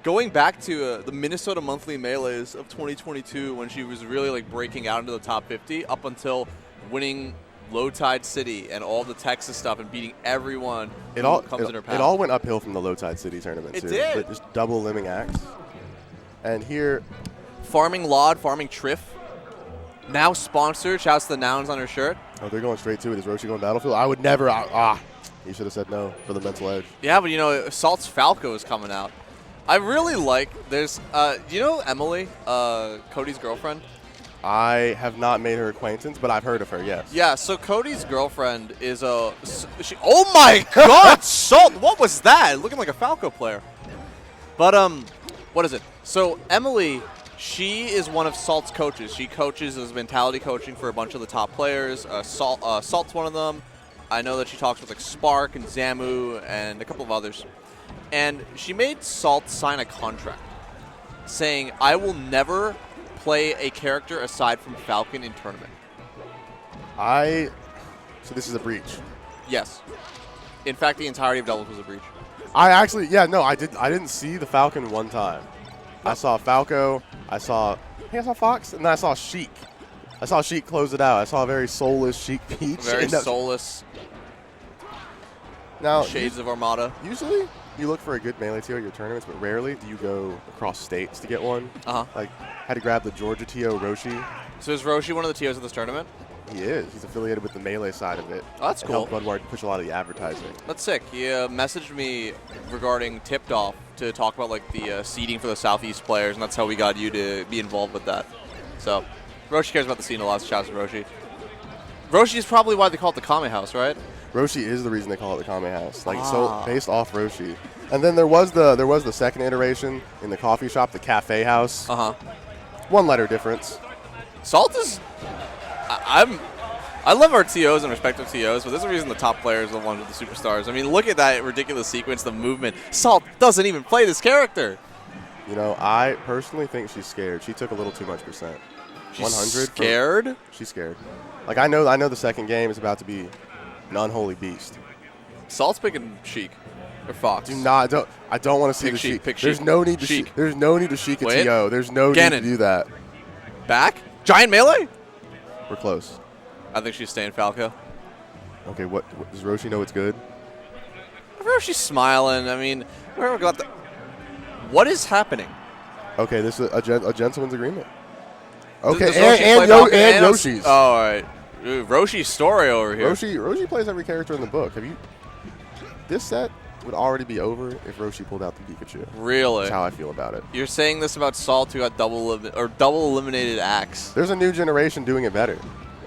going back to the Minnesota Monthly Melees of 2022 when she was really like breaking out into the top 50 up until winning Low Tide City and all the Texas stuff and beating everyone who comes in her path. It all went uphill from the Low Tide City tournament, It too. did. But just double limbing axe. And here... Farming Lod, farming Triff. Now sponsored. Shouts to the nouns on her shirt. Oh, they're going straight to it. Is Roshi going Battlefield? I would never... You should have said no for the mental edge. Yeah, but, you know, Salt's Falco is coming out. I really like... There's... you know Emily, Cody's girlfriend? I have not made her acquaintance, but I've heard of her, yes. Yeah, so Cody's girlfriend is a... oh, my God! Salt! What was that? Looking like a Falco player. But, what is it? So, Emily, she is one of Salt's coaches. She coaches as mentality coaching for a bunch of the top players. Salt's one of them. I know that she talks with, like, Spark and Zamu and a couple of others. And she made Salt sign a contract saying, I will never play a character aside from Falcon in tournament. So this is a breach. Yes. In fact, the entirety of doubles was a breach. I didn't see the Falcon one time. I saw Falco, I saw Fox, and then I saw Sheik. I saw Sheik close it out. I saw a very soulless Sheik Peach. Very soulless. Now, Shades of Armada. Usually, you look for a good melee TO at your tournaments, but rarely do you go across states to get one. Like, had to grab the Georgia TO Roshi. So is Roshi one of the TOs of this tournament? He is. He's affiliated with the melee side of it. Oh, that's cool. Helped Budward push a lot of the advertising. That's sick. He messaged me regarding Tipped Off to talk about like the seeding for the Southeast players, and that's how we got you to be involved with that. So Roshi cares about the scene a lot. Shouts to Roshi. Roshi is probably why they call it the Kame House, right? Roshi is the reason they call it the Kame House. Like so based off Roshi. And then there was the second iteration in the coffee shop, the Cafe House. One letter difference. Salt is I love our TOs and respective TOs, but there's a reason the top players are the ones with the superstars. I mean, look at that ridiculous sequence, the movement. Salt doesn't even play this character. You know, I personally think she's scared. She took a little too much percent. She's 100 scared? She's scared. Like, I know the second game is about to be an unholy beast. Salt's picking Sheik or Fox. I don't want to see the Sheik. There's no need to Sheik. There's no need to Sheik a TO. There's no need to do that. Back? Giant melee? We're close. I think she's staying Falco. Okay, what does Roshi know it's good? Roshi's smiling. I mean, whoever got the... What is happening? Okay, this is a gentleman's agreement. Okay, Does and Yoshi's. Oh, all right. Roshi's story over here. Roshi plays every character in the book. This set would already be over if Roshi pulled out the Pikachu. Really? That's how I feel about it. You're saying this about Salt, who got double eliminated Axe. There's a new generation doing it better.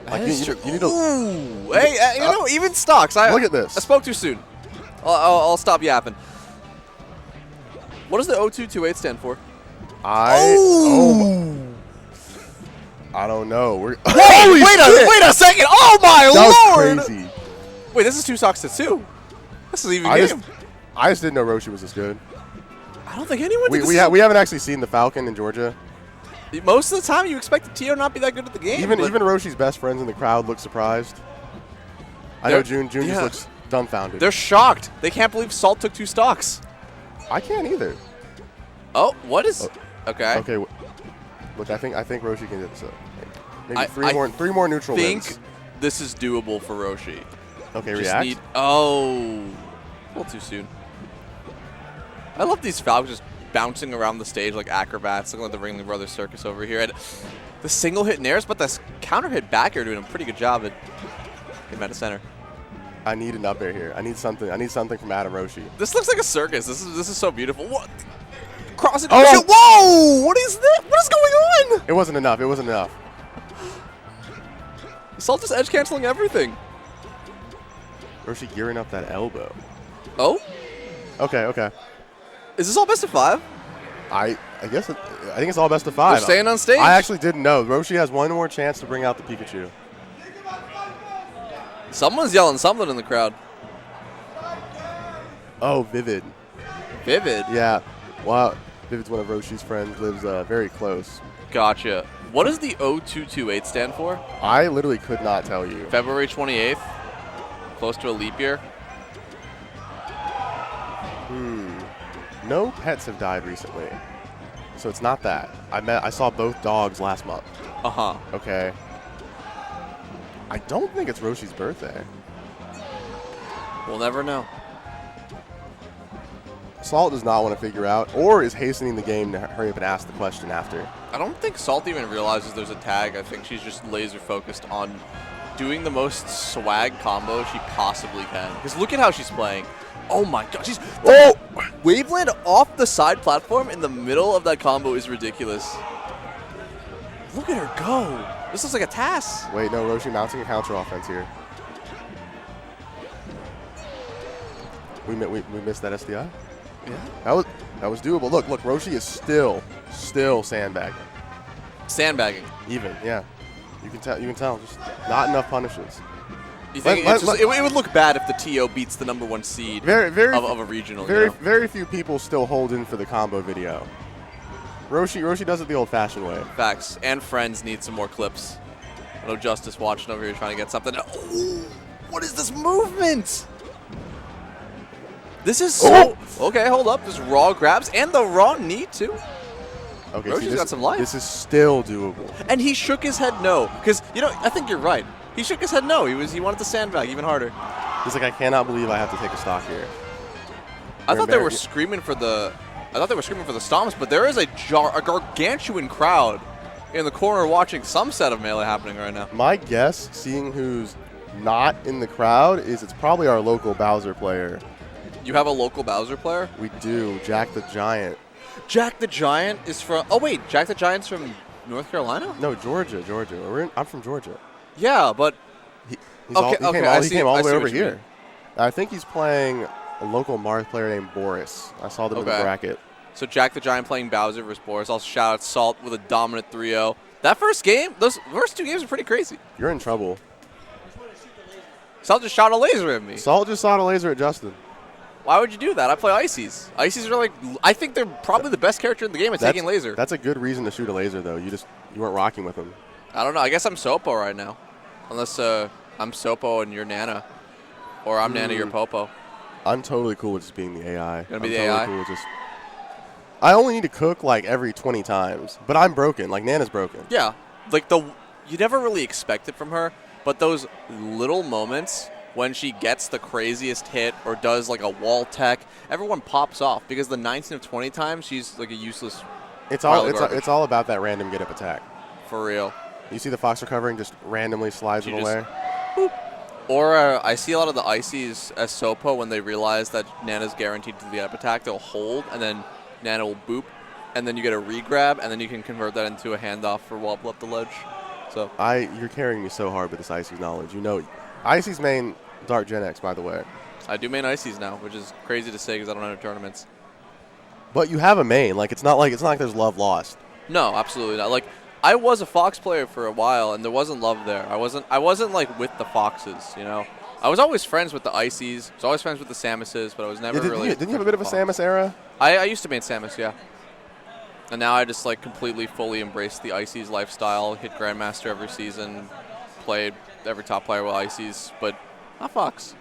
Like you need to. Ooh. Hey, you know, even stocks. Look at this. I spoke too soon. I'll stop yapping. What does the 0228 stand for? I don't know. Wait a second! Oh my lord! That was crazy. Wait, this is 2 stocks to 2. This is even game. I just didn't know Roshi was this good. I don't think anyone. We haven't actually seen the Falcon in Georgia. Most of the time, you expect the TO not be that good at the game. Even Roshi's best friends in the crowd look surprised. I know June just looks dumbfounded. They're shocked. They can't believe Salt took 2 stocks. I can't either. Oh, what is? Okay. Okay. Look, I think Roshi can do this. Maybe three more neutral wins. I think this is doable for Roshi. Okay, react. A little too soon. I love these Falcons just bouncing around the stage like acrobats, looking like the Ringling Brothers circus over here. And the single hit nairs, but the counter hit back air doing a pretty good job at meta center. I need an up air here. I need something from Adam Roshi. This looks like a circus. This is so beautiful. What? Cross it. Oh! Whoa! What is that? What is going on? It wasn't enough. It wasn't enough. Salt just edge canceling everything. Roshi gearing up that elbow. Oh? Okay. Is this all best of 5? I think it's all best of 5. They're staying on stage. I actually didn't know. Roshi has one more chance to bring out the Pikachu. Someone's yelling something in the crowd. Oh, Vivid. Vivid? Yeah. Wow. Vivid's one of Roshi's friends, lives very close. Gotcha. What does the 0228 stand for? I literally could not tell you. February 28th? Close to a leap year? no pets have died recently. So it's not that. I saw both dogs last month. Uh-huh. Okay. I don't think it's Roshi's birthday. We'll never know. Salt does not want to figure out, or is hastening the game to hurry up and ask the question after. I don't think Salt even realizes there's a tag. I think she's just laser focused on doing the most swag combo she possibly can. Because look at how she's playing. Oh my god, she's... Oh! Waveland off the side platform in the middle of that combo is ridiculous. Look at her go. This looks like a task. Wait, no, Roshi mounting a counter offense here. We missed that SDI? Yeah. That was doable. Look, Roshi is still sandbagging. Sandbagging. Even, yeah. You can tell. Just not enough punishes. You think it would look bad if the TO beats the #1 seed of a regional. Very few people still hold in for the combo video. Roshi does it the old-fashioned way. Facts. And friends need some more clips. I know Justice watching over here trying to get something. Oh, what is this movement? This is so... Oh. Okay, hold up. There's raw grabs and the raw knee, too. Okay, Roshi's got some life. This is still doable. And he shook his head no. Because, I think you're right. He shook his head no. He wanted to sandbag even harder. He's like, I cannot believe I have to take a stock here. I thought they were screaming for the stomps, but there is a gargantuan crowd in the corner watching some set of Melee happening right now. My guess, seeing who's not in the crowd, is it's probably our local Bowser player. You have a local Bowser player? We do. Jack the Giant. Jack the Giant is from... Oh, wait. Jack the Giant's from North Carolina? No, Georgia. I'm from Georgia. Yeah, but... He came all the way over here. I think he's playing a local Marth player named Boris. I saw them in the bracket. So Jack the Giant playing Bowser versus Boris. I'll shout out Salt with a dominant 3-0. That first game, those first two games are pretty crazy. You're in trouble. Salt just shot a laser at me. Salt just shot a laser at Justin. Why would you do that? I play Ices. Ices are like, I think they're probably the best character in the game at taking laser. That's a good reason to shoot a laser, though. You weren't rocking with them. I don't know. I guess I'm Sopo right now. Unless I'm Sopo and you're Nana. Or I'm Nana, you're Popo. I'm totally cool with just being the AI. Gonna be the AI? Cool with I only need to cook like every 20 times. But I'm broken. Like Nana's broken. Yeah. Like you never really expect it from her. But those little moments... when she gets the craziest hit or does like a wall tech, everyone pops off because the 19 of 20 times she's like a useless. It's all about that random get up attack. For real. You see the Fox recovering, just randomly slides it away. Boop. Or I see a lot of the Ices as Sopo when they realize that Nana's guaranteed to the get up attack, they'll hold and then Nana will boop, and then you get a re-grab, and then you can convert that into a handoff for wobble up the ledge. So you're carrying me so hard with this Ices knowledge. Icy's main Dark Gen X, by the way. I do main Ices now, which is crazy to say because I don't enter tournaments. But you have a main. Like it's not like there's love lost. No, absolutely not. Like I was a Fox player for a while, and there wasn't love there. I wasn't like with the Foxes, I was always friends with the Ices. I was always friends with the Samuses, but I was never really. Didn't you have a bit of a Samus era? I used to main Samus, yeah. And now I just like completely, fully embrace the Ices lifestyle. Hit Grandmaster every season. Played every top player with Ices, but not Fox.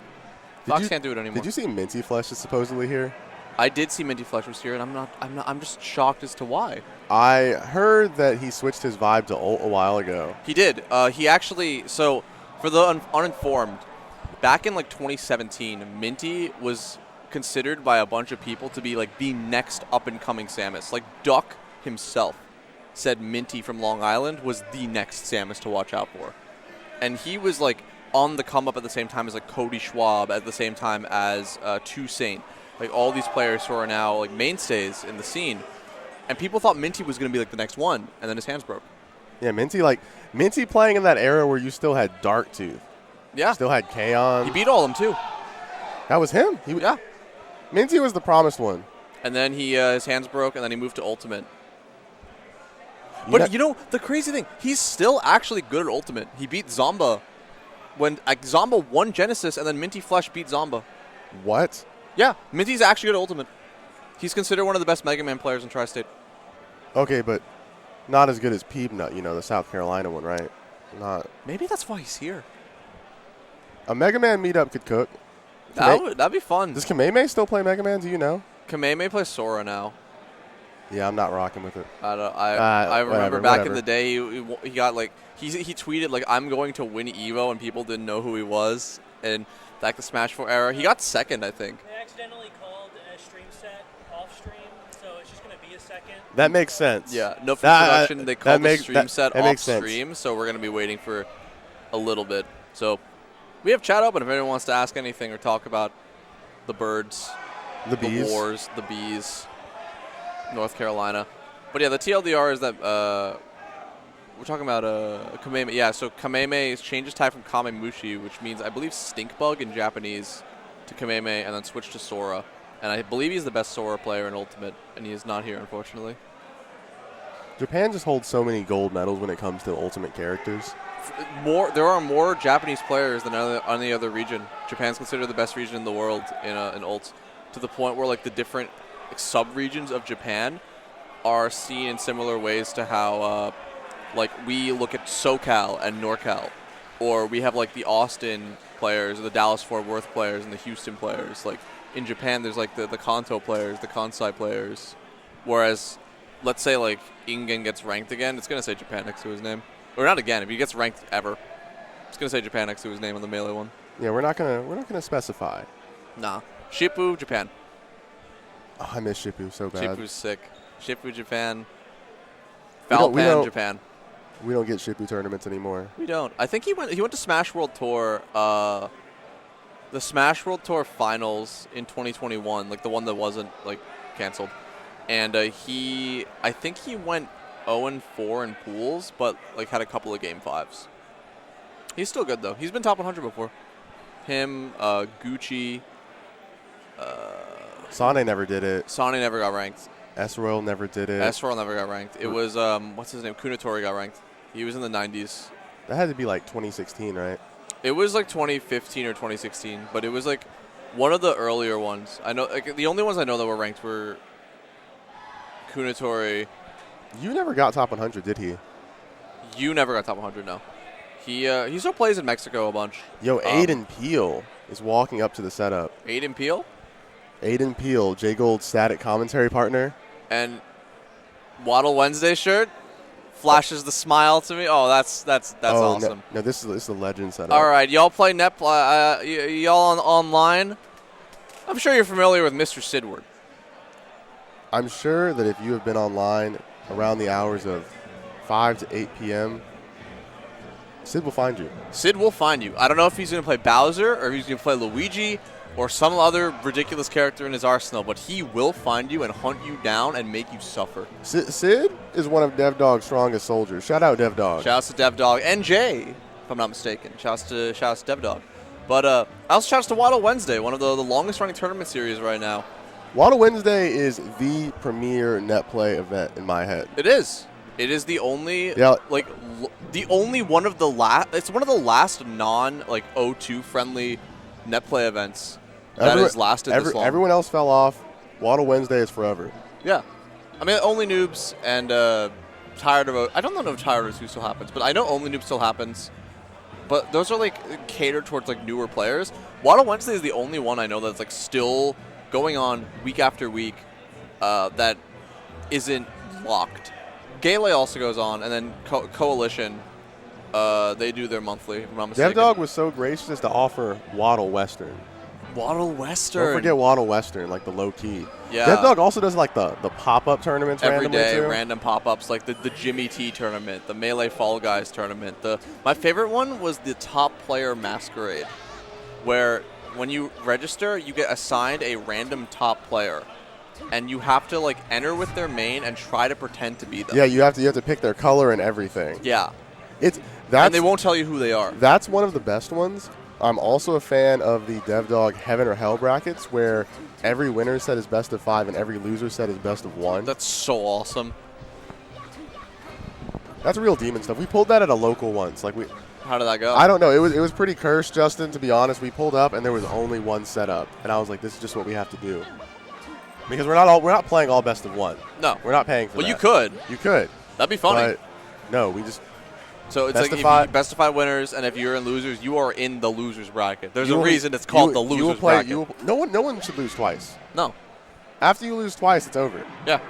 Fox can't do it anymore. Did you see Minty Flesh is supposedly here? I did see Minty Flesh was here, and I'm just shocked as to why. I heard that he switched his vibe to ult a while ago. He did. He actually, so for the uninformed, back in like 2017, Minty was considered by a bunch of people to be like the next up-and-coming Samus. Like Duck himself said Minty from Long Island was the next Samus to watch out for. And he was like on the come up at the same time as like Cody Schwab, at the same time as Toussaint. Like all these players who are now like mainstays in the scene. And people thought Minty was going to be like the next one, and then his hands broke. Yeah, Minty playing in that era where you still had Darktooth. Yeah. Still had Kaon. He beat all of them too. That was him? Yeah. Minty was the promised one. And then his hands broke, and then he moved to Ultimate. But the crazy thing, he's still actually good at Ultimate. He beat Zomba when Zomba won Genesis, and then Minty Flesh beat Zomba. What? Yeah, Minty's actually good at Ultimate. He's considered one of the best Mega Man players in Tri-State. Okay, but not as good as Peebnut, the South Carolina one, right? Not. Maybe that's why he's here. A Mega Man meetup could cook. That'd be fun. Does Kameme still play Mega Man? Do you know? Kameme plays Sora now. Yeah, I'm not rocking with it. I remember back in the day, he got like he tweeted like, "I'm going to win Evo," and people didn't know who he was. And back the Smash 4 era, he got second, I think. They accidentally called a stream set off stream, so it's just going to be a second. That makes sense. Yeah, no production. They called the stream set off stream, sense. So we're going to be waiting for a little bit. So we have chat open if anyone wants to ask anything or talk about the birds, the bees, wars, the bees. North Carolina. But yeah, the TLDR is that we're talking about Kameme. Yeah, so Kameme changes type from Kamemushi, which means I believe stink bug in Japanese, to Kameme, and then switched to Sora. And I believe he's the best Sora player in Ultimate, and he is not here, unfortunately. Japan just holds so many gold medals when it comes to Ultimate characters. There are more Japanese players than any other region. Japan's considered the best region in the world in Ult, to the point where like the different sub-regions of Japan are seen in similar ways to how like we look at SoCal and NorCal, or we have like the Austin players or the Dallas-Fort Worth players and the Houston players. Like in Japan there's like the Kanto players, the Kansai players, whereas let's say like Ingen gets ranked again, it's going to say Japan next to his name. Or not again, if he gets ranked ever, it's going to say Japan next to his name on the Melee one. Yeah, we're not going to specify. Nah. Shippu, Japan. Oh, I miss Shippu so bad. Shippu's sick. Shippu, Japan. Falcon, Japan. We don't get Shippu tournaments anymore. We don't. I think he went to Smash World Tour, the Smash World Tour finals in 2021, like the one that wasn't like canceled. And I think he went 0-4 in pools, but like had a couple of game 5s. He's still good though. He's been top 100 before. Him, Gucci. Sane never did it. Sane never got ranked. S-Royal never did it. S-Royal never got ranked. It was, what's his name? Kunatori got ranked. He was in the 90s. That had to be like 2016, right? It was like 2015 or 2016, but it was like one of the earlier ones. I know, like, the only ones I know that were ranked were Kunatori. You never got top 100, did he? You never got top 100, no. He still plays in Mexico a bunch. Yo, Aiden Peele is walking up to the setup. Aiden Peele? Aiden Peele, J Gold's static commentary partner. And Waddle Wednesday shirt flashes the smile to me. Oh, that's awesome. No, this is a legend setup. All right, y'all play y'all online. I'm sure you're familiar with Mr. Siddward. I'm sure that if you have been online around the hours of 5 to 8 p.m., Sid will find you. Sid will find you. I don't know if he's going to play Bowser or if he's going to play Luigi or some other ridiculous character in his arsenal, but he will find you and hunt you down and make you suffer. Sid is one of DevDog's strongest soldiers. Shout out DevDog. Shouts to DevDog and Jay, if I'm not mistaken. Shouts to DevDog. But also shouts to Waddle Wednesday, one of the longest running tournament series right now. Waddle Wednesday is the premier net play event in my head. It is. It is the only the only one of the last. It's one of the last non O2 friendly net play events that has lasted this long. Everyone else fell off. Waddle Wednesday is forever. Yeah, I mean only noobs and tired of. I don't know if tired of who still happens, but I know only noob still happens. But those are like catered towards like newer players. Waddle Wednesday is the only one I know that's like still going on week after week that isn't locked. Gale also goes on, and then Coalition, they do their monthly, if I'm not mistaken. DevDog was so gracious as to offer Waddle Western. Waddle Western. Don't forget Waddle Western, like the low key. Yeah. DevDog also does like the pop-up tournaments every randomly day, too. random pop-ups, like the Jimmy T tournament, the Melee Fall Guys tournament. My favorite one was the Top Player Masquerade, where when you register, you get assigned a random top player. And you have to like enter with their main and try to pretend to be them. Yeah, you have to pick their color and everything. Yeah. And they won't tell you who they are. That's one of the best ones. I'm also a fan of the DevDog Heaven or Hell brackets, where every winner set is best of 5 and every loser set is best of 1. That's so awesome. That's real demon stuff. We pulled that at a local once. How did that go? I don't know. It was pretty cursed, Justin. To be honest, we pulled up and there was only one setup, and I was like, this is just what we have to do. Because we're not playing all best of 1. No. We're not paying for that. Well, you could. You could. That'd be funny. But no, we just... So it's best like of 5 best of 5 winners, and if you're in losers, you are in the losers bracket. There's a reason it's called the losers bracket. No one should lose twice. No. After you lose twice, it's over. Yeah.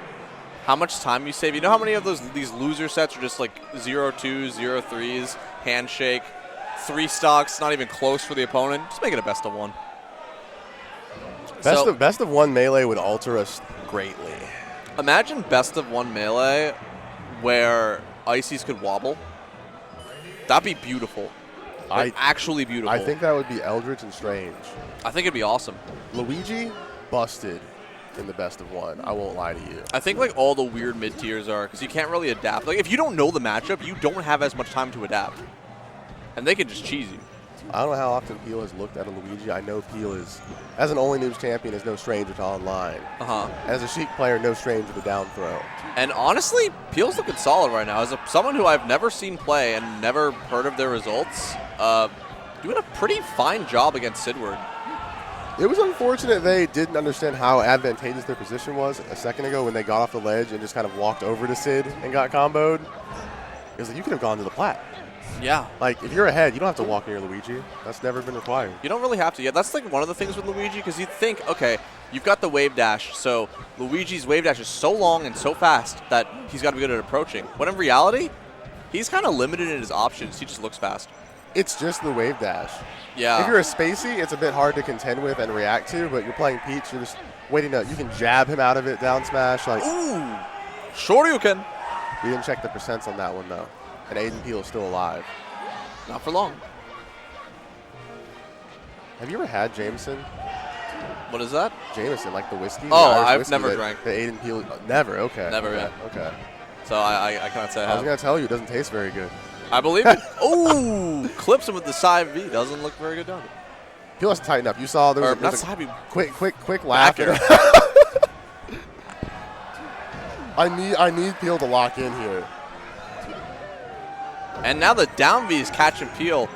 How much time you save? You know how many of these loser sets are just like 0-2s, 0-3s, handshake, 3 stocks, not even close for the opponent? Just make it a best of 1. Best of 1 melee would alter us greatly. Imagine best of 1 melee where Ices could wobble. That'd be beautiful. Like, actually beautiful. I think that would be Eldritch and Strange. I think it'd be awesome. Luigi busted in the best of 1. I won't lie to you. I think like all the weird mid tiers are because you can't really adapt. Like if you don't know the matchup, you don't have as much time to adapt, and they can just cheese you. I don't know how often Peele has looked at a Luigi. I know Peele is, as an only noobs champion, is no stranger to online. As a Sheik player, no stranger to down throw. And honestly, Peele's looking solid right now. As someone who I've never seen play and never heard of their results, doing a pretty fine job against Siddward. It was unfortunate they didn't understand how advantageous their position was a second ago when they got off the ledge and just kind of walked over to Sid and got comboed. It was like, you could have gone to the plat. Yeah. Like, if you're ahead, you don't have to walk near Luigi. That's never been required. You don't really have to. Yeah, that's like one of the things with Luigi, because you'd think, okay, you've got the wave dash, so Luigi's wave dash is so long and so fast that he's got to be good at approaching. When in reality, he's kind of limited in his options. He just looks fast. It's just the wave dash. Yeah. If you're a Spacey, it's a bit hard to contend with and react to, but you're playing Peach, you're just waiting to, you can jab him out of it, down smash. Like, ooh, Shoryuken. We didn't check the percents on that one, though. And Aiden Peele is still alive. Not for long. Have you ever had Jameson? What is that? Jameson, like the whiskey? Oh, Irish I've whiskey never that, drank. The Aiden Peele, never, okay. Never, yeah. Okay. So I cannot say I was have. going to tell you, it doesn't taste very good. I believe it. Ooh, clips him with the side V. Doesn't look very good, does it? Peele has to tighten up. You saw there was, not a side V. quick laugh. I need Peele to lock in here. And now the down V is catching Peele.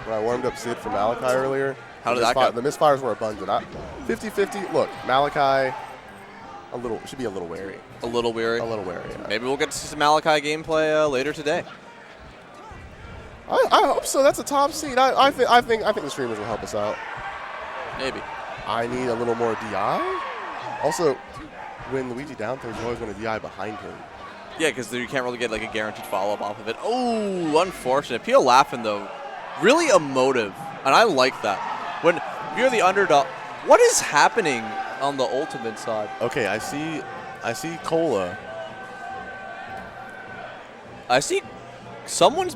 When I warmed up Sid for Malachi earlier, how did that go? The misfires were abundant. 50-50. Look, Malachi should be a little wary. A little wary? A little wary, yeah. Maybe we'll get to see some Malachi gameplay later today. I hope so. That's a top seed. I think the streamers will help us out. Maybe. I need a little more DI. Also, when Luigi down throws, you always want a DI behind him. Yeah, because you can't really get like a guaranteed follow-up off of it. Oh, unfortunate. Peele laughing, though. Really emotive, and I like that. When you're the underdog, what is happening on the ultimate side? Okay, I see Cola. I see someone's...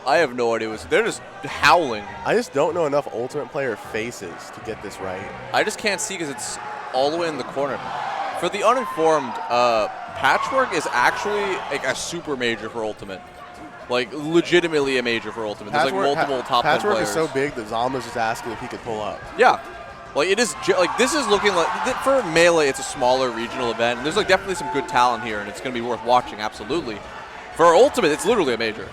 I have no idea. They're just howling. I just don't know enough ultimate player faces to get this right. I just can't see because it's all the way in the corner. For the uninformed, Patchwork is actually like a super major for ultimate. Like, legitimately a major for ultimate. There's like multiple top 10 players. Patchwork is so big that Zama's just asking if he could pull up. Yeah. Like, it is, like, this is looking like, for Melee, it's a smaller regional event. And there's like definitely some good talent here, and it's going to be worth watching, absolutely. For ultimate, it's literally a major.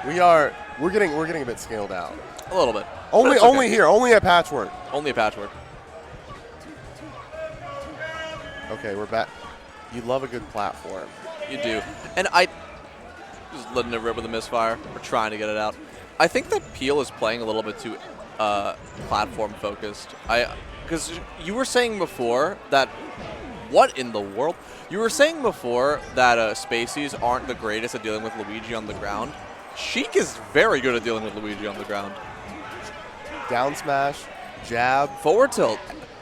We're getting a bit scaled out. A little bit. Only here, only at Patchwork. Only at Patchwork. Okay, we're back. You love a good platform. You do. And just letting it rip with a misfire. We're trying to get it out. I think that Peele is playing a little bit too platform focused. Because you were saying before that, what in the world? You were saying before that Spaceys aren't the greatest at dealing with Luigi on the ground. Sheik is very good at dealing with Luigi on the ground. Down smash, jab. Forward tilt.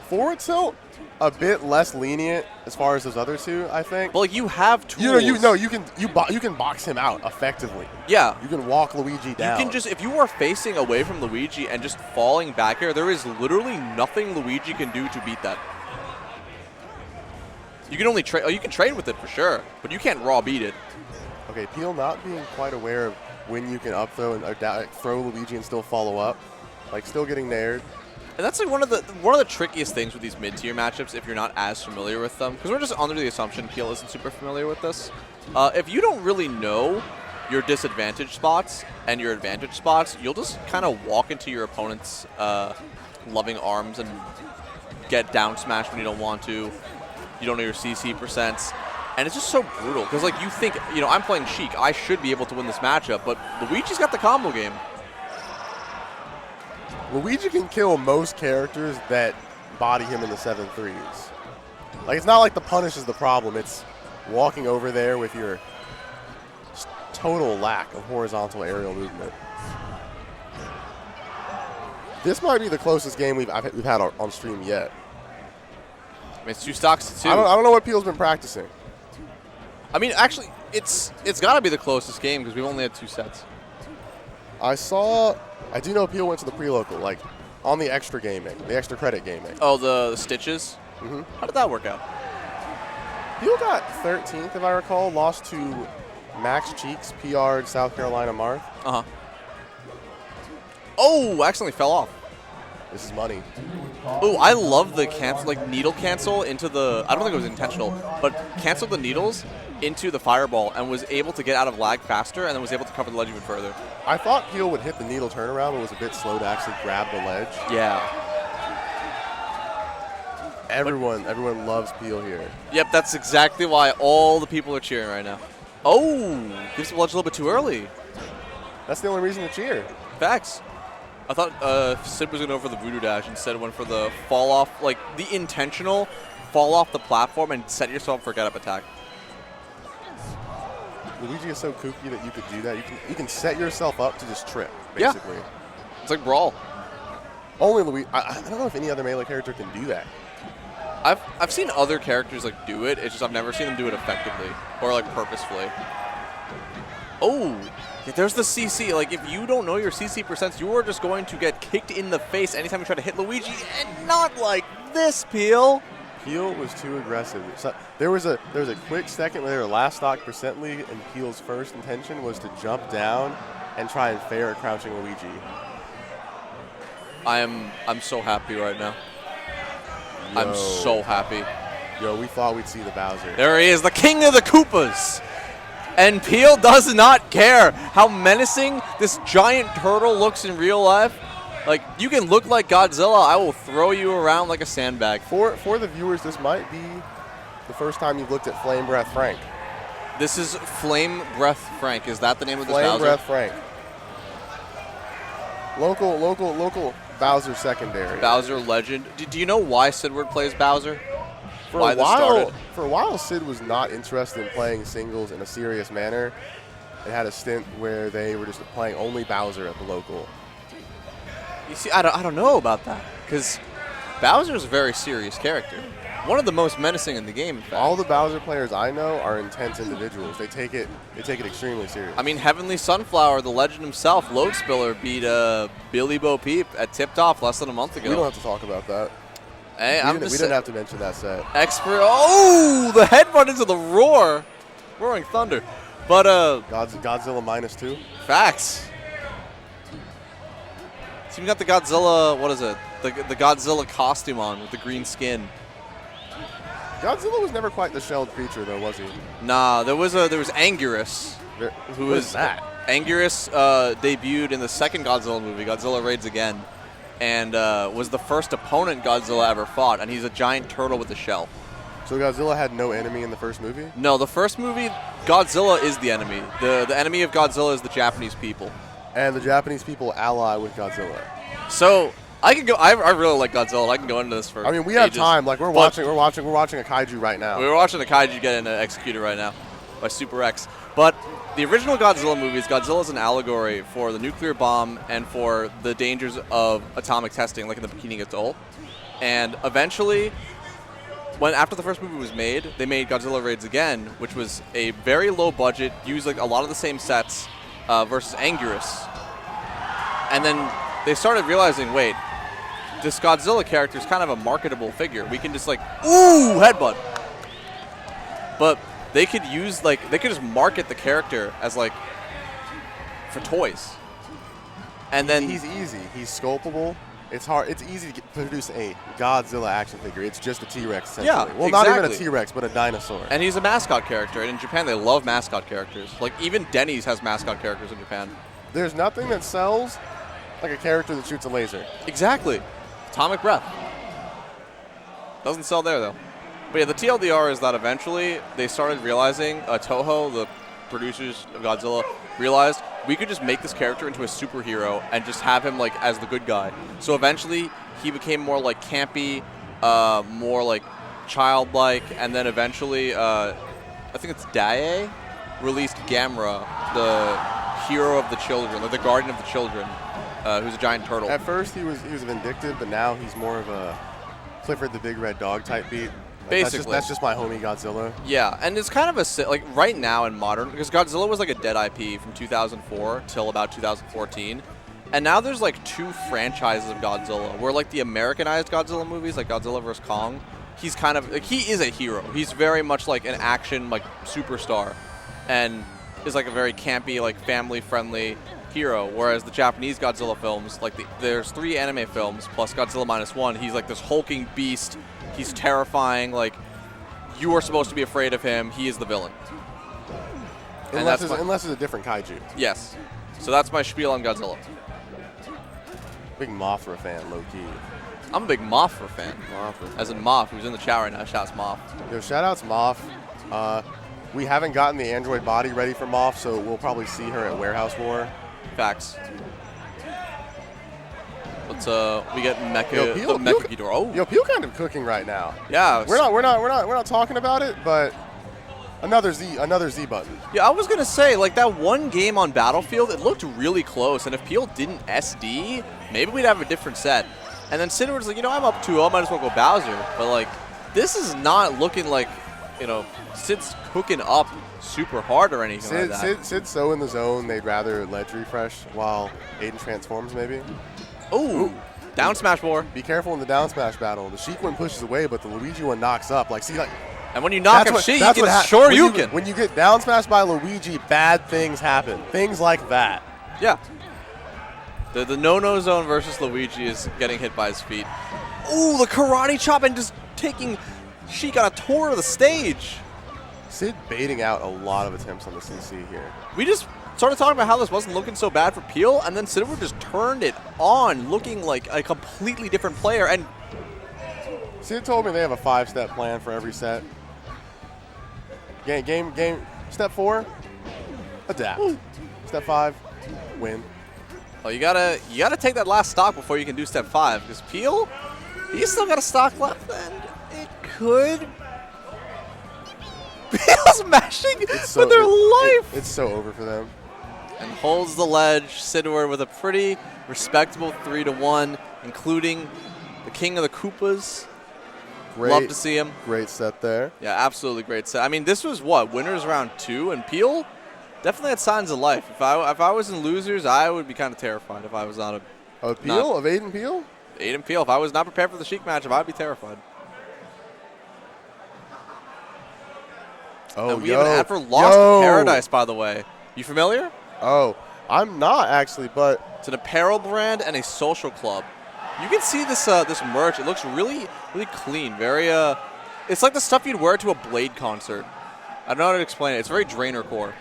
Forward tilt, a bit less lenient as far as those other two, I think. Well, you have tools. You can box him out effectively. Yeah. You can walk Luigi down. You can just, if you are facing away from Luigi and just falling back here, there is literally nothing Luigi can do to beat that. You can only trade. Oh, you can trade with it for sure, but you can't raw beat it. Okay, Peele not being quite aware of when you can up throw and throw Luigi and still follow up, like still getting nared. And that's like one of the trickiest things with these mid-tier matchups if you're not as familiar with them, because we're just under the assumption Peele isn't super familiar with this. If you don't really know your disadvantage spots and your advantage spots, you'll just kind of walk into your opponent's loving arms and get down smashed when you don't want to. You don't know your CC percents. And it's just so brutal, because like you think, I'm playing Sheik, I should be able to win this matchup, but Luigi's got the combo game. Luigi can kill most characters that body him in the 7-3s. Like, it's not like the punish is the problem. It's walking over there with your total lack of horizontal aerial movement. This might be the closest game we've had on stream yet. I mean, it's 2 stocks to 2. I don't know what Peele's been practicing. I mean, actually, it's got to be the closest game because we've only had 2 sets. I do know Peele went to the pre-local, like, on the extra gaming, the extra credit gaming. Oh, the stitches? Mm-hmm. How did that work out? Peele got 13th, if I recall, lost to Max Cheeks, PR'd South Carolina Marth. Uh-huh. Oh, accidentally fell off. This is money. Oh, I love the cancel, like needle cancel into the, I don't think it was intentional, but canceled the needles into the fireball and was able to get out of lag faster and then was able to cover the ledge even further. I thought Peele would hit the needle turnaround, but was a bit slow to actually grab the ledge. Yeah. Everyone loves Peele here. Yep, that's exactly why all the people are cheering right now. Oh, gives the ledge a little bit too early. That's the only reason to cheer. Facts. I thought Sid was going to go for the voodoo dash, instead went for the fall off, like the intentional fall off the platform and set yourself up for get up attack. Luigi is so kooky that you could do that. You can set yourself up to just trip, basically. Yeah. It's like Brawl. Only Luigi. I don't know if any other Melee character can do that. I've seen other characters like do it. It's just I've never seen them do it effectively or like purposefully. Oh, there's the CC. Like if you don't know your CC percents, you are just going to get kicked in the face anytime you try to hit Luigi, and not like this, Peele. Peele was too aggressive. So there was a quick second where they were last stock percent league, and Peele's first intention was to jump down and try and fair a crouching Luigi. I'm so happy right now. Yo. I'm so happy. Yo, we thought we'd see the Bowser. There he is, the king of the Koopas. And Peele does not care how menacing this giant turtle looks in real life. Like, you can look like Godzilla, I will throw you around like a sandbag. For the viewers, this might be the first time you've looked at Flame Breath Frank. This is Flame Breath Frank. Is that the name of this Flame Bowser? Breath Frank. Local Bowser secondary. Bowser legend. Do you know why Siddward plays Bowser? For why this started? a while, Sid was not interested in playing singles in a serious manner. They had a stint where they were just playing only Bowser at the local. You see, I don't know about that, because Bowser's a very serious character. One of the most menacing in the game, in fact. All the Bowser players I know are intense individuals. They take it extremely serious. I mean, Heavenly Sunflower, the legend himself, Load Spiller, beat Billy Bo Peep at Tip Top less than a month ago. We don't have to talk about that. Hey, we didn't have to mention that set. Expert. Oh, the headbutt into the Roaring Thunder. But Godzilla -2. Facts. So you got the Godzilla. What is it? The Godzilla costume on with the green skin. Godzilla was never quite the shelled creature, though, was he? Nah, there was Anguirus. Who what is is that? Anguirus debuted in the second Godzilla movie, Godzilla Raids Again, and was the first opponent Godzilla ever fought, and he's a giant turtle with a shell. So Godzilla had no enemy in the first movie? No, the first movie, Godzilla is the enemy. The enemy of Godzilla is the Japanese people. And the Japanese people ally with Godzilla. So I can go. I really like Godzilla. I can go into this for. I mean, we have ages. time. Like we're watching a kaiju right now. We're watching a kaiju get executed right now by Super X. But the original Godzilla movies, Godzilla is an allegory for the nuclear bomb and for the dangers of atomic testing, like in the Bikini Atoll. And eventually, after the first movie was made, they made Godzilla Raids Again, which was a very low budget, used like a lot of the same sets versus Anguirus. And then they started realizing, wait, this Godzilla character is kind of a marketable figure. We can just like, ooh, headbutt. But they could use they could just market the character as like for toys. And then he's easy. He's sculptable. It's hard. It's easy to produce a Godzilla action figure. It's just a T-Rex, essentially. Yeah, well, exactly. not even a T-Rex, but a dinosaur. And he's a mascot character. And in Japan, they love mascot characters. Like even Denny's has mascot characters in Japan. There's nothing that sells like a character that shoots a laser. Exactly. Atomic Breath. Doesn't sell there, though. But yeah, the TLDR is that eventually they started realizing, Toho, the producers of Godzilla, realized we could just make this character into a superhero and just have him like as the good guy. So eventually he became more like campy, more like childlike, and then eventually I think it's Dae released Gamera, the hero of the children, like the guardian of the children, who's a giant turtle. At first he was vindictive, but now he's more of a Clifford the Big Red Dog type beat. Basically. That's just my homie Godzilla. Yeah, and it's kind of a, like, right now in modern, because Godzilla was like a dead IP from 2004 till about 2014, and now there's like 2 franchises of Godzilla, where like the Americanized Godzilla movies, like Godzilla vs. Kong, he's kind of, like, he is a hero. He's very much like an action, like, superstar, and is like a very campy, like, family-friendly hero, whereas the Japanese Godzilla films, like, there's 3 anime films, plus Godzilla -1, he's like this hulking beast. He's terrifying. Like, you are supposed to be afraid of him. He is the villain. Unless it's a different kaiju. Yes. So that's my spiel on Godzilla. Big Mothra fan, low-key. I'm a big Mothra fan. Mothra. As in Moth, who's in the chat right now. Shouts Moth. Yo, shout-outs Moth. We haven't gotten the android body ready for Moth, so we'll probably see her at Warehouse War. Facts. Let's we get Mecha, Yo, Peele, the Mecha Ghidorah. Oh. Yo, Peele kind of cooking right now. Yeah. We're not talking about it, but another Z button. Yeah, I was gonna say, like, that one game on Battlefield, it looked really close, and if Peele didn't SD, maybe we'd have a different set. And then Siddward's like, you know, I'm up 2-0, I might as well go Bowser. But like, this is not looking like, you know, Sid's cooking up super hard or anything like that. Sid's so in the zone, they'd rather ledge refresh while Aiden transforms, maybe. Ooh, down smash more. Be careful in the down smash battle. The Sheik one pushes away, but the Luigi one knocks up. Like, see, like. And when you knock up Sheik, you get Shoryuken. When you get down smashed by Luigi, bad things happen. Things like that. Yeah. The no-no zone versus Luigi is getting hit by his feet. Ooh, the karate chop and just taking Sheik on a tour of the stage. Sid baiting out a lot of attempts on the CC here. We just started talking about how this wasn't looking so bad for Peele, and then Siddward just turned it on, looking like a completely different player. And Sid told me they have a 5-step plan for every set. Game. Step 4, adapt. Ooh. Step 5, win. Oh, you gotta take that last stock before you can do step 5, because Peele, he's still got a stock left, and it could. Peele's mashing with their life. It's so over for them. And holds the ledge. Siddward with a pretty respectable 3-1, including the king of the Koopas. Love to see him. Great set there. Yeah, absolutely great set. I mean, this was what, winners round 2, and Peele definitely had signs of life. If I was in losers, I would be kind of terrified if I was not a. Of Peele? Of Aiden Peele? Aiden Peele. If I was not prepared for the Sheik matchup, I'd be terrified. Oh, and we have an ad for Lost Paradise, by the way. You familiar? Oh, I'm not actually, but it's an apparel brand and a social club. You can see this this merch. It looks really clean. Very it's like the stuff you'd wear to a Blade concert. I don't know how to explain it. It's very Drainer core.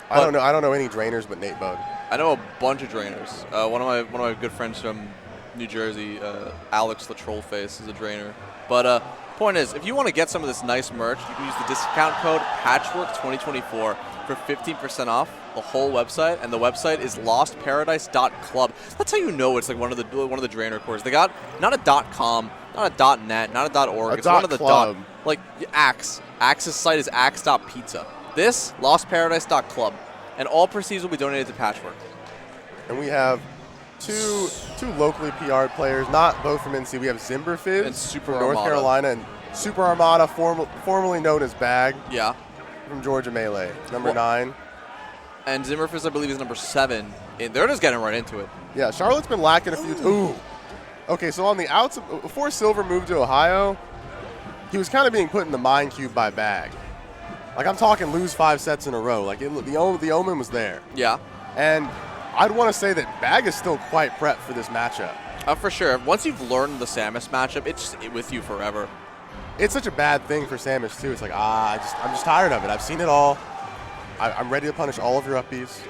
I don't know any Drainers but Nate Bug. I know a bunch of Drainers. One of my good friends from New Jersey, Alex the Trollface, is a Drainer. But point is, if you want to get some of this nice merch, you can use the discount code Patchwork2024 for 15% off the whole website, and the website is lostparadise.club. That's how you know it's like one of the Drainer cores. They got not a .com, not a .net, not a .org. It's one of the .club. Like Axe. Axe's site is axe.pizza. This lostparadise.club, and all proceeds will be donated to Patchwork. And we have two locally PR'd players, not both from NC. We have Zimberfizz and Super from North Armada. Carolina, and Super Armada, formerly known as Bag. Yeah. From Georgia Melee, number 9. And Zimmerfizz, I believe, is number 7. And they're just getting right into it. Yeah, Charlotte's been lacking a few. Ooh. Okay, so on the outs, before Silver moved to Ohio, he was kind of being put in the mind cube by Bag. Like, I'm talking lose 5 sets in a row. Like, the omen was there. Yeah. And I'd want to say that Bag is still quite prepped for this matchup. For sure. Once you've learned the Samus matchup, it's with you forever. It's such a bad thing for Samus, too. It's like, I'm just tired of it. I've seen it all. I'm ready to punish all of your up Bs.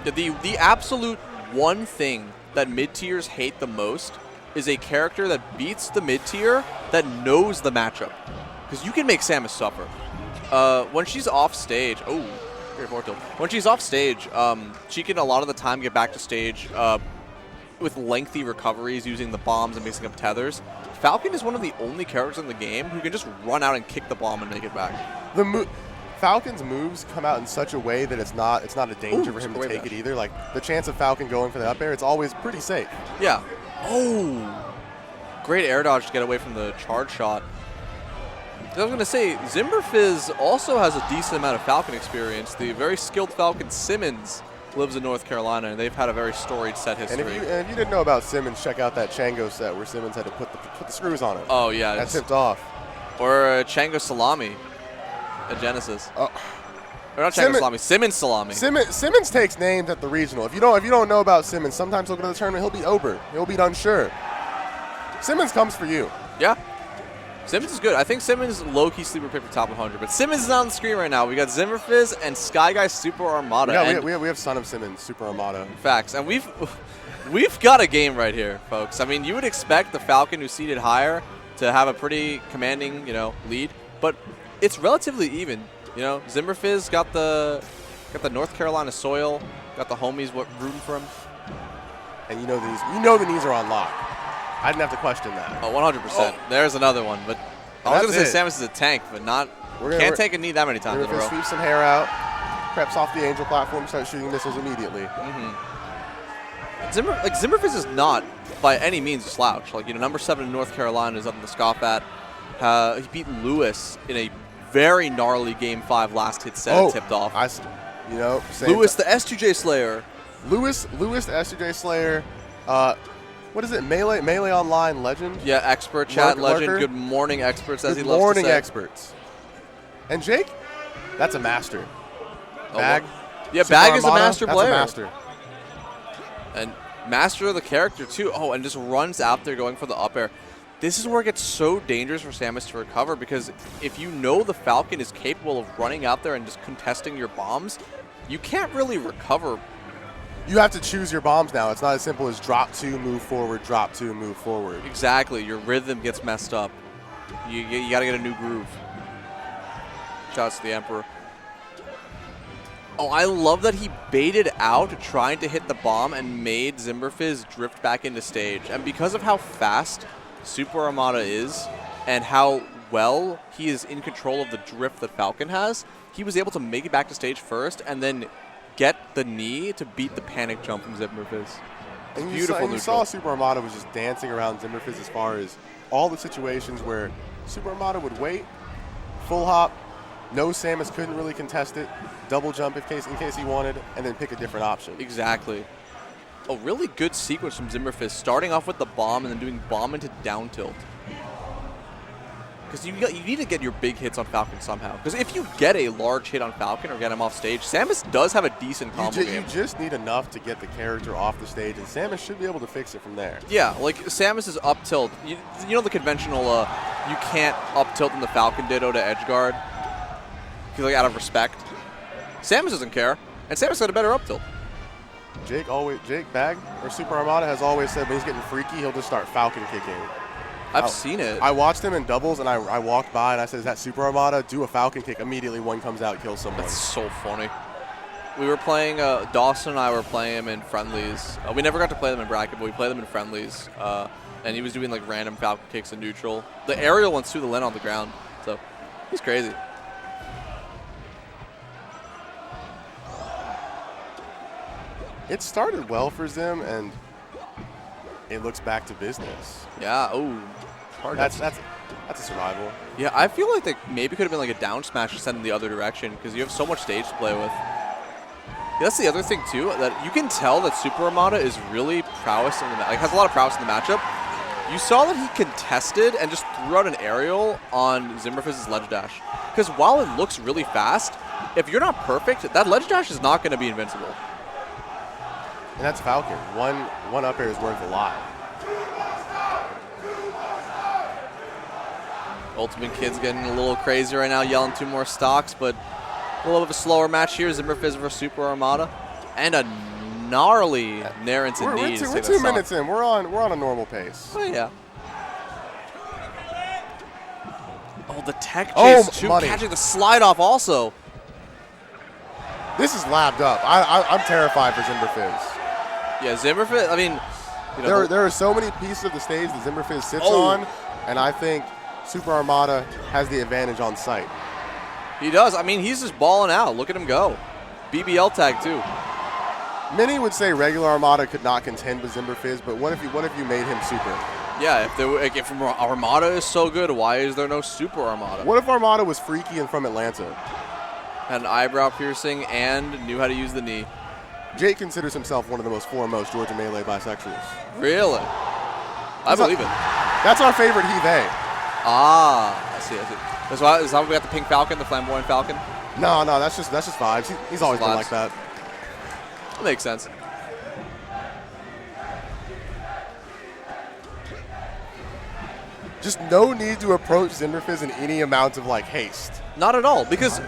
The absolute one thing that mid-tiers hate the most is a character that beats the mid-tier that knows the matchup. Because you can make Samus suffer. When she's off stage, Great forward tilt. When she's off stage, she can a lot of the time get back to stage with lengthy recoveries using the bombs and mixing up tethers. Falcon is one of the only characters in the game who can just run out and kick the bomb and make it back. Falcon's moves come out in such a way that it's not a danger for him to take it either. Like the chance of Falcon going for the up air, it's always pretty safe. Yeah. Oh. Great air dodge to get away from the charge shot. I was going to say, Zimberfizz also has a decent amount of Falcon experience. The very skilled Falcon Simmons lives in North Carolina, and they've had a very storied set history. And if you didn't know about Simmons, check out that Chango set where Simmons had to put the screws on it. Oh, yeah. That tipped off. Or Chango Salami at Genesis. Oh. Or not Chango Salami, Simmons Salami. Simmons takes names at the regional. If you don't know about Simmons, sometimes he'll go to the tournament, he'll beat Ober. He'll beat Unsure. Simmons comes for you. Yeah. Simmons is good. I think Simmons low-key sleeper pick for top 100, but Simmons is on the screen right now. We got Zimberfizz and Sky Guy Super Armada. Yeah, we have Son of Simmons, Super Armada. Facts. And we've got a game right here, folks. I mean, you would expect the Falcon who's seated higher to have a pretty commanding, lead, but it's relatively even. Zimberfizz got the North Carolina soil, got the homies rooting for him. And the knees are on lock. I didn't have to question that. Oh, 100%. Oh. There's another one, but I was going to say Samus is a tank, but can't take a knee that many times in a row. Sweep some hair out, preps off the Angel platform, start shooting missiles immediately. Zimberfizz is not by any means a slouch. Number 7 in North Carolina is up in the scoff at. He beat Lewis in a very gnarly Game 5 last hit set tipped off. Lewis, the S2J Slayer. Lewis, the S2J Slayer. What is it? Melee Online legend? Yeah, expert chat legend. Lurker. Good morning, experts, as he loves to say. Good morning, experts. And Jake, that's a master. Bag. Yeah, Bag is a master player. That's a master. And master of the character, too. Oh, and just runs out there going for the up air. This is where it gets so dangerous for Samus to recover, because if you know the Falcon is capable of running out there and just contesting your bombs, you can't really recover. You have to choose your bombs now. It's not as simple as drop 2, move forward, drop 2, move forward. Exactly. Your rhythm gets messed up. You got to get a new groove. Shouts to the Emperor. Oh, I love that he baited out trying to hit the bomb and made Zimberfizz drift back into stage. And because of how fast Super Armada is and how well he is in control of the drift that Falcon has, he was able to make it back to stage first and then get the knee to beat the panic jump from Zimberfizz. And you saw Super Armada was just dancing around Zimberfizz as far as all the situations where Super Armada would wait, full hop, no Samus couldn't really contest it, double jump in case he wanted, and then pick a different option. Exactly. A really good sequence from Zimberfizz, starting off with the bomb and then doing bomb into down tilt. Because you need to get your big hits on Falcon somehow. Because if you get a large hit on Falcon or get him off stage, Samus does have a decent combo game. You just need enough to get the character off the stage, and Samus should be able to fix it from there. Yeah, like Samus is up tilt. You know the conventional, you can't up tilt in the Falcon ditto to edge guard, out of respect. Samus doesn't care, and Samus got a better up tilt. Jake Bag or Super Armada has always said when he's getting freaky, he'll just start Falcon kicking. I've seen it. I watched him in doubles, and I walked by, and I said, is that Super Armada? Do a Falcon kick. Immediately, one comes out, kills someone. That's so funny. We were playing, Dawson and I were playing him in friendlies. We never got to play them in bracket, but we played them in friendlies. And he was doing, random Falcon kicks in neutral. The aerial ones, too, the land on the ground. So, he's crazy. It started well for Zim, and it looks back to business. Yeah. Oh. That's a survival. Yeah, I feel like they maybe could have been a down smash to send in the other direction because you have so much stage to play with. Yeah, that's the other thing too, that you can tell that Super Armada is really prowess in the has a lot of prowess in the matchup. You saw that he contested and just threw out an aerial on Zimberfizz's ledge dash. Because while it looks really fast, if you're not perfect, that ledge dash is not going to be invincible. And that's Falcon. One up air is worth a lot. Ultimate Kid's getting a little crazy right now, yelling 2 more stocks, but a little bit of a slower match here. Zimberfizz versus Super Armada. And a gnarly Nair into knee. We're 2 minutes in. We're on a normal pace. Oh, yeah. Oh, the tech chase, too. Money. Catching the slide off also. This is labbed up. I'm terrified for Zimberfizz. Yeah, Zimberfizz, I mean, you know, There are so many pieces of the stage that Zimberfizz sits Oh. on, and I think Super Armada has the advantage on sight. he does. I mean, he's just balling out. Look at him go. BBL tag, too. Many would say regular Armada could not contend with Zimberfizz, but what if you made him super? Yeah, if Armada is so good, why is there no Super Armada? What if Armada was freaky and from Atlanta? Had an eyebrow piercing and knew how to use the knee. Jake considers himself one of the most foremost Georgia Melee bisexuals. Really? I believe it. That's our favorite he-they. Ah, I see. Is that why we got the pink Falcon, the flamboyant Falcon? No, that's just vibes. He's always been Vibes. like that. That makes sense. Just no need to approach Zimberfizz in any amount of like haste. Not at all, because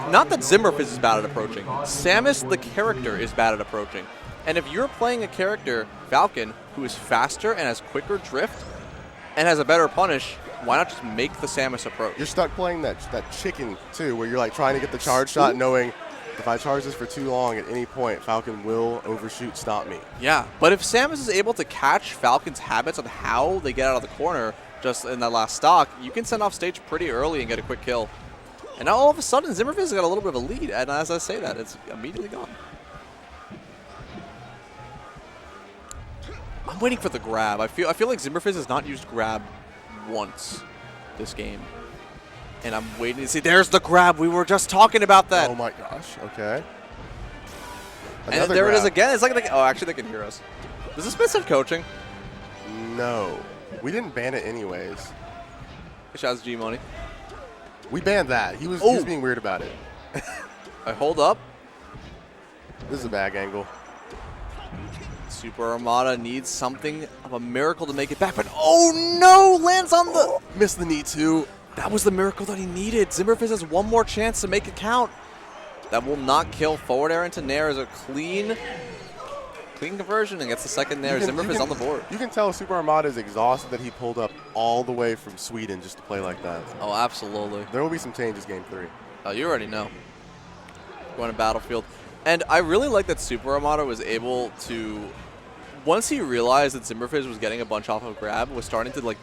not that Zimberfizz is bad at approaching. Samus, the character, is bad at approaching. And if you're playing a character, Falcon, who is faster and has quicker drift and has a better punish, why not just make the Samus approach? You're stuck playing that chicken too, where you're like trying to get the charge shot, knowing if I charge this for too long at any point, Falcon will overshoot, stop me. Yeah, but if Samus is able to catch Falcon's habits on how they get out of the corner just in that last stock, you can send off stage pretty early and get a quick kill. And now all of a sudden, Zimberfizz has got a little bit of a lead, and as I say that, it's immediately gone. I'm waiting for the grab. I feel like Zimberfizz has not used grab once this game. And I'm waiting to see. There's the grab. We were just talking about that. Oh my gosh. Okay. And Another there it is grab. again. It's like oh, actually, they can hear us. Does this miss have coaching? No. We didn't ban it anyways. Shouts G Money. We banned that. He was being weird about it. I hold up. This is a bag angle. Super Armada needs something of a miracle to make it back, but oh no! Lands on the... Missed the knee too. That was the miracle that he needed. Zimberfizz has one more chance to make it count. That will not kill. Forward air into Nair is a clean conversion and gets the second Nair. Zimberfizz on the board. You can tell Super Armada is exhausted that he pulled up all the way from Sweden just to play like that. Oh, absolutely. There will be some changes game 3. Oh, you already know. Going to Battlefield. And I really like that Super Armada was able to... Once he realized that Zimberfizz was getting a bunch off of grab, was starting to like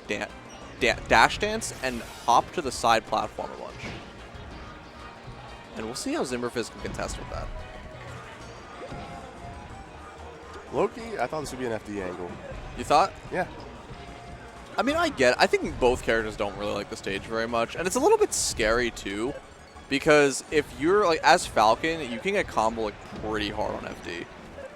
dash dance and hop to the side platform a bunch. And we'll see how Zimberfizz can contest with that. Loki, I thought this would be an FD angle. You thought? Yeah. I mean, I get it. I think both characters don't really like the stage very much. And it's a little bit scary, too, because if you're, like, as Falcon, you can get combo, like, pretty hard on FD.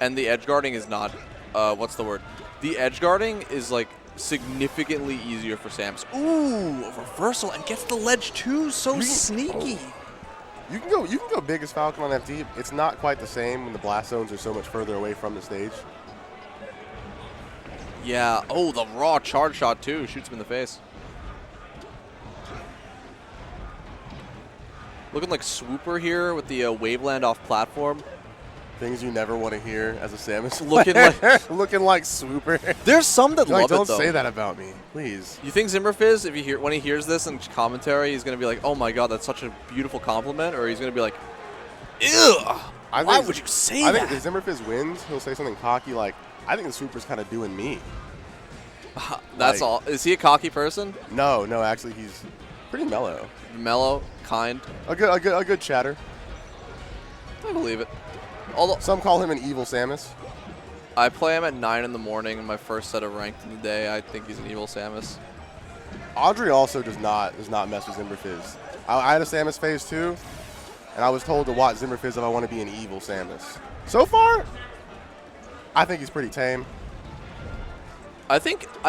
And the edge guarding is not, what's the word? The edge guarding is, like, significantly easier for Samus. Ooh, a reversal, and gets the ledge, too. So sneaky. You can go big as Falcon on FD. It's not quite the same when the blast zones are so much further away from the stage. Yeah. Oh, the raw charge shot, too. Shoots him in the face. Looking like Swooper here with the Waveland off platform. Things you never want to hear as a Samus. Looking like Swooper. There's some that love it, though. Don't say that about me, please. You think Zimberfizz, when he hears this in commentary, he's gonna be like, "Oh my God, that's such a beautiful compliment," or he's gonna be like, "Ew, why would you say that?" I think if Zimberfizz wins, he'll say something cocky like, "I think the Swooper's kind of doing me." That's all. Is he a cocky person? No, actually, he's pretty mellow. Mellow, kind. A good chatter. I believe it. Although some call him an evil Samus. I play him at 9 in the morning in my first set of ranked in the day. I think he's an evil Samus. Audrey also does not mess with Zimberfizz. I had a Samus phase too, and I was told to watch Zimberfizz if I want to be an evil Samus. So far, I think he's pretty tame. I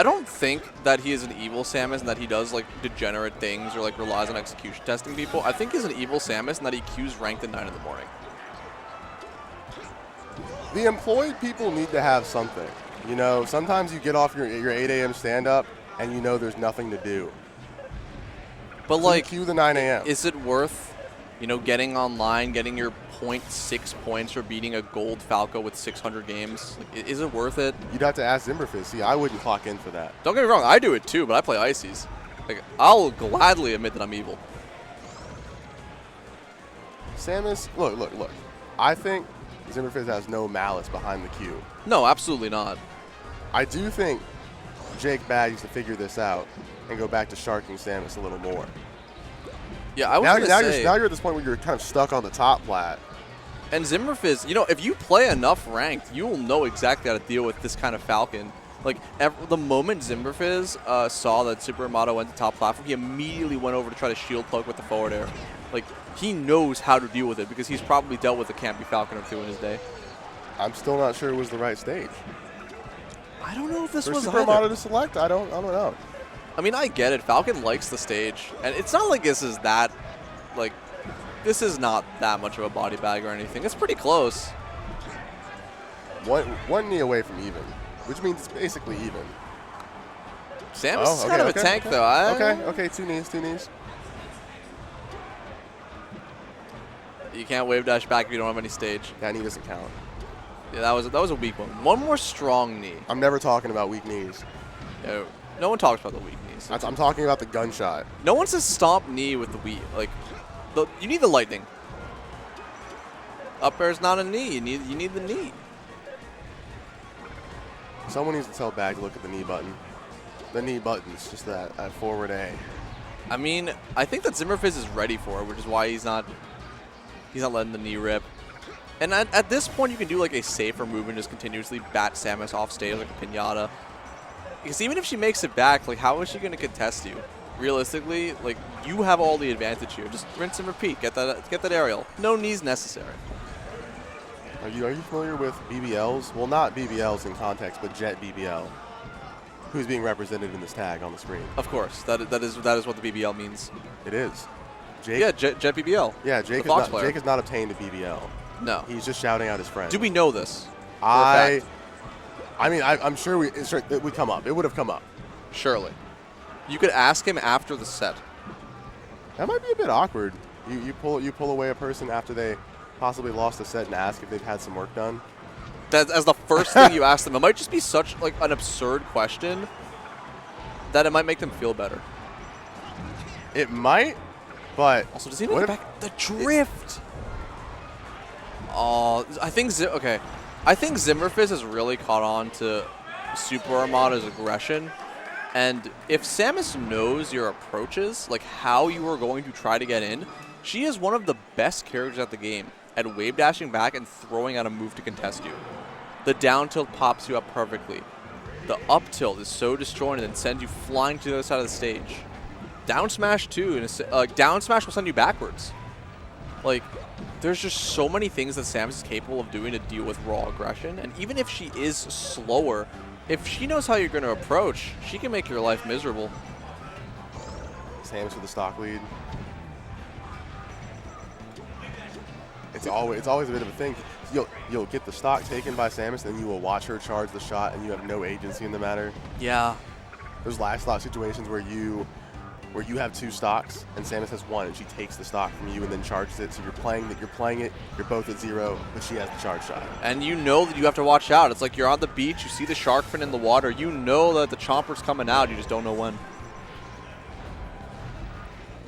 don't think that he is an evil Samus and that he does like degenerate things or like relies on execution testing people. I think he's an evil Samus and that he queues ranked at 9 in the morning. The employed people need to have something. You know, sometimes you get off your 8 a.m. stand-up and you know there's nothing to do. But so like, cue the 9 a.m. Is it worth, getting online, getting your 0.6 points for beating a gold Falco with 600 games? Like, is it worth it? You'd have to ask Zimberfizz. See, I wouldn't clock in for that. Don't get me wrong, I do it too, but I play Ices. Like, I'll gladly admit that I'm evil. Samus, look. I think Zimberfizz has no malice behind the Q. No, absolutely not. I do think Jake Bad needs to figure this out and go back to sharking Samus a little more. Yeah, I was now, going to say. Now you're at this point where you're kind of stuck on the top plat. And Zimberfizz, you know, if you play enough ranked, you will know exactly how to deal with this kind of Falcon. Like, the moment Zimberfizz saw that Super ARMADA went to top platform, he immediately went over to try to shield poke with the forward air. Like, he knows how to deal with it because he's probably dealt with a campy Falcon or two in his day. I'm still not sure it was the right stage. I don't know if this For was Super either. ARMADA to select, I don't know. I mean, I get it. Falcon likes the stage. And it's not like this is that, like, this is not that much of a body bag or anything. It's pretty close. One knee away from even, which means it's basically even. Samus is kind of a tank, though. Okay, two knees. You can't wave dash back if you don't have any stage. That knee doesn't count. Yeah, that was a weak one. One more strong knee. I'm never talking about weak knees. Yeah, no one talks about the weak knees. I'm talking about the gunshot. No one says stomp knee with the weak. Like, you need the lightning. Up air's not a knee. You need the knee. Someone needs to tell Bag to look at the knee button. The knee button's just that forward A. I mean, I think that Zimberfizz is ready for it, which is why he's not letting the knee rip. And at this point, you can do like a safer move and just continuously bat Samus off stage like a pinata. Because even if she makes it back, like, how is she going to contest you? Realistically, like, you have all the advantage here. Just rinse and repeat. Get that aerial. No knees necessary. Are you familiar with BBLs? Well, not BBLs in context, but JetBBL. Who's being represented in this tag on the screen? Of course, that is what the BBL means. It is. Jake. Yeah, JetBBL. Yeah, Jake has not obtained a BBL. No. He's just shouting out his friend. Do we know this? I mean, I'm sure it would come up. It would have come up. Surely. You could ask him after the set. That might be a bit awkward. You pull away a person after they possibly lost a set and ask if they've had some work done. That as the first thing you ask them, it might just be such like an absurd question that it might make them feel better. It might, but also does he make it back the drift? Oh, I think Zimberfizz has really caught on to Super ARMADA's aggression. And if Samus knows your approaches, like how you are going to try to get in, she is one of the best characters at the game at wave dashing back and throwing out a move to contest you. The down tilt pops you up perfectly. The up tilt is so disjointed and sends you flying to the other side of the stage. Down smash too, and down smash will send you backwards. Like, there's just so many things that Samus is capable of doing to deal with raw aggression, and even if she is slower, if she knows how you're going to approach, she can make your life miserable. Samus with the stock lead. It's always a bit of a thing. You'll get the stock taken by Samus, and you will watch her charge the shot, and you have no agency in the matter. Yeah. There's last slot situations where you have two stocks, and Samus has one, and she takes the stock from you and then charges it. So you're playing it. You're both at 0, but she has the charge shot. And you know that you have to watch out. It's like you're on the beach, you see the shark fin in the water, you know that the chomper's coming out, you just don't know when.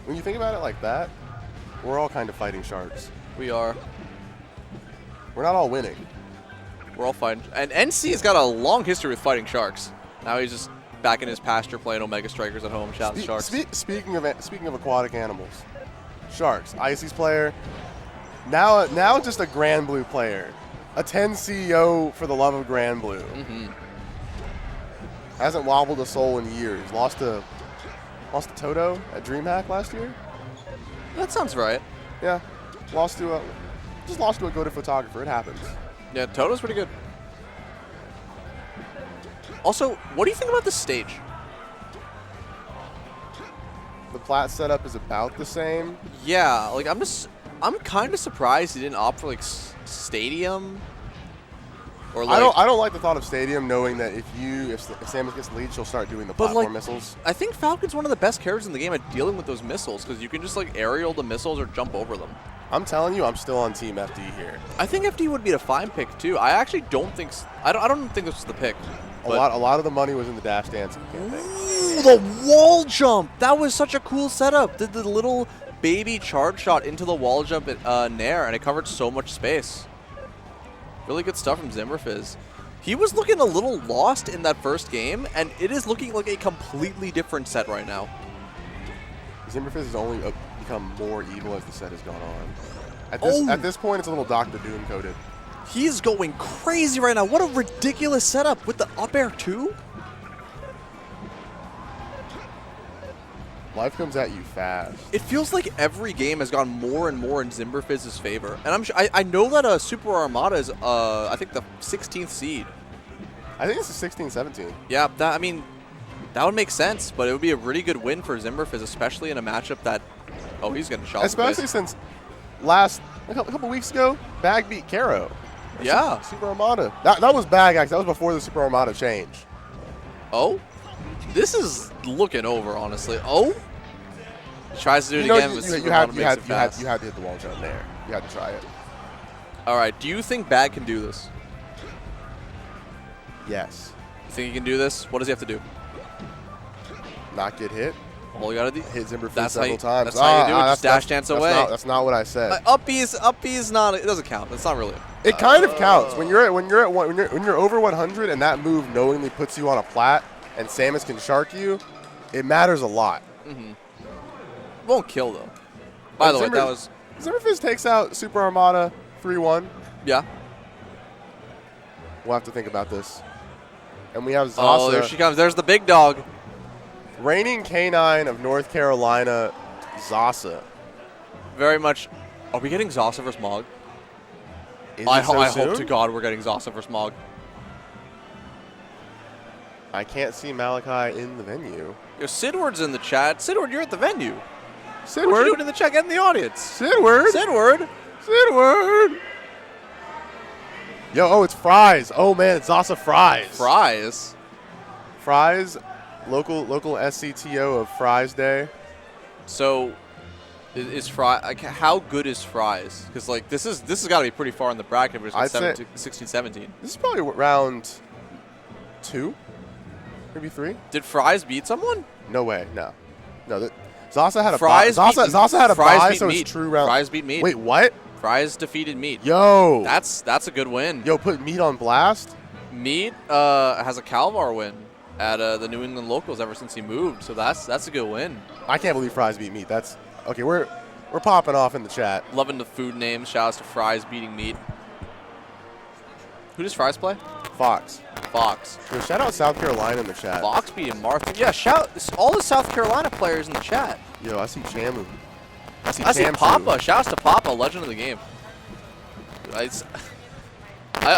When you think about it like that, we're all kind of fighting sharks. We are. We're not all winning. We're all fighting. And NC has got a long history with fighting sharks. Now he's just back in his pasture playing Omega Strikers at home, shouting sharks. Speaking of aquatic animals, sharks. Icy's player. Now just a Grand Blue player. A 10 CEO for the love of Grand Blue. Mm-hmm. Hasn't wobbled a soul in years. Lost to Toto at DreamHack last year. That sounds right. Yeah. Lost to a go-to photographer. It happens. Yeah, Toto's pretty good. Also, what do you think about the stage? The plat setup is about the same. Yeah, like I'm kind of surprised he didn't opt for like stadium. Or like, I don't like the thought of stadium, knowing that if Samus gets the lead, she'll start doing the platform missiles. I think Falcon's one of the best characters in the game at dealing with those missiles because you can just like aerial the missiles or jump over them. I'm telling you, I'm still on Team FD here. I think FD would be a fine pick too. I actually don't think I don't think this was the pick. A lot of the money was in the dash dance campaign. Ooh, the wall jump! That was such a cool setup. The little baby charge shot into the wall jump at Nair, and it covered so much space. Really good stuff from Zimberfizz. He was looking a little lost in that first game, and it is looking like a completely different set right now. Zimberfizz has only become more evil as the set has gone on. At this point, it's a little Dr. Doom coded. He's going crazy right now. What a ridiculous setup with the up air too. Life comes at you fast. It feels like every game has gone more and more in Zimberfizz's favor. And I know that Super Armada is, I think, the 16th seed. I think it's the 16, 17. Yeah, I mean, that would make sense, but it would be a really good win for Zimberfizz, especially in a matchup that, oh, he's getting shot. Especially since a couple weeks ago, Bag beat Karo. Yeah. Super Armada. That was Bag, actually. That was before the Super Armada change. Oh? This is looking over, honestly. Oh? Tries to do it again, but Super Armada makes it fast. You had to hit the wall jump there. You had to try it. All right, do you think Bag can do this? Yes. You think he can do this? What does he have to do? Not get hit. All you gotta do. Hit Zimberfizz several times. That's how you do it. Just dash dance away. That's not what I said. Up B is not. It doesn't count. It's not really. It kind of counts when you're over 100 and that move knowingly puts you on a plat and Samus can shark you. It matters a lot. Mm-hmm. Won't kill though. By the way, that was Zimberfizz takes out Super Armada 3-1. Yeah. We'll have to think about this. And we have Zasa. Oh, there she comes. There's the big dog. Reigning K9 of North Carolina, Zasa. Very much. Are we getting Zasa versus Mog? I hope to God we're getting Zasa versus Mog. I can't see Malachi in the venue. Yo, Siddward's in the chat. Siddward, you're at the venue. Siddward? What you doing in the chat? Get in the audience. Siddward? Siddward? Siddward? Yo, oh, it's Fries. Oh, man, it's Zasa Fries. Fries? Fries, local SCTO of Fries Day. So, is Fries, like, how good is Fries? Because, like, this has got to be pretty far in the bracket, but it's 16, 17. This is probably round 2, maybe 3. Did Fries beat someone? No way, no. Zasa had a Fries bye. Zasa had a bye, so Meat. it's true round. Fries beat Meat. Wait, what? Fries defeated Meat. Yo. That's a good win. Yo, put Meat on blast? Meat has a Kalvar win at the New England Locals ever since he moved, so that's a good win. I can't believe Fries beat Meat. That's okay. We're popping off in the chat. Loving the food names. Shout outs to Fries beating Meat. Who does Fries play? Fox. Yo, shout out South Carolina in the chat. Fox beating Marth. Yeah, shout all the South Carolina players in the chat. Yo, I see Chamu. I see Papa. Shout outs to Papa, legend of the game. I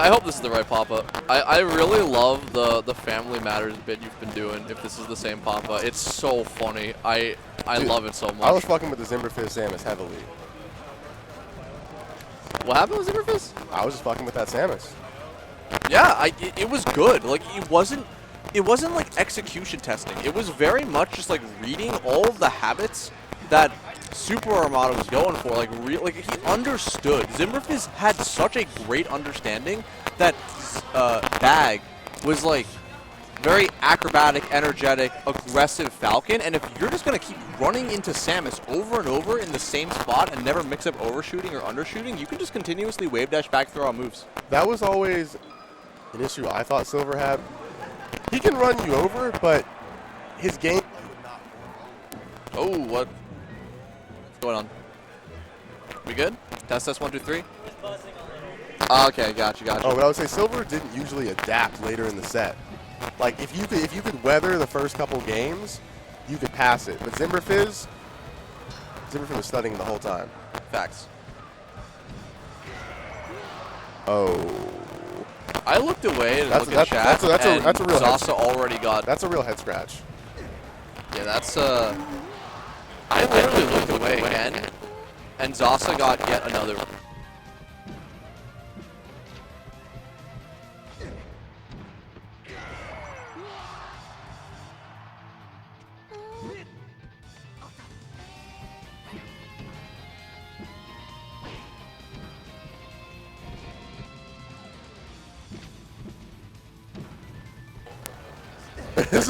hope this is the right Papa. I really love the Family Matters bit you've been doing, if this is the same Papa. It's so funny. Dude, love it so much. I was fucking with the Zimberfizz Samus heavily. What happened with Zimberfizz? I was just fucking with that Samus. Yeah, it was good. Like, it wasn't like execution testing. It was very much just like reading all of the habits that Super Armada was going for. Like he understood. Zimberfizz had such a great understanding that Bag was like very acrobatic, energetic, aggressive Falcon, and if you're just going to keep running into Samus over and over in the same spot and never mix up overshooting or undershooting, you can just continuously wave dash back throw on moves. That was always an issue I thought Silver had. He can run you over, but his game... Oh, what's going on? We good? Test 1, 2, 3? It's buzzing a little. Okay, gotcha. Oh, but I would say Silver didn't usually adapt later in the set. Like, if you could weather the first couple games, you could pass it. But Zimberfizz was studying the whole time. Facts. Oh. I looked away and looked at chat, that's a real Zasa already got... That's a real head scratch. Yeah, that's I literally looked away again, and Zasa got yet another. This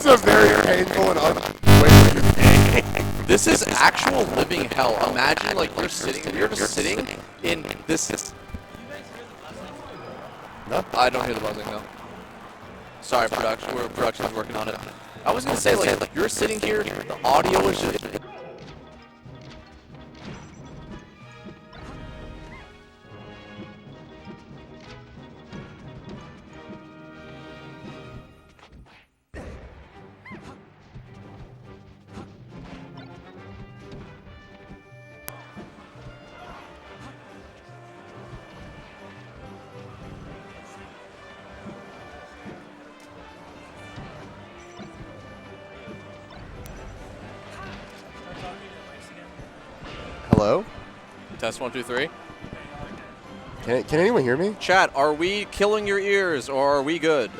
is a very painful and unwavering game. This is actual living hell. Imagine like you're just sitting in this. No? I don't hear the buzzing, no. Sorry, production's working on it. I was gonna say, like you're sitting here, the audio is just. Hello? Test 1, 2, 3. Can anyone hear me? Chat, are we killing your ears or are we good?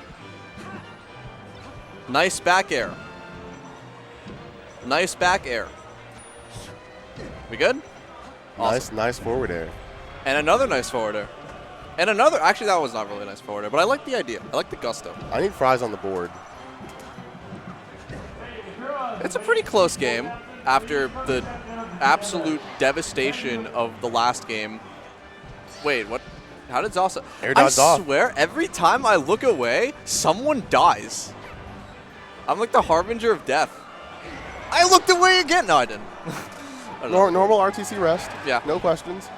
Nice back air. Nice back air. We good? Awesome. Nice forward air. And another nice forward air. And another, actually that was not really a nice forward air, but I like the idea. I like the gusto. I need fries on the board. It's a pretty close game after the absolute devastation of the last game. Wait, what? How did Zasa? Air I dodged off. swear, every time I look away, someone dies. I'm like the harbinger of death. I looked away again. No, I didn't. I don't know. Normal RTC rest. Yeah. No questions.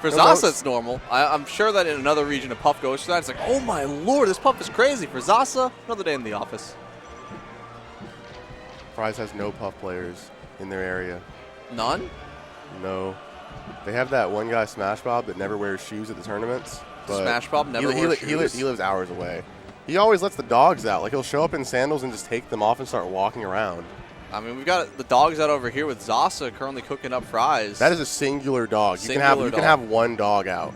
For No Zasa, notes. it's normal. I'm sure that in another region, a Puff goes through that. It's like, oh my lord, this Puff is crazy. For Zasa, another day in the office. Fries has no Puff players in their area. None? No. They have that one guy, Smash Bob, that never wears shoes at the tournaments. But Smash Bob never wears shoes? He lives hours away. He always lets the dogs out. Like, he'll show up in sandals and just take them off and start walking around. I mean, we've got the dogs out over here with Zasa currently cooking up fries. That is a singular dog. You can have one dog out.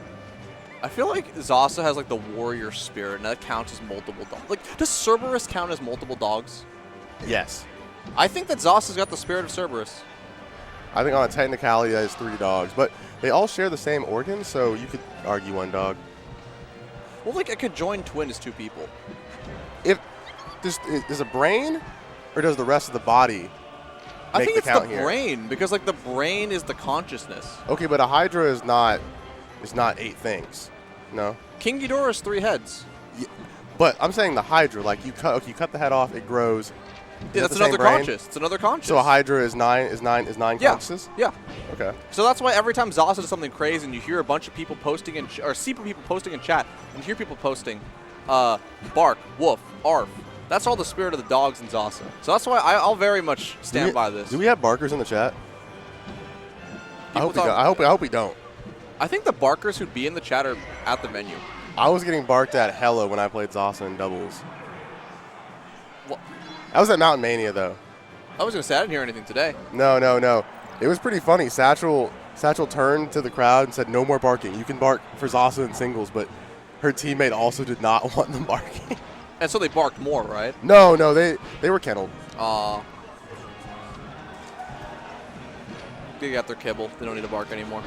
I feel like Zasa has like the warrior spirit, and that counts as multiple dogs. Like, does Cerberus count as multiple dogs? Yes. I think that Zasa's got the spirit of Cerberus. I think on a technicality that is 3 dogs, but they all share the same organ, so you could argue 1 dog. Well, like a conjoined twin is 2 people. If is a brain, or does the rest of the body I make think the it's count the here? brain, because like the brain is the consciousness. Okay, but a Hydra is not 8 things. No. King Ghidorah has 3 heads. Yeah, but I'm saying the Hydra, like you cut the head off, it grows. Yeah, that's another conscious. It's another conscious. So a Hydra is 9 yeah. conscious? Yeah. Okay. So that's why every time Zasa does something crazy and you hear a bunch of people posting or see people posting in chat and hear people posting bark, woof, arf. That's all the spirit of the dogs in Zasa. So that's why I'll very much stand by this. Do we have barkers in the chat? I hope we don't. I think the barkers who'd be in the chat are at the venue. I was getting barked at hella when I played Zasa in doubles. Well, I was at Mountain Mania, though. I was going to say, I didn't hear anything today. No. It was pretty funny. Satchel turned to the crowd and said, no more barking. You can bark for Zasa in singles, but her teammate also did not want them barking. And so they barked more, right? No, they were kenneled. Aw. They got their kibble. They don't need to bark anymore.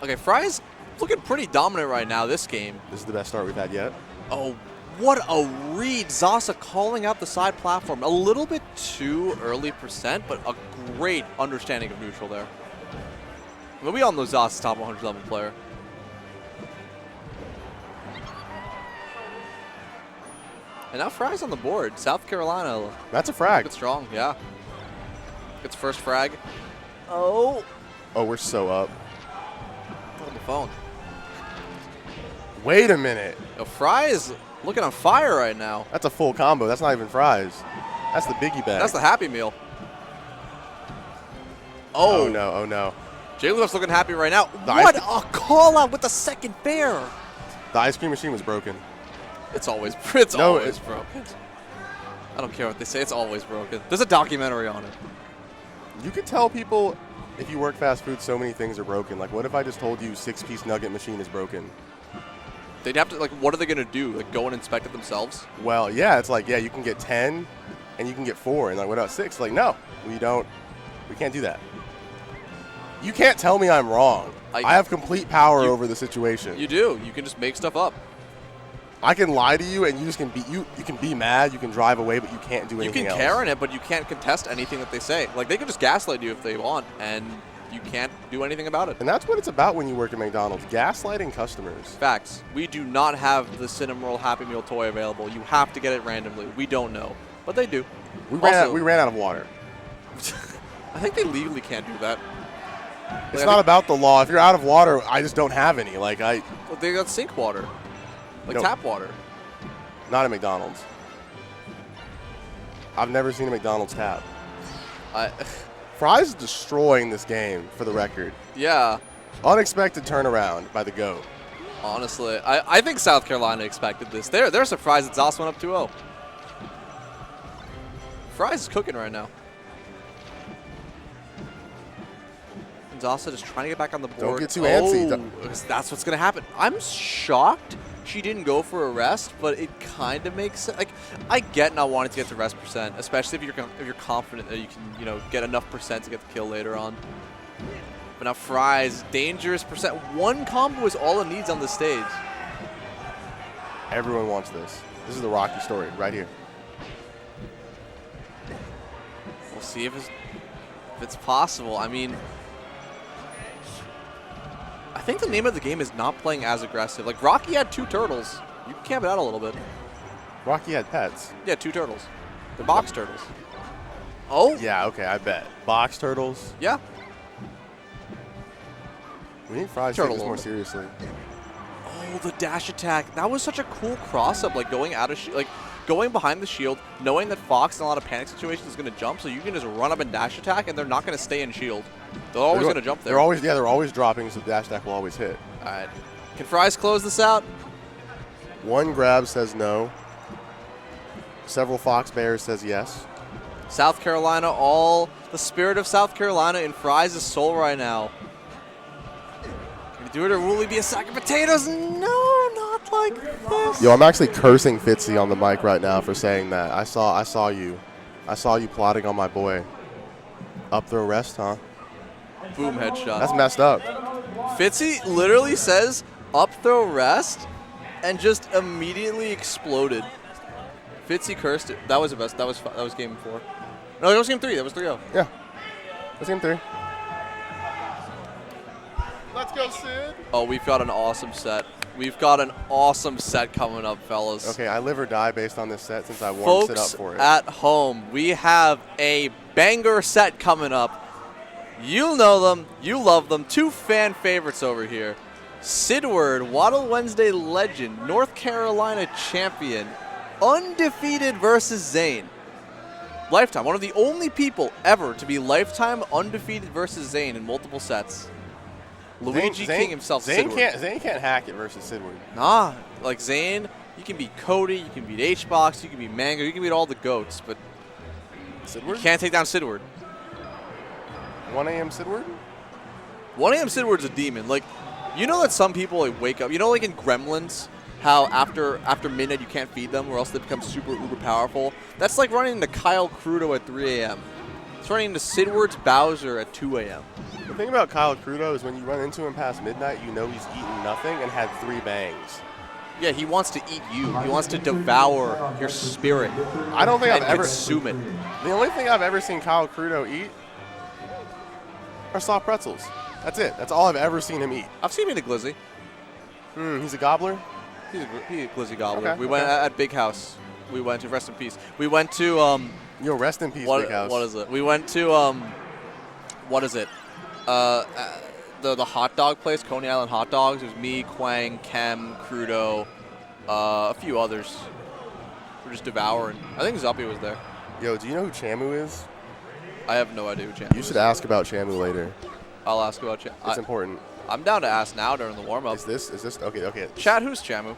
Okay, Fry's looking pretty dominant right now this game. This is the best start we've had yet. Oh, what a read. Zasa calling out the side platform. A little bit too early %, but a great understanding of neutral there. I mean, we all know Zasa's top 100 level player. And now Fry's on the board. South Carolina. That's a frag. Good strong, yeah. Gets first frag. Oh. Oh, we're so up. On the phone. Wait a minute. Yo, Fry is looking on fire right now. That's a full combo. That's not even fries. That's the biggie bag. That's the Happy Meal. Oh no. Jigglypuff's looking happy right now. What a call out with the second bear. The ice cream machine was broken. It's always broken. I don't care what they say. It's always broken. There's a documentary on it. You could tell people if you work fast food, so many things are broken. Like, what if I just told you 6-piece nugget machine is broken? They'd have to, like, what are they going to do? Like, go and inspect it themselves? Well, yeah, it's like, yeah, you can get 10 and you can get 4. And like, what about 6? Like, no, we can't do that. You can't tell me I'm wrong. I have complete power over the situation. You do. You can just make stuff up. I can lie to you, and you just can be you can be mad, you can drive away, but you can't do anything else. You can care in it, but you can't contest anything that they say. Like, they could just gaslight you if they want, and you can't do anything about it. And that's what it's about when you work at McDonald's, gaslighting customers. Facts. We do not have the Cinnamon Roll Happy Meal toy available. You have to get it randomly. We don't know, but they do. We ran out of water. I think they legally can't do that. It's not about the law. If you're out of water, I just don't have any. Like Well, they got sink water, like tap water. Not at McDonald's. I've never seen a McDonald's tap. Fries is destroying this game, for the record. Yeah. Unexpected turnaround by the GOAT. Honestly, I think South Carolina expected this. They're surprised that Zasa went up 2-0. Fries is cooking right now. And Zasa just trying to get back on the board. Don't get too antsy. That's what's going to happen. I'm shocked she didn't go for a rest, but it kind of makes sense. Like, I get not wanting to get to rest percent, especially if you're confident that you can, get enough percent to get the kill later on. But now Fries, dangerous percent. One combo is all it needs on the stage. Everyone wants this. This is the Rocky story right here. We'll see if it's possible. I mean, I think the name of the game is not playing as aggressive. Like, Rocky had 2 turtles. You can camp it out a little bit. Rocky had pets. Yeah, 2 turtles. They're box turtles. Oh? Yeah, okay, I bet. Box turtles. Yeah. We need Fries to take this more seriously. Oh, the dash attack. That was such a cool cross-up, like going out of going behind the shield, knowing that Fox in a lot of panic situations is going to jump, so you can just run up and dash attack, and they're not going to stay in shield. They're always going to jump there. They're always dropping, so dash attack will always hit. All right. Can Fries close this out? One grab says no. Several Fox Bears says yes. South Carolina, all the spirit of South Carolina in Fries' soul right now. Can he do it, or will he be a sack of potatoes? No, not like this. Yo, I'm actually cursing Fitzy on the mic right now for saying that. I saw you. I saw you plotting on my boy. Up throw rest, huh? Boom, headshot. That's messed up. Fitzy literally says up throw rest and just immediately exploded. Fitzy cursed it. That was the best. That was game 4. No, that was game 3. That was 3-0. Yeah. That's game 3. Let's go, Sid. Oh, we've got an awesome set. We've got an awesome set coming up, fellas. Okay, I live or die based on this set since I warmed it up for it. At home, we have a banger set coming up. You know them. You love them. 2 fan favorites over here. Siddward, Waddle Wednesday legend, North Carolina champion, undefeated versus Zane. Lifetime, one of the only people ever to be lifetime undefeated versus Zane in multiple sets. Luigi King himself, Zane Siddward. can't hack it versus Siddward. Nah, like Zane, you can beat Cody, you can beat H-Box, you can beat Mango, you can beat all the GOATs, but Siddward? you can't take down Siddward. 1 a.m. Siddward? 1 a.m. Siddward's a demon. Like, you know that some people like wake up. You know, like in Gremlins, how after midnight you can't feed them, or else they become super uber powerful. That's like running into Kyle Crudo at 3 a.m. It's running into Siddward's Bowser at 2 a.m. The thing about Kyle Crudo is when you run into him past midnight, you know he's eaten nothing and had 3 bangs. Yeah, he wants to eat you. He wants to devour your spirit. I don't think I've ever consume it. The only thing I've ever seen Kyle Crudo eat are soft pretzels. That's it. That's all I've ever seen him eat. I've seen him eat a glizzy. He's a gobbler? He's a glizzy gobbler. Okay, We went at Big House. We went to, rest in peace. We went to, Yo, rest in peace, Big House. What is it? We went to, what is it? The hot dog place, Coney Island Hot Dogs. It was me, Quang, Kem, Crudo, a few others. We're just devouring. I think Zuppy was there. Yo, do you know who Chamu is? I have no idea who Chamu is. You should ask about Chamu later. I'll ask about Chamu. It's important. I'm down to ask now during the warm-up. Is this? Okay. Chat, who's Chamu?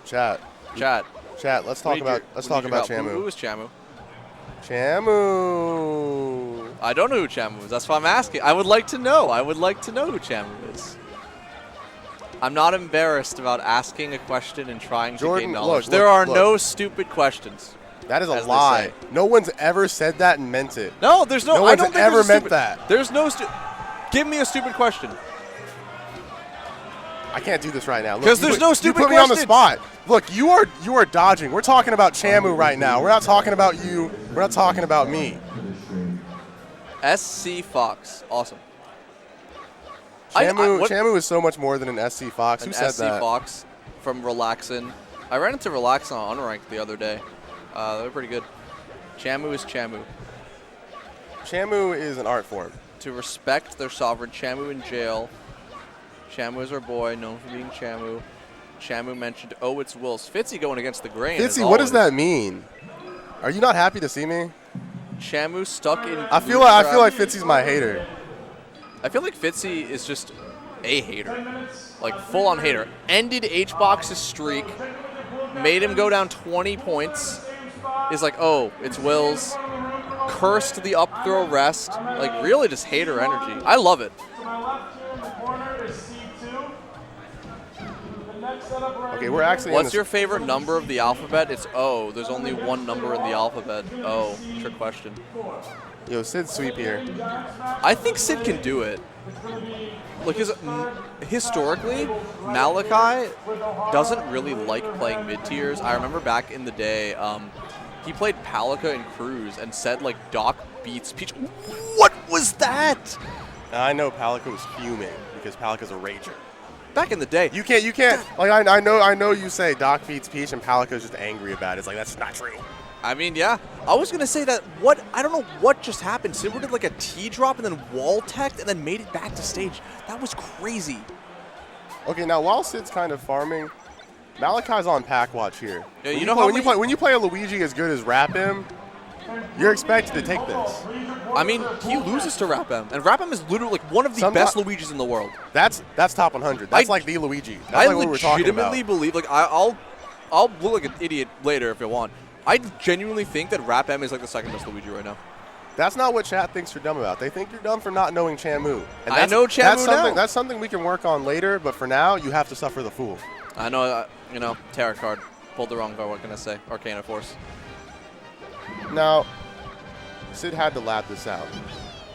Chat, let's talk about Chamu. Who is Chamu? Chamu. I don't know who Chamu is. That's why I'm asking. I would like to know. I would like to know who Chamu is. I'm not embarrassed about asking a question and trying to gain knowledge. There are no stupid questions. That is a lie. No one's ever said that and meant it. No, there's no. No I don't one's think ever there's meant that. There's no. Give me a stupid question. I can't do this right now. Because there's no stupid You put me questions. on the spot. Look, you are dodging. We're talking about Chamu right now. We're not talking about you. We're not talking about me. SC Fox. Awesome. Chamu is so much more than an SC Fox. Who said SC that? Fox from Relaxin. I ran into Relaxin on Unranked the other day. They were pretty good. Chamu is Chamu. Chamu is an art form. To respect their sovereign, Chamu in jail. Chamu is our boy, known for being Chamu. Chamu mentioned, oh, it's Wills. Fitzy going against the grain. Fitzy, what does that mean? Are you not happy to see me? Chamu stuck in. I feel like Fitzy's my hater. I feel like Fitzy is just a hater, like full-on hater. Ended HBox's streak, made him go down 20 points. Is like, oh, it's Wills. Cursed the up throw rest. Like really just hater energy. I love it. Okay, we're actually. What's your favorite number of the alphabet? It's O. There's only one number in the alphabet. O. Trick question. Yo, Sid's sweep here. I think Sid can do it. Look, historically, Malachi doesn't really like playing mid-tiers. I remember back in the day, he played Palika and Cruz and said, like, Doc beats Peach. What was that? I know Palika was fuming because Palika's a rager. Back in the day. You can't. Like, I know you say Doc beats Peach and Palika's just angry about it. It's like, that's not true. I mean, yeah. I was going to say that I don't know what just happened. Siddward did like a T-drop and then wall teched and then made it back to stage. That was crazy. Okay, now while Sid's kind of farming, Malachi's on pack watch here. Yeah, when you play a Luigi as good as Rapim, you're expected to take this. I mean, he loses to Rapim, and Rapim is literally like one of the best Luigis in the world. That's top 100. That's like the Luigi. That's I like what we're talking about. legitimately believe, like I'll look like an idiot later if you want. I genuinely think that Rapim is like the second best Luigi right now. That's not what chat thinks you're dumb about. They think you're dumb for not knowing Chamu. And I know Chamu now. That's something we can work on later, but for now, you have to suffer the fool. I know, tarot card. Pulled the wrong card, what can I say? Arcana Force. Now, Sid had to lab this out.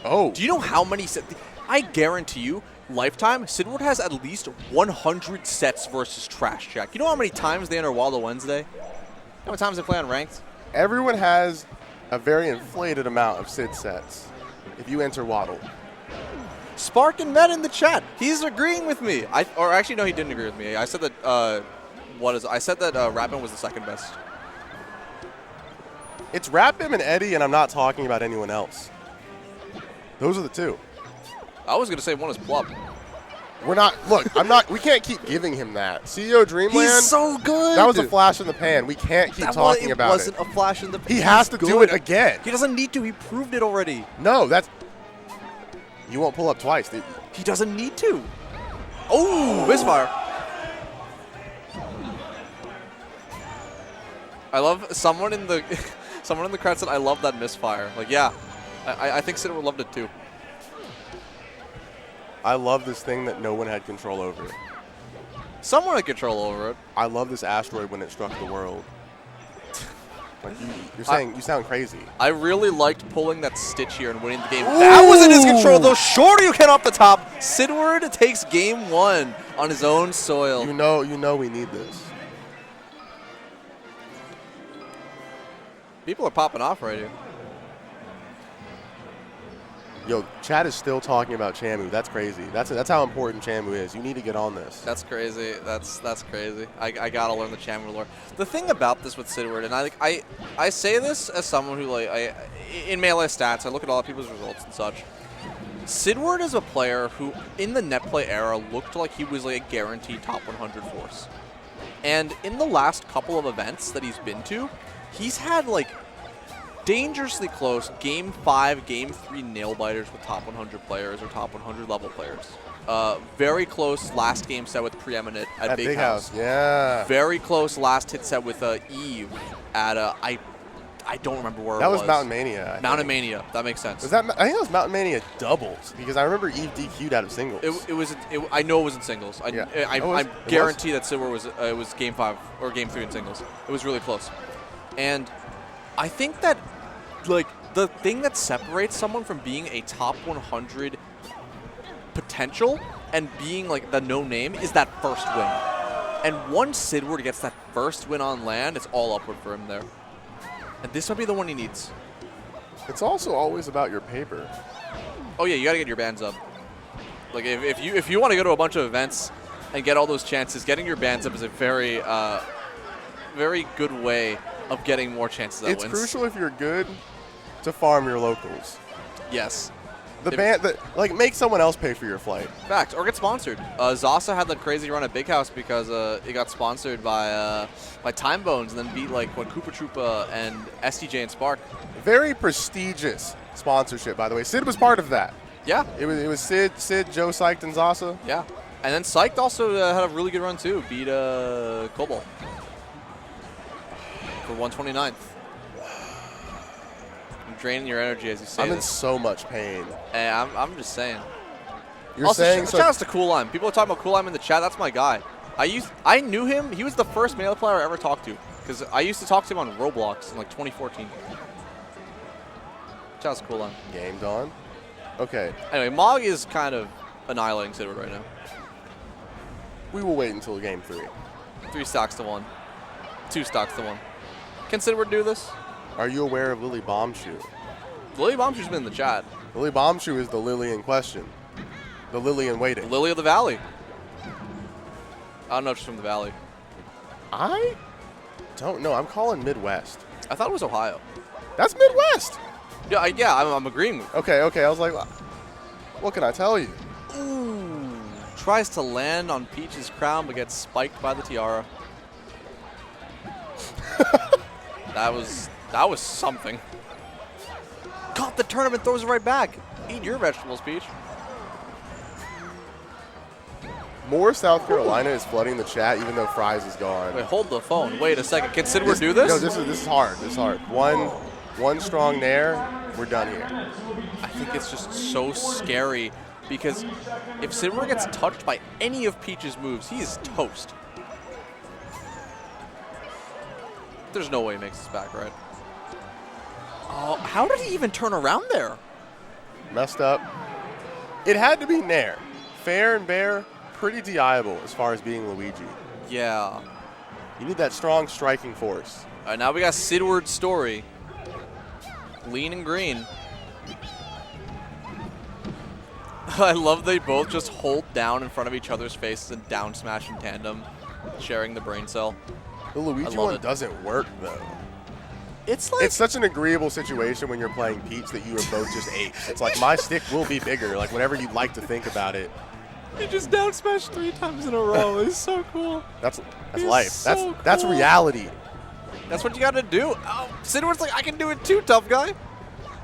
Oh. Do you know how many sets? I guarantee you, lifetime, Siddward has at least 100 sets versus Trash Jack. You know how many times they enter Waldo Wednesday? How many times they play on Ranked? Everyone has a very inflated amount of Sid sets if you enter Waddle. Spark and Med in the chat. He's agreeing with me. Or actually, no, he didn't agree with me. I said that, I said that Rapim was the second best. It's Rapim and Eddie, and I'm not talking about anyone else. Those are the two. I was going to say one is Plub. We're not, we can't keep giving him that. CEO Dreamland. He's so good. That was a flash in the pan. We can't keep talking about it. It wasn't a flash in the pan. He has to do it again. He doesn't need to. He proved it already. No, you won't pull up twice. He doesn't need to. Oh, misfire. I love someone in the crowd said, I love that misfire. Like, yeah, I think Sid would loved it too. I love this thing that no one had control over. Someone had control over it. I love this asteroid when it struck the world. Like you sound crazy. I really liked pulling that Stitch here and winning the game. Ooh. That was in his control, though. Shoryuken off the top. Siddward takes game 1 on his own soil. You know we need this. People are popping off right here. Yo, chat is still talking about Chamu. That's crazy. That's how important Chamu is. You need to get on this. That's crazy. That's crazy. I gotta learn the Chamu lore. The thing about this with Siddward, and I say this as someone who in Melee stats, I look at all people's results and such. Siddward is a player who, in the net play era, looked like he was like a guaranteed top 100 force. And in the last couple of events that he's been to, he's had like dangerously close Game 5, Game 3 nail-biters with top 100 players or top 100 level players. Very close last game set with Preeminent at Big House. Yeah. Very close last hit set with Eve at I don't remember where it was. That was Mountain Mania. Mountain Mania. That makes sense. I think it was Mountain Mania doubles because I remember Eve DQ'd out of singles. I know it was in singles. I guarantee that Siddward was Game 5 or Game 3 in singles. It was really close. And I think that the thing that separates someone from being a top 100 potential and being like the no name is that first win. And once Siddward gets that first win on land, it's all upward for him there. And this might be the one he needs. It's also always about your paper. Oh yeah, you gotta get your bands up. Like if you want to go to a bunch of events and get all those chances, getting your bands up is a very very good way of getting more chances at wins. It's crucial if you're good to farm your locals. Yes. The band that like make someone else pay for your flight. Facts, or get sponsored. Zasa had that crazy run at Big House because it got sponsored by Timebones and then beat like Koopa Troopa and STJ and Spark. Very prestigious sponsorship, by the way. Sid was part of that. Yeah. It was Sid, Joe, Syched, and Zasa. Yeah. And then Syched also had a really good run too. Beat Cobalt for 129th. I'm draining your energy as you say I'm in this. so much pain. Hey, I'm just saying. You're also, saying shout outs to Cool Lime. People are talking about Cool Lime in the chat. That's my guy. I knew him. He was the first male player I ever talked to because I used to talk to him on Roblox in like 2014. Shout outs to Cool Lime. Gamed on. Okay. Anyway, Mog is kind of annihilating Siddward right now. We will wait until game 3. 3 stocks to 1. 2 stocks to 1. Can Siddward do this? Are you aware of Lily Bombshoe? Lily Bombshoe's been in the chat. Lily Bombshoe is the Lily in question. The Lily in waiting. Lily of the Valley. I don't know if she's from the Valley. I don't know. I'm calling Midwest. I thought it was Ohio. That's Midwest. Yeah, I'm agreeing with you. Okay. I was like, what can I tell you? Ooh. Tries to land on Peach's crown but gets spiked by the tiara. That was something. Caught the tournament, throws it right back. Eat your vegetables, Peach. More South Carolina is flooding the chat, even though Fries is gone. Wait, hold the phone. Wait a second. Can Siddward do this? No, this is hard. This is hard. One strong nair, we're done here. I think it's just so scary because if Siddward gets touched by any of Peach's moves, he is toast. There's no way he makes this back, right? Oh, how did he even turn around there? Messed up. It had to be nair. Fair and bare, pretty DIable as far as being Luigi. Yeah. You need that strong striking force. All right, now we got Siddward's story. Lean and green. I love they both just hold down in front of each other's faces and down smash in tandem, sharing the brain cell. The Luigi one doesn't work, though. It's like... It's such an agreeable situation when you're playing Peach that you are both just apes. It's like, my stick will be bigger, like whatever you'd like to think about it. You just down smashed 3 times in a row. It's so cool. That's It's life. so That's cool. reality. That's what you got to do. Oh, Siddward's like, I can do it too, tough guy.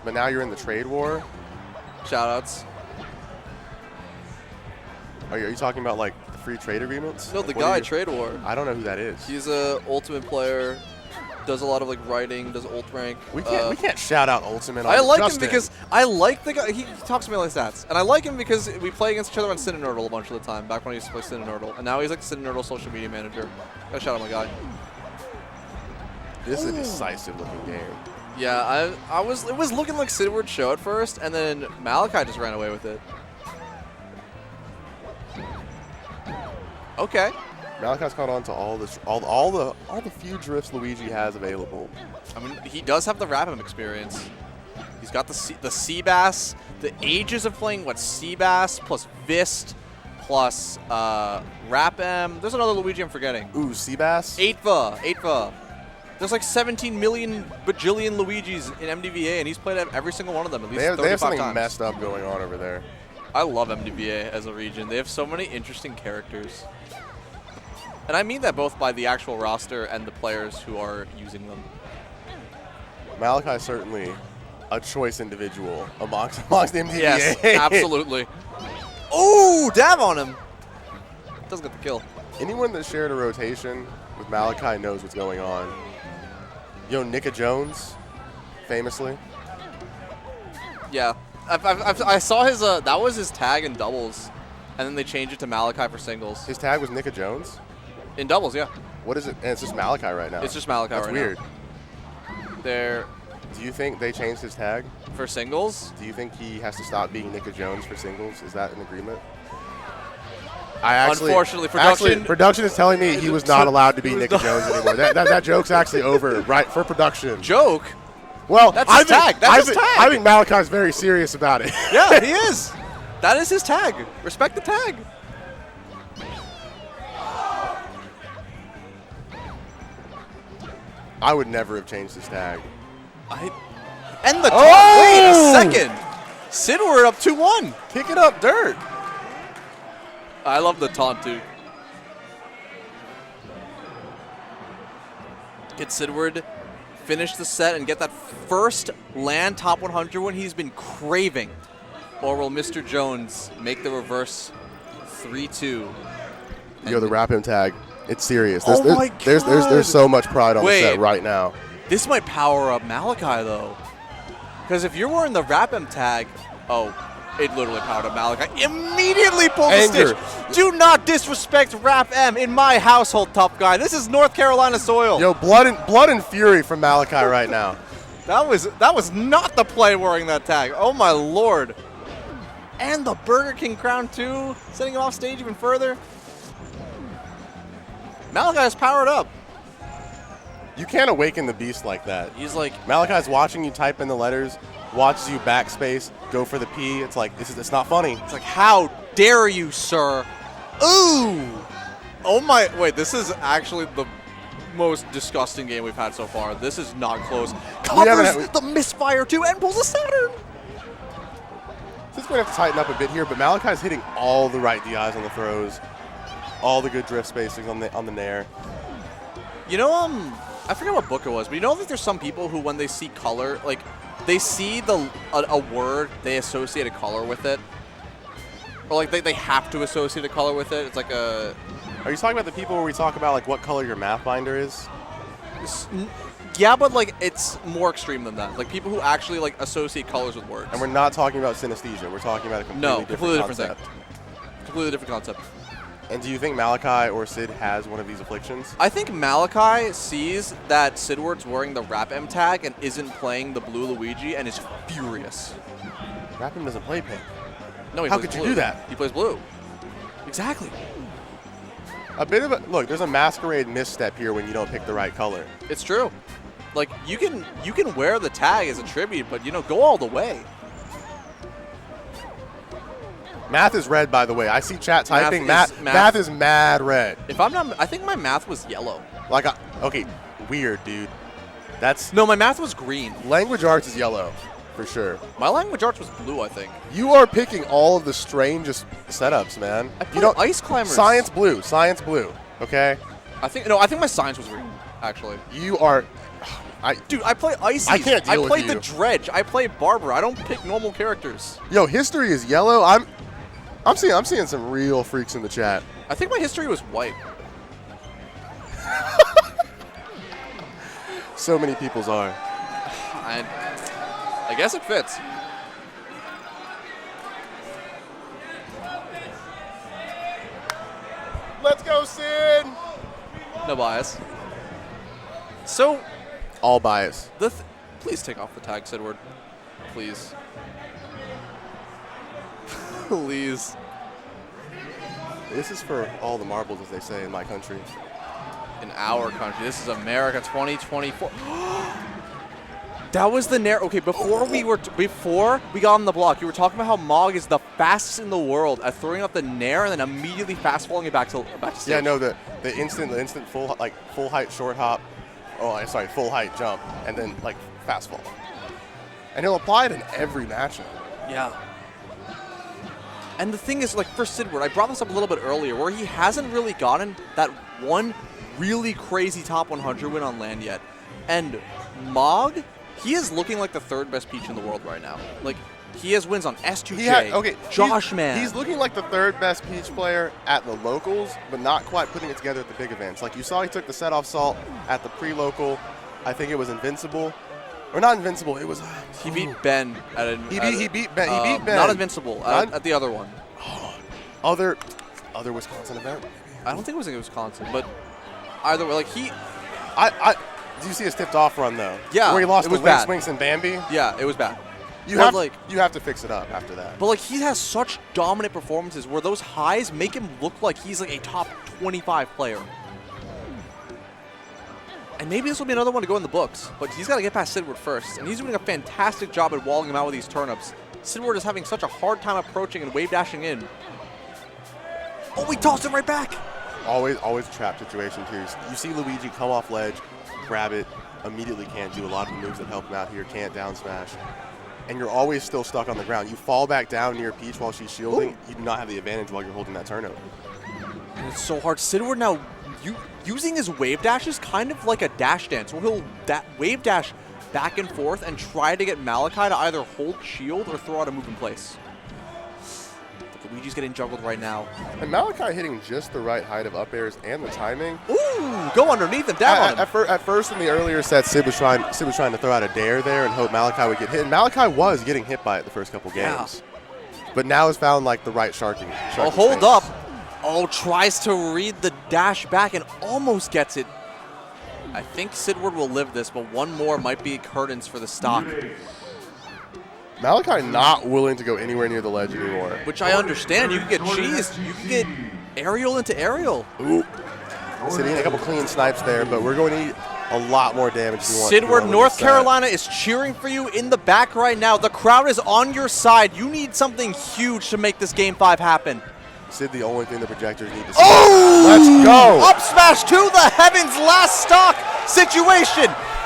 But now you're in the trade war. Shoutouts. Are you talking about like the free trade agreements? No, the What guy, are you- Trade War. I don't know who that is. He's a ultimate player, does a lot of like writing, does ult rank. We can't shout out Ultimate on I like Justin. him because I like the guy. He talks to me like stats, and I like him because we play against each other on Cinnanordle a bunch of the time. Back when I used to play Cinnanordle, and now he's like the Cinnanordle social media manager. Gotta shout out my guy. This is a decisive looking game. Yeah, it was looking like Siddward's show at first, and then Malachi just ran away with it. Okay. Malachi's caught on to all the few drifts Luigi has available. I mean, he does have the Rap'em experience. He's got the Seabass, the ages of playing Seabass plus Vist plus Rap'em. There's another Luigi I'm forgetting. Ooh, Seabass? 8va. There's like 17 million bajillion Luigis in MDVA, and he's played every single one of them at least 35 They have something times. messed up going on over there. I love MDVA as a region. They have so many interesting characters. And I mean that both by the actual roster and the players who are using them. Malachi's certainly a choice individual amongst the MDVA. Yes, absolutely. Ooh, dab on him. Doesn't get the kill. Anyone that shared a rotation with Malachi knows what's going on. Yo, Nicka Jones, famously. Yeah. I saw his, that was his tag in doubles. And then they changed it to Malachi for singles. His tag was Nicka Jones? In doubles, yeah. What is it? And it's just Malachi right now. It's just Malachi That's right weird. now. They're Do you think they changed his tag? for singles. Do you think he has to stop being Nicka Jones for singles? Is that an agreement? Unfortunately, production is telling me he was not allowed to be Nick Jones anymore. That joke's actually over, right? For production. Joke? Well, that's his tag. That's his tag. I think Malachi's very serious about it. Yeah, he is. That is his tag. Respect the tag. I would never have changed his tag. And the taunt. Wait a second. Siddward up 2-1. Kick it up, dirt. I love the taunt, dude. Get Siddward, finish the set, and get that first land top 100 win he's been craving. Or will Mr. Jones make the reverse 3-2? Yo, the wrap him tag. It's serious. There's so much pride on the set right now. This might power up Malachi, though. Because if you're wearing the wrap him tag, it literally powered up Malachi. Immediately pulled the stitch. Do not disrespect Rap M in my household, tough guy. This is North Carolina soil. Yo, blood and fury from Malachi right now. That was not the play wearing that tag. Oh my lord. And the Burger King crown too, sending him off stage even further. Malachi's powered up. You can't awaken the beast like that. He's like Malachi's watching you type in the letters, watches you backspace, go for the P. It's like it's not funny. It's like, how dare you, sir? Ooh. Oh my, wait, this is actually the most disgusting game we've had so far. This is not close. Covers the misfire too and pulls a Saturn. This is going to have to tighten up a bit here, but Malachi's hitting all the right DIs on the throws, all the good drift spacing on the nair. You know, I forget what book it was, but you know that there's some people who, when they see color, like, they see a word, they associate a color with it. Or, like, they have to associate a color with it. It's like a... Are you talking about the people where we talk about, like, what color your math binder is? Yeah, but, like, it's more extreme than that. Like, people who actually, like, associate colors with words. And we're not talking about synesthesia. We're talking about a completely different concept. Thing. Completely different concept. And do you think Malachi or Sid has one of these afflictions? I think Malachi sees that Siddward's wearing the Rap M tag and isn't playing the blue Luigi and is furious. Rap M doesn't play pink. No, he How plays could blue. You do that? He plays blue. Exactly. A bit of a look. There's a masquerade misstep here when you don't pick the right color. It's true. Like you can wear the tag as a tribute, but go all the way. Math is red, by the way. I see chat typing. Math is mad red. If I'm not, I think my math was yellow. Like, okay, weird, dude. No, my math was green. Language arts is yellow, for sure. My language arts was blue, I think. You are picking all of the strangest setups, man. I played Ice Climbers. Science blue, okay? I think my science was green, actually. You are... Dude, I play Ices. I can't deal with you. I played the Dredge. I play Barber. I don't pick normal characters. Yo, history is yellow. I'm seeing some real freaks in the chat. I think my history was white. So many people's are. I guess it fits. Let's go, Sid! No bias. So... All bias. Please take off the tag, Siddward. Please. Please. This is for all the marbles, as they say in my country. In our country. This is America 2024. That was the Nair. Okay, before we got on the block, you were talking about how Mog is the fastest in the world at throwing up the Nair and then immediately fast falling it back to stage. Yeah, no, the instant full height short hop. Oh, sorry, full height jump, and then like fast fall. And he'll apply it in every matchup. Yeah. And the thing is, like, for Siddward, I brought this up a little bit earlier, where he hasn't really gotten that one really crazy top 100 win on land yet. And Mog, he is looking like the third best Peach in the world right now. Like, he has wins on S2J, Josh Man. He's looking like the third best Peach player at the locals, but not quite putting it together at the big events. Like, you saw he took the set off Salt at the pre-local. I think it was Invincible. Or not Invincible, it was... He beat Ben at He beat Ben. Not Invincible, at the other one. Other Wisconsin event? I don't think it was in Wisconsin, but either way, like he... Do you see his tipped off run, though? Yeah, where he lost it was to Link bad. Swinks and Bambi? Yeah, it was bad. You have to fix it up after that. But like he has such dominant performances where those highs make him look like he's like a top 25 player. And maybe this will be another one to go in the books, but he's got to get past Siddward first. And he's doing a fantastic job at walling him out with these turnips. Siddward is having such a hard time approaching and wave dashing in. Oh, we tossed it right back. Always trap situation too. You see Luigi come off ledge, grab it, immediately can't do a lot of the moves that help him out here, can't down smash. And you're always still stuck on the ground. You fall back down near Peach while she's shielding, you do not have the advantage while you're holding that turnip. And it's so hard. Siddward now using his wave dash is kind of like a dash dance, where he'll wave dash back and forth and try to get Malachi to either hold shield or throw out a move in place. But Luigi's getting juggled right now. And Malachi hitting just the right height of up airs and the timing. Ooh, go underneath him, down on him. At first in the earlier set, Sid was trying to throw out a dare there and hope Malachi would get hit. And Malachi was getting hit by it the first couple games. Yeah. But now has found like the right sharking Oh, hold up. Oh, tries to read the dash back and almost gets it. I think Siddward will live this, but one more might be curtains for the stock. Malachi not willing to go anywhere near the ledge anymore. Which I understand. You can get cheesed. You can get aerial into aerial. Ooh. Sitting a couple clean snipes there, but we're going to need a lot more damage. Siddward, North Carolina is cheering for you in the back right now. The crowd is on your side. You need something huge to make this Game 5 happen. Sid, the only thing the projectors need to see. Oh! Let's go! Up smash to the heavens, last stock situation.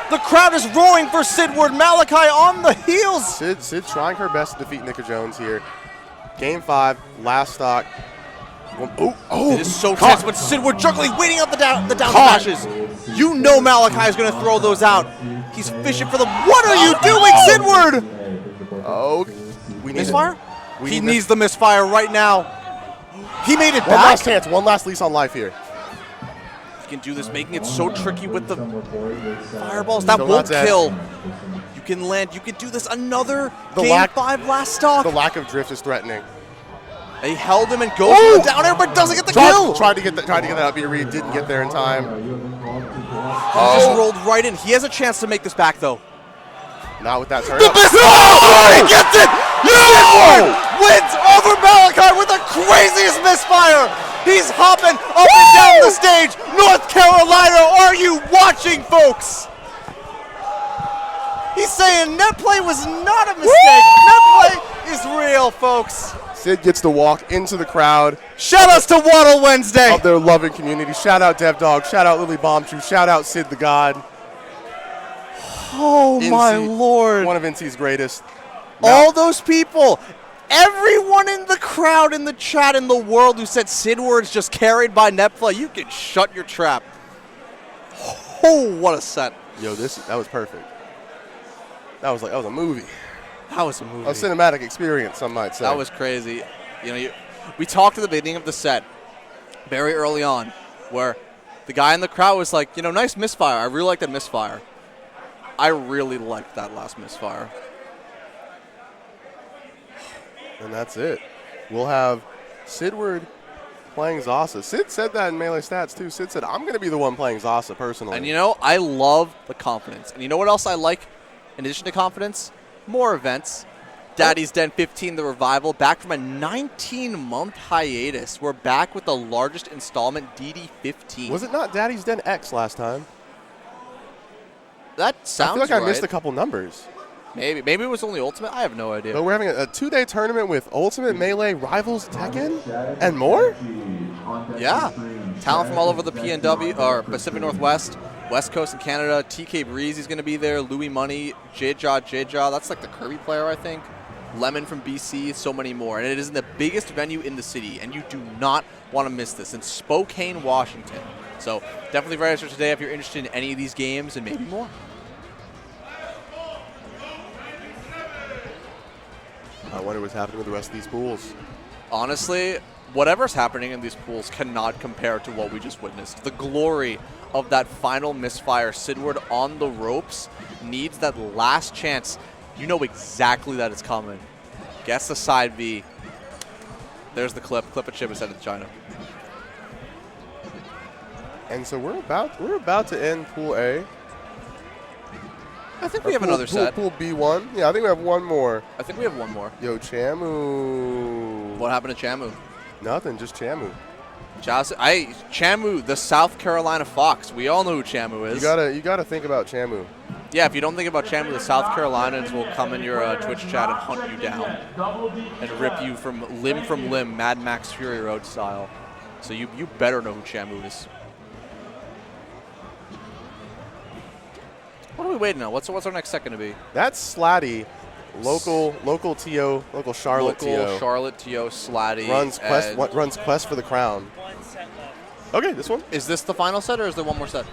The crowd is roaring for Siddward. Malachi on the heels. Sid trying her best to defeat Nika Jones here. Game 5, last stock. Oh! It is so tense, but Siddward juggling, waiting out the down smashes. You know Malachi is going to throw those out. He's fishing for them. What are you doing, Siddward? Oh, we need misfire? He needs the misfire right now. He made it back. One last chance, one last lease on life here. He can do this, making it so tricky with the fireballs. That won't kill. You can land. You can do this. Another Game 5 last stock. The lack of drift is threatening. They held him and goes for the down air, but doesn't get the kill. Tried to get that up here. Reed didn't get there in time. Just rolled right in. He has a chance to make this back, though. Not with that turn. The misfire! He gets it! Siddward wins over Malachi with the craziest misfire! He's hopping up and down the stage! North Carolina, are you watching, folks? He's saying net play was not a mistake. Net play is real, folks. Sid gets to walk into the crowd. Shout outs to Waddle Wednesday. Of their loving community. Shout out Dev Dog. Shout out Lily Bombchu. Shout out Sid the God. Oh my Lord. One of NC's greatest. All those people, everyone in the crowd, in the chat, in the world who said Siddward's just carried by net play, you can shut your trap. Oh, what a set. Yo, that was perfect. That was a movie. That was a movie. A cinematic experience, some might say. That was crazy. We talked at the beginning of the set, very early on, where the guy in the crowd was like, nice misfire. I really like that misfire. I really liked that last misfire. And that's it. We'll have Siddward playing Zasa. Sid said that in Melee Stats, too. Sid said, I'm going to be the one playing Zasa personally. And, I love the confidence. And you know what else I like in addition to confidence? More events. Daddy's Den 15, the revival, back from a 19-month hiatus. We're back with the largest installment, DD15. Was it not Daddy's Den X last time? That sounds right. I feel like I missed a couple numbers. Maybe it was only Ultimate. I have no idea. But we're having a 2-day tournament with Ultimate, Melee, Rivals, Tekken, and more? Yeah. Talent from all over the PNW, or Pacific Northwest, West Coast and Canada. TK Breezy's going to be there. Louis Money, Jja. That's like the Kirby player, I think. Lemon from BC, so many more. And it is in the biggest venue in the city, and you do not want to miss this, in Spokane, Washington. So definitely register today if you're interested in any of these games and maybe more. I wonder what's happening with the rest of these pools. Honestly, whatever's happening in these pools cannot compare to what we just witnessed. The glory of that final misfire. Siddward on the ropes needs that last chance. You know exactly that it's coming. Guess the side B. There's the clip. Clip a chip instead of China. And so we're about to end Pool A. I think we have another set. Pool B1? Yeah, I think we have one more. I think we have one more. Yo, Chamu. What happened to Chamu? Nothing, just Chamu. Chamu, the South Carolina Fox. We all know who Chamu is. You gotta think about Chamu. Yeah, if you don't think about Chamu, the South Carolinians will come in your Twitch chat and hunt you down and rip you from limb, Mad Max Fury Road style. So you better know who Chamu is. What are we waiting on? What's our next set going to be? That's Slatty, local TO, local Charlotte TO. Local Charlotte TO Slatty. Runs Quest for the crown. One set left. Okay, this one. Is this the final set or is there one more set?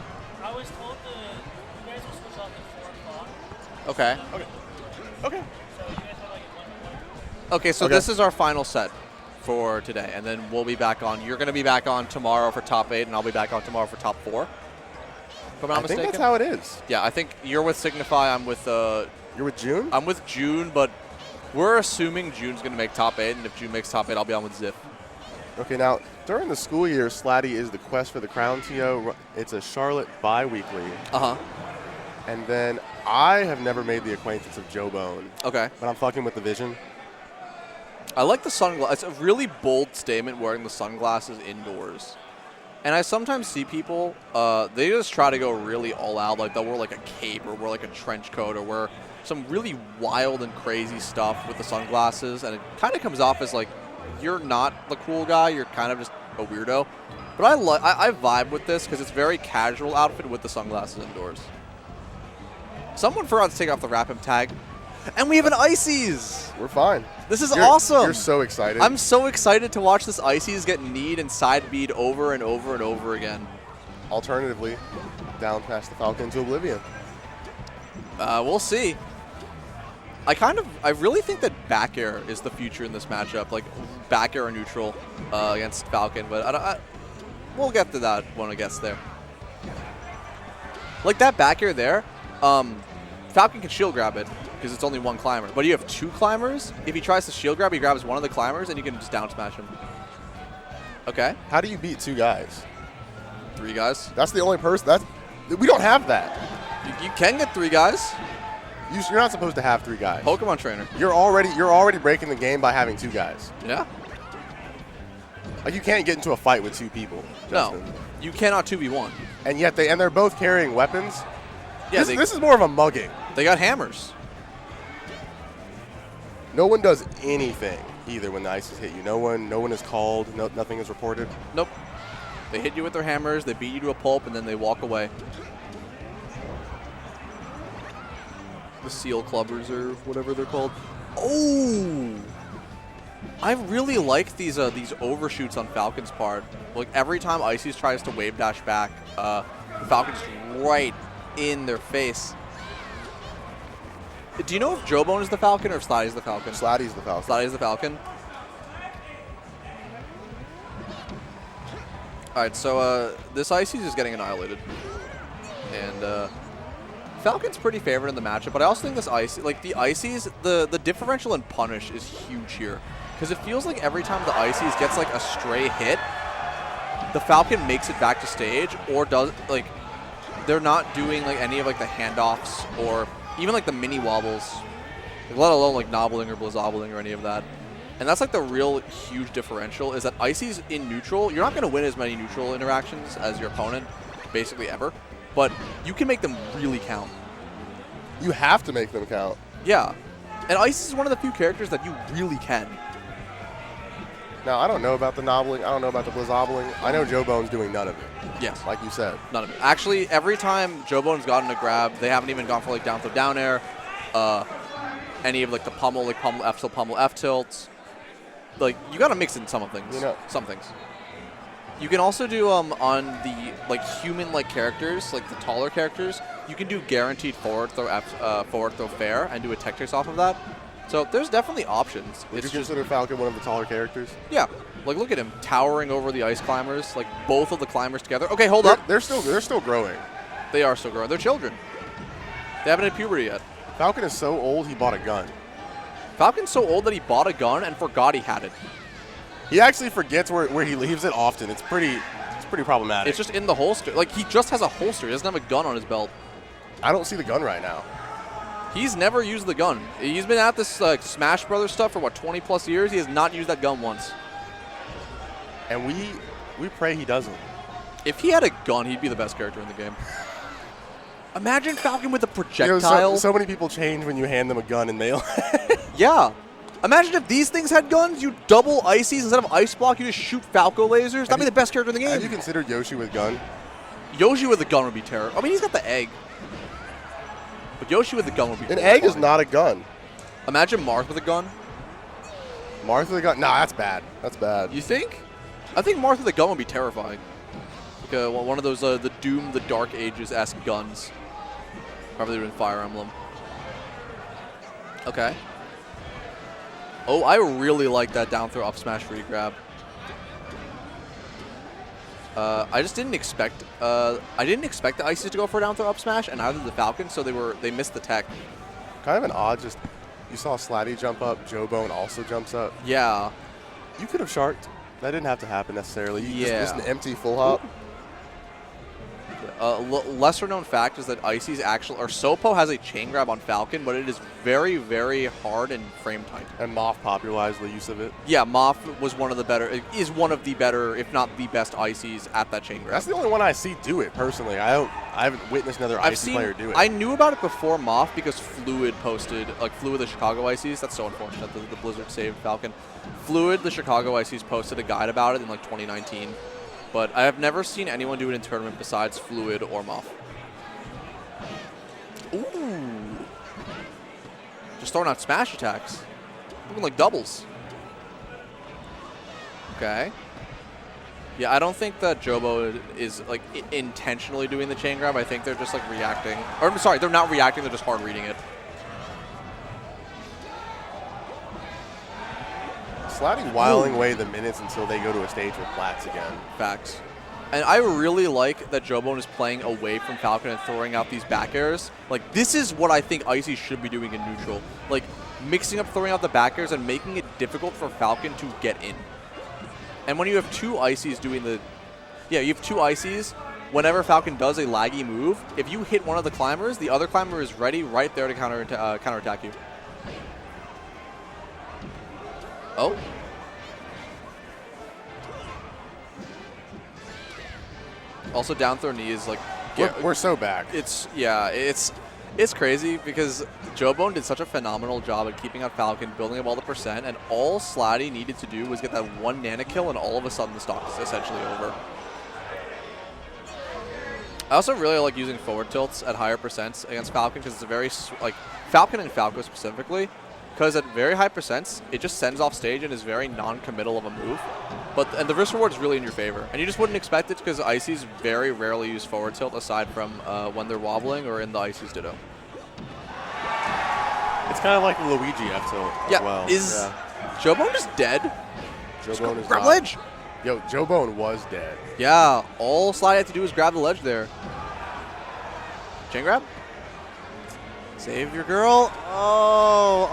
I was told you guys will switch off at 4 o'clock. Okay. Okay. So you guys have like 1 more. Okay, so Okay. this is our final set for today, and then we'll be back on. You're going to be back on tomorrow for top 8, and I'll be back on tomorrow for top 4. If I'm not I mistaken. think that's how it is. Yeah, I think you're with Signify. I'm with You're with June? I'm with June, but we're assuming June's going to make top 8, and if June makes top 8, I'll be on with Zip. Okay, now, during the school year, Slatty is the Quest for the Crown TO. It's a Charlotte bi-weekly. Uh-huh. And then I have never made the acquaintance of Joebone, Okay. but I'm fucking with the vision. I like the sunglasses. It's a really bold statement wearing the sunglasses indoors. And I sometimes see people, they just try to go really all out. Like they'll wear like a cape or wear like a trench coat or wear some really wild and crazy stuff with the sunglasses. And it kind of comes off as like, you're not the cool guy. You're kind of just a weirdo. But I vibe with this because it's very casual outfit with the sunglasses indoors. Someone forgot to take off the wrap him tag. And we have an Ices. We're fine. This is awesome. You're so excited. I'm so excited to watch this Ices get kneed and side bead over and over and over again. Alternatively, down past the Falcon to oblivion. We'll see. I really think that back air is the future in this matchup, like back air or neutral against Falcon, but we'll get to that when it gets there. Like that back air there, Falcon can shield grab it because it's only one climber, but you have 2 climbers. If he tries to shield grab, he grabs one of the climbers and you can just down smash him. Okay. How do you beat 2 guys? 3 guys. That's the only person. We don't have that. You can get 3 guys. You're not supposed to have 3 guys. Pokemon trainer. You're already breaking the game by having 2 guys. Yeah. Like you can't get into a fight with 2 people. Justin. No. You cannot 2v1. And yet they're both carrying weapons. Yeah. This is more of a mugging. They got hammers. No one does anything either when the Ices hit you. No one is called. Nothing is reported. Nope. They hit you with their hammers, they beat you to a pulp, and then they walk away. The seal clubbers or whatever they're called. Oh! I really like these overshoots on Falcon's part. Like every time Ices tries to wave dash back, the Falcon's right in their face. Do you know if Joebone is the Falcon or if Slatty's the Falcon? Slatty's the Falcon. Slatty's the Falcon. Alright, so this Ices is getting annihilated. And Falcon's pretty favored in the matchup, but I also think this Ices, like the Ices, the differential in punish is huge here. Because it feels like every time the Ices gets like a stray hit, the Falcon makes it back to stage or does, like, they're not doing like any of like the handoffs or even like the mini wobbles, like, let alone like nobbling or blizzobling or any of that. And that's like the real huge differential is that Ices in neutral, you're not going to win as many neutral interactions as your opponent, basically ever, but you can make them really count. You have to make them count. Yeah. And Ices is one of the few characters that you really can. Now, I don't know about the nobbling. I don't know about the blizzobling. I know Joebone's doing none of it. Yes. Like you said. None of it. Actually, every time Joebone's gotten a grab, they haven't even gone for like down throw down air, any of like the pummel, like pummel F tilts. Like you got to mix in some things. You know. Some things. You can also do on the like human-like characters, like the taller characters. You can do guaranteed forward throw fair and do a tech chase off of that. So there's definitely options. Would you consider Falcon one of the taller characters? Yeah. Like look at him towering over the ice climbers, like both of the climbers together. Okay, hold up. They're still growing. They are still growing. They're children. They haven't hit puberty yet. Falcon is so old he bought a gun. Falcon's so old that he bought a gun and forgot he had it. He actually forgets where he leaves it often. It's pretty problematic. It's just in the holster. Like he just has a holster. He doesn't have a gun on his belt. I don't see the gun right now. He's never used the gun. He's been at this Smash Brothers stuff for, what, 20-plus years? He has not used that gun once. And we pray he doesn't. If he had a gun, he'd be the best character in the game. Imagine Falcon with a You know, projectile. so many people change when you hand them a gun in Melee. Yeah. Imagine if these things had guns, you double Ices. Instead of Ice Block, you just shoot Falco lasers. That'd be the best character in the game. Have you considered Yoshi with gun? Yoshi with a gun would be terrible. I mean, he's got the egg. But Yoshi with a gun would be An horrifying. egg is not a gun. Imagine Marth with a gun. Marth with a gun? Nah, that's bad. That's bad. You think? I think Marth with a gun would be terrifying. Like one of those the Doom, the Dark Ages-esque guns. Probably in Fire Emblem. Okay. Oh, I really like that down throw up smash free grab. I just didn't expect. I didn't expect the Ices to go for a down throw up smash, and neither did the Falcon, so they missed the tech. Kind of an odd. Just you saw Slatty jump up. Joebone also jumps up. Yeah. You could have sharked. That didn't have to happen necessarily. Yeah. Just an empty full hop. Lesser known fact is that Ices actually, or Sopo has a chain grab on Falcon, but it is very, very hard and frame tight. And Marth popularized the use of it. Yeah, Marth was one of the better, is one of the better, if not the best Ices at that chain grab. That's the only one I see do it personally. I haven't witnessed another Icy player do it. I knew about it before Marth because Fluid posted, like Fluid the Chicago Ices. That's so unfortunate that the Blizzard saved Falcon. Fluid the Chicago Ices posted a guide about it in like 2019. But I have never seen anyone do it in tournament besides Fluid or Marth. Ooh. Just throwing out smash attacks. Looking like doubles. Okay. Yeah, I don't think that Joebone is like intentionally doing the chain grab. I think they're just like reacting. Or I'm sorry, they're not reacting, they're just hard reading it. Slatty whiling away the minutes until they go to a stage with flats again. Facts. And I really like that Joebone is playing away from Falcon and throwing out these back airs. Like, this is what I think Icy should be doing in neutral. Like, mixing up throwing out the back airs and making it difficult for Falcon to get in. And when you have two Ices doing the... Yeah, you have two Ices. Whenever Falcon does a laggy move, if you hit one of the climbers, the other climber is ready right there to counterattack you. Oh. Also, down throw knee is like... We're so back. It's crazy because Joebone did such a phenomenal job at keeping out Falcon, building up all the percent, and all Slatty needed to do was get that one nana kill, and all of a sudden the stock is essentially over. I also really like using forward tilts at higher percents against Falcon because it's a very, like, Falcon and Falco specifically, because at very high percents, it just sends off stage and is very non-committal of a move. And the risk reward is really in your favor. And you just wouldn't expect it because Ices very rarely use forward tilt aside from when they're wobbling or in the Ices Ditto. It's kind of like the Luigi F tilt as well. Is Joebone just dead? Joebone is grab not. ledge! Yo, Joebone was dead. Yeah, all Slatty had to do was grab the ledge there. Chain grab? Save your girl. Oh,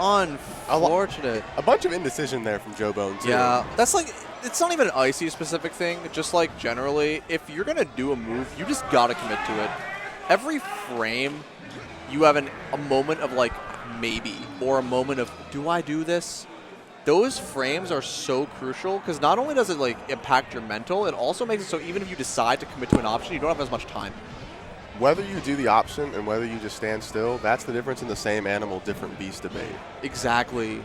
unfortunate. A bunch of indecision there from Joebone, too. Yeah, that's like, it's not even an Icy specific thing. Just like generally, if you're going to do a move, you just got to commit to it. Every frame, you have a moment of like, maybe, or a moment of, do I do this? Those frames are so crucial because not only does it like impact your mental, it also makes it so even if you decide to commit to an option, you don't have as much time. Whether you do the option and whether you just stand still, that's the difference in the same animal, different beast debate. Exactly.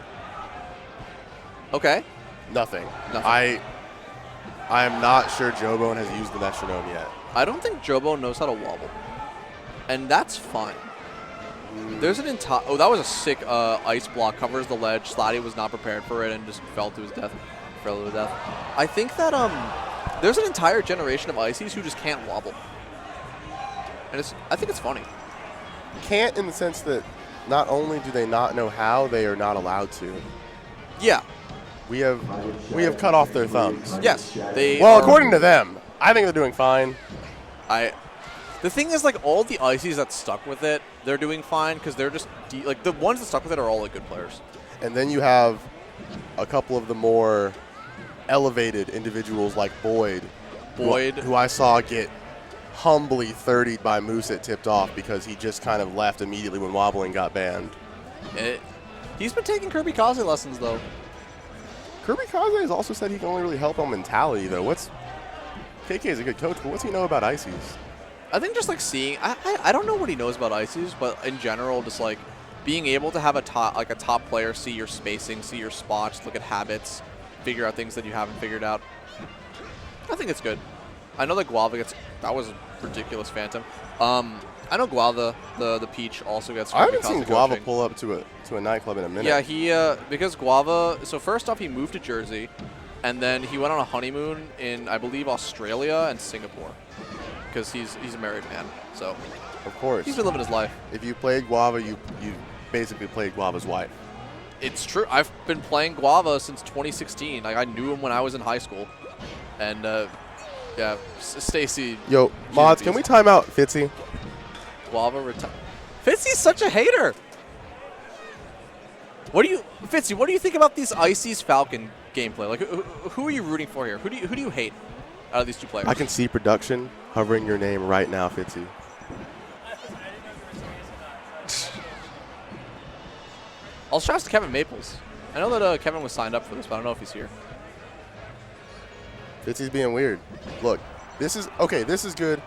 Okay. Nothing. I am not sure Joebone has used the metronome yet. I don't think Joebone knows how to wobble. And that's fine. There's an entire... Oh, that was a sick ice block. Covers the ledge. Slatty was not prepared for it and just fell to his death. Fell to his death. I think that there's an entire generation of Ices who just can't wobble. And I think it's funny. Can't in the sense that not only do they not know how, they are not allowed to. Yeah. We have cut off their thumbs. Yes. Well, according to them. I think they're doing fine. The thing is, like, all the Ices that stuck with it, they're doing fine because they're just, like, the ones that stuck with it are all, like, good players. And then you have a couple of the more elevated individuals like Boyd, who I saw get humbly 30'd by Moose at tipped off because he just kind of left immediately when wobbling got banned. He's been taking Kirby Kaze lessons, though. Kirby Kaze has also said he can only really help on mentality, though. KK is a good coach, but what's he know about ices? I think just like seeing, I don't know what he knows about ices, but in general, just like being able to have a top player see your spacing, see your spots, look at habits, figure out things that you haven't figured out. I think it's good. I know that Guava gets, that was a ridiculous phantom. I know Guava, the Peach, also gets. I haven't seen Guava pull up to a nightclub in a minute. Yeah, he because Guava. So first off, he moved to Jersey, and then he went on a honeymoon in, I believe, Australia and Singapore, because he's a married man. So of course he's been living his life. If you played Guava, you basically played Guava's wife. It's true. I've been playing Guava since 2016. Like I knew him when I was in high school, and yeah, Stacy. Yo, mods, can we time out Fitzy? Guava retire. Fitzy's such a hater. Fitzy, what do you think about these Icy's Falcon gameplay? Like, who are you rooting for here? Who do you hate out of these two players? I can see production hovering your name right now, Fitzy. I'll shout out to Kevin Maples. I know that Kevin was signed up for this, but I don't know if he's here. Fitzy's being weird. Look, this is good.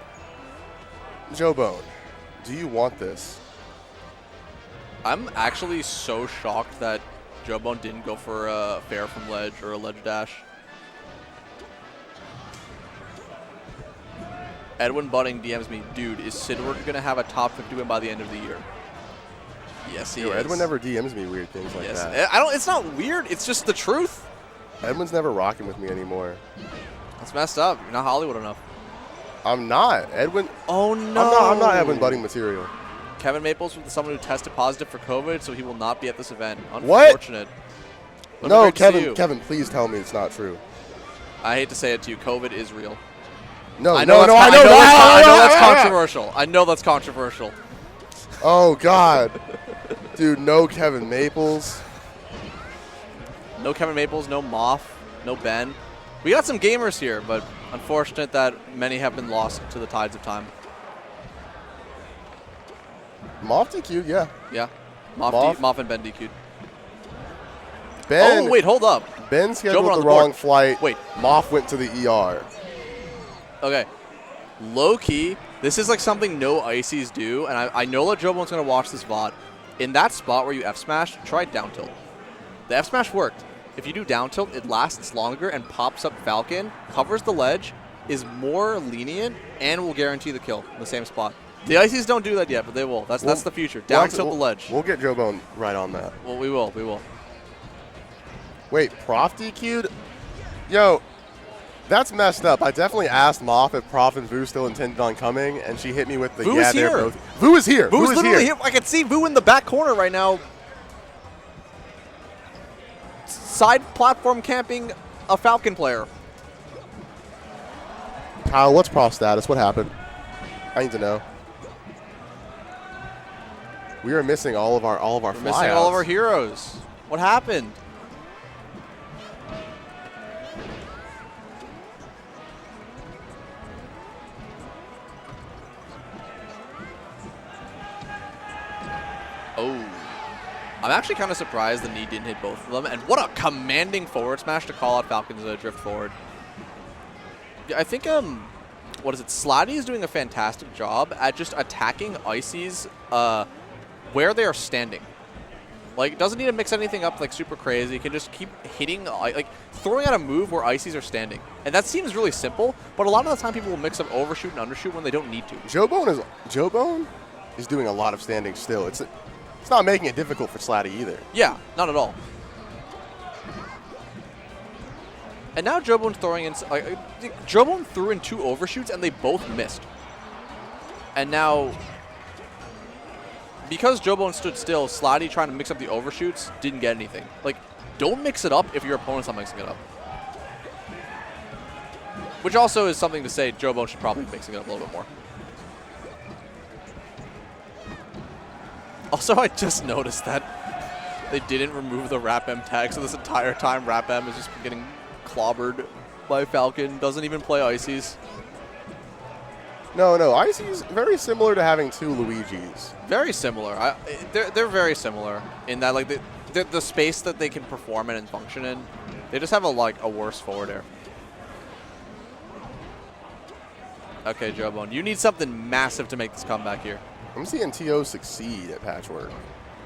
Joebone, do you want this? I'm actually so shocked that Joebone didn't go for a fair from ledge or a ledge dash. Edwin Budding DMs me, dude, is Siddward going to have a top 50 win by the end of the year? Yes, he is. Edwin never DMs me weird things like that. It's not weird. It's just the truth. Edwin's never rocking with me anymore. That's messed up. You're not Hollywood enough. I'm not. Edwin. Oh, no. I'm not Edwin Budding material. Kevin Maples was someone who tested positive for COVID, so he will not be at this event. What? Unfortunate. No, Kevin, please tell me it's not true. I hate to say it to you. COVID is real. I know that's controversial. I know that's controversial. Oh, God. Dude, no Kevin Maples. No Kevin Maples, no Moth, no Ben. We got some gamers here, but unfortunate that many have been lost to the tides of time. Moth DQ, yeah. Yeah. Moth and Ben DQ'd. Ben. Oh, wait, hold up. Ben scheduled the wrong flight. Wait. Moth went to the ER. Okay. Low-key, this is like something no Icies do, and I know that Joebone's going to watch this VOD. In that spot where you F-smash, try down tilt. The F-smash worked. If you do down tilt, it lasts longer and pops up Falcon, covers the ledge, is more lenient, and will guarantee the kill in the same spot. The Icies don't do that yet, but they will. That's the future. Down tilt the ledge. We'll get Joebone right on that. Well, we will. Wait, Prof DQ'd? Yo, that's messed up. I definitely asked Moth if Prof and Vu still intended on coming, and she hit me with the Vu is here. Vu is here. Vu's literally here. I can see Vu in the back corner right now. Side platform camping a Falcon player. Kyle, what's Prof status? What happened? I need to know. We are missing all of our flyouts. Missing all of our heroes. What happened? Oh. I'm actually kind of surprised the knee didn't hit both of them. And what a commanding forward smash to call out Falcon's drift forward. Yeah, I think, Slatty is doing a fantastic job at just attacking Icy's where they are standing. Like, doesn't need to mix anything up like super crazy. Can just keep hitting, like throwing out a move where Icy's are standing. And that seems really simple, but a lot of the time people will mix up overshoot and undershoot when they don't need to. Joebone is doing a lot of standing still. It's not making it difficult for Slatty either. Yeah, not at all. And now Joebone's throwing in, Joebone threw in 2 overshoots and they both missed. And now, because Joebone stood still, Slatty trying to mix up the overshoots didn't get anything. Like, don't mix it up if your opponent's not mixing it up. Which also is something to say Joebone should probably be mixing it up a little bit more. Also, I just noticed that they didn't remove the Rap M tag, so this entire time Rap M is just getting clobbered by Falcon. Doesn't even play Icies. No. Icy's very similar to having 2 Luigis. Very similar. They're very similar in that like the space that they can perform in and function in, they just have a worse forward air. Okay, Joebone, you need something massive to make this comeback here. I'm seeing TO succeed at Patchwork.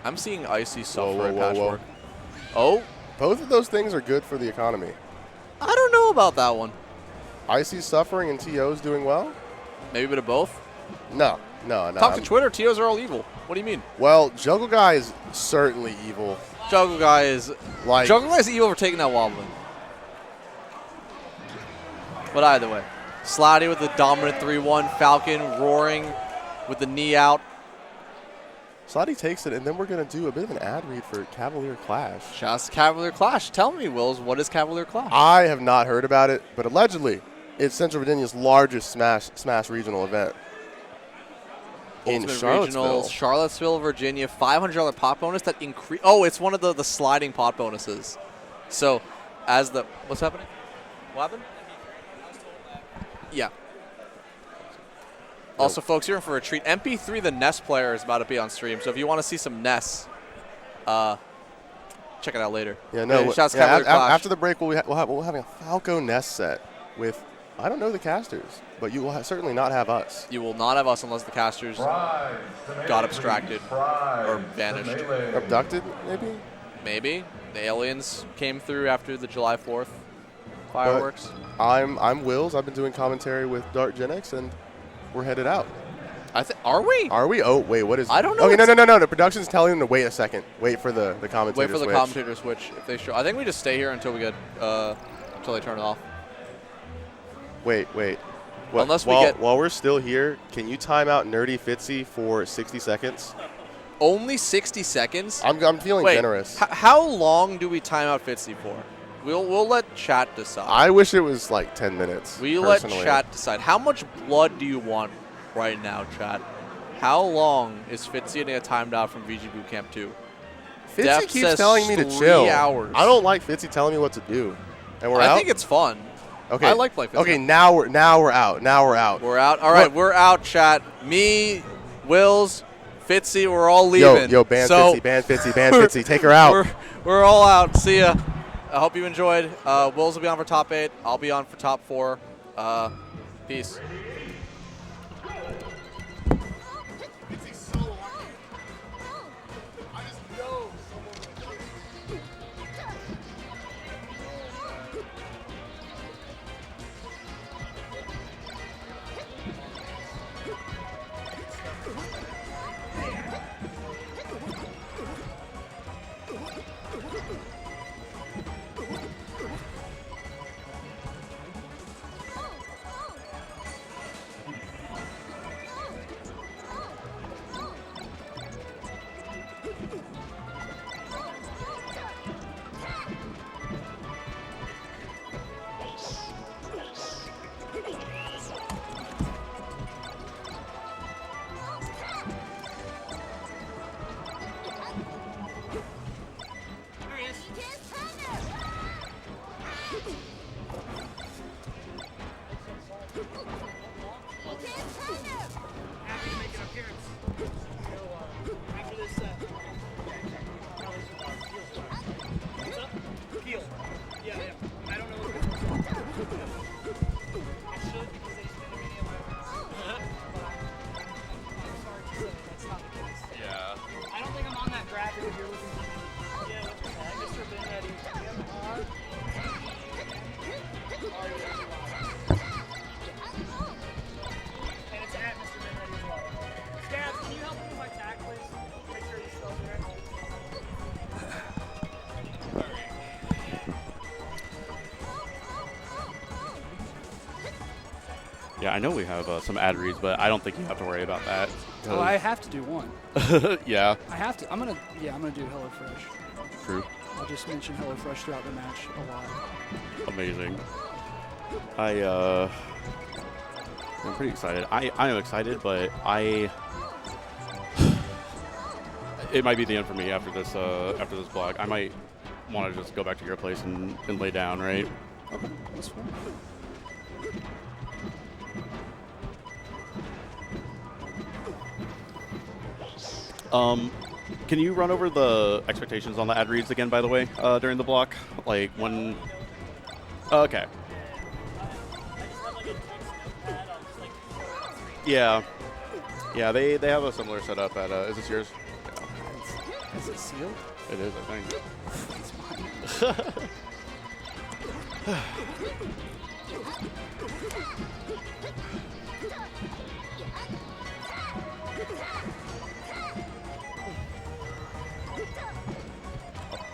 I'm seeing Icy suffer Whoa, at whoa, Patchwork. whoa. Oh, Both of those things are good for the economy. I don't know about that one. Icy's suffering and TO's doing well? Maybe a bit of both. No. Talk to Twitter. TOs are all evil. What do you mean? Well, Juggle Guy is certainly evil. Juggle Guy is evil for taking that wobbling. But either way, Slatty with the dominant 3-1. Falcon roaring with the knee out. Slatty takes it, and then we're going to do a bit of an ad read for Cavalier Clash. Just Cavalier Clash. Tell me, Wills, what is Cavalier Clash? I have not heard about it, but allegedly it's Central Virginia's largest Smash regional event. In Charlottesville, Virginia, $500 pot bonus that increase. Oh, it's one of the sliding pot bonuses. So, as the what's happening? What happened? Yeah. Also, folks, you're in for a treat. MP3, the Ness player, is about to be on stream. So if you want to see some Ness, check it out later. Yeah, no. After the break, we'll have a Falco Ness set with, I don't know the casters, but you will certainly not have us. You will not have us unless the casters got abstracted or vanished. Abducted, maybe? Maybe. The aliens came through after the July 4th fireworks. But I'm Wills. I've been doing commentary with Dark Gen X, and we're headed out. Are we? Are we? Oh, wait, what is... I don't know. Okay, no. The production's telling them to wait a second. Wait for the commentator Wait for switch. the commentator switch if they show. I think we just stay here until we get until they turn it off. Wait. While we're still here, can you time out Nerdy Fitzy for 60 seconds? Only 60 seconds? I'm feeling generous. How long do we time out Fitzy for? We'll let chat decide. I wish it was like 10 minutes. We'll let chat decide. How much blood do you want right now, chat? How long is Fitzy getting timed out from VG Bootcamp 2? Fitzy keeps telling me to chill. 3 hours. I don't like Fitzy telling me what to do. And we're out? I think it's fun. Okay. I like playing Fitzy. Okay, now we're out. We're out. All right, we're out, chat. Me, Wills, Fitzy, we're all leaving. Yo, ban Fitzy. Take her out. We're all out. See ya. I hope you enjoyed. Wills will be on for top 8. I'll be on for top 4. Peace. Yeah, I know we have some ad reads, but I don't think you have to worry about that. Oh, I have to do one. Yeah. I have to. I'm gonna do HelloFresh. True. I'll just mention HelloFresh throughout the match a lot. Amazing. I'm pretty excited. I am excited, but it might be the end for me after this block. I might want to just go back to your place and lay down, right? Okay, that's fine. Can you run over the expectations on the ad reads again, by the way, during the block? Like when... Okay. Yeah. Yeah, they have a similar setup at... is this yours? Yeah. Is it sealed? It is, I think. It's mine.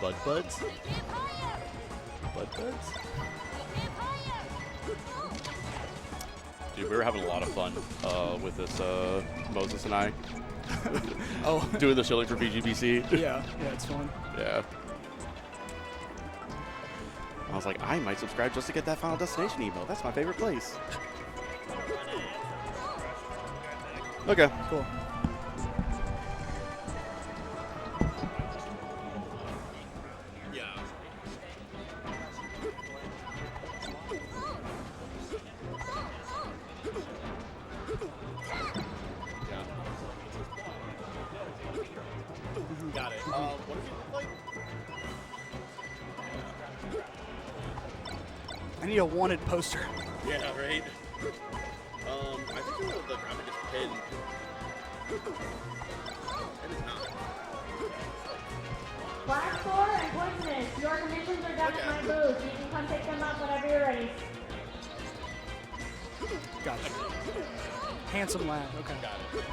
Bud Buds? Bud Buds? Dude, we were having a lot of fun with this, Moses and I. Oh. Doing the shilling for BGBC. Yeah, it's fun. Yeah. I was like, I might subscribe just to get that Final Destination email. That's my favorite place. Okay. Cool. Got it. What does he look like? I need a wanted poster. Yeah, right. I think the graphic is pinned. It is not. Black Score and Poisonous, your commissions are down at my booth. You can come pick them up whenever you're ready. Gotcha. Handsome lad. Okay. Got it.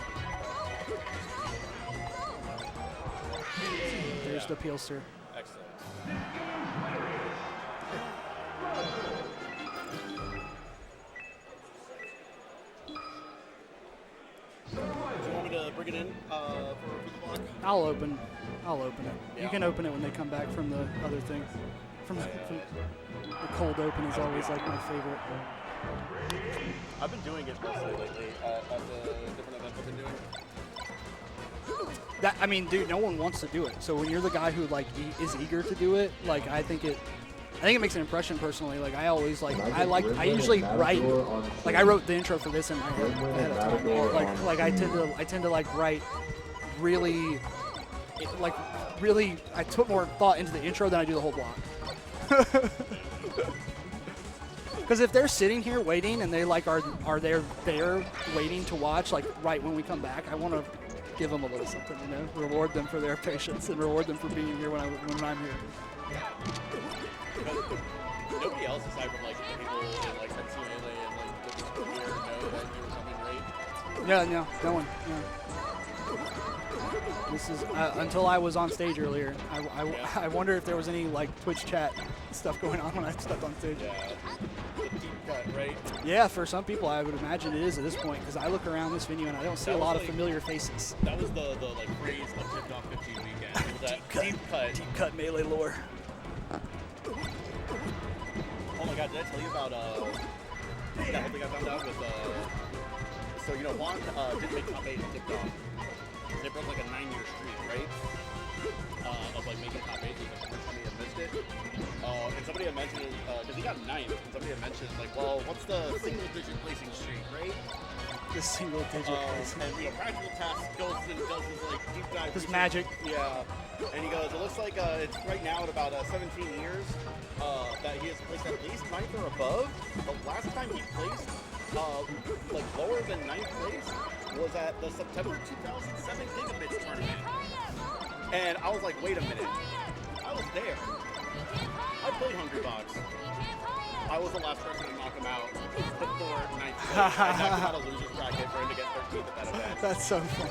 There's the Peelster. Excellent. Do you want me to bring it in for the block? I'll open it. Yeah. You can open it when they come back from the other thing. From the cold open is always like my favorite. I've been doing it mostly lately at the different events I've been doing. That, I mean, dude, no one wants to do it. So when you're the guy who like is eager to do it, like I think it makes an impression personally. Like I always like I usually write like I wrote the intro for this in my head ahead of time. Like I tend to like write really I put more thought into the intro than I do the whole block. Because if they're sitting here waiting and they like are there waiting to watch like right when we come back, I want to give them a little something, you know, reward them for their patience and reward them for being here when I'm here. Nobody else aside from like the people in like NCAA and like the school here know that you were coming, right? Yeah, no one. Yeah. This is until I was on stage earlier. I wonder if there was any like Twitch chat stuff going on when I stepped on stage. Yeah, the deep cut, right? Yeah, for some people I would imagine it is at this point because I look around this venue and I don't see a lot of familiar faces. That was the like phrase of Tipped Off 15 weekend. It was that deep cut melee lore. Oh my god, did I tell you about that whole thing I found out with so you know Juan didn't make top 8 and Tipped Off. They broke like a 9-year streak, right? Of like making top 8 was the first time he had missed it. And somebody had mentioned, because he got 9th, and somebody had mentioned, like, well, what's the single digit placing streak, right? The single digit placing. And, you know, Practical Task goes and does his, like, deep dive. His magic. Yeah. And he goes, it looks like it's right now at about 17 years that he has placed at least 9th or above. The last time he placed, like, lower than 9th place was at the September 2007 Gigabits tournament. And I was like, wait a minute. I was there. I played Hungry Box. I was the last person to knock him out before 9th place. I knocked him out of loser's bracket for him to get 13th at that event. That's so funny.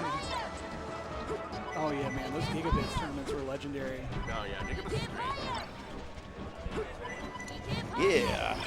Oh yeah, man, those Gigabits tournaments were legendary. Oh yeah, Gigabits is great. Yeah.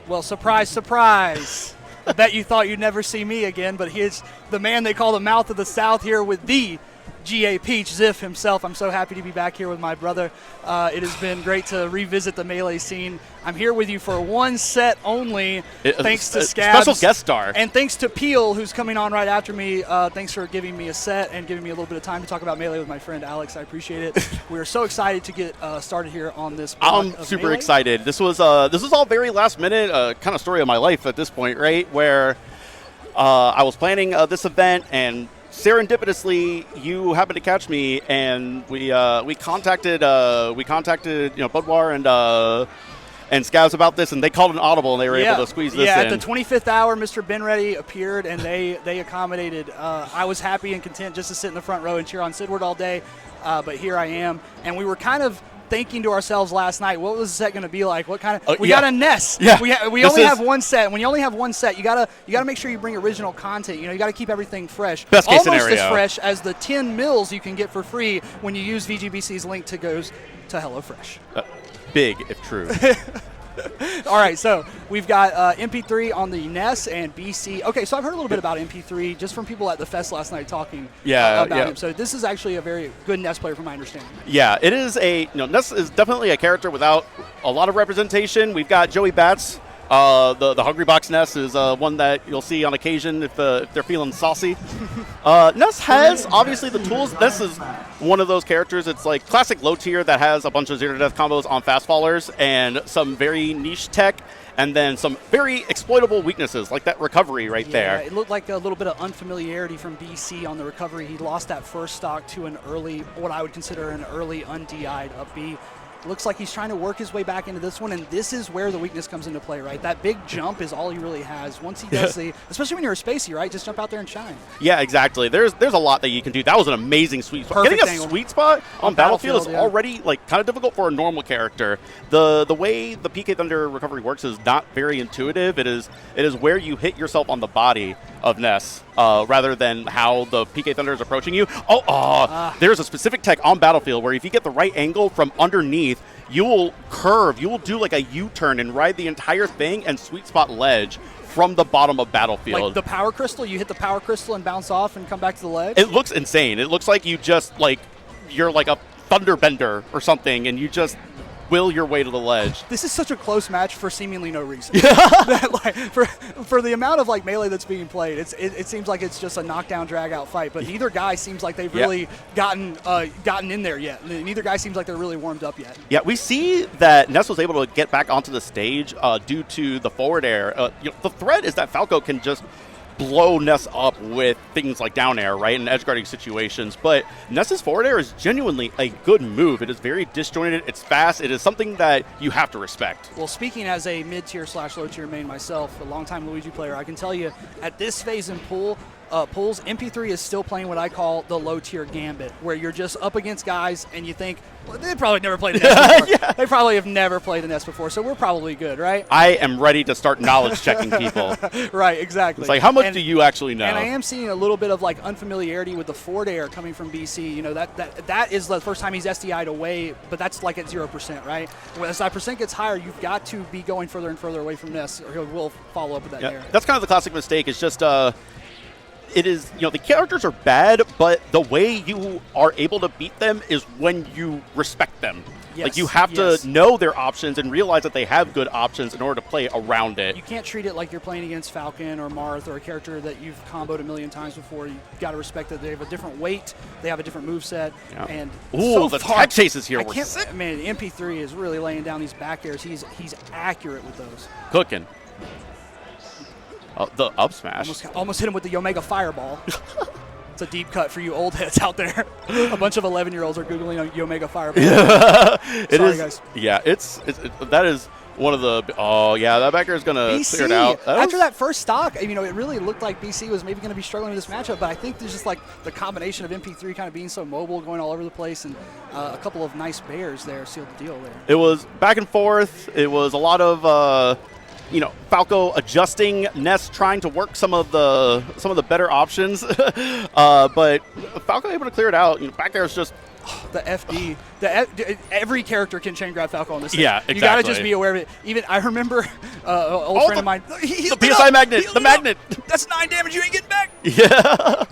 Well, surprise, surprise. I bet you thought you'd never see me again, but here's the man they call the Mouth of the South here with the GA Peach Ziff himself. I'm so happy to be back here with my brother. It has been great to revisit the Melee scene. I'm here with you for one set only, thanks to Scabs. Special guest star. And thanks to Peele, who's coming on right after me. Thanks for giving me a set and giving me a little bit of time to talk about Melee with my friend Alex. I appreciate it. We are so excited to get started here on this block I'm of super Melee. excited. This was all very last minute, kind of story of my life at this point, right? Where I was planning this event, and serendipitously you happened to catch me, and we contacted Budwar and Scavs about this, and they called an audible, and they were able to squeeze this in. Yeah, at the 25th hour, Mr. Benready appeared, and they accommodated. I was happy and content just to sit in the front row and cheer on Siddward all day, but here I am, and we were kind of thinking to ourselves last night, what was the set going to be like? What kind of? We got a Ness. Yeah. We only have one set. When you only have one set, you gotta make sure you bring original content. You gotta keep everything fresh. Best case Almost scenario. as fresh as the 10 mils you can get for free when you use VGBC's link to goes to HelloFresh. Big, if true. All right, so we've got MP3 on the Ness and BC. Okay, so I've heard a little bit about MP3 just from people at the fest last night talking about him. So this is actually a very good Ness player from my understanding. Yeah, it is Ness is definitely a character without a lot of representation. We've got Joey Bats. The Hungry Box Ness is one that you'll see on occasion if they're feeling saucy. Ness has obviously the tools. Ness is one of those characters. It's like classic low tier that has a bunch of zero to death combos on fast fallers and some very niche tech, and then some very exploitable weaknesses like that recovery right there. It looked like a little bit of unfamiliarity from BC on the recovery. He lost that first stock to an early, what I would consider an early unDI'd up B. Looks like he's trying to work his way back into this one, and this is where the weakness comes into play, right? That big jump is all he really has. Once he does especially when you're a spacey, right? Just jump out there and shine. Yeah, exactly. There's a lot that you can do. That was an amazing sweet spot. Perfect Getting a angle. sweet spot on Battlefield is yeah. already kind of difficult for a normal character. The way the PK Thunder recovery works is not very intuitive. It is where you hit yourself on the body of Ness rather than how the PK Thunder is approaching you. There's a specific tech on Battlefield where if you get the right angle from underneath, you will curve, you will do like a U-turn and ride the entire thing and sweet spot ledge from the bottom of Battlefield. Like the power crystal, you hit the power crystal and bounce off and come back to the ledge? It looks insane. It looks like you just you're like a thunderbender or something, and you just will your way to the ledge. This is such a close match for seemingly no reason. For the amount of Melee that's being played, it seems like it's just a knockdown, drag-out fight. But neither guy seems like they've really gotten in there yet. Neither guy seems like they're really warmed up yet. Yeah, we see that Ness was able to get back onto the stage due to the forward air. The threat is that Falco can just blow Ness up with things like down air, right, in edge guarding situations. But Ness's forward air is genuinely a good move. It is very disjointed. It's fast. It is something that you have to respect. Well, speaking as a mid-tier / low-tier main myself, a longtime Luigi player, I can tell you at this phase in pools, MP3 is still playing what I call the low-tier gambit, where you're just up against guys and you think, well, they probably never played a Ness before. They probably have never played a Ness before, so we're probably good, right? I am ready to start knowledge checking people. Right, exactly. It's like, how much do you actually know? And I am seeing a little bit of unfamiliarity with the forward air coming from BC. That is the first time he's SDI'd away, but that's like at 0%, right? As that percent gets higher, you've got to be going further and further away from Ness, or he will follow up with that air. That's kind of the classic mistake. It's just it is, the characters are bad, but the way you are able to beat them is when you respect them. Yes, you have to know their options and realize that they have good options in order to play around it. You can't treat it like you're playing against Falcon or Marth or a character that you've comboed a million times before. You got to respect that they have a different weight, they have a different moveset, and the tech chases here were sick. Man, MP3 is really laying down these back airs. He's accurate with those. Cooking. The up smash. Almost hit him with the Omega Fireball. It's a deep cut for you old heads out there. A bunch of 11-year-olds are Googling a Omega Fireball. Sorry, guys. Yeah, that is one of the... Oh, yeah, that backer is going to clear it out. After that first stock, it really looked like BC was maybe going to be struggling with this matchup, but I think there's just the combination of MP3 kind of being so mobile, going all over the place, and a couple of nice bears there sealed the deal there. It was back and forth. It was a lot of... Falco adjusting, Ness trying to work some of the better options, but Falco able to clear it out. Back there is just the FD. Every character can chain grab Falco on this. Yeah, exactly. You got to just be aware of it. Even I remember an old friend of mine. The PSI magnet. The magnet. That's 9 damage. You ain't getting back. Yeah,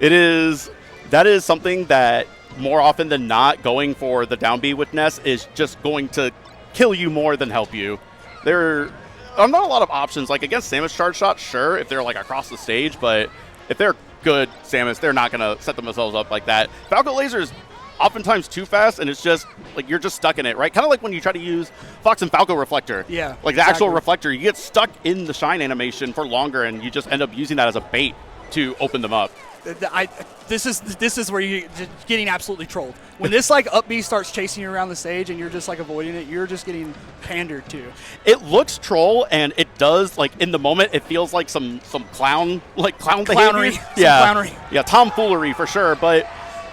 it is that is something that more often than not, going for the down B with Ness is just going to kill you more than help you. There are not a lot of options. Like against Samus charge shot, sure, if they're like across the stage, but if they're good Samus, they're not going to set themselves up like that. Falco laser is oftentimes too fast, and it's just like you're just stuck in it, right? Kind of like when you try to use Fox and Falco reflector. Yeah, like the actual reflector, you get stuck in the shine animation for longer, and you just end up using that as a bait to open them up. This is where you're just getting absolutely trolled. When this like up B starts chasing you around the stage and you're just like avoiding it, you're just getting pandered to. It looks troll, and it does, like in the moment, it feels like some clown Clownery. behavior. Yeah, clownery. Yeah, tomfoolery for sure. But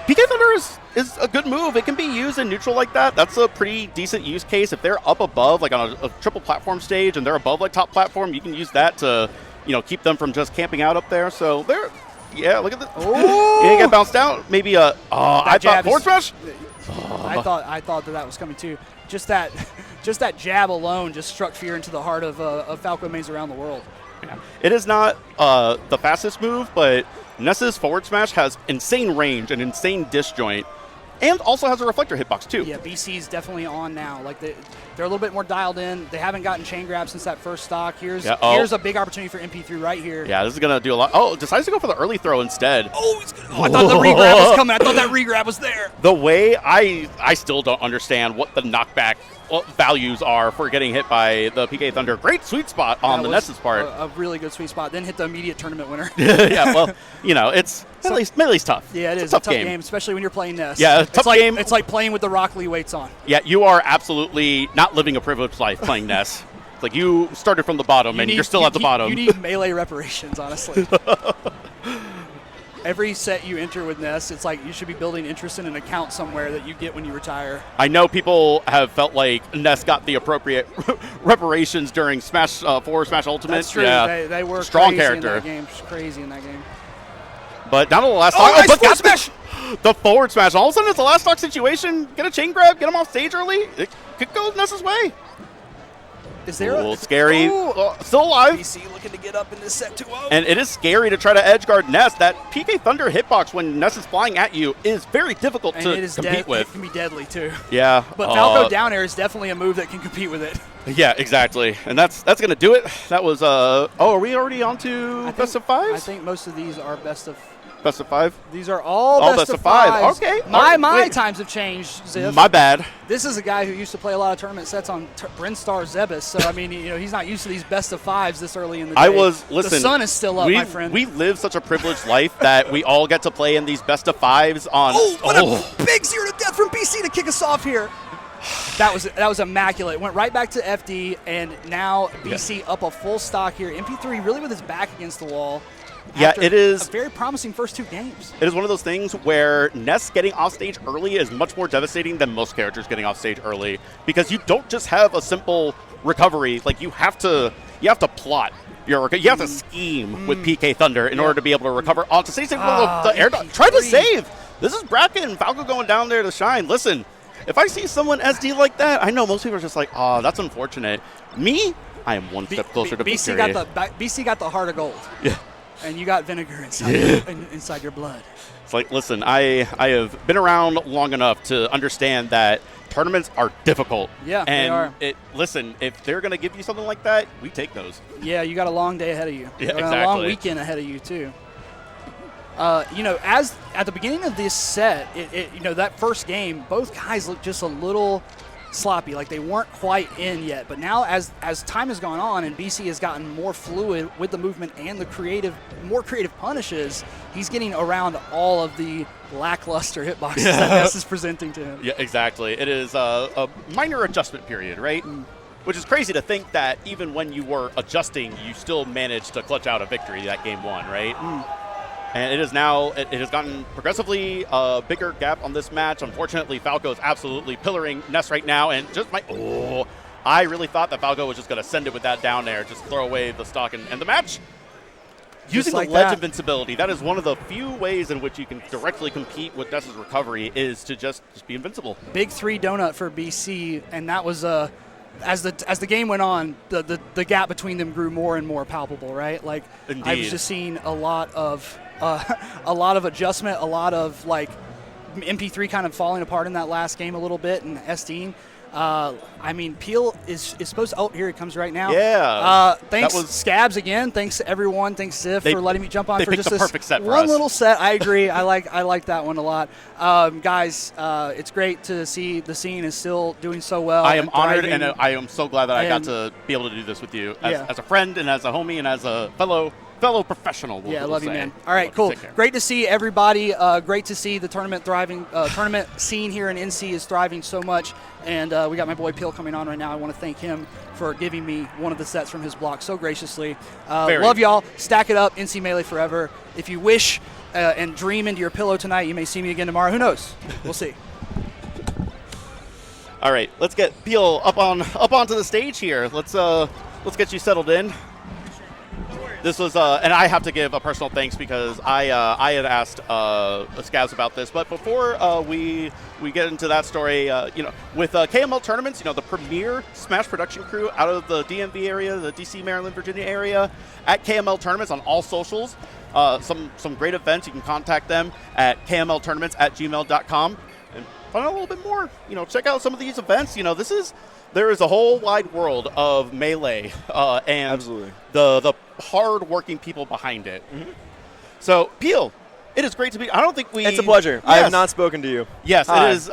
PK Thunder is a good move. It can be used in neutral like that. That's a pretty decent use case. If they're up above, like on a triple platform stage, and they're above like top platform, you can use that to, keep them from just camping out up there. So they're. Yeah, look at this. Oh! You didn't get bounced out. Maybe I thought forward smash. I thought that was coming too. Just that jab alone just struck fear into the heart of Falco mains around the world. Yeah. It is not the fastest move, but Ness's forward smash has insane range and insane disjoint, and also has a reflector hitbox too. Yeah, BC's definitely on now. Like they're a little bit more dialed in. They haven't gotten chain grab since that first stock. Here's a big opportunity for MP3 right here. Yeah, this is gonna do a lot. Oh, decides to go for the early throw instead. Oh, I thought the regrab was coming. I thought that regrab was there. The way I still don't understand what the knockback values are for getting hit by the PK Thunder. Great sweet spot on the Ness's part. A really good sweet spot. Then hit the immediate tournament winner. Yeah, well, it's Melee's tough. Yeah, it is a tough game, especially when you're playing Ness. Yeah, tough game. It's like playing with the Rock Lee weights on. Yeah, you are absolutely not living a privileged life playing Ness. It's like you started from the bottom, you're still at the bottom. You need melee reparations, honestly. Every set you enter with Ness, it's like you should be building interest in an account somewhere that you get when you retire. I know people have felt like Ness got the appropriate reparations during Smash 4, Smash Ultimate. That's true. Yeah. They were strong crazy character. in that game. Crazy in that game. But down to the last stock. Nice forward smash! The forward smash. All of a sudden, it's the last stock situation. Get a chain grab, get him off stage early. It could go Ness's way. Is there scary. Still alive. BC looking to get up in this set 2-0. And it is scary to try to edge guard Ness. That PK Thunder hitbox when Ness is flying at you is very difficult to compete with. It can be deadly too. Yeah. But Falco down air is definitely a move that can compete with it. Yeah, exactly. And that's going to do it. That was are we already on to best of fives? I think most of these are best of 5. These are all best of 5. Okay. My times have changed, Ziff. My bad. This is a guy who used to play a lot of tournament sets on Brinstar Zebus, so I mean, he's not used to these best of 5s this early in the day. Listen. The sun is still up, my friend. We live such a privileged life that we all get to play in these best of 5s on. What a big 0 to death from BC to kick us off here. That was immaculate. Went right back to FD, and now BC up a full stock here. MP3 really with his back against the wall. Yeah, it is a very promising first 2 games. It is one of those things where Ness getting off stage early is much more devastating than most characters getting off stage early, because you don't just have a simple recovery. Like you have to plot. You have to scheme with PK Thunder in order to be able to recover onto stage. The air try to save. This is Bracken. Falco going down there to shine. Listen, if I see someone SD like that, I know most people are just like, oh, that's unfortunate. Me, I am one step closer to victory. BC got the heart of gold. Yeah. And you got vinegar inside your blood. It's like, listen, I have been around long enough to understand that tournaments are difficult. Yeah, and they are. Listen, if they're going to give you something like that, we take those. Yeah, you got a long day ahead of you. Yeah, exactly. A long weekend ahead of you, too. As at the beginning of this set, that first game, both guys looked just a little sloppy, like they weren't quite in yet. But now as time has gone on and BC has gotten more fluid with the movement and the more creative punishes, he's getting around all of the lackluster hitboxes that Ness is presenting to him. Yeah, exactly. It is a minor adjustment period, right? Which is crazy to think that even when you were adjusting, you still managed to clutch out a victory that game 1, right? And it is now, it has gotten progressively a bigger gap on this match. Unfortunately, Falco is absolutely pillaring Ness right now. And just I really thought that Falco was just going to send it with that down there, just throw away the stock and end the match. Using the ledge invincibility, that is one of the few ways in which you can directly compete with Ness's recovery, is to just be invincible. Big 3 donut for BC, and that was as the game went on, the gap between them grew more and more palpable, right? Like Indeed. I was just seeing a lot of adjustment, a lot of like MP3 kind of falling apart in that last game a little bit, and Estine. I mean, Peele is supposed to. Oh, here he comes right now. Yeah. Thanks, Scabs again. Thanks to everyone. Thanks, Ziff, for letting me jump on for just the this perfect set for one us. little set. I agree. I like that one a lot. Guys, it's great to see the scene is still doing so well. I am honored, thriving. and I am so glad that I got to be able to do this with you as a friend and as a homie and as a fellow professional. Yeah, I we'll love you, say. man. All right, cool. Take care. Great to see everybody. Great to see the tournament thriving. Tournament scene here in NC is thriving so much. And we got my boy Peele coming on right now. I want to thank him for giving me one of the sets from his block so graciously. Love y'all. Stack it up. NC Melee forever. If you wish and dream into your pillow tonight, you may see me again tomorrow. Who knows? We'll see. All right, let's get Peele up onto the stage here. Let's get you settled in. This was, and I have to give a personal thanks because I had asked Scavs about this, but before we get into that story, with KML tournaments, the premier Smash production crew out of the DMV area, the DC, Maryland, Virginia area, at KML tournaments on all socials, some great events. You can contact them at kmltournaments@gmail.com and find out a little bit more. Check out some of these events. There is a whole wide world of Melee and Absolutely. the hard-working people behind it. Mm-hmm. So, Peele, it is great to be. I don't think we. It's a pleasure. I have not spoken to you. Yes, Hi. it is.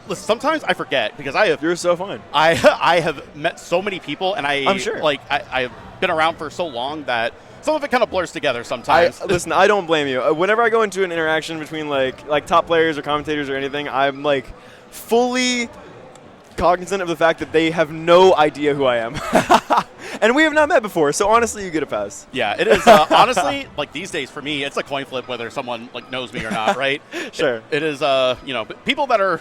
Listen, sometimes I forget because I have. You're so fun. I have met so many people, and I'm sure. I've been around for so long that some of it kind of blurs together sometimes. Listen, I don't blame you. Whenever I go into an interaction between like top players or commentators or anything, I'm like fully cognizant of the fact that they have no idea who I am. And we have not met before, so honestly, you get a pass. Yeah, it is. Honestly, these days for me, it's a coin flip whether someone knows me or not, right? Sure. It is. People that are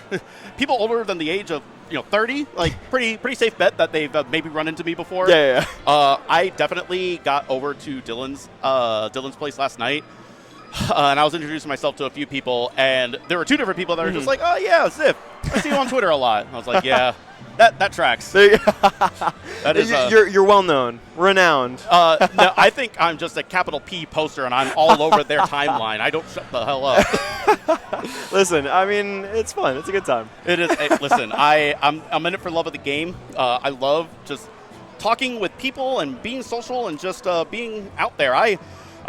people older than the age of 30, pretty safe bet that they've maybe run into me before. Yeah. I definitely got over to Dylan's place last night. And I was introducing myself to a few people, and there were two different people that were just like, "Oh yeah, Ziff, I see you on Twitter a lot." I was like, "Yeah, that tracks." That is. You're well known, renowned. No, I think I'm just a capital P poster, and I'm all over their timeline. I don't shut the hell up. Listen, I mean, it's fun. It's a good time. It is. Listen, I'm in it for love of the game. I love just talking with people and being social and just being out there.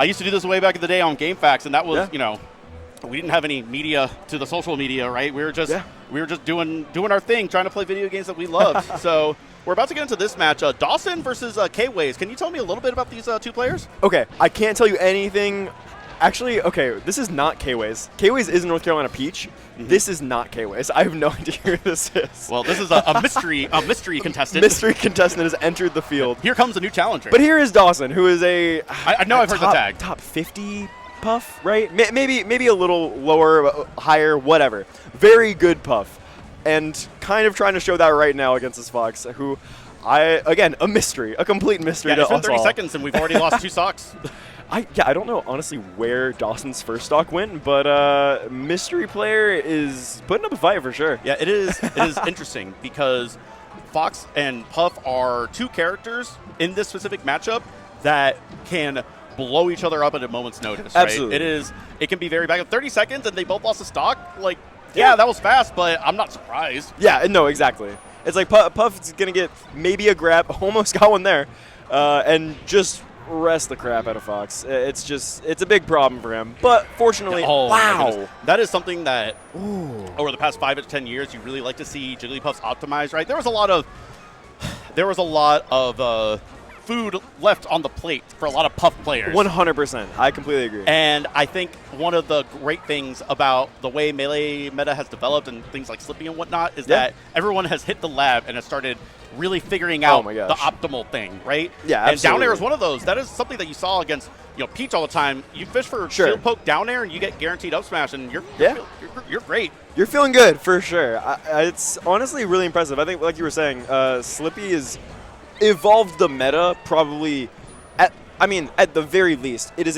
I used to do this way back in the day on GameFAQs, and that was, we didn't have any media to the social media, right? We were just doing our thing, trying to play video games that we loved. So we're about to get into this match, Dawson versus K-Ways. Can you tell me a little bit about these two players? Okay, I can't tell you anything. Actually, okay, this is not K-Ways. K-Ways is North Carolina Peach. Mm-hmm. This is not K-Ways. I have no idea who this is. Well, this is a mystery contestant. Mystery contestant has entered the field. Here comes a new challenger. But here is Dawson, who is I know I've heard the tag. Top 50 Puff, right? Maybe a little lower, higher, whatever. Very good Puff. And kind of trying to show that right now against this Fox, who again, a mystery, a complete mystery to it's been us 30 all. seconds and we've already lost 2 socks. I don't know, honestly, where Dawson's first stock went, but Mystery Player is putting up a fight for sure. Yeah, it is interesting because Fox and Puff are 2 characters in this specific matchup that can blow each other up at a moment's notice, right? Absolutely. It can be very back in 30 seconds and they both lost a stock. Yeah, that was fast, but I'm not surprised. Yeah, no, exactly. It's like Puff's going to get maybe a grab, almost got one there, and just rest the crap out of Fox. It's a big problem for him. But fortunately, wow. That is something that over the past 5 to 10 years you really like to see Jigglypuffs optimized, right? There was a lot of food left on the plate for a lot of Puff players. 100%. I completely agree. And I think one of the great things about the way Melee meta has developed and things like Slippy and whatnot is that everyone has hit the lab and has started really figuring out the optimal thing, right? Yeah, and absolutely. down air is one of those. That is something that you saw against Peach all the time. You fish for shield poke down air and you get guaranteed up smash, and you're great. You're feeling good for sure. It's honestly really impressive. I think, like you were saying, Slippy is evolved the meta probably at the very least. It is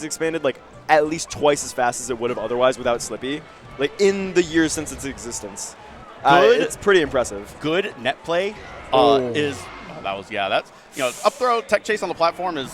expanded like at least twice as fast as it would have otherwise without Slippy, like in the years since its existence. It's pretty impressive. Good net play is that's up throw tech chase on the platform is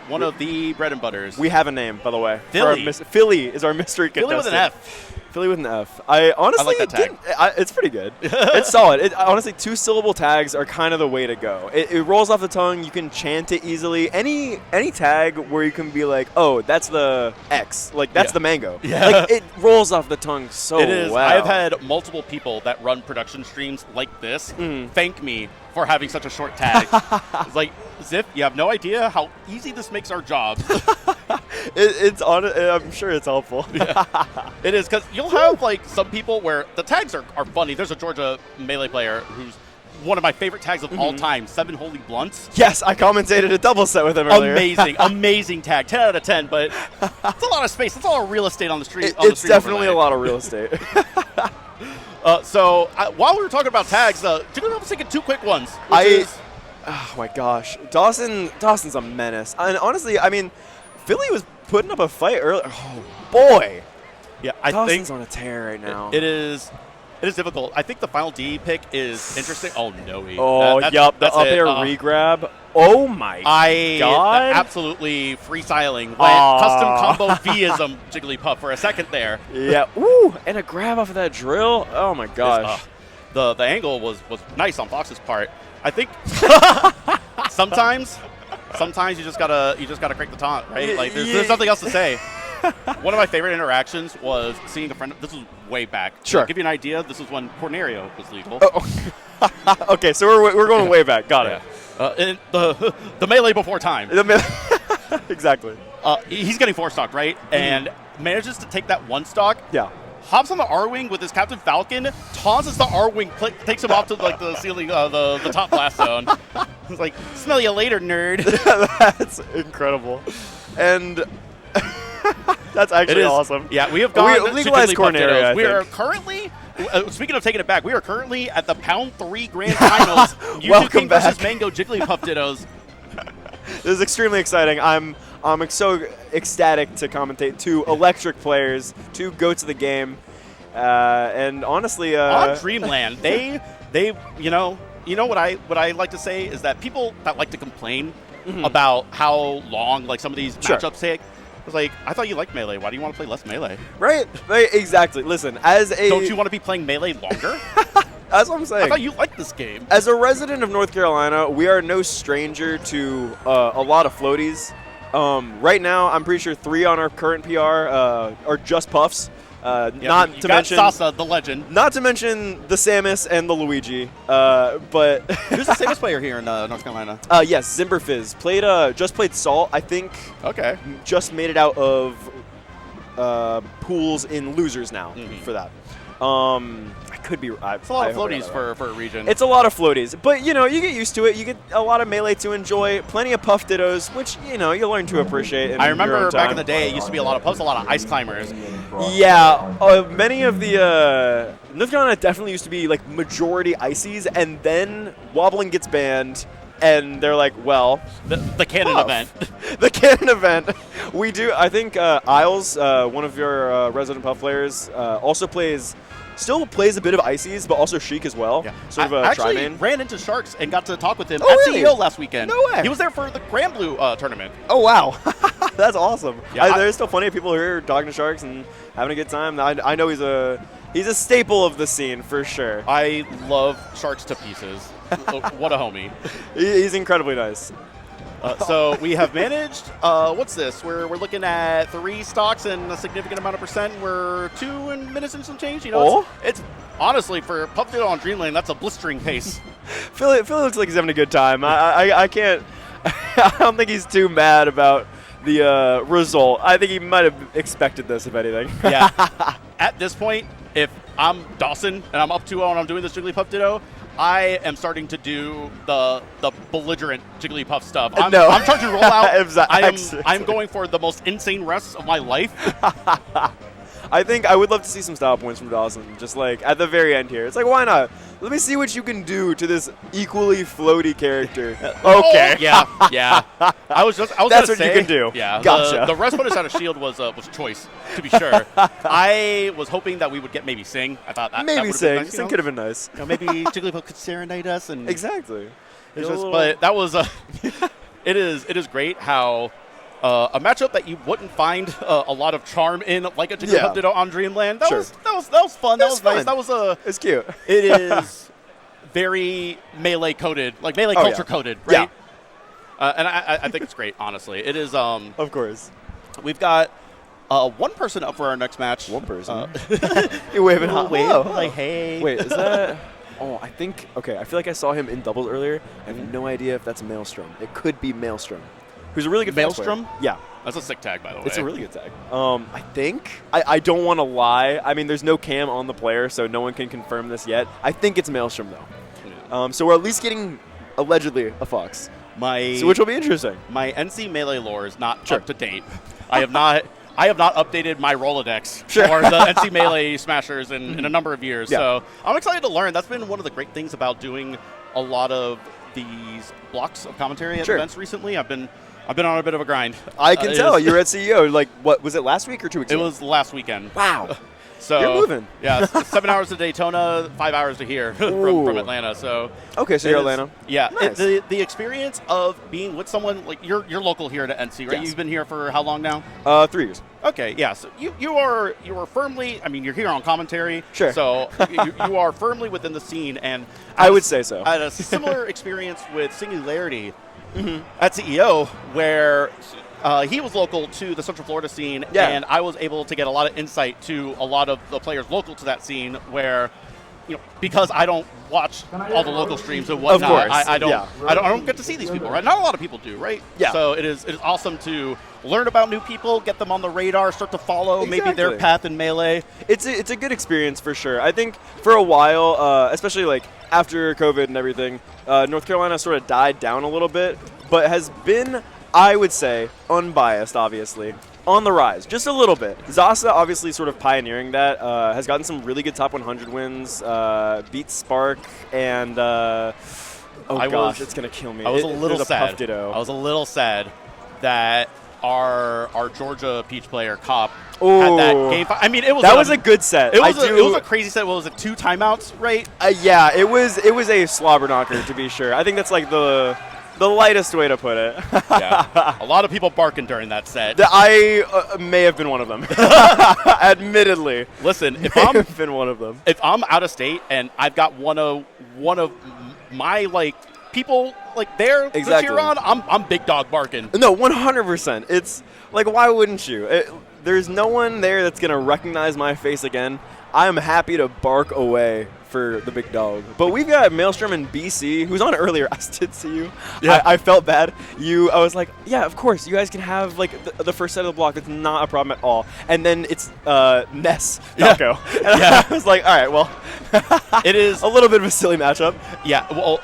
one of the bread and butters. We have a name, by the way. Fillie. Fillie is our mystery contestant. Fillie with an F. Fillie with an F. I honestly like that tag. It's pretty good. It's solid. Honestly, 2-syllable tags are kind of the way to go. It rolls off the tongue. You can chant it easily. Any tag where you can be like, oh, that's the X. Like, that's the mango. Yeah. Like, it rolls off the tongue so It is. well. I've had multiple people that run production streams like this thank me for having such a short tag. It's like, Zip, you have no idea how easy this makes our job. I'm sure it's helpful. It is, because you'll have like some people where the tags are funny. There's a Georgia Melee player who's one of my favorite tags of all time, 7holyblunts. Yes, I commentated a double set with him earlier. Amazing tag, 10 out of 10. But it's a lot of space. It's a lot of real estate on the street. It's definitely a lot of real estate. So while we were talking about tags, Jigglypuff was taking 2 quick ones. Oh my gosh, Dawson's a menace. And honestly, I mean, Fillie was putting up a fight earlier. Oh boy, yeah, I Dawson's think on a tear right now. It is difficult. I think the final D pick is interesting. Oh no, Yup, the up air regrab. Oh my god, absolutely freestyling. Custom combo V-ism Jigglypuff for a second there. Yeah, ooh, and a grab off of that drill. Oh my gosh, the angle was nice on Fox's part. I think sometimes you just gotta crank the taunt, right? Like there's nothing else to say. One of my favorite interactions was seeing a friend. This was way back. Sure. To give you an idea, this was when Cornerio was legal. Okay, so we're going way back. Got it. And the melee before time. Exactly. He's getting 4-stocked, right? And manages to take that 1-stock. Yeah. Hops on the R-Wing with his Captain Falcon, tosses the R-Wing, takes him off to like the ceiling, the top blast zone. It's like, smell you later, nerd. That's incredible. And that's actually awesome. Yeah, we have gone we legalized Corneria. We are currently, speaking of taking it back, we are currently at the Pound 3 Grand Finals. Welcome back. Versus Mango Jigglypuff Dittos. This is extremely exciting. I'm so ecstatic to commentate 2 electric players, 2 goats of the game, and honestly, on Dreamland, they you know what I like to say is that people that like to complain about how long like some of these matchups take. I was like, I thought you liked Melee. Why do you want to play less Melee? Right, exactly. Listen, don't you want to be playing Melee longer? That's what I'm saying. I thought you liked this game. As a resident of North Carolina, we are no stranger to a lot of floaties. Right now, I'm pretty sure 3 on our current PR are just puffs. Not to mention Zasa, the legend. Not to mention the Samus and the Luigi. But who's the Samus player here in North Carolina? Yes, Zimberfizz just played Salt. I think. Okay. Just made it out of pools in losers now for that. I could be. It's a lot of floaties for a region. It's a lot of floaties, but you get used to it. You get a lot of melee to enjoy, plenty of puff dittos, which you learn to appreciate. I remember back in the day, it used to be a lot of puffs, a lot of ice climbers. Yeah, many of the North Carolina definitely used to be like majority ices, and then wobbling gets banned. And they're like, well, the canon event. The canon event. We do. I think Isles, one of your resident puff players, still plays a bit of ices, but also Sheik as well. Yeah. Sort of a actually tri-main. Ran into Sharks and got to talk with him at really? CEO last weekend. No way. He was there for the Grand Blue tournament. Oh, wow. That's awesome. Yeah, there's still plenty of people here talking to Sharks and having a good time. I know he's a staple of the scene for sure. I love Sharks to pieces. What a homie. He's incredibly nice. So we have managed, what's this? We're looking at 3 stocks and a significant amount of percent. We're 2 minutes and some change. It's honestly, for Puff Ditto on Dreamland, that's a blistering pace. Fillie looks like he's having a good time. I can't, I don't think he's too mad about the result. I think he might have expected this, if anything. Yeah. At this point, if I'm Dawson and I'm up 2-0 and I'm doing this Jigglypuff Ditto, I am starting to do the belligerent Jigglypuff stuff. I'm charging rollout. Exactly. I'm going for the most insane rests of my life. I think I would love to see some style points from Dawson, just like at the very end here. It's like, why not? Let me see what you can do to this equally floaty character. Okay. Yeah. I was That's gonna what say, you can do. Yeah. Gotcha. The rest punish out of shield was choice, to be sure. I was hoping that we would get maybe Sing. I thought that Maybe would Sing. nice, Sing could have been nice. Maybe Jigglypuff could serenade us and Exactly. but that was it is great how a matchup that you wouldn't find a lot of charm in, like a Jigglypuff did on Dreamland. That was fun. That was nice. That was it's cute. It is very melee coded, like melee culture coded, right? Yeah. And I think it's great. Honestly, it is. Of course. We've got one person up for our next match. One person. You're waving hot. Like, hey. Wait, is that? Oh, I think. Okay, I feel like I saw him in doubles earlier. I have no idea if that's Maelstorm. It could be Maelstorm, who's a really good Maelstorm. Yeah, That's a sick tag, by the way. it's a really good tag. I think. I don't want to lie. I mean, there's no cam on the player, so no one can confirm this yet. I think it's Maelstrom though. Yeah. So we're at least getting allegedly a Fox. So which will be interesting. My NC Melee lore is not up to date. I have not updated my Rolodex for the NC Melee Smashers in a number of years. Yeah. So I'm excited to learn. That's been one of the great things about doing a lot of these blocks of commentary at events recently. I've been on a bit of a grind. I can tell. You were at CEO. Like, what was it, last week or 2 weeks ago? It was last weekend. Wow. So you're moving. Yeah, 7 hours to Daytona, 5 hours to here from Atlanta. So okay, so you're Atlanta. Yeah, nice. The experience of being with someone like you're local here to NC, right? Yes. You've been here for how long now? 3 years. Okay, yeah. So you are firmly. I mean, you're here on commentary. Sure. So you are firmly within the scene, and I would say so. I had a similar experience with Singularity at CEO, where he was local to the Central Florida scene, and I was able to get a lot of insight to a lot of the players local to that scene. Where, because I don't watch all the local streams and whatnot, of course. I don't get to see these people, right? Not a lot of people do, right? Yeah. So it is awesome to learn about new people, get them on the radar, start to follow maybe their path in Melee. It's a good experience for sure. I think for a while, especially like after COVID and everything, North Carolina sort of died down a little bit, but has been, I would say, unbiased, obviously, on the rise, just a little bit. Zasa, obviously, sort of pioneering that, has gotten some really good top 100 wins, beat Spark, and it's gonna kill me. I was a little sad. Ditto. I was a little sad that our Georgia Peach player Cop Ooh. had that game. I mean, it was that was a good set. It was a crazy set. What was it? 2 timeouts, right? Yeah, it was a slobber knocker to be sure. I think that's like the lightest way to put it. Yeah, a lot of people barking during that set. I may have been one of them. Admittedly. Listen, if I'm out of state and I've got one of my people there to cheer on, I'm big dog barking. No, 100%. It's like, why wouldn't you? There's no one there that's gonna recognize my face again. I'm happy to bark away for the big dog. But we've got Maelstrom and BC, who's on earlier. I did see you. Yeah. I felt bad. I was like, yeah, of course. You guys can have the first set of the block. It's not a problem at all. And then it's Ness, Falco. Yeah. And I was like, all right, well, it is a little bit of a silly matchup. Yeah. Well,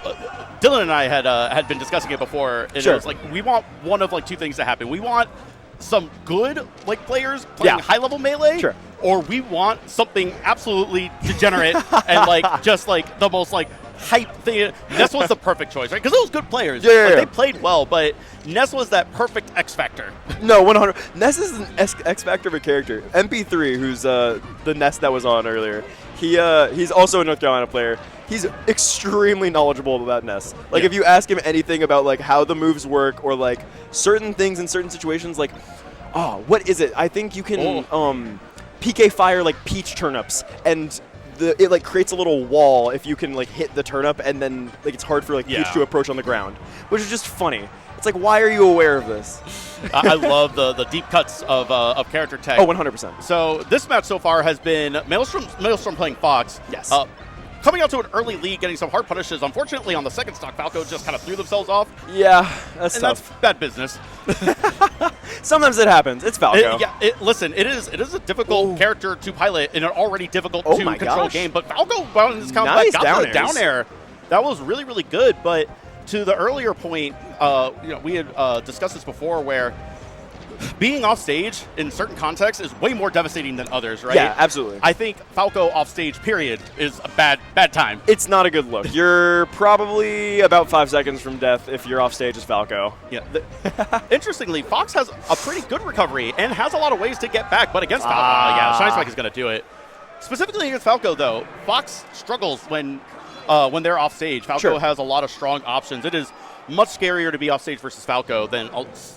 Dylan and I had been discussing it before. It was like we want one of 2 things to happen. We want some good players playing high-level Melee, or we want something absolutely degenerate and just the most hype thing. Ness was the perfect choice, right? Because those good players. They played well, but Ness was that perfect X factor. No, 100. Ness is an X factor of a character. MP3, who's the Ness that was on earlier, he's also a North Carolina player. He's extremely knowledgeable about Ness. If you ask him anything about how the moves work or certain things in certain situations, what is it? I think you can PK fire peach turnips, and it creates a little wall if you can hit the turnip, and then it's hard for peach to approach on the ground, which is just funny. It's why are you aware of this? I love the deep cuts of character tech. Oh, 100%. So this match so far has been Maelstrom playing Fox. Yes. Coming out to an early lead, getting some hard punishes. Unfortunately, on the second stock, Falco just kind of threw themselves off. Yeah, that's tough. That's bad business. Sometimes it happens. It's Falco. Listen, it is a difficult character to pilot in an already difficult to control game. But Falco, in this comeback, got the down air. That was really, really good. But to the earlier point, we had discussed this before, where being off stage in certain contexts is way more devastating than others, right? Yeah, absolutely. I think Falco off stage, period, is a bad time. It's not a good look. You're probably about 5 seconds from death if you're off stage as Falco. Yeah. Interestingly, Fox has a pretty good recovery and has a lot of ways to get back, but against Falco, yeah, Shiny Spike is going to do it. Specifically against Falco, though, Fox struggles when they're off stage. Falco has a lot of strong options. It is much scarier to be off stage versus Falco than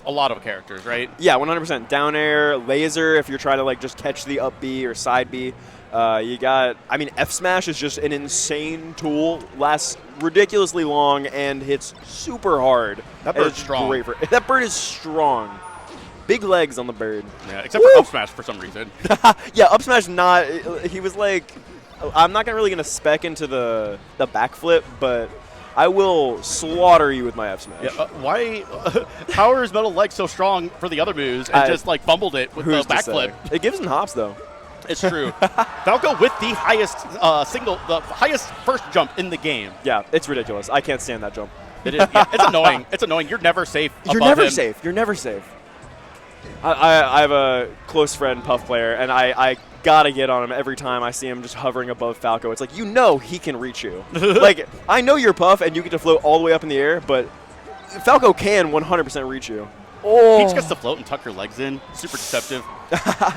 a lot of characters, right? Yeah, 100%. Down air, laser if you're trying to like just catch the up B or side B. You got, I mean, F Smash is just an insane tool. Lasts ridiculously long and hits super hard. That bird's strong. That bird is strong. Big legs on the bird. Yeah, except for up smash for some reason. Yeah, up smash not. He was like, I'm not really gonna spec into the backflip, but I will slaughter you with my F smash. Yeah, why? How are his metal legs so strong for the other moves and just like fumbled it with the backflip? It gives him hops though. It's true. Falco with the highest first jump in the game. Yeah, it's ridiculous. I can't stand that jump. It is. Yeah, it's annoying. It's annoying. You're never safe. You're never safe. You're never safe. I have a close friend, Puff player, and I gotta get on him every time I see him just hovering above Falco. It's like, you know he can reach you. Like, I know you're Puff and you get to float all the way up in the air, but Falco can 100% reach you. Oh. Peach gets to float and tuck your legs in. Super deceptive.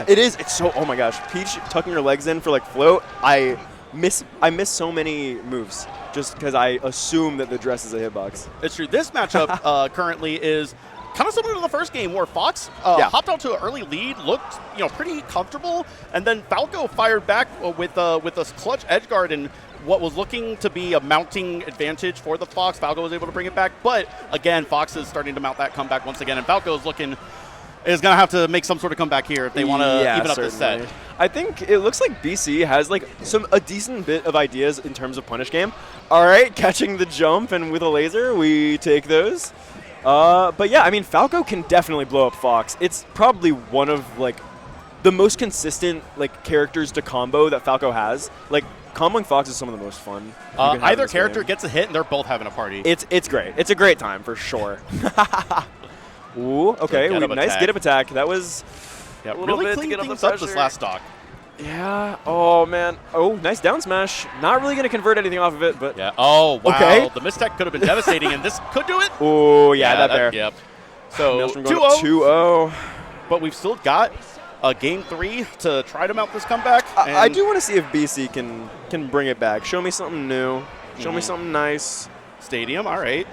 It is. It's so. Oh my gosh, Peach tucking her legs in for like float. I miss so many moves just because I assume that the dress is a hitbox. It's true. This matchup currently is kind of similar to the first game where Fox hopped out to an early lead, looked pretty comfortable, and then Falco fired back with a clutch edge guard and what was looking to be a mounting advantage for the Fox. Falco was able to bring it back, but again, Fox is starting to mount that comeback once again, and Falco is going to have to make some sort of comeback here if they want to even up this set. I think it looks like BC has like a decent bit of ideas in terms of punish game. All right, catching the jump and with a laser, we take those. But yeah, I mean, Falco can definitely blow up Fox. It's probably one of like the most consistent like characters to combo that Falco has. Like, comboing Fox is some of the most fun. Either character gets a hit and they're both having a party. It's great. It's a great time for sure. Ooh, okay, nice get up attack. That was a little really bit clean to get up the things up pressure. this last stock. Yeah. Oh man. Oh, nice down smash. Not really gonna convert anything off of it, but yeah. Oh wow. Okay. The mistech could have been devastating, and this could do it. Oh yeah, that there. Yep. So Maelstorm going 2-0. But we've still got a game 3 to try to mount this comeback. I do want to see if BC can bring it back. Show me something new. Show me something nice. Stadium. All right.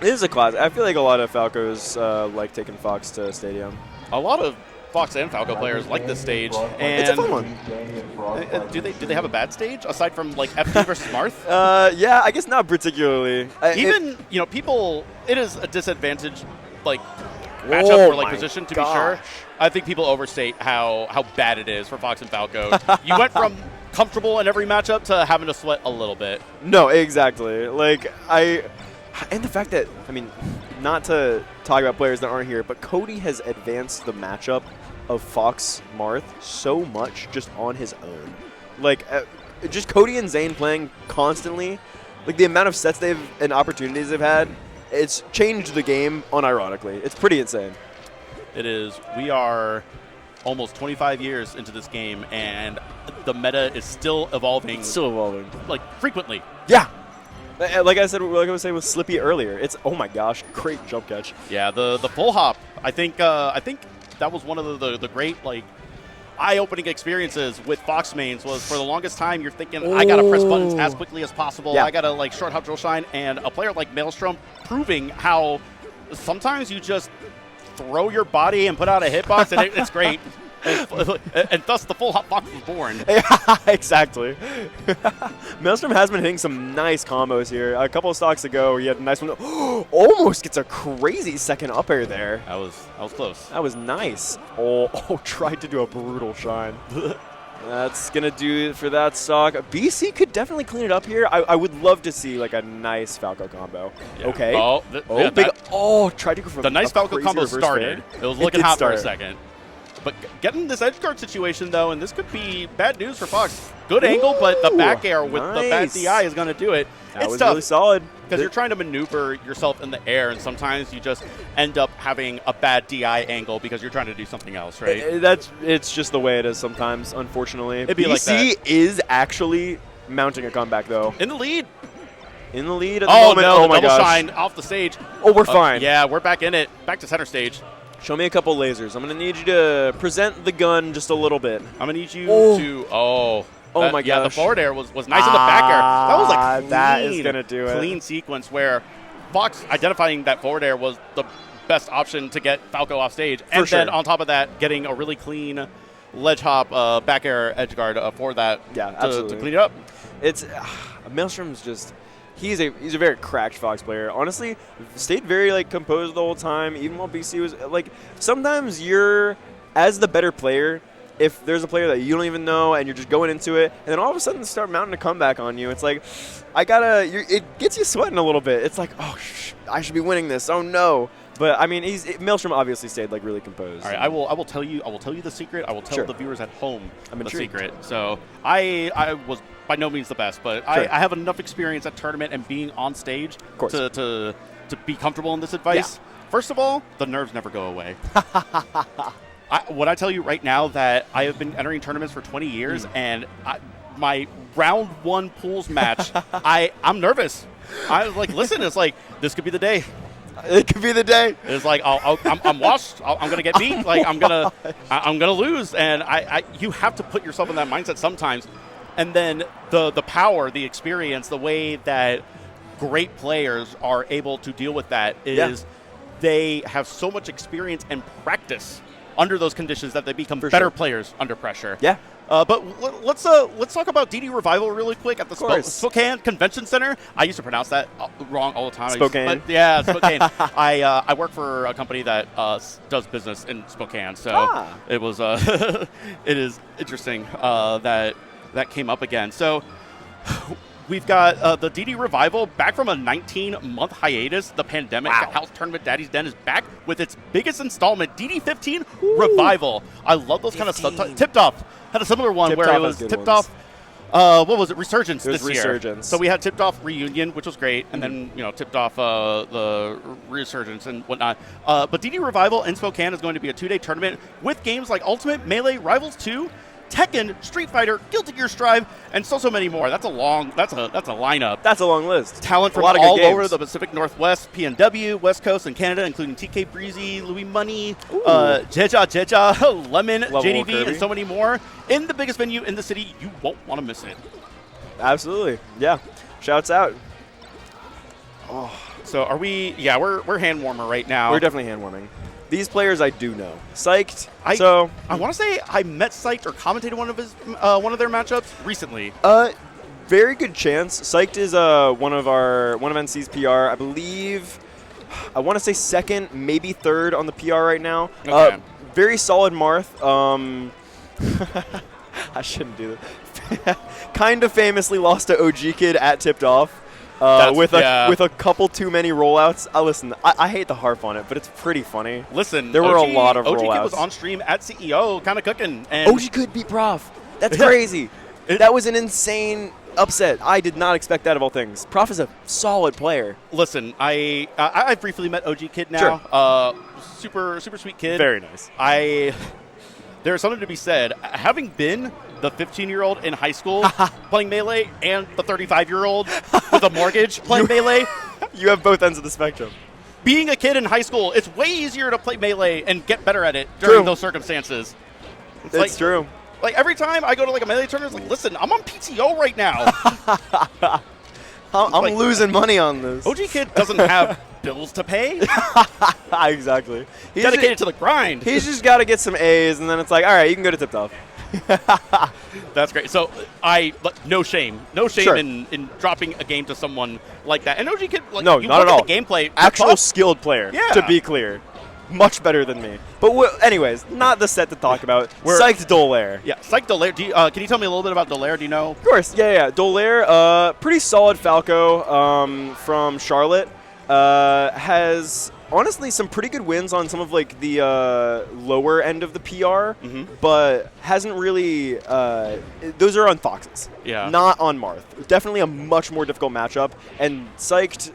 It is a class. I feel like a lot of Falcos like taking Fox to Stadium. A lot of Fox and Falco players like this stage, and it's a fun one. Do they have a bad stage aside from like FT versus Marth? Yeah, I guess not particularly. People. It is a disadvantage, like matchup or like position to be sure. I think people overstate how bad it is for Fox and Falco. You went from comfortable in every matchup to having to sweat a little bit. No, exactly. Like and the fact that, I mean, not to talk about players that aren't here, but Cody has advanced the matchup of Fox Marth so much just on his own. Like, just Cody and Zane playing constantly, like the amount of sets and opportunities they've had, it's changed the game unironically. It's pretty insane. It is. We are almost 25 years into this game, and the meta is still evolving. It's still evolving. Like, frequently. Yeah. Like I was saying with Slippy earlier, it's, oh my gosh, great jump catch. Yeah, the full hop. I think that was one of the great like eye-opening experiences with Fox mains. Was for the longest time you're thinking I gotta press buttons as quickly as possible. Yeah. I gotta like short hop drill shine, and a player like Maelstrom proving how sometimes you just throw your body and put out a hitbox and it's great. And thus the full hop Fox was born. Exactly. Maelstrom has been hitting some nice combos here. A couple of stocks ago, he had a nice one. Almost gets a crazy second up air there. That was close. That was nice. Oh, tried to do a brutal shine. That's going to do it for that stock. BC could definitely clean it up here. I would love to see like a nice Falco combo. Yeah. Okay. Tried to go for the nice Falco combo started. It was looking hot for a second. But getting this edge guard situation, though, and this could be bad news for Fox. Good angle, but the back air with the bad DI is going to do it. That was really solid. Because you're trying to maneuver yourself in the air, and sometimes you just end up having a bad DI angle because you're trying to do something else, right? It's just the way it is sometimes, unfortunately. It'd be like BC that. is actually mounting a comeback, though. In the lead. In the lead at the moment. No, Oh, my double gosh. shine off the stage. Oh, we're fine. Yeah, we're back in it. Back to center stage. Show me a couple lasers. I'm going to need you to present the gun just a little bit. I'm going to need you to... Oh, my Yeah, the gosh. forward air was nice in the back air. That was a clean, that is gonna do it. clean sequence where Fox identifying that forward air was the best option to get Falco off stage. And sure. then on top of that, getting a really clean ledge hop back air edge guard for that to clean it up. It's Maelstrom's just... He's a very cracked Fox player. Honestly, stayed very like composed the whole time, even while BC was like. Sometimes you're, as the better player, if there's a player that you don't even know and you're just going into it, and then all of a sudden start mounting a comeback on you, it's like, it gets you sweating a little bit. It's like, oh, I should be winning this. Oh no. But I mean, Maelstrom obviously stayed like really composed. All right, I will tell you the secret. I will tell the viewers at home I'm the intrigued. secret. So I was by no means the best, but I have enough experience at tournament and being on stage to be comfortable in this advice. Yeah. First of all, the nerves never go away. What I tell you right now that I have been entering tournaments for 20 years, and my round 1 pools match, I'm nervous. I was like, listen, it's like this could be the day. It could be the day. It's like I'm washed. I'm gonna get beat. Like I'm gonna lose. And you have to put yourself in that mindset sometimes. And then the power, the experience, the way that great players are able to deal with that is they have so much experience and practice under those conditions that they become better players under pressure. Yeah. But let's talk about DD Revival really quick at the Spokane Convention Center. I used to pronounce that wrong all the time. Spokane. Spokane. I work for a company that does business in Spokane, so it was it is interesting that came up again. So we've got the DD Revival back from a 19-month hiatus. The pandemic house tournament Daddy's Den is back with its biggest installment, DD 15 Revival. I love those kind of subtitles. Tipped Off had a similar one where it was Tipped Off. What was it? Resurgence this year. So we had Tipped Off Reunion, which was great, and then Tipped Off the Resurgence and whatnot. But DD Revival in Spokane is going to be a 2-day tournament with games like Ultimate, Melee, Rivals 2, Tekken, Street Fighter, Guilty Gear Strive, and so many more. That's a lineup. That's a long list. Talent from all over the Pacific Northwest, PNW, West Coast, and Canada, including TK Breezy, Louis Money, Jeja, Lemon, JDV, and so many more. In the biggest venue in the city, you won't want to miss it. Absolutely. Yeah. Shouts out. Oh. So are we? Yeah, we're hand warmer right now. We're definitely hand warming. These players I do know. Syched. I want to say I met Syched or commentated one of their matchups recently. Very good chance. Syched is one of NC's PR. I believe. I want to say second, maybe third on the PR right now. Okay. Very solid Marth. I shouldn't do that. Kind of famously lost to OG Kid at Tipped Off. With a couple too many rollouts. Listen, I hate to harp on it, but it's pretty funny. Listen, there were a lot of rollouts. OG Kid was on stream at CEO, kind of cooking. And OG Kid beat Prof. That's crazy. That was an insane upset. I did not expect that of all things. Prof is a solid player. Listen, I briefly met OG Kid now. Super sweet kid. Very nice. There's something to be said. Having been the 15-year-old in high school playing Melee and the 35-year-old with a mortgage playing Melee. You have both ends of the spectrum. Being a kid in high school, it's way easier to play Melee and get better at it during those circumstances. It's true. Like every time I go to like a Melee tournament, it's like, listen, I'm on PTO right now. I'm losing money on this. OG Kid doesn't have bills to pay. Exactly. He's dedicated to the grind. He's just got to get some A's, and then it's like, all right, you can go to Tipped Off. That's great. So no shame in dropping a game to someone like that. And OG Kid, no, not at all. The gameplay, actual skilled player. Yeah. To be clear, much better than me. But anyways, not the set to talk about. Syched Dolaire. Yeah, Syched Dolaire. Can you tell me a little bit about Dolaire? Do you know? Of course. Yeah. Dolaire, pretty solid Falco from Charlotte. Has honestly some pretty good wins on some of like the lower end of the PR, but hasn't really. Those are on Foxes, not on Marth. Definitely a much more difficult matchup, and Syched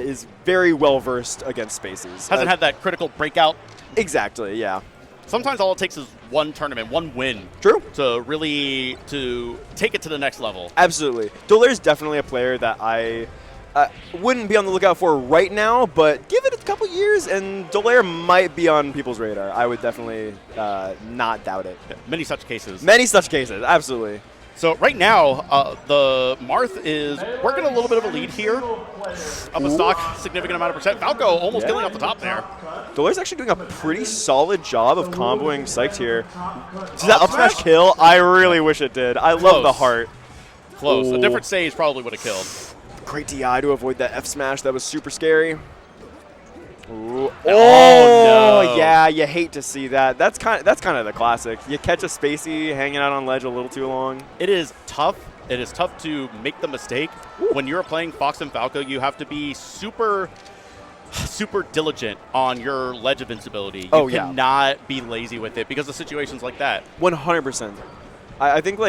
is very well versed against spaces. Hasn't had that critical breakout. Exactly, yeah. Sometimes all it takes is one tournament, one win. True. To really take it to the next level. Absolutely. Dolaire's definitely a player that I wouldn't be on the lookout for right now, but give it a couple years and Dolaire might be on people's radar. I would definitely not doubt it. Yeah, many such cases. Many such cases, absolutely. So right now, the Marth is working a little bit of a lead here. Up a stock, significant amount of percent. Falco almost killing off the top there. Dolaire's actually doing a pretty solid job of comboing Syched here. Does that up smash kill? I really wish it did. I love the heart. Close. Ooh. A different stage probably would have killed. Great DI to avoid that F smash. That was super scary. Ooh. Oh, no. Yeah, you hate to see that. That's kind of the classic. You catch a spacey hanging out on ledge a little too long. It is tough. It is tough to make the mistake. When you're playing Fox and Falco, you have to be super diligent on your ledge of invincibility. You cannot be lazy with it because of situations like that. 100%. I think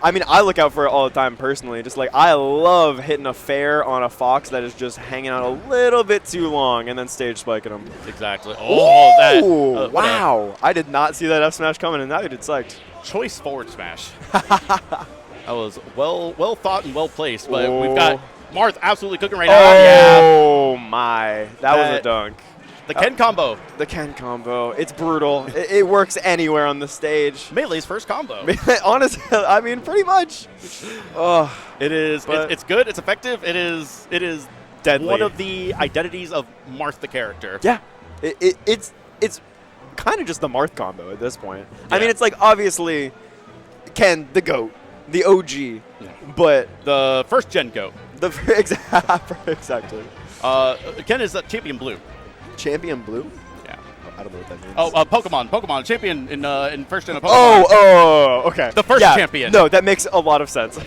I look out for it all the time personally. Just like I love hitting a fair on a Fox that is just hanging out a little bit too long and then stage spiking them. Exactly. Oh, Ooh, wow. I did not see that F smash coming, and neither did Syched. Choice forward smash. That was well thought and well placed, but we've got Marth absolutely cooking right now. Oh my. That was a dunk. The Ken combo. The Ken combo. It's brutal. It works anywhere on the stage. Melee's first combo. Honestly, I mean, pretty much. Oh, it is. It's good. It's effective. It is deadly. One of the identities of Marth the character. Yeah. It's kind of just the Marth combo at this point. Yeah. I mean, it's like obviously Ken, the GOAT, the OG, but the first gen GOAT. Exactly. Ken is champion blue. Champion blue? Yeah. I don't know what that means. Oh, Pokemon champion in first gen of Pokemon. Oh, okay. The first champion. No, that makes a lot of sense.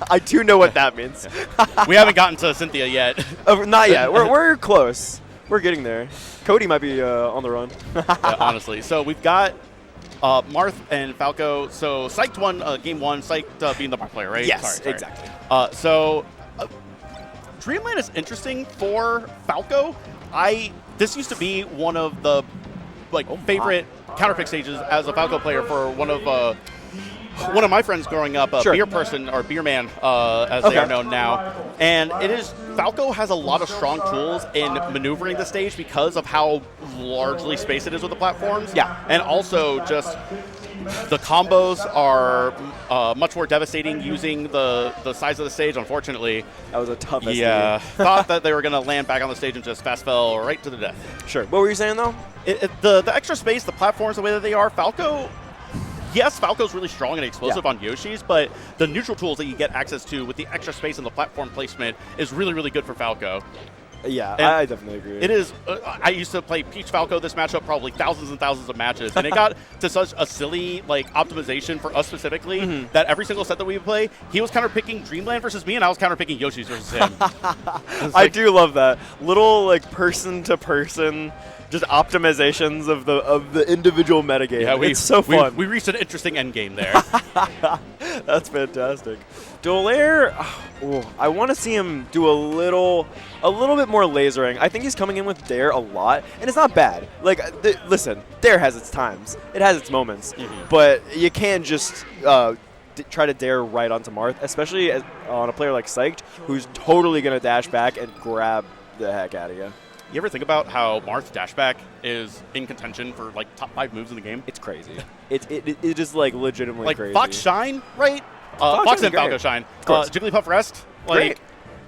I do know what that means. We haven't gotten to Cynthia yet. Not yet. We're close. We're getting there. Cody might be on the run. Honestly. So we've got Marth and Falco. So Syched won game one. Syched being the Marth player, right? Yes, Sorry. exactly. So Dreamland is interesting for Falco. This used to be one of the favorite counterpick stages as a Falco player for one of my friends growing up, beer person or beer man, as they are known now. And Falco has a lot of strong tools in maneuvering the stage because of how largely spaced it is with the platforms. Yeah. And also just the combos are much more devastating using the size of the stage, unfortunately. That was a tough SD. Yeah. Thought that they were going to land back on the stage and just fast fell right to the death. Sure. What were you saying, though? The extra space, the platforms, the way that they are, Falco... Yes, Falco's really strong and explosive on Yoshi's, but the neutral tools that you get access to with the extra space and the platform placement is really, really good for Falco. Yeah, and I definitely agree. It is. I used to play Peach Falco this matchup probably thousands and thousands of matches, and it got to such a silly optimization for us specifically that every single set that we would play, he was counterpicking Dreamland versus me, and I was counterpicking Yoshi's versus him. I do love that little person to person. Just optimizations of the individual metagame. Yeah, it's so fun. We reached an interesting end game there. That's fantastic. Dolaire, I want to see him do a little bit more lasering. I think he's coming in with Dare a lot, and it's not bad. Listen, Dare has its times. It has its moments, but you can't just try to Dare right onto Marth, especially on a player like Syched, who's totally going to dash back and grab the heck out of you. You ever think about how Marth's dashback is in contention for top 5 moves in the game? It's crazy. It is legitimately crazy. Fox Shine, right? Fox and Falco Shine. Jigglypuff Rest.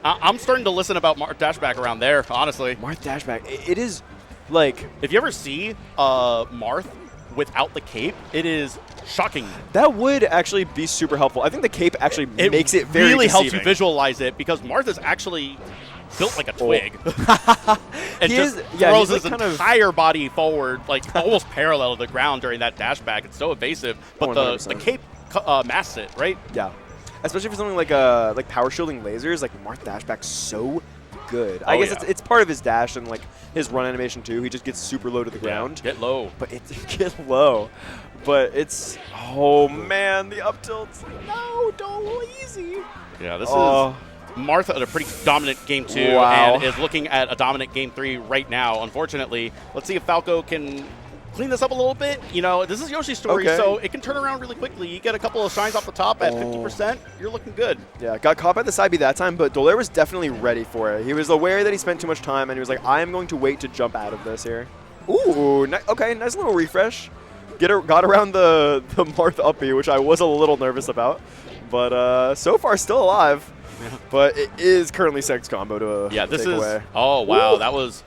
I'm starting to listen about Marth dashback around there, honestly. Marth dashback. It is if you ever see Marth without the cape, it is shocking. That would actually be super helpful. I think the cape actually makes it very really deceiving. Helps you visualize it because Marth is actually built like a twig. And throws his entire body forward, almost parallel to the ground during that dashback. It's so evasive, but the cape masks it, right? Yeah. Especially for something like power shielding lasers, Marth dashback's so good. Oh, I guess yeah. it's part of his dash and like his run animation too. He just gets super low to the ground. Get low. But it gets low. But it's, oh man, the up tilts. No, don't easy. Yeah, this is Marth at a pretty dominant game 2 Wow. and is looking at a dominant game 3 right now, unfortunately. Let's see if Falco can clean this up a little bit. You know, this is Yoshi's story, Okay. so it can turn around really quickly. You get a couple of shines off the top at 50%, you're looking good. Yeah, got caught by the side B that time, but Dolaire was definitely ready for it. He was aware that he spent too much time, and he was like, I am going to wait to jump out of this here. Ooh, okay, nice little refresh. Got around the Marth up B, which I was a little nervous about. But so far, still alive. Yeah. But it is currently Sex combo to This take is, away. oh wow, Ooh. that was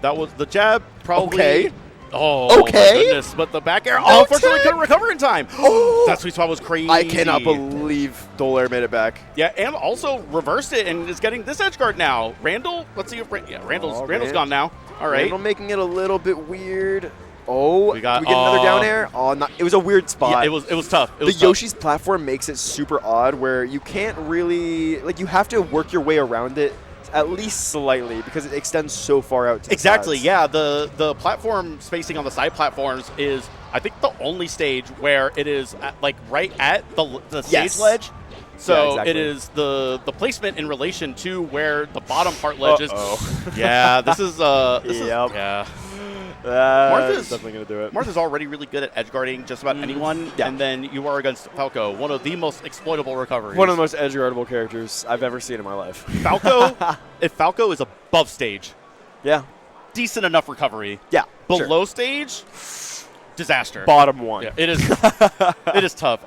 the jab probably. Okay. Oh, Okay. my goodness, but the back air, unfortunately couldn't recover in time. Oh. That sweet spot was crazy. I cannot believe Dolaire made it back. Yeah, and also reversed it and is getting this edge guard now. Randall, let's see if Randall's gone now. All right. Randall making it a little bit weird. Oh, We got- do we get another down air? Oh, it was a weird spot. Yeah, it was tough. It was The tough. Yoshi's platform makes it super odd where you can't really, like, you have to work your way around it at least slightly because it extends so far out to the Exactly, sides. yeah. The platform spacing on the side platforms is, I think, the only stage where it is like right at the stage Yes. ledge. So Yeah, exactly. it is the placement in relation to where the bottom part ledge is. Uh-oh. Yeah, this is Yep. yeah. Marth is is definitely going to do it. Marth is already really good at edge guarding just about anyone, Yeah. and then you are against Falco, one of the most exploitable recoveries. One of the most edge guardable characters I've ever seen in my life. Falco, if Falco is above stage, Yeah. decent enough recovery. Yeah. sure. Below stage, disaster. Bottom one. Yeah, it is. It is tough.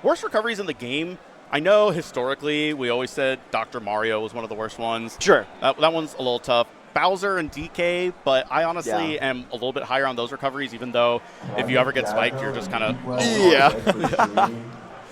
Worst recoveries in the game. I know historically we always said Dr. Mario was one of the worst ones. Sure. That one's a little tough. Bowser and DK, but I honestly Yeah. am a little bit higher on those recoveries, even though if you ever get spiked, you're just kind of.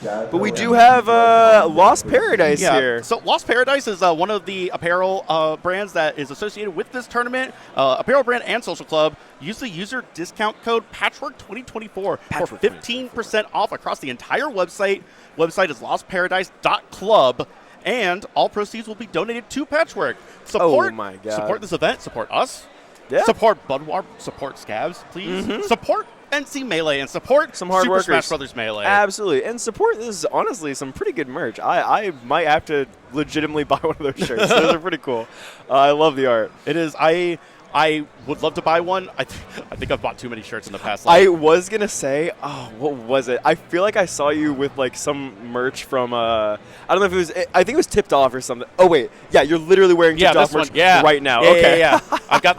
Yeah. But we do have Lost Paradise here. So Lost Paradise is one of the apparel brands that is associated with this tournament. Apparel brand and social club. Use the user discount code Patchwork2024 for 15% off across the entire website. Website is lostparadise.club. And all proceeds will be donated to Patchwork. Support, Oh my God. Support this event. Support us. Yeah. Support Budwar. Support Scabs, please. Support NC Melee and support Some hard Super workers. Smash Brothers Melee. Absolutely. And support is honestly some pretty good merch. I might have to legitimately buy one of those shirts. Those are pretty cool. I love the art. It is. I would love to buy one. I think I've bought too many shirts in the past. I was going to say, what was it? I feel like I saw you with like some merch from, I don't know if it was, I think it was Tipped Off or something. Oh, wait. Yeah, you're literally wearing Tipped Off merch right now. Yeah, okay. yeah. I've got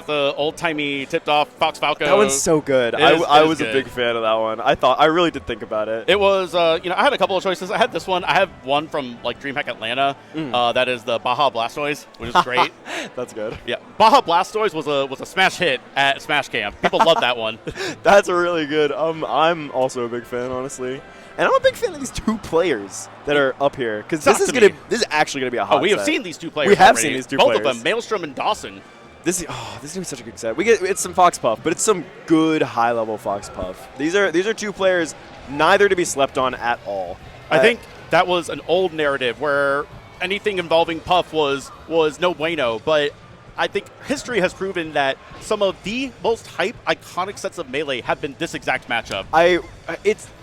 the old timey Tipped Off Fox Falco. That one's so good. It I is was a good. big fan of that one. I really did think about it. It was, I had a couple of choices. I had this one. I have one from like DreamHack Atlanta. That is the Baja Blastoise, which is great. That's good. Yeah, Baja Blastoise was a smash hit at Smash Camp. People love that one. That's a really good. I'm also a big fan, honestly. And I'm a big fan of these two players that are up here because this is actually gonna be a hot. We have set. seen these two players. We have already. seen these two Both players. of them, Maelstorm and Dawson. This is gonna be such a good set. It's some Fox Puff, but it's some good high level Fox Puff. These are two players neither to be slept on at all. I think that was an old narrative where anything involving Puff was no bueno, but I think history has proven that some of the most hype, iconic sets of Melee have been this exact matchup.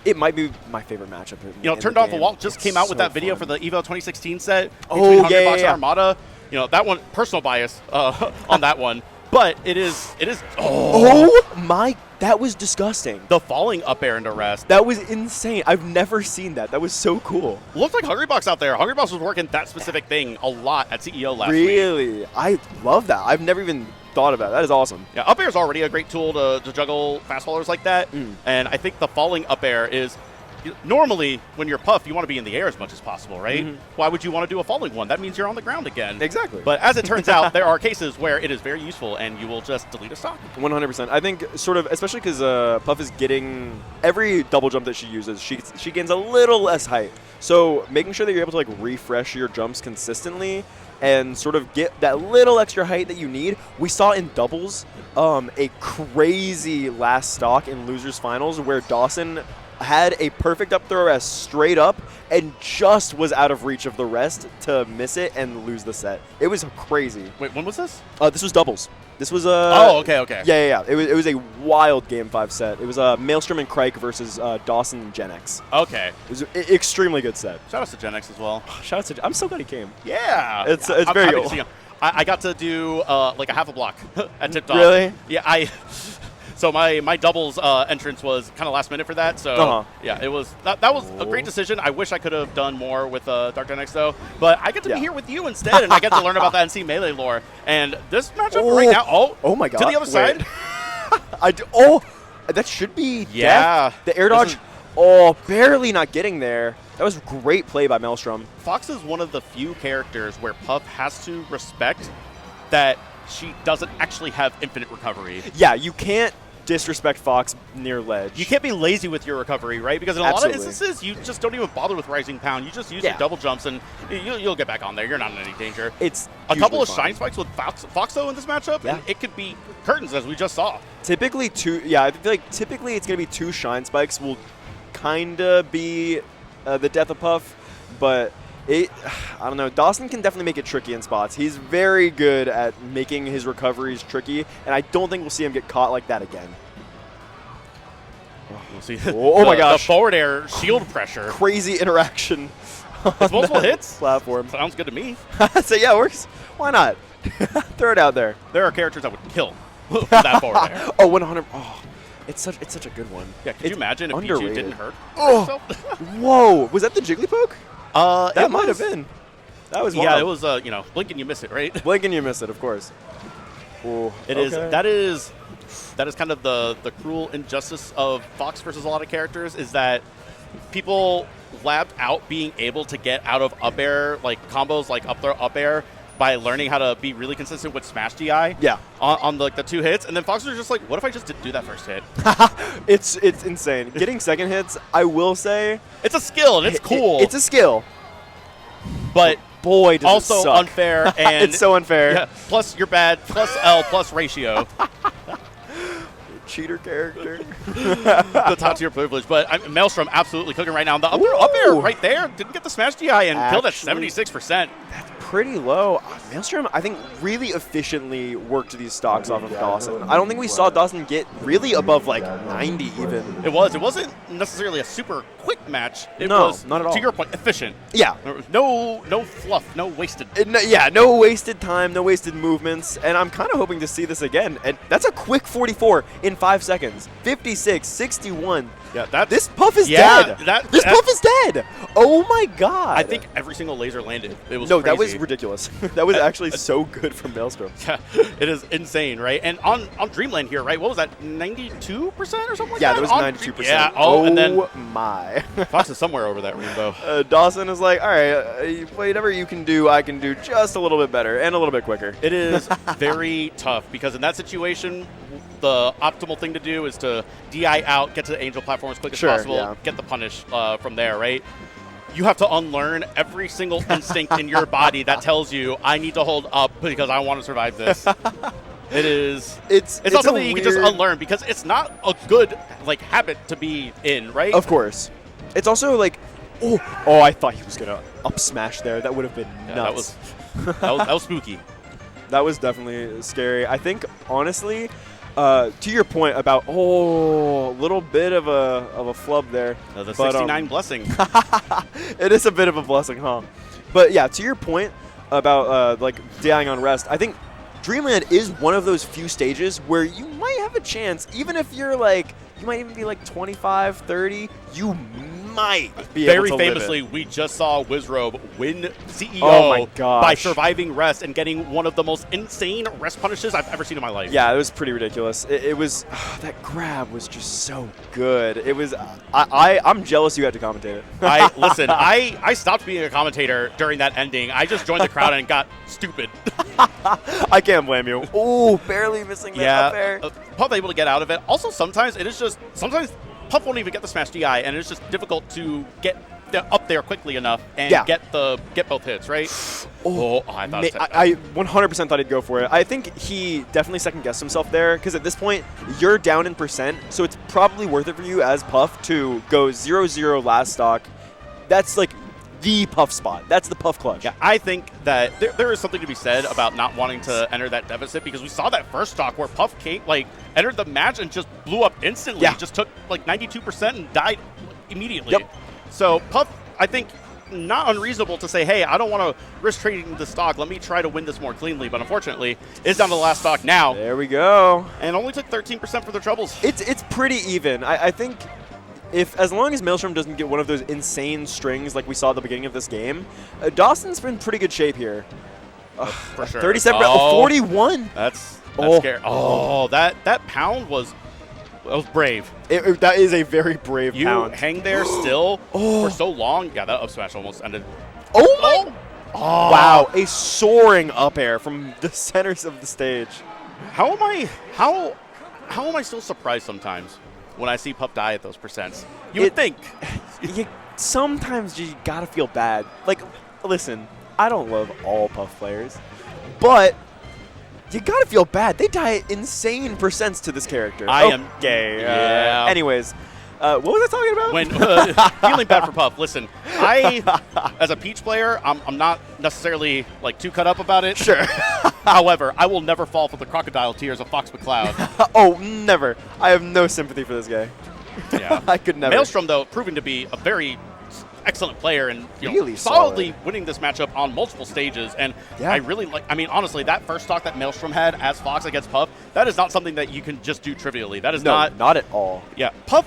It might be my favorite matchup. Turned Off a Wall just came out with that video for the EVO 2016 set between Oh, Hungrybox and yeah. Armada. That one, personal bias on that one, but it is. Oh my! That was disgusting. The falling up air into rest. That was insane. I've never seen that. That was so cool. Looked like Hungrybox out there. Hungrybox was working that specific thing a lot at CEO last week. Really? I love that. I've never even thought about it. That is awesome. Yeah, up air is already a great tool to juggle fast fallers like that. And I think the falling up air is, normally when you're Puff, you want to be in the air as much as possible, right? Why would you want to do a falling one? That means you're on the ground again. Exactly. But as it turns out, there are cases where it is very useful and you will just delete a stock. 100%. I think sort of, especially because Puff is getting, every double jump that she uses, she gains a little less height. So making sure that you're able to like refresh your jumps consistently and sort of get that little extra height that you need. We saw in doubles a crazy last stock in Losers Finals where Dawson had a perfect up throw as straight up and just was out of reach of the rest to miss it and lose the set. It was crazy. Wait, when was this? This was doubles. This was Oh, okay. Yeah. It was a wild game 5 set. It was Maelstorm and Crike versus Dawson and Gen X. Okay. It was an extremely good set. Shout out to Gen X as well. Shout out to I'm so glad he came. Yeah. It's I'm very happy to cool. see him. I got to do like a half a block at Tip Top. Really? Yeah, So my doubles entrance was kind of last minute for that. So yeah, it was that was a great decision. I wish I could have done more with Dark Gen X though, but I get to be here with you instead, and I get to learn about the NC Melee lore. And this matchup right now, oh my god, to the other side. That should be yeah. Death. The air dodge. Barely not getting there. That was great play by Maelstrom. Fox is one of the few characters where Puff has to respect that she doesn't actually have infinite recovery. Yeah, you can't disrespect Fox near ledge. You can't be lazy with your recovery, right? Because in a lot of instances, you just don't even bother with Rising Pound. You just use your double jumps, and you'll get back on there. You're not in any danger. It's a couple of shine spikes with Foxo in this matchup, and it could be curtains, as we just saw. Typically, I feel like typically it's going to be 2 shine spikes will kind of be the death of Puff, but I don't know. Dawson can definitely make it tricky in spots. He's very good at making his recoveries tricky, and I don't think we'll see him get caught like that again. We'll see. My gosh. The forward air shield pressure. Crazy interaction. It's multiple hits. Platform. Sounds good to me. So yeah, it works. Why not? Throw it out there. There are characters that would kill with that forward air. 100. It's such a good one. Yeah, can you imagine if underrated. Pichu didn't hurt? Whoa, was that the Jigglypuff? That might have been. That was wild. Yeah, it was. Blink and you miss it, right? Blink and you miss it, of course. Ooh, it is. That is kind of the cruel injustice of Fox versus a lot of characters is that people labbed out being able to get out of up air like combos like up throw up air by learning how to be really consistent with smash DI. Yeah. On the 2 hits, and then Fox was just like, what if I just didn't do that first hit? It's insane. Getting second hits, I will say, it's a skill and it's cool. It's a skill, but boy, does also it suck. unfair. And it's so unfair. Yeah, plus you're bad. Plus L. Plus ratio. Cheater character. The top tier privilege, but Maelstrom absolutely cooking right now. The up air right there didn't get the smash DI and killed at 76%. That's pretty low. Maelstrom, I think, really efficiently worked these stocks off of Dawson. I don't think we saw Dawson get really above like 90 even. It wasn't necessarily a super quick match. It no, was, not at all. To your point, efficient. Yeah. No fluff, no wasted. No wasted time, no wasted movements, and I'm kind of hoping to see this again. And that's a quick 44 in 5 seconds. 56, 61. Yeah, this Puff is dead. This Puff is dead. Oh my god. I think every single laser landed. It was crazy. That was ridiculous. That was actually so good from Maelstrom. Yeah, it is insane, right? And on Dreamland here, right? What was that? 92% or something like that? Yeah, that was 92%. Yeah. And then my. Fox is somewhere over that rainbow. Dawson is like, all right, whatever you can do, I can do just a little bit better and a little bit quicker. It is very tough because in that situation, the optimal thing to do is to DI out, get to the Angel platform as quick as possible, get the punish from there, right? You have to unlearn every single instinct in your body that tells you, I need to hold up because I want to survive this. It's not something you can just unlearn because it's not a good habit to be in, right? Of course. It's also like, I thought he was going to up smash there. That would have been nuts. That was spooky. That was definitely scary. I think, honestly, to your point about, a little bit of a flub there. The 69 blessing. It is a bit of a blessing, huh? But yeah, to your point about dying on rest, I think Dreamland is one of those few stages where you might have a chance, even if you're you might even be 25, 30, you might be able to Very famously, live it. we just saw Wizrobe win CEO by surviving rest and getting one of the most insane rest punishes I've ever seen in my life. Yeah, it was pretty ridiculous. It was that grab was just so good. It was I'm jealous you had to commentate it. Listen, I stopped being a commentator during that ending. I just joined the crowd and got stupid. I can't blame you. Oh, barely missing that up there. Puff able to get out of it. Also, sometimes Puff won't even get the smash DI, and it's just difficult to get up there quickly enough and get both hits, right? I thought I 100% thought he'd go for it. I think he definitely second-guessed himself there, because at this point, you're down in percent, so it's probably worth it for you as Puff to go 0-0 last stock. That's like the Puff spot. That's the Puff clutch. Yeah, I think that there is something to be said about not wanting to enter that deficit, because we saw that first stock where Puff came, entered the match and just blew up instantly. Yeah. He just took 92% and died immediately. Yep. So Puff, I think, not unreasonable to say, hey, I don't want to risk trading the stock. Let me try to win this more cleanly. But unfortunately, it's down to the last stock now. There we go. And only took 13% for the troubles. It's pretty even. I think as long as Maelstrom doesn't get one of those insane strings like we saw at the beginning of this game, Dawson's in pretty good shape here. For sure. 37, 41. That's Oh. scary. Oh, that pound was brave. That is a very brave You pound. hang there still for so long. Yeah, that up smash almost ended. Oh my! Oh. Wow, a soaring up air from the centers of the stage. How am I still surprised sometimes when I see Puff die at those percents? You would think. Sometimes you gotta feel bad. Like, listen, I don't love all Puff players, but you gotta feel bad. They die at insane percents to this character. I am gay. Yeah. Anyways, what was I talking about? When feeling bad for Puff. Listen, I as a Peach player, I'm not necessarily too cut up about it. Sure. However, I will never fall for the crocodile tears of Fox McCloud. Oh, never. I have no sympathy for this guy. Yeah, I could never. Maelstrom, though, proving to be a very excellent player and really solidly winning this matchup on multiple stages. And I really honestly, that first stock that Maelstrom had as Fox against Puff, that is not something that you can just do trivially. That is not at all. Yeah, Puff,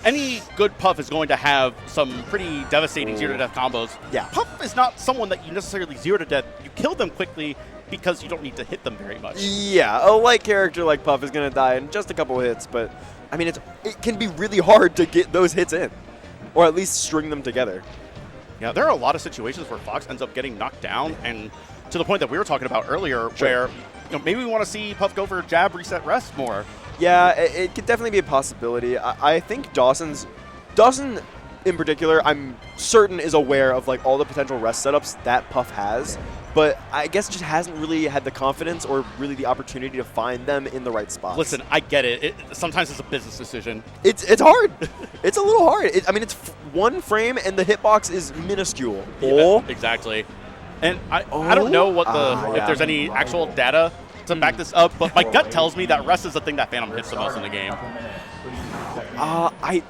any good Puff is going to have some pretty devastating zero-to-death combos. Yeah. Puff is not someone that you necessarily zero-to-death. You kill them quickly because you don't need to hit them very much. Yeah, a light character like Puff is going to die in just a couple hits, but, I mean, it can be really hard to get those hits in, or at least string them together. Yeah, there are a lot of situations where Fox ends up getting knocked down, and to the point that we were talking about earlier, where maybe we want to see Puff go for jab, reset, rest more. Yeah, it could definitely be a possibility. I think Dawson in particular, I'm certain is aware of all the potential rest setups that Puff has, but I guess just hasn't really had the confidence or really the opportunity to find them in the right spots. Listen, I get it. Sometimes it's a business decision. It's hard. It's a little hard. It's one frame and the hitbox is minuscule. Yeah, exactly. And I don't know what if there's any actual data to back this up, but my gut tells me that rest is the thing that Phantom hits the most in the game.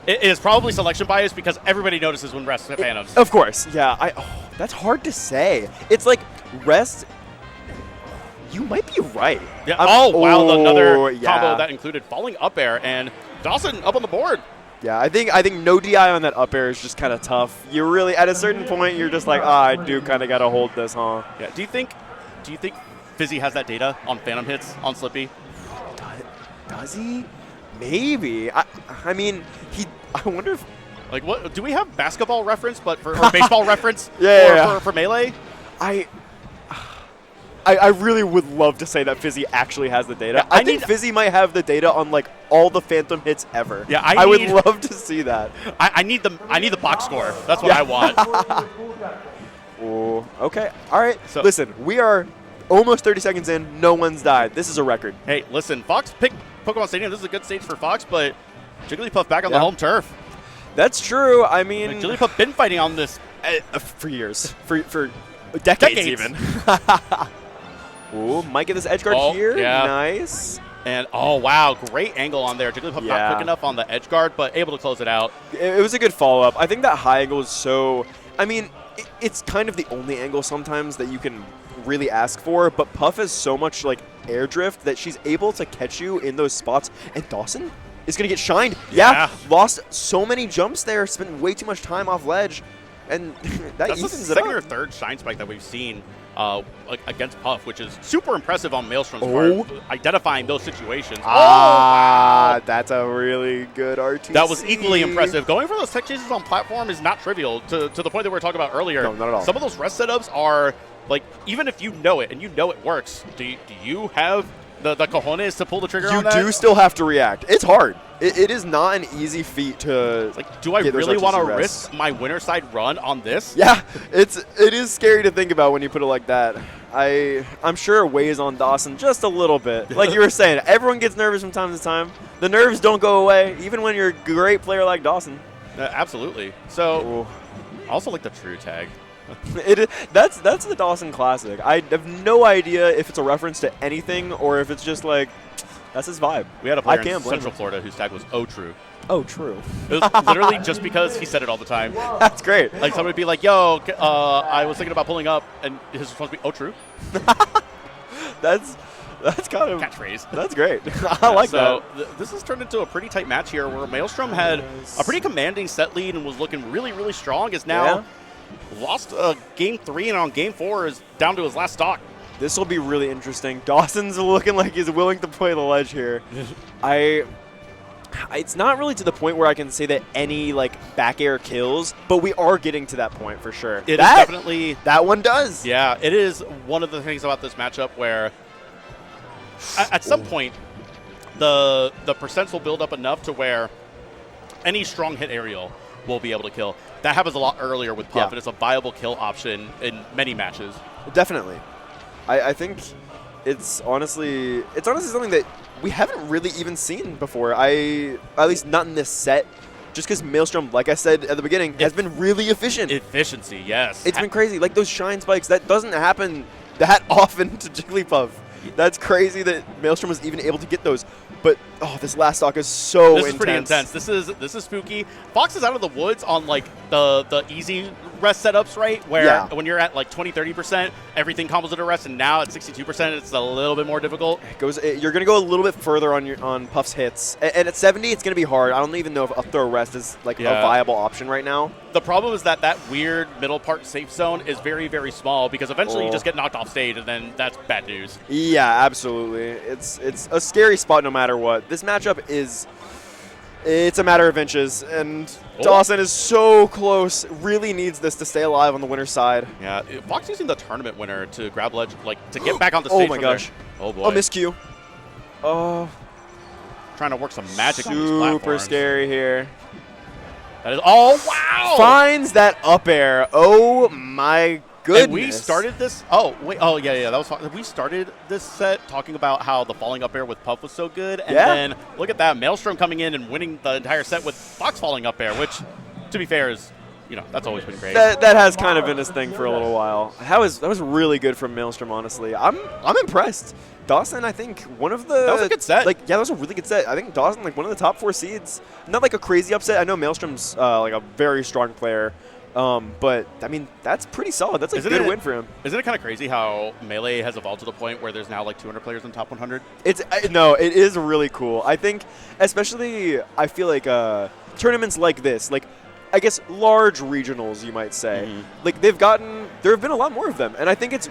It is probably selection bias because everybody notices when rest hit Phantoms. Of course, yeah. That's hard to say. It's like rest. You might be right. Yeah. Wow! Another combo that included falling up air and Dawson up on the board. Yeah, I think no DI on that up air is just kind of tough. You really, at a certain point, you're just like, I do kind of got to hold this, huh? Yeah. Do you think Fizzy has that data on Phantom hits on Slippy? Does he? Maybe. I mean, I wonder if. What do we have basketball reference, but or baseball reference? For Melee. I really would love to say that Fizzy actually has the data. Yeah, I think Fizzy might have the data on all the Phantom hits ever. Yeah, I would love to see that. I need the box score. That's what I want. Ooh, okay. All right. So, listen, we are almost 30 seconds in. No one's died. This is a record. Hey, listen, Fox picked Pokemon Stadium. This is a good stage for Fox, but Jigglypuff back on the home turf. That's true. I mean, Jigglypuff been fighting on this for years, for decades even. Ooh, might get this edge guard here. Yeah. Nice. And wow, great angle on there. Jigglypuff not quick enough on the edge guard, but able to close it out. It was a good follow-up. I think that high angle is so. I mean, it's kind of the only angle sometimes that you can really ask for, but Puff has so much air drift that she's able to catch you in those spots. And Dawson is going to get shined. Yeah. Lost so many jumps there, spent way too much time off ledge, and that's the second or third shine spike that we've seen against Puff, which is super impressive on Maelstrom's part, identifying those situations. Wow. That's a really good RTC. That was equally impressive. Going for those tech chases on platform is not trivial, to the point that we were talking about earlier. No, not at all. Some of those rest setups are, even if you know it and you know it works, do you have the cojones to pull the trigger on that? You do still have to react. It's hard. It is not an easy feat to Like, do I get those really want to RTC rests. risk my winner side run on this? Yeah, it is scary to think about when you put it like that. I'm sure it weighs on Dawson just a little bit. Like you were saying, everyone gets nervous from time to time. The nerves don't go away, even when you're a great player like Dawson. Absolutely. So, I also like the true tag. That's the Dawson classic. I have no idea if it's a reference to anything or if it's just like, that's his vibe. We had a player in blame Central him. Florida whose tag was "Oh True." Oh, true. It was literally just because he said it all the time. That's great. Like somebody would be like, "Yo, I was thinking about pulling up," and his response would be, "Oh, true." That's kind of Catchphrase. That's great. I like so that. This has turned into a pretty tight match here, where Maelstrom had a pretty commanding set lead and was looking really, really strong. Is now lost game 3 and on game 4 is down to his last stock. This will be really interesting. Dawson's looking like he's willing to play the ledge here. It's not really to the point where I can say that any like back air kills, but we are getting to that point for sure. It is definitely that one does. Yeah, it is one of the things about this matchup where at some point the percents will build up enough to where any strong hit aerial will be able to kill. That happens a lot earlier with Puff, and it's a viable kill option in many matches. Definitely. I think it's honestly something that we haven't really even seen before. At least not in this set. Just because Maelstrom, like I said at the beginning, has been really efficient. Efficiency, yes. It's been crazy. Like those shine spikes, that doesn't happen that often to Jigglypuff. That's crazy that Maelstrom was even able to get those. But this last stock is so intense. This is pretty intense. This is spooky. Fox is out of the woods on like the easy rest setups, right? Where when you're at like 20-30%, everything combos at a rest, and now at 62%, it's a little bit more difficult. You're gonna go a little bit further on Puff's hits, and at 70, it's gonna be hard. I don't even know if a throw rest is like a viable option right now. The problem is that weird middle part safe zone is very, very small because eventually you just get knocked off stage, and then that's bad news. Yeah, absolutely. It's a scary spot no matter what. This matchup it's a matter of inches, and Dawson is so close. Really needs this to stay alive on the winner's side. Yeah, Fox using the tournament winner to grab ledge, like to get back on the stage. Oh my gosh! There. Oh boy! A miscue. Oh, trying to work some magic on these platforms. Super scary here. That is. Oh wow! Finds that up air. Oh my goodness! And we started this. Oh wait. Oh yeah. That was fun. We started this set talking about how the falling up air with Puff was so good, and then look at that, Maelstrom coming in and winning the entire set with Fox falling up air, which, to be fair, is that's always been great. That has kind of been his thing for a little while. That was really good from Maelstrom. Honestly, I'm impressed. Dawson, I think one of the that was a good set. That was a really good set. I think Dawson one of the top 4 seeds. Not like a crazy upset. I know Maelstrom's like a very strong player. But, I mean, that's pretty solid. That's a good win for him. Isn't it kind of crazy how Melee has evolved to the point where there's now like 200 players in the top 100? No, it is really cool. I think, especially, I feel like tournaments like this, like, I guess large regionals, you might say, like there have been a lot more of them. And I think it's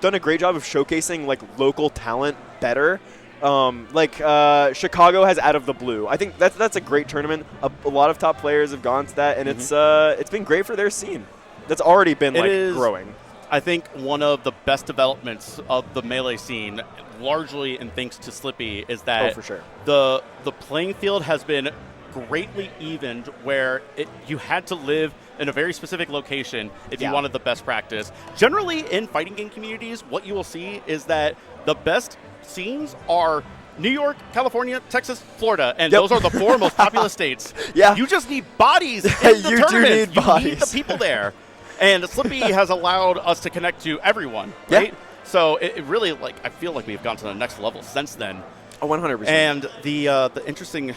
done a great job of showcasing, like, local talent better. Chicago has Out of the Blue. I think that's a great tournament. A lot of top players have gone to that, and it's been great for their scene. That's already been growing. I think one of the best developments of the Melee scene, largely and thanks to Slippy, is that for sure. the playing field has been greatly evened, where you had to live in a very specific location if you wanted the best practice. Generally, in fighting game communities, what you will see is that the best scenes are New York, California, Texas, Florida, and those are the 4 most populous states. Yeah, you just need bodies in the you do need bodies. You need the people there, and Slippy has allowed us to connect to everyone. Right? So it really, I feel like we've gone to the next level since then. Oh, 100%. And the interesting.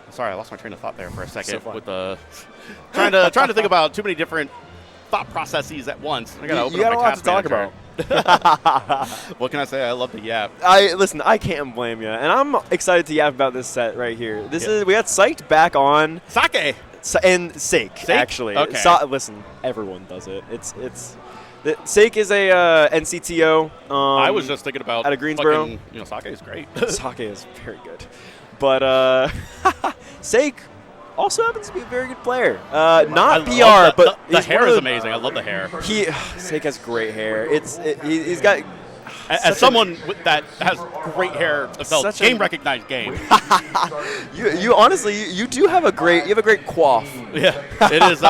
Sorry, I lost my train of thought there for a second with the trying to think about too many different thought processes at once. I gotta open up my a lot task to talk manager. about. What can I say? I love the yap. I can't blame you, and I'm excited to yap about this set right here. We got Syched back on Sake and Syched actually. Okay. Listen, everyone does it. Syched is a NCTO. I was just thinking about out of Greensboro. Sake is great. Sake is very good, but Syched also happens to be a very good player. Not PR, but the hair is amazing. I love the hair. Syched has great hair. He's got. As someone that has great hair, Such game a- recognized game. You honestly, you do have a great coif. Yeah, it is.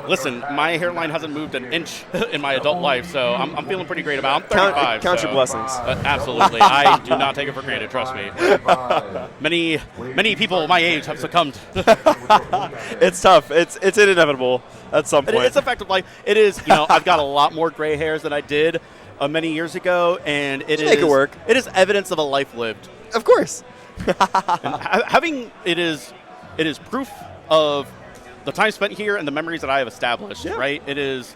Listen, my hairline hasn't moved an inch in my adult life, so I'm feeling pretty great about it. I'm 35. Count so, your blessings. Absolutely. I do not take it for granted, trust me. Many people my age have succumbed. It's tough. It's inevitable at some point. It's a fact of life. It is, I've got a lot more gray hairs than I did many years ago, and it is Make it work. It is evidence of a life lived. Of course. Having it is proof of the time spent here and the memories that I have established, right? It is,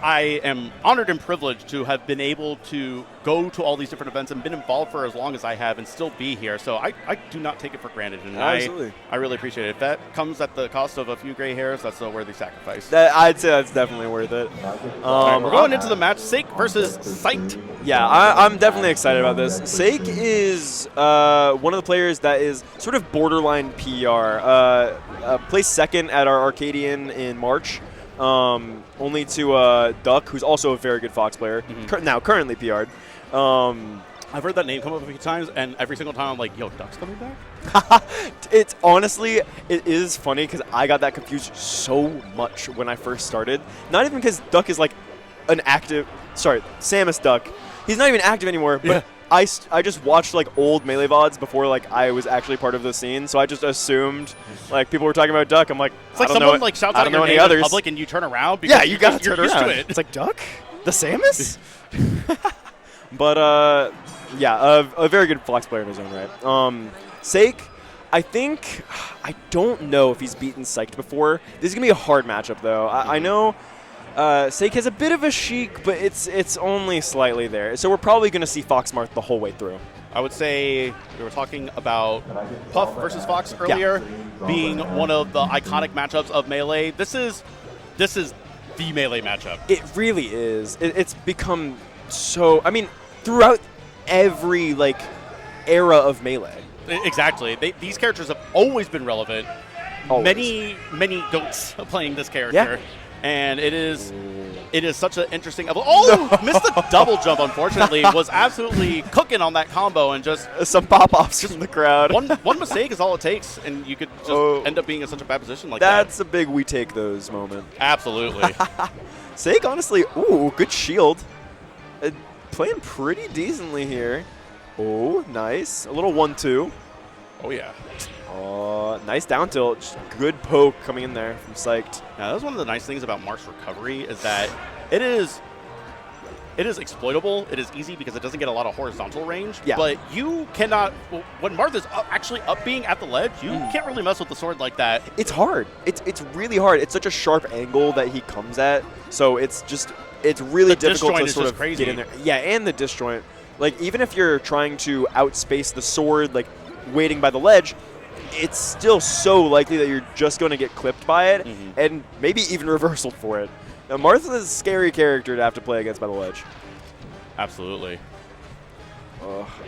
I am honored and privileged to have been able to go to all these different events and been involved for as long as I have and still be here. So I do not take it for granted. And Absolutely. I really appreciate it. If that comes at the cost of a few gray hairs, that's a worthy sacrifice. I'd say that's definitely worth it. We're going into the match, Syched versus Syched. Yeah, I'm definitely excited about this. Syched is one of the players that is sort of borderline PR. Placed second at our Arcadian in March, only to Duck, who's also a very good Fox player, now currently PR'd. I've heard that name come up a few times, and every single time I'm like, yo, Duck's coming back? It's honestly, it is funny because I got that confused so much when I first started. Not even because Duck is like an active, Samus Duck. He's not even active anymore, but I just watched like old Melee VODs before like I was actually part of the scene, so I just assumed like people were talking about Duck. I'm like, it's like I don't someone know, like shouts I out don't your know any name in others. public and you turn around because You gotta you're turn used around. to it. It's like Duck, the Samus. But a very good Fox player in his own right. Syched, I don't know if he's beaten Syched before. This is gonna be a hard matchup though. I know. Syched has a bit of a Sheik, but it's only slightly there. So we're probably going to see Fox Marth the whole way through. I would say we were talking about Puff versus Fox earlier, being one of the iconic matchups of Melee. This is the Melee matchup. It really is. It's become so. I mean, throughout every like era of Melee. Exactly. These characters have always been relevant. Always. Many goats playing this character. Yeah. And it is such an interesting. Missed the double jump. Unfortunately, was absolutely cooking on that combo and just some pop-offs from the crowd. One mistake is all it takes, and you could just end up being in such a bad position like That's that. a big we take those moment. Absolutely. Syched, honestly, good shield, playing pretty decently here. Oh, nice, a little 1-2. Oh yeah. Nice down tilt. Just good poke coming in there from Syched. Now, that was one of the nice things about Marth's recovery is that it is exploitable. It is easy because it doesn't get a lot of horizontal range. Yeah. But you cannot, when Marth is actually up being at the ledge, you can't really mess with the sword like that. It's hard. It's really hard. It's such a sharp angle that he comes at. So it's really difficult to sort of crazy. get in there. Yeah, and the disjoint. Like, even if you're trying to outspace the sword, like waiting by the ledge, it's still so likely that you're just going to get clipped by it and maybe even reversaled for it. Now, Marth is a scary character to have to play against by the ledge. Absolutely.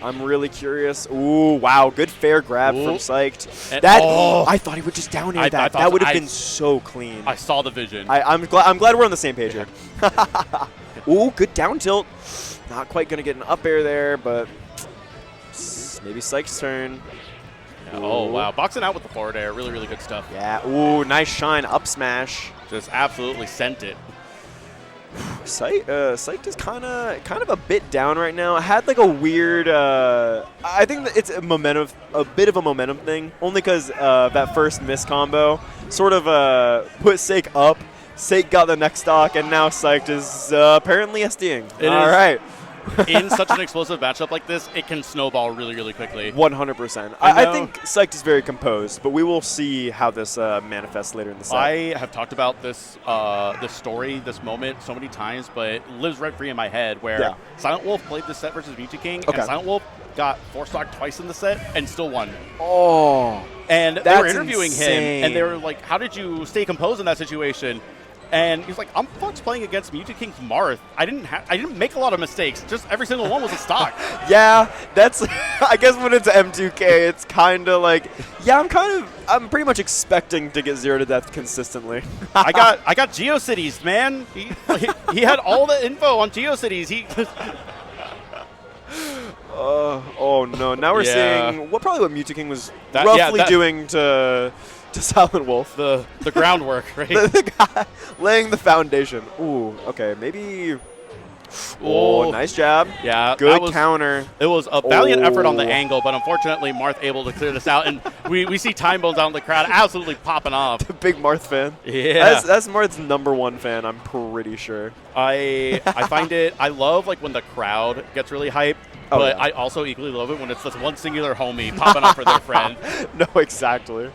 I'm really curious. Ooh, wow. Good fair grab from Syched. And I thought he would just down air that. That would have been so clean. I saw the vision. I'm glad we're on the same page here. Ooh, good down tilt. Not quite going to get an up air there, but maybe Syked's turn. Oh, wow. Boxing out with the forward air. Really, really good stuff. Yeah. Ooh, nice shine. Up smash. Just absolutely sent it. Syched is kind of a bit down right now. I had like a weird. I think that it's a bit of a momentum thing. Only because that first miss combo sort of put Syched up. Syched got the next stock, and now Syched is apparently SDing. All right. In such an explosive matchup like this, it can snowball really, really quickly. 100%. I think Syched is very composed, but we will see how this manifests later in the set. I have talked about this story, this moment so many times, but it lives rent-free in my head where Silent Wolf played this set versus Mewtwo King, and Silent Wolf got 4-stocked twice in the set and still won. Oh. And they were interviewing him, and they were like, how did you stay composed in that situation? And he's like, I'm Fox playing against Mewtwo King's Marth. I didn't make a lot of mistakes. Just every single one was a stock. Yeah, that's. I guess when it's M2K, it's kind of like, yeah, I'm pretty much expecting to get 0 to death consistently. I got GeoCities, man. He had all the info on GeoCities. Oh no! Now we're seeing what Mewtwo King was roughly doing to Silent Wolf. The groundwork, right? the guy laying the foundation. Ooh, okay, maybe. Oh, nice jab. Yeah, good counter. It was a valiant effort on the angle, but unfortunately, Marth able to clear this out, and we see Timebones out in the crowd absolutely popping off. The big Marth fan. Yeah, that's Marth's #1 fan. I'm pretty sure. I find it. I love like when the crowd gets really hyped. But I also equally love it when it's just one singular homie popping up for their friend. No, exactly.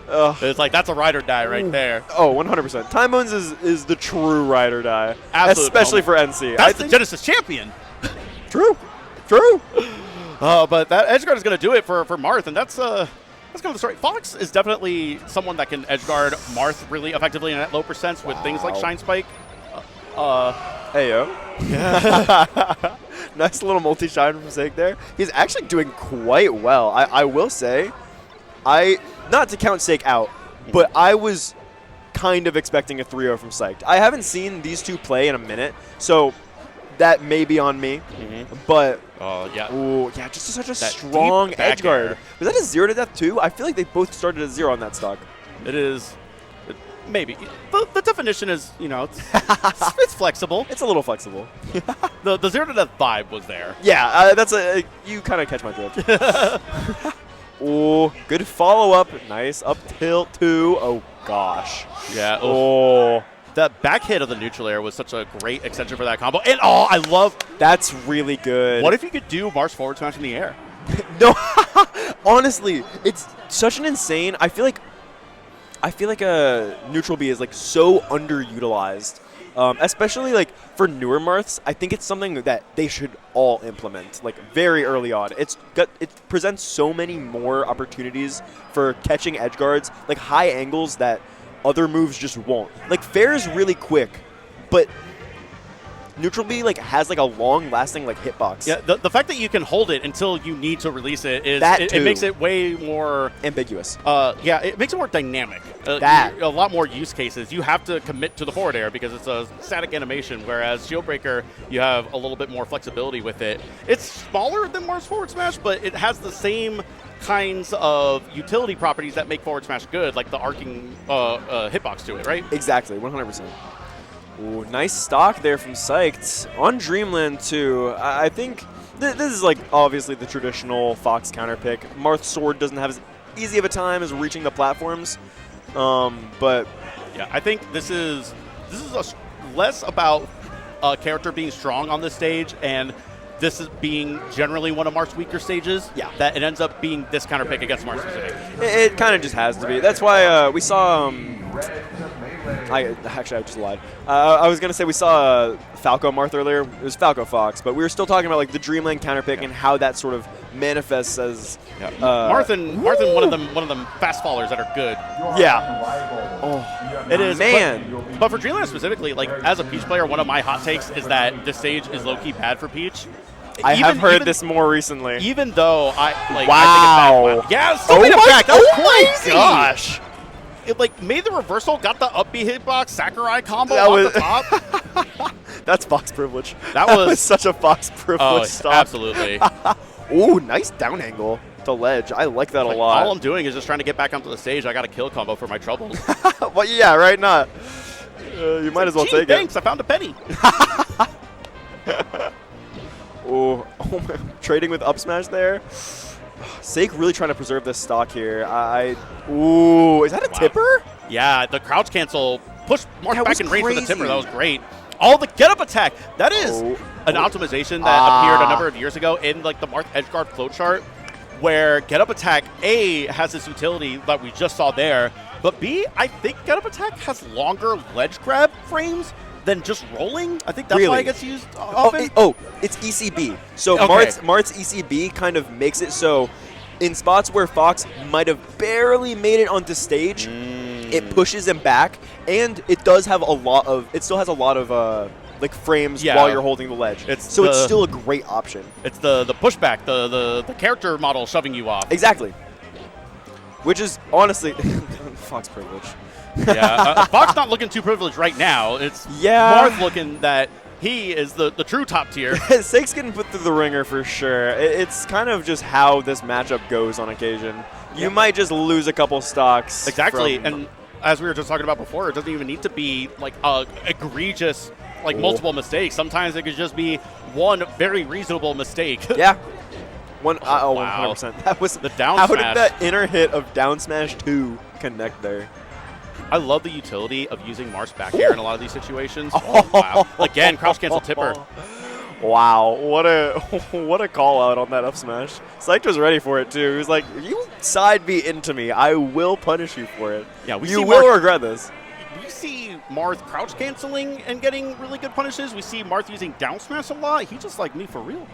It's like, that's a ride or die right there. Oh, 100%. Timebones is the true ride or die. Absolute especially homie. for NC. That's the Genesis champion. True. But that edgeguard is going to do it for Marth, and that's kind of the story. Fox is definitely someone that can edgeguard Marth really effectively in at low percents with things like Shine Spike. Heyo. Yeah. Nice little multi-shine from Sheik there. He's actually doing quite well. I will say, not to count Sheik out, but I was kind of expecting a 3-0 from Syched. I haven't seen these two play in a minute, so that may be on me. But just such a strong edge guard. Was that a 0 to death too? I feel like they both started at 0 on that stock. It is. Maybe. The definition is, it's flexible. It's a little flexible. The 0 to death vibe was there. Yeah, you kind of catch my drift. Oh, good follow-up. Nice. Up tilt, too. Oh, gosh. Yeah. Oh. That back hit of the neutral air was such a great extension for that combo. And, I love... That's really good. What if you could do Marth's forward smash in the air? No. Honestly, it's such an insane... I feel like a neutral B is like so underutilized, especially like for newer Marths. I think it's something that they should all implement like very early on. It presents so many more opportunities for catching edge guards, like high angles that other moves just won't. Like fair is really quick, but neutral B like has like a long lasting like hitbox. Yeah, the fact that you can hold it until you need to release it is it makes it way more ambiguous. It makes it more dynamic. A lot more use cases. You have to commit to the forward air because it's a static animation, whereas Shieldbreaker, you have a little bit more flexibility with it. It's smaller than Marth's forward smash, but it has the same kinds of utility properties that make forward smash good, like the arcing hitbox to it, right? Exactly, 100%. Ooh, nice stock there from Syched. On Dreamland, too. I think this is, like, obviously the traditional Fox counter pick. Marth's sword doesn't have as easy of a time as reaching the platforms. But... yeah, I think this is less about a character being strong on this stage, and this is being generally one of Marth's weaker stages. Yeah. That it ends up being this counter pick against Marth specific. It kind of just has to be. That's why we saw... I just lied. I was going to say we saw Falco Marth earlier. It was Falco Fox, but we were still talking about like the Dreamland counterpick and how that sort of manifests as Marth and one of them fast fallers that are good. Yeah. Oh, it is. Man. But for Dreamland specifically, like as a Peach player, one of my hot takes is that this stage is low-key bad for Peach. I have heard this more recently. Even though I think wow. it's bad. Yeah, still made it back. That was crazy. Gosh. It like made the reversal, got the up B hitbox, Sakurai combo off the top. That's Fox privilege. That was such a Fox privilege stop. Absolutely. Ooh, nice down angle to ledge. I like that a lot. All I'm doing is just trying to get back onto the stage. I got a kill combo for my troubles. Well, yeah, right, not. You might as well take thanks, I found a penny. Oh, trading with up smash there. Sheik really trying to preserve this stock here. Ooh, is that a tipper? Yeah, the crouch cancel pushed Marth back in range for the tipper. That was great. The get up attack. That is an optimization that appeared a number of years ago in like the Marth edgeguard flowchart, where get up attack A has this utility that we just saw there, but B, I think get up attack has longer ledge grab frames than just rolling. I think that's why it gets used often. It's ECB. So okay. Marth's ECB kind of makes it so in spots where Fox might have barely made it onto stage, it pushes him back, and it does have a lot of. It still has a lot of like frames while you're holding the ledge. It's still a great option. It's the pushback, the character model shoving you off. Exactly. Which is honestly Fox privilege. Yeah, Fox not looking too privileged right now. It's Marth looking that he is the true top tier. Syched getting put through the ringer for sure. It's kind of just how this matchup goes on occasion. You might just lose a couple stocks. Exactly, and as we were just talking about before, it doesn't even need to be like egregious, like multiple mistakes. Sometimes it could just be one very reasonable mistake. Yeah. Wow. 100%. That was the down How smash. did that inner hit of down smash 2 connect there? I love the utility of using Marth's back air in a lot of these situations. Oh, wow. Again, crouch cancel tipper. Wow, what a call out on that up smash. Syched was ready for it too. He was like, "You side B into me, I will punish you for it. Yeah, you will regret this." We see Marth crouch canceling and getting really good punishes. We see Marth using down smash a lot. He's just like me for real.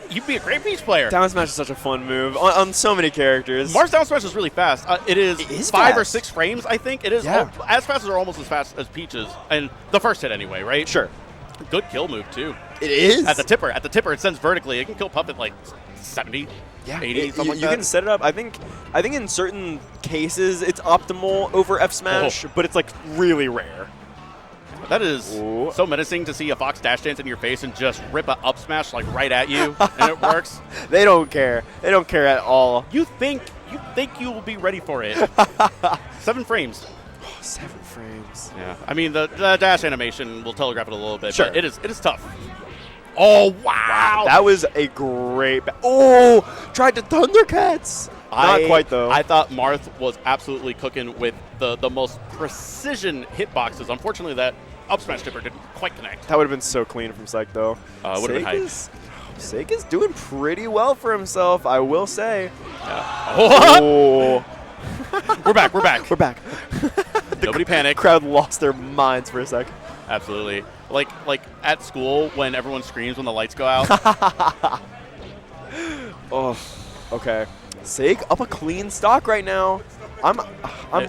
You'd be a great Peach player. Down smash is such a fun move on so many characters. Marth's down smash is really fast. It is 5 or 6 frames, I think. It is as fast or almost as fast as Peach's. And the first hit anyway, right? Sure. Good kill move, too. It is. At the tipper, it sends vertically. It can kill Puppet like 70, 80, something like that. You can set it up. I think in certain cases it's optimal over F smash, but it's like really rare. That is so menacing to see a Fox dash dance in your face and just rip a up smash like right at you, and it works. They don't care. They don't care at all. You think you will be ready for it. 7 frames. 7 frames. Yeah. I mean, the dash animation will telegraph it a little bit, sure. But it is tough. Oh, wow. That was a great... tried to Thundercats. Not quite, though. I thought Marth was absolutely cooking with the most precision hitboxes. Unfortunately, that up smash tipper didn't quite connect. That would have been so clean from Syched, though. Would have been hype. Syched is doing pretty well for himself, I will say. Yeah. We're back. Nobody panic. Crowd lost their minds for a sec. Absolutely. Like at school when everyone screams when the lights go out. Oh, okay. Syched up a clean stock right now. I'm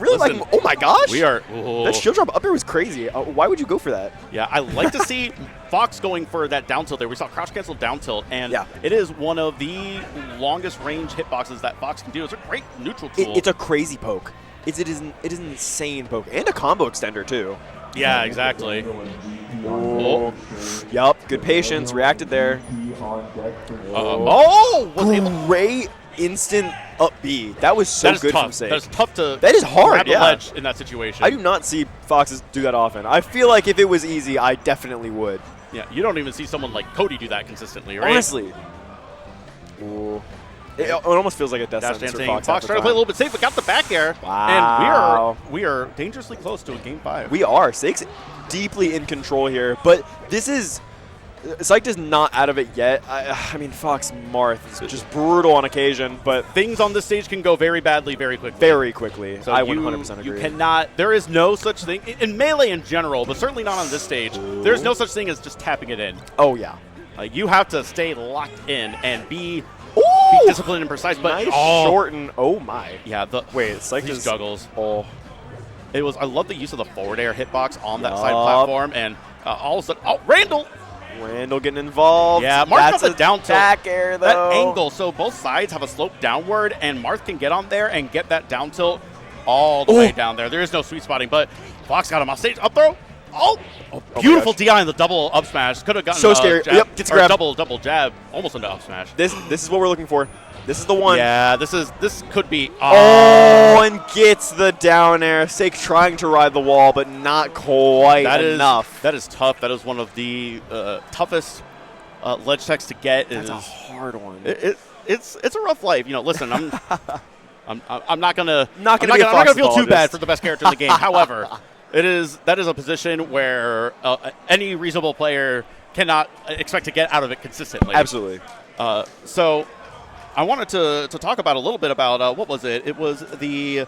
really liking. Oh my gosh! We are. That shield drop up air was crazy. Why would you go for that? Yeah, I like to see Fox going for that down tilt there. We saw crouch cancel down tilt, and it is one of the longest range hitboxes that Fox can do. It's a great neutral tool. It's a crazy poke. It is an insane poke and a combo extender too. Yeah, exactly. Yup, good patience. Reacted there. Great instant up B. That was so good from Syched. That is tough to. That is hard. Grab the ledge in that situation. I do not see Foxes do that often. I feel like if it was easy, I definitely would. Yeah, you don't even see someone like Cody do that consistently, right? Honestly. It almost feels like a death sentence for Fox. Fox trying to play a little bit safe, but got the back air. Wow. And we are dangerously close to a game 5. We are. Syched deeply in control here, but this is... Syched is not out of it yet. I mean, Fox Marth is just brutal on occasion, but... Things on this stage can go very badly very quickly. Very quickly. So I 100% agree. You cannot... There is no such thing... In Melee in general, but certainly not on this stage, there's no such thing as just tapping it in. Oh, yeah. Like, you have to stay locked in and be disciplined and precise. But nice shorten. Oh, my. Yeah. Wait, Syched just juggles. Oh. It was... I love the use of the forward air hitbox on that side platform, and all of a sudden... Oh, Randall getting involved. Yeah, Marth has a down tilt. Back air, though. That angle, so both sides have a slope downward, and Marth can get on there and get that down tilt all the way down there. There is no sweet spotting, but Fox got him off stage. Up throw. Beautiful DI in the double up smash. Could have gotten so scary. Jab, yep, gets a grab. Double jab, almost into up smash. This is what we're looking for. This is the one. Yeah, this could be. And gets the down air. Syched trying to ride the wall, but not quite enough. That is tough. That is one of the toughest ledge techs to get. That's a hard one. It's a rough life. You know, listen, I'm not gonna feel too bad for the best character in the game. However, that is a position where any reasonable player cannot expect to get out of it consistently. Absolutely. So I wanted to talk about a little bit about what was it? It was the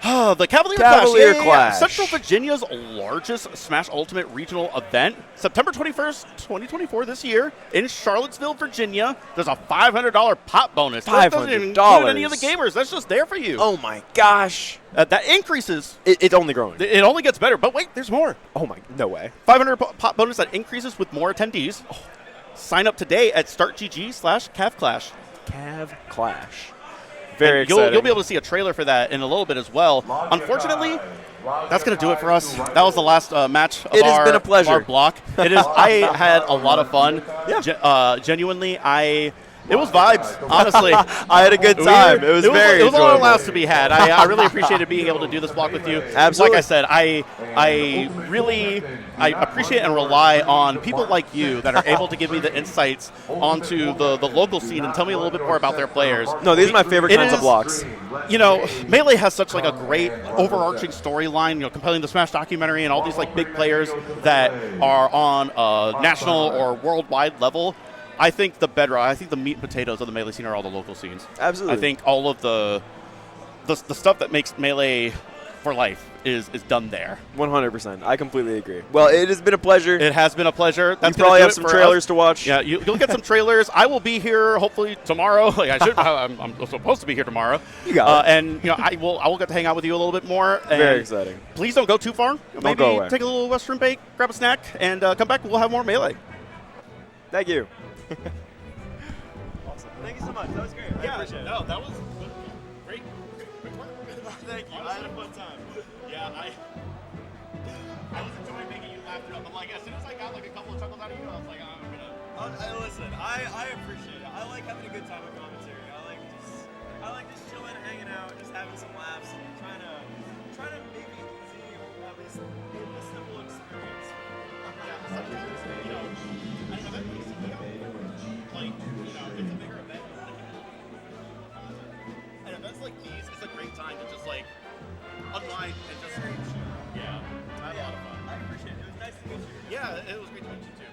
The Cavalier Cavalier Clash. Clash. Central Virginia's largest Smash Ultimate regional event. September 21st, 2024 this year in Charlottesville, Virginia. There's a $500 pop bonus. That doesn't even include any of the gamers. That's just there for you. Oh my gosh. That increases. It's only growing. It only gets better. But wait, there's more. Oh my, no way. 500 pop bonus that increases with more attendees. Sign up today at startgg/CavClash. Cav Clash. Very You'll exciting. be able to see a trailer for that in a little bit as well. Unfortunately, that's going to do it for us. That was the last match of It has been a pleasure. our block. It is. I had a lot of fun. Yeah. Genuinely, it was vibes, honestly. I had a good time. It was very It was a lot of enjoyable. laughs to be had. I really appreciated being able to do this block with you. Absolutely. Like I said, I really appreciate and rely on people like you that are able to give me the insights onto the local scene and tell me a little bit more about their players. No, these are my favorite kinds of blocks. You know, Melee has such like a great overarching storyline, you know, compelling the Smash documentary and all these like big players that are on a national or worldwide level. I think the bedrock, I think the meat and potatoes of the Melee scene are all the local scenes. Absolutely. I think all of the stuff that makes Melee for life is done there. 100%. I completely agree. Well, it has been a pleasure. It has been a pleasure. That's You probably gonna do have it some for trailers us. to watch. Yeah, you'll get some trailers. I will be here hopefully tomorrow. Like I should. I'm supposed to be here tomorrow. You got it. And you know, I will get to hang out with you a little bit more. And Very exciting. Please don't go too far. Maybe go away. take a little Western bake, grab a snack, and come back. We'll have more Melee. Thank you. Awesome. Thank you so much. That was great. I appreciate it. No, that was great. Great work. Thank you. I had a fun time. Yeah, I was enjoying making you laugh throughout. I'm like, as soon as I got like a couple of chuckles out of you, I was like, I'm gonna. Listen, I appreciate it. I like having a good time with commentary. I like just chilling, hanging out, just having some laughs, and trying to make it easy, or at least give a simple experience. You know, I don't know, that makes me like, you know, it's a bigger event. And events like these, it's a great time to just like unwind and just yeah, I had a lot of fun. I appreciate it. It was nice to meet you. Yeah, it was great to meet you too.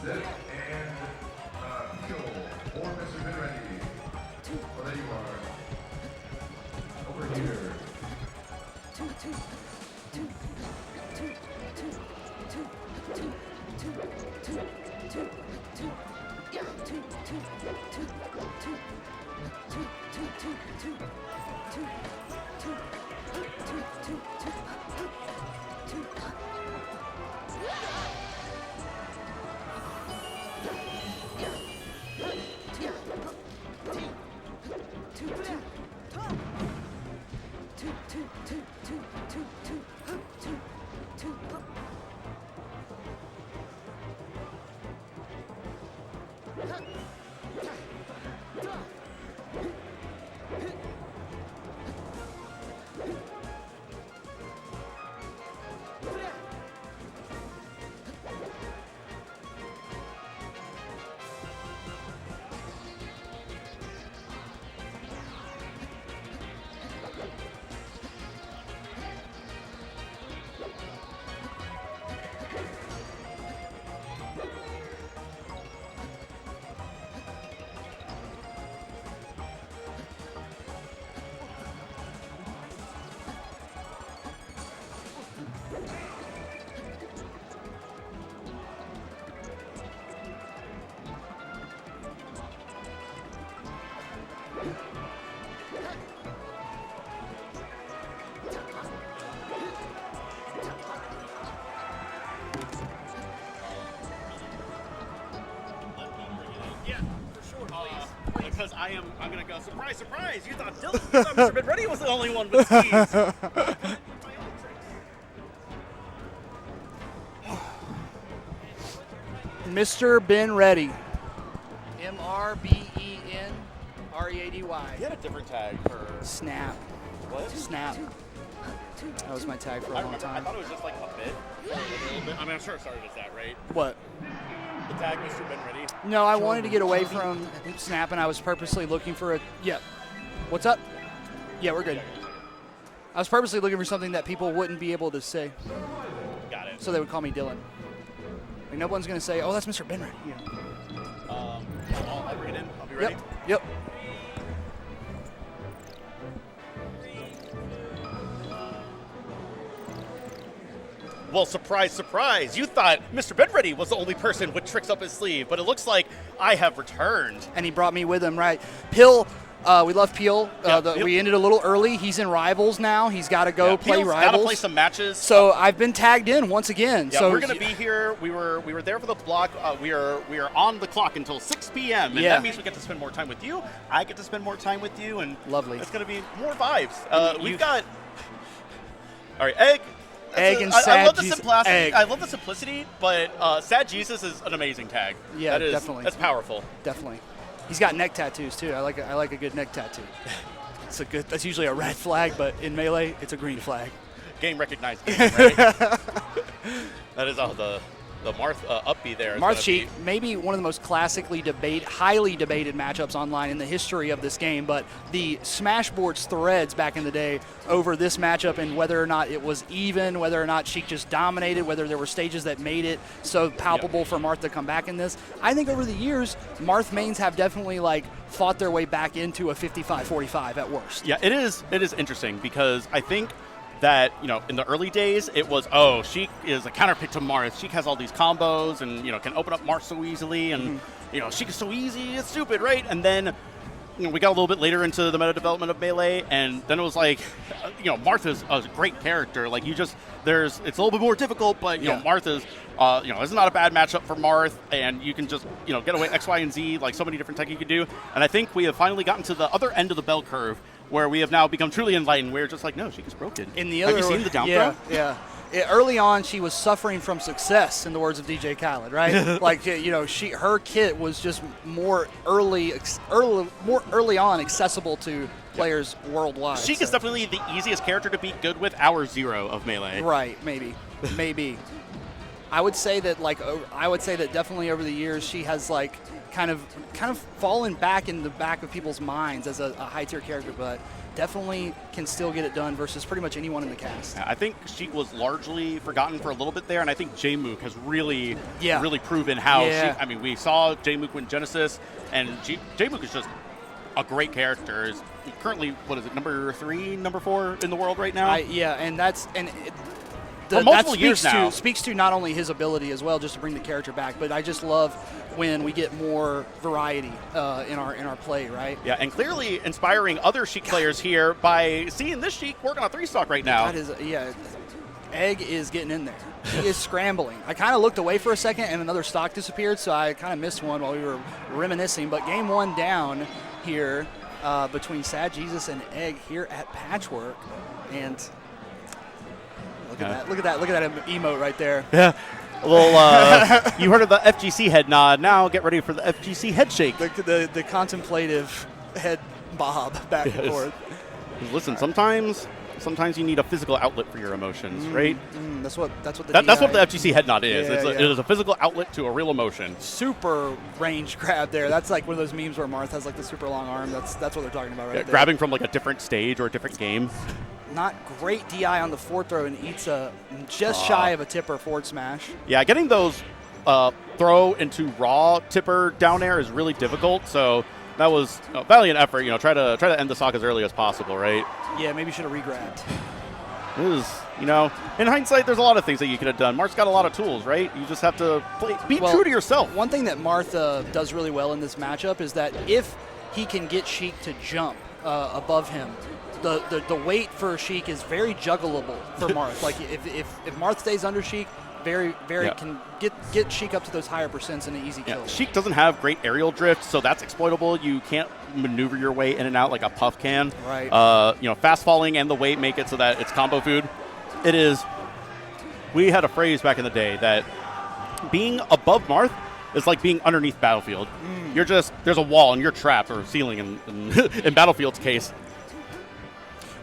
Set and Peele, 4 Because I'm gonna go, surprise, surprise! You thought Mr. Been Ready was the only one with skis. Mr. Ben Ready. MRBENREADY. You had a different tag for Snap. what? Snap. That was my tag for a I long remember. I time. thought it was just like a bit. A little bit. I mean, I'm sure it started as that, right? What? The tag, Mr. Been Ready. No, I wanted to get away from Snap, and I was purposely looking for a. Yeah. What's up? Yeah, we're good. I was purposely looking for something that people wouldn't be able to say, Got it. so they would call me Dylan. Like, no one's gonna say, "Oh, that's Mr. Ben Ready." Yeah. I'll bring it in. I'll be ready. Yep. Well, surprise, surprise. You thought Mr. Bedready was the only person with tricks up his sleeve, but it looks like I have returned. And he brought me with him, right? Peele, we love Peele. Peele. We ended a little early. He's in Rivals now. He's got to go play Peele's Rivals. gotta play some matches. So I've been tagged in once again. Yeah, so we're gonna be here. We were there for the block. We are on the clock until 6 p.m. and Yeah. that means we get to spend more time with you. I get to spend more time with you, and Lovely. It's gonna be more vibes. We've got. All right, Egg. Egg and I Sad love the Jesus. simplicity. Egg. I love the simplicity, but Sad Jesus is an amazing tag. Yeah, that is, definitely. That's powerful. Definitely. He's got neck tattoos too. I like a good neck tattoo. That's usually a red flag, but in Melee, it's a green flag. Game recognized game, right? That is all the Marth up B there. Marth Sheik, maybe one of the most classically highly debated matchups online in the history of this game, but the Smashboards threads back in the day over this matchup and whether or not it was even, whether or not Sheik just dominated, whether there were stages that made it so palpable for Marth to come back in this. I think over the years, Marth mains have definitely fought their way back into a 55-45 at worst. Yeah, it is interesting because I think that, in the early days, it was, Sheik is a counterpick to Marth. Sheik has all these combos and, can open up Marth so easily. And, Sheik is so easy, it's stupid, right? And then, we got a little bit later into the meta development of Melee, and then it was like, Marth is a great character. Like, it's a little bit more difficult, but, Marth is, it's not a bad matchup for Marth, and you can just, get away X, Y, and Z, like so many different tech you can do. And I think we have finally gotten to the other end of the bell curve, where we have now become truly enlightened. We're just like, no, Sheik is broken. Have you seen the down throw? throw? Yeah. Early on, she was suffering from success, in the words of DJ Khaled, right? Her kit was just more early on accessible to players worldwide. Sheik is definitely the easiest character to beat good with Hour 0 of Melee. Right, maybe. I would say that definitely over the years she has kind of fallen back in the back of people's minds as a high tier character, but definitely can still get it done versus pretty much anyone in the cast. I think Sheik was largely forgotten for a little bit there, and I think J-Mook has really proven how Sheik. I mean, we saw J-Mook win Genesis, and J-Mook is just a great character. Is currently, what is it, number 3, number 4 in the world right now? And for multiple years now. Speaks to not only his ability as well, just to bring the character back, but I just love when we get more variety in our play, right? Yeah, and clearly inspiring other Sheik players here by seeing this Sheik working on 3-stock right now. That is, yeah, Egg is getting in there. He is scrambling. I kind of looked away for a second, and another stock disappeared, so I kind of missed one while we were reminiscing. But game 1 down here between Sad Jesus and Egg here at Patchwork, and look at that emote right there. Yeah. A little, you heard of the FGC head nod. Now get ready for the FGC head shake. The contemplative head bob back and forth. Listen, sometimes you need a physical outlet for your emotions, right? That's what the FGC head nod is. Yeah, It is a physical outlet to a real emotion. Super range grab there. That's like one of those memes where Marth has like the super long arm. That's what they're talking about right there. Grabbing from like a different stage or a different game. Not great DI on the forward throw, and eats just shy of a tipper forward smash. Yeah, getting those throw into raw tipper down air is really difficult. So that was a valiant effort. Try to end the stock as early as possible, right? Yeah, maybe should have re-grabbed. It was, in hindsight, there's a lot of things that you could have done. Marth's got a lot of tools, right? You just have to be true to yourself. One thing that Marth does really well in this matchup is that if he can get Sheik to jump above him, the weight for Sheik is very juggleable for Marth. Like if Marth stays under Sheik, very can get Sheik up to those higher percents in an easy kill. Sheik doesn't have great aerial drift, so that's exploitable. You can't maneuver your way in and out like a Puff can. Right. Fast falling and the weight make it so that it's combo food. It is. We had a phrase back in the day that being above Marth is like being underneath Battlefield. You're just there's a wall and you're trapped, or ceiling in Battlefield's case.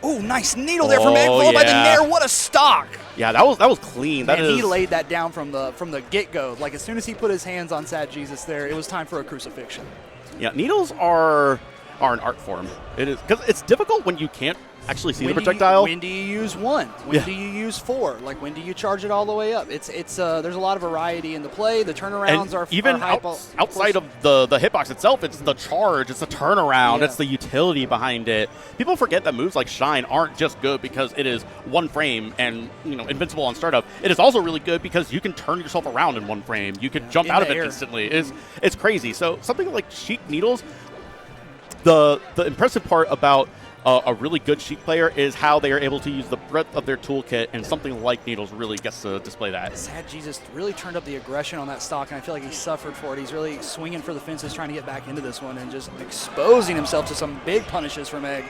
Oh, nice needle there from Egg, followed by the Nair. What a stock! Yeah, that was clean. He laid that down from the get-go. Like, as soon as he put his hands on Sad Jesus there, it was time for a crucifixion. Yeah, needles are an art form. It is, because it's difficult when you can't actually see the projectile. When do you use 1? When do you use 4? Like, when do you charge it all the way up? It's there's a lot of variety in the play. The turnarounds are even outside of the hitbox itself. It's the charge, it's the turnaround, it's the utility behind it. People forget that moves like Shine aren't just good because it is 1 frame and invincible on startup. It is also really good because you can turn yourself around in 1 frame. You can jump out of it instantly. It's crazy. So something like Sheik needles. The impressive part about a really good Sheik player is how they are able to use the breadth of their toolkit, and something like needles really gets to display that. Sad Jesus really turned up the aggression on that stock, and I feel like he suffered for it. He's really swinging for the fences, trying to get back into this one, and just exposing himself to some big punishes from Egg.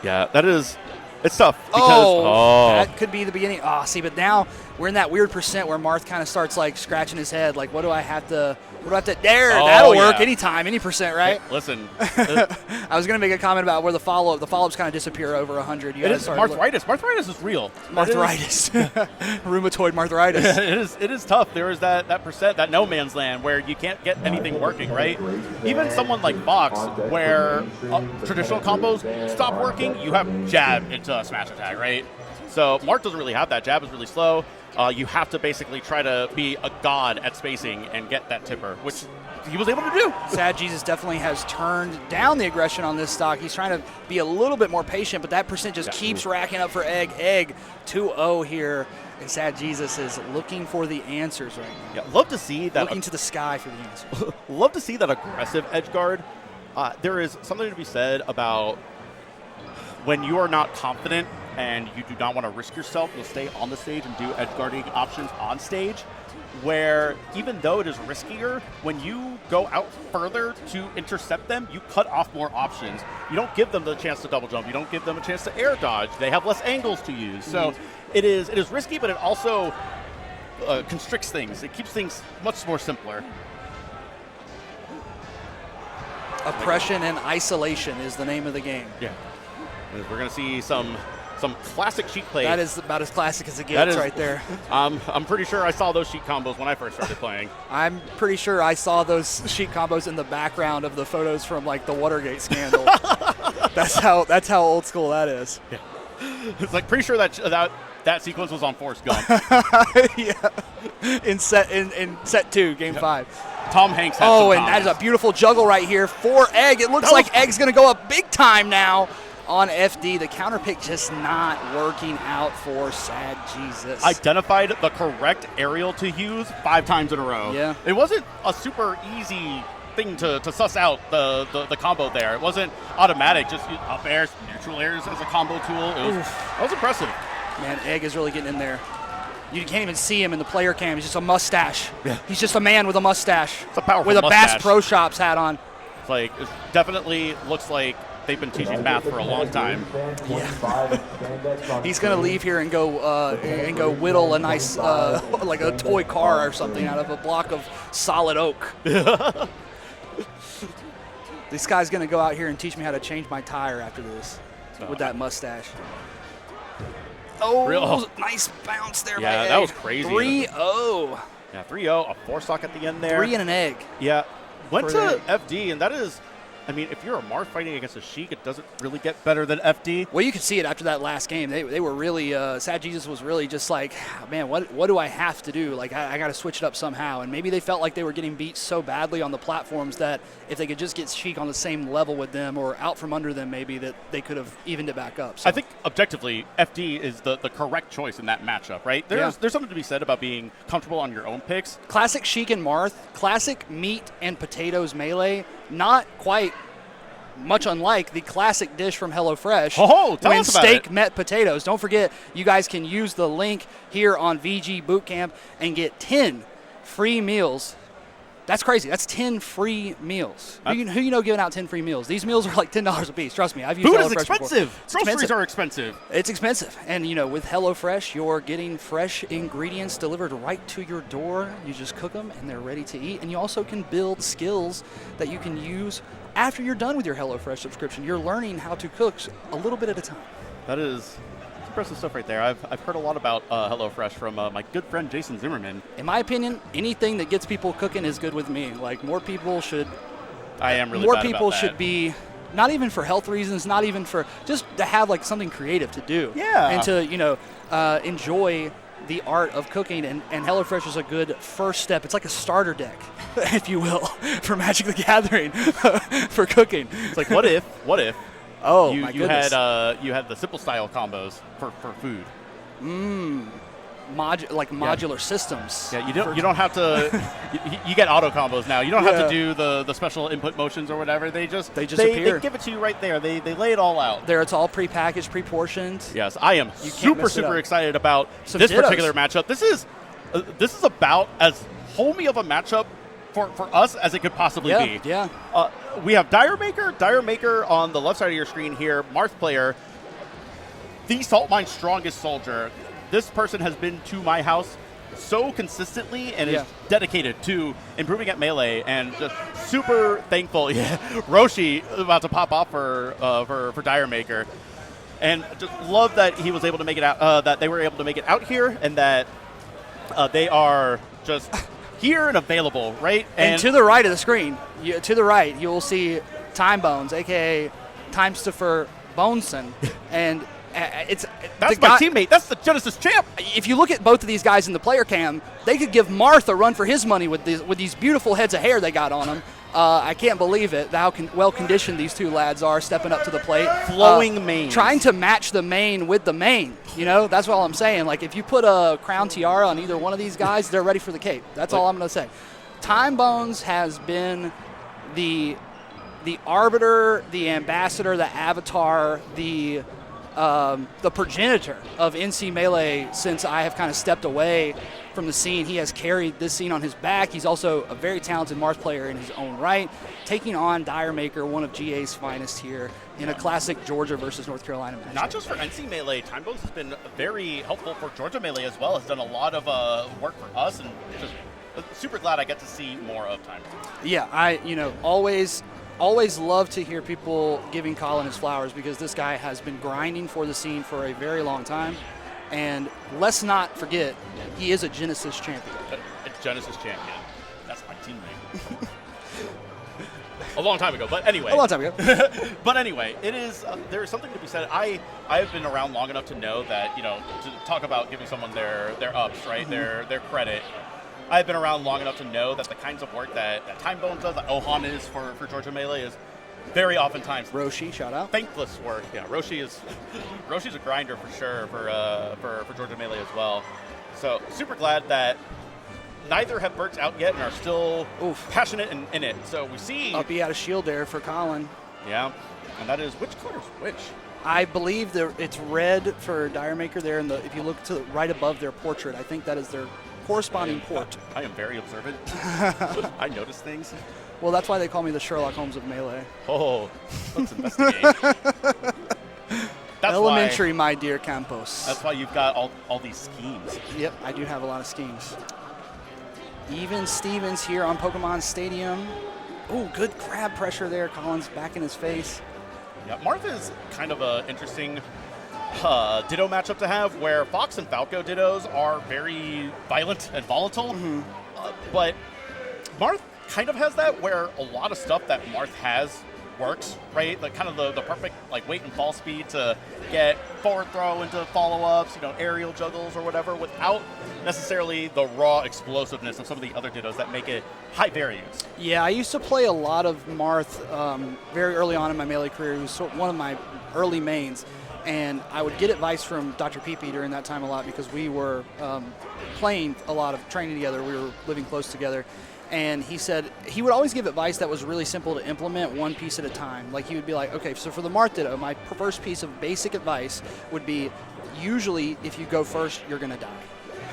Yeah, it's tough. Because, that could be the beginning. See, but now we're in that weird percent where Marth kind of starts like scratching his head, like, what do I have to there? That'll work anytime, any percent, right? Hey, listen. I was going to make a comment about where the follow-ups kind of disappear over 100. It is Marthritis. Marthritis is real. Marthritis. Rheumatoid marthritis. It is tough. There is that percent, that no man's land where you can't get anything working, right? Even someone like Fox, where traditional combos stop working, you have jab into a smash attack, right? So Marth doesn't really have that. Jab is really slow. You have to basically try to be a god at spacing and get that tipper, which he was able to do. Sad Jesus definitely has turned down the aggression on this stock. He's trying to be a little bit more patient, but that percent just keeps racking up for Egg. Egg 2-0 here, and Sad Jesus is looking for the answers right now. Yeah, love to see that. Looking to the sky for the answers. Love to see that aggressive edge guard. There is something to be said about when you are not confident and you do not want to risk yourself, you'll stay on the stage and do edge guarding options on stage, where even though it is riskier, when you go out further to intercept them, you cut off more options. You don't give them the chance to double jump. You don't give them a chance to air dodge. They have less angles to use. So it is risky, but it also constricts things. It keeps things much more simpler. Oppression and isolation is the name of the game. Yeah. We're going to see some classic Sheik play. That is about as classic as it gets right there. I'm pretty sure I saw those Sheik combos when I first started playing. I'm pretty sure I saw those Sheik combos in the background of the photos from like the Watergate scandal. That's how old school that is. Yeah. It's like pretty sure that sequence was on Forrest Gump. Yeah. In set 2, game 5. Tom Hanks and that is a beautiful juggle right here for Egg. It looks like Egg's going to go up big time now. on FD. The counter pick just not working out for Sad Jesus. Identified the correct aerial to use 5 times in a row. Yeah. It wasn't a super easy thing to suss out the combo there. It wasn't automatic, just up airs, neutral airs as a combo tool. That was impressive. Man, Egg is really getting in there. You can't even see him in the player cam. He's just a mustache. Yeah. He's just a man with a mustache. It's a powerful with a mustache. Bass Pro Shops hat on. It's like, it definitely looks like they've been teaching math for a long time. Yeah. He's gonna leave here and go whittle a nice like a toy car or something out of a block of solid oak. This guy's gonna go out here and teach me how to change my tire after this with that mustache. Oh, nice bounce there. Yeah, that was crazy. 3-0. Yeah, 3-0, a 4-stock at the end there. 3 and an egg. Yeah, went to FD, and that is, I mean, if you're a Marth fighting against a Sheik, it doesn't really get better than FD. Well, you could see it after that last game. They were really, Sad Jesus was really just like, man, what do I have to do? Like, I got to switch it up somehow. And maybe they felt like they were getting beat so badly on the platforms that if they could just get Sheik on the same level with them or out from under them, maybe that they could have evened it back up. So. I think, objectively, FD is the correct choice in that matchup, right? There's something to be said about being comfortable on your own picks. Classic Sheik and Marth, classic meat and potatoes melee, not quite much unlike the classic dish from HelloFresh Tell when us about steak it. met potatoes. Don't forget, you guys can use the link here on VG Bootcamp and get 10 free meals. That's crazy. That's 10 free meals. Who you know giving out 10 free meals? These meals are like $10 a piece. Trust me. I've used Food HelloFresh is expensive. before. Groceries are expensive. It's expensive. And, you know, with HelloFresh, you're getting fresh ingredients delivered right to your door. You just cook them, and they're ready to eat. And you also can build skills that you can use after you're done with your HelloFresh subscription. You're learning how to cook a little bit at a time. That is impressive stuff right there. I've heard a lot about HelloFresh from my good friend Jason Zimmerman. In my opinion, anything that gets people cooking is good with me. Like, more people should... I am really more bad people about that. should be, not even for health reasons, not even for, just to have like something creative to do. Yeah. And to, you know, enjoy the art of cooking, and HelloFresh is a good first step. It's like a starter deck, if you will, for Magic the Gathering, for cooking. It's like, what if Oh, you my goodness. you had the simple style combos for food. Modular systems. Yeah, you don't have to. you get auto combos now. You don't have to do the special input motions or whatever. They appear. They give it to you right there. They lay it all out. There, it's all prepackaged, pre-portioned. Yes, I am super excited about Some this dittos. particular matchup. This is about as homey of a matchup for us as it could possibly be. Yeah. We have Diremaker on the left side of your screen here. Marth player, the Salt Mine's strongest soldier. This person has been to my house so consistently and is dedicated to improving at melee, and just super thankful. Yeah, Roshi about to pop off for Diremaker, and just love that he was able to make it out. That they were able to make it out here, and that they are just here and available, right? And to the right of the screen, to the right, you will see Timebones, a.k.a. Timestopher Boneson, and that's my teammate. That's the Genesis champ. If you look at both of these guys in the player cam, they could give Marth a run for his money with these beautiful heads of hair they got on them. I can't believe it, how well-conditioned these two lads are stepping up to the plate. Flowing manes. Trying to match the mane with the mane. You know, that's all I'm saying. Like, if you put a crown tiara on either one of these guys, they're ready for the cape. That's all I'm going to say. Timebones has been the arbiter, the ambassador, the avatar, the progenitor of NC Melee since I have kind of stepped away from the scene. He has carried this scene on his back. He's also a very talented Marth player in his own right, taking on Diremaker, one of GA's finest here, in a classic Georgia versus North Carolina match. Not just for NC Melee, Timebones has been very helpful for Georgia Melee as well. Has done a lot of work for us, and just super glad I get to see more of Timebones. Yeah, I always love to hear people giving Colin his flowers, because this guy has been grinding for the scene for a very long time. And let's not forget, he is a Genesis champion. A Genesis champion. That's my teammate. A long time ago, but anyway. A long time ago. But anyway, it is. There is something to be said. I have been around long enough to know that, you know, to talk about giving someone their ups, right, Mm-hmm. their credit. I've been around long enough to know that the kinds of work that Timebones does, that Ohan is for Georgia Melee, is very oftentimes Roshi, shout out. thankless work. Yeah, Roshi's a grinder for sure for Georgia Melee as well. So super glad that neither have burnt out yet and are still passionate in it. So we see Up B out of shield there for Colin. Yeah, and that is which color is which? I believe it's red for Diremaker there, and if you look to the right above their portrait, I think that is their corresponding port. I am very observant. I notice things. Well, that's why they call me the Sherlock Holmes of Melee. Oh, let's investigate. That's Elementary, my dear Campos. That's why you've got all these schemes. Yep, I do have a lot of schemes. Even Stevens here on Pokemon Stadium. Oh, good grab pressure there. Colin's back in his face. Yeah, Marth is kind of an interesting Ditto matchup to have, where Fox and Falco Dittos are very violent and volatile. But Marth kind of has that, where a lot of stuff that Marth has works, right? Like kind of the perfect like weight and fall speed to get forward throw into follow-ups, aerial juggles or whatever, without necessarily the raw explosiveness of some of the other Dittos that make it high variance. Yeah, I used to play a lot of Marth very early on in my Melee career. He was one of my early mains, and I would get advice from Dr. Peepee during that time a lot because we were playing a lot of training together. We were living close together. And he said he would always give advice that was really simple to implement, one piece at a time. Like he would be like, okay, so for the Marth Ditto, my first piece of basic advice would be, usually if you go first, you're going to die.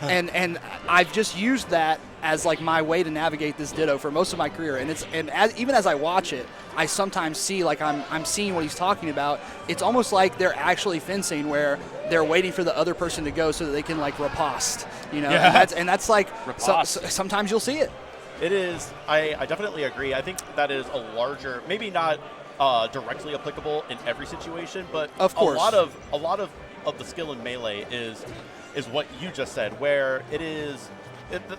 and I've just used that as like my way to navigate this Ditto for most of my career. And even as I watch it, I sometimes see like I'm seeing what he's talking about. It's almost like they're actually fencing where they're waiting for the other person to go so that they can like riposte, Yeah. And that's like sometimes you'll see it. It is. I definitely agree. I think that is a larger, maybe not directly applicable in every situation, but of course, a lot of the skill in Melee is what you just said, where it is.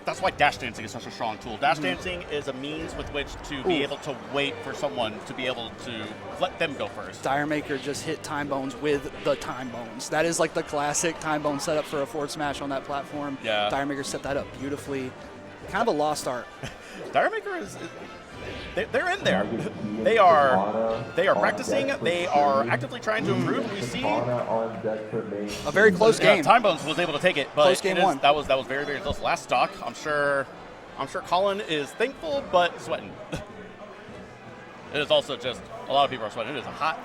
That's why dash dancing is such a strong tool. Dash dancing is a means with which to be able to wait for someone to be able to let them go first. Diremaker just hit Timebones with the Timebones. That is like the classic Timebone setup for a forward smash on that platform. Yeah. Diremaker set that up beautifully. Kind of a lost art. Diremaker they're in there. They are practicing. They are actively trying to improve. We see a very close game. Timebones was able to take it, but close game one. That was very, very close. Last stock. I'm sure Colin is thankful, but sweating. It is also just a lot of people are sweating. It was a hot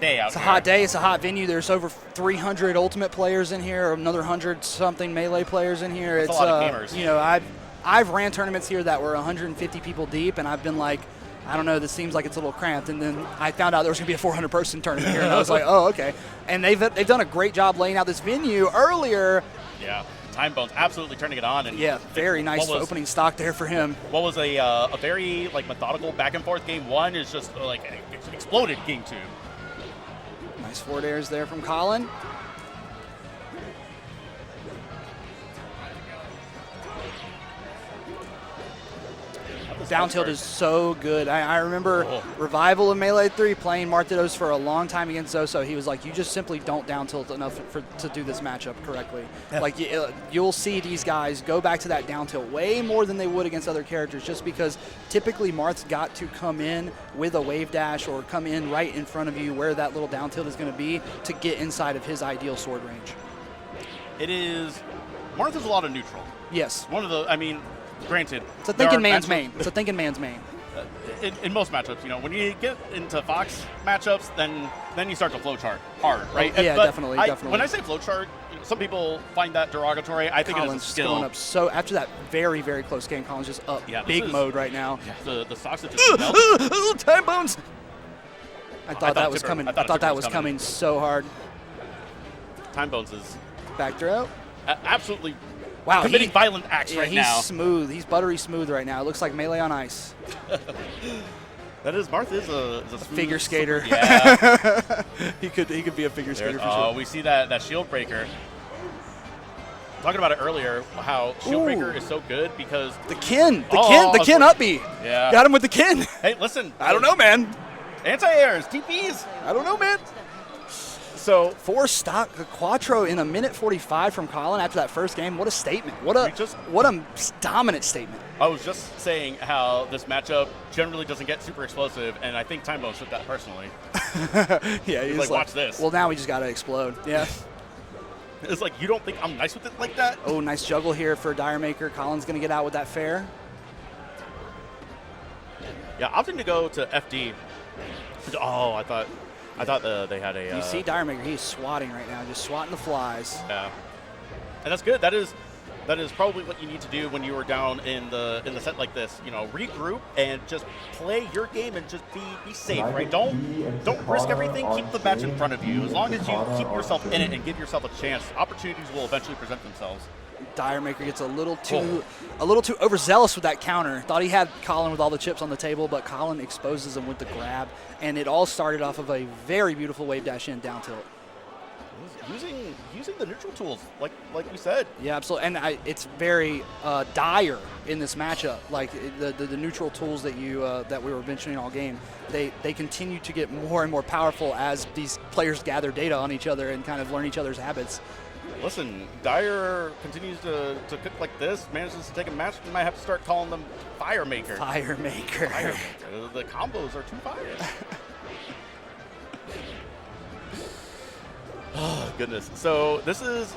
day out here. It's a hot day. It's a hot venue. There's over 300 Ultimate players in here. Another 100-something Melee players in here. It's a lot of gamers. I've ran tournaments here that were 150 people deep, and I've been like, I don't know, this seems like it's a little cramped. And then I found out there was going to be a 400-person tournament here, and I was like, oh, okay. And they've done a great job laying out this venue earlier. Yeah, Timebones absolutely turning it on. And yeah, very nice opening stock there for him. What was a very methodical back and forth game one is just exploded game two. Nice forward airs there from Colin. Down tilt is so good. I remember Revival of Melee 3 playing Marth Dittos for a long time against Zoso. He was like, you just simply don't down tilt enough to do this matchup correctly. Yeah. Like you'll see these guys go back to that down tilt way more than they would against other characters, just because typically Marth's got to come in with a wave dash or come in right in front of you where that little down tilt is going to be to get inside of his ideal sword range. Marth is a lot of neutral. Yes. Granted, it's a thinking man's main. It's a thinking man's main. In most matchups, when you get into Fox matchups, then you start to flowchart hard, right? Yeah, but definitely. When I say flowchart, some people find that derogatory. I think Colin's it is a skill. Going up so after that very, very close game, Colin's just up big mode right now. Yeah, the stocks that just Timebones! I thought that was coming. I thought that was coming so hard. Timebones is back throw. Absolutely. Wow, committing violent acts right now. He's smooth. He's buttery smooth right now. It looks like Melee on ice. Marth is a figure skater. Yeah. he could be a figure skater for sure. We see that shield breaker. Talking about it earlier, how shield breaker is so good because the kin up B. Yeah. Got him with the kin. Hey, listen. I don't know, man. Anti-airs, TPs. I don't know, man. So 4 stock Quattro in a minute 45 from Colin after that first game. What a statement! What a dominant statement. I was just saying how this matchup generally doesn't get super explosive, and I think Timebones took that personally. Yeah, he's like, watch this. Well, now we just got to explode. Yeah. It's like, you don't think I'm nice with it like that? Oh, nice juggle here for Diremaker. Colin's going to get out with that fair. Yeah, opting to go to FD. Oh, I thought they had a. You see Diremaker, he's swatting right now, just swatting the flies. Yeah, and that's good. That is probably what you need to do when you are down in the set like this. You know, regroup and just play your game and just be safe, right? Don't risk everything. Keep the match in front of you. As long as you keep yourself in it and give yourself a chance, opportunities will eventually present themselves. Diremaker gets a little too overzealous with that counter. Thought he had Colin with all the chips on the table, but Colin exposes him with the grab, and it all started off of a very beautiful wave dash in down tilt. Using the neutral tools, like we said. Yeah, absolutely, and it's very dire in this matchup. Like the neutral tools that that we were mentioning all game, they continue to get more and more powerful as these players gather data on each other and kind of learn each other's habits. Listen, Dyer continues to cook like this, manages to take a match. We might have to start calling them Firemaker. Firemaker. The combos are too fire. Oh, goodness. So this is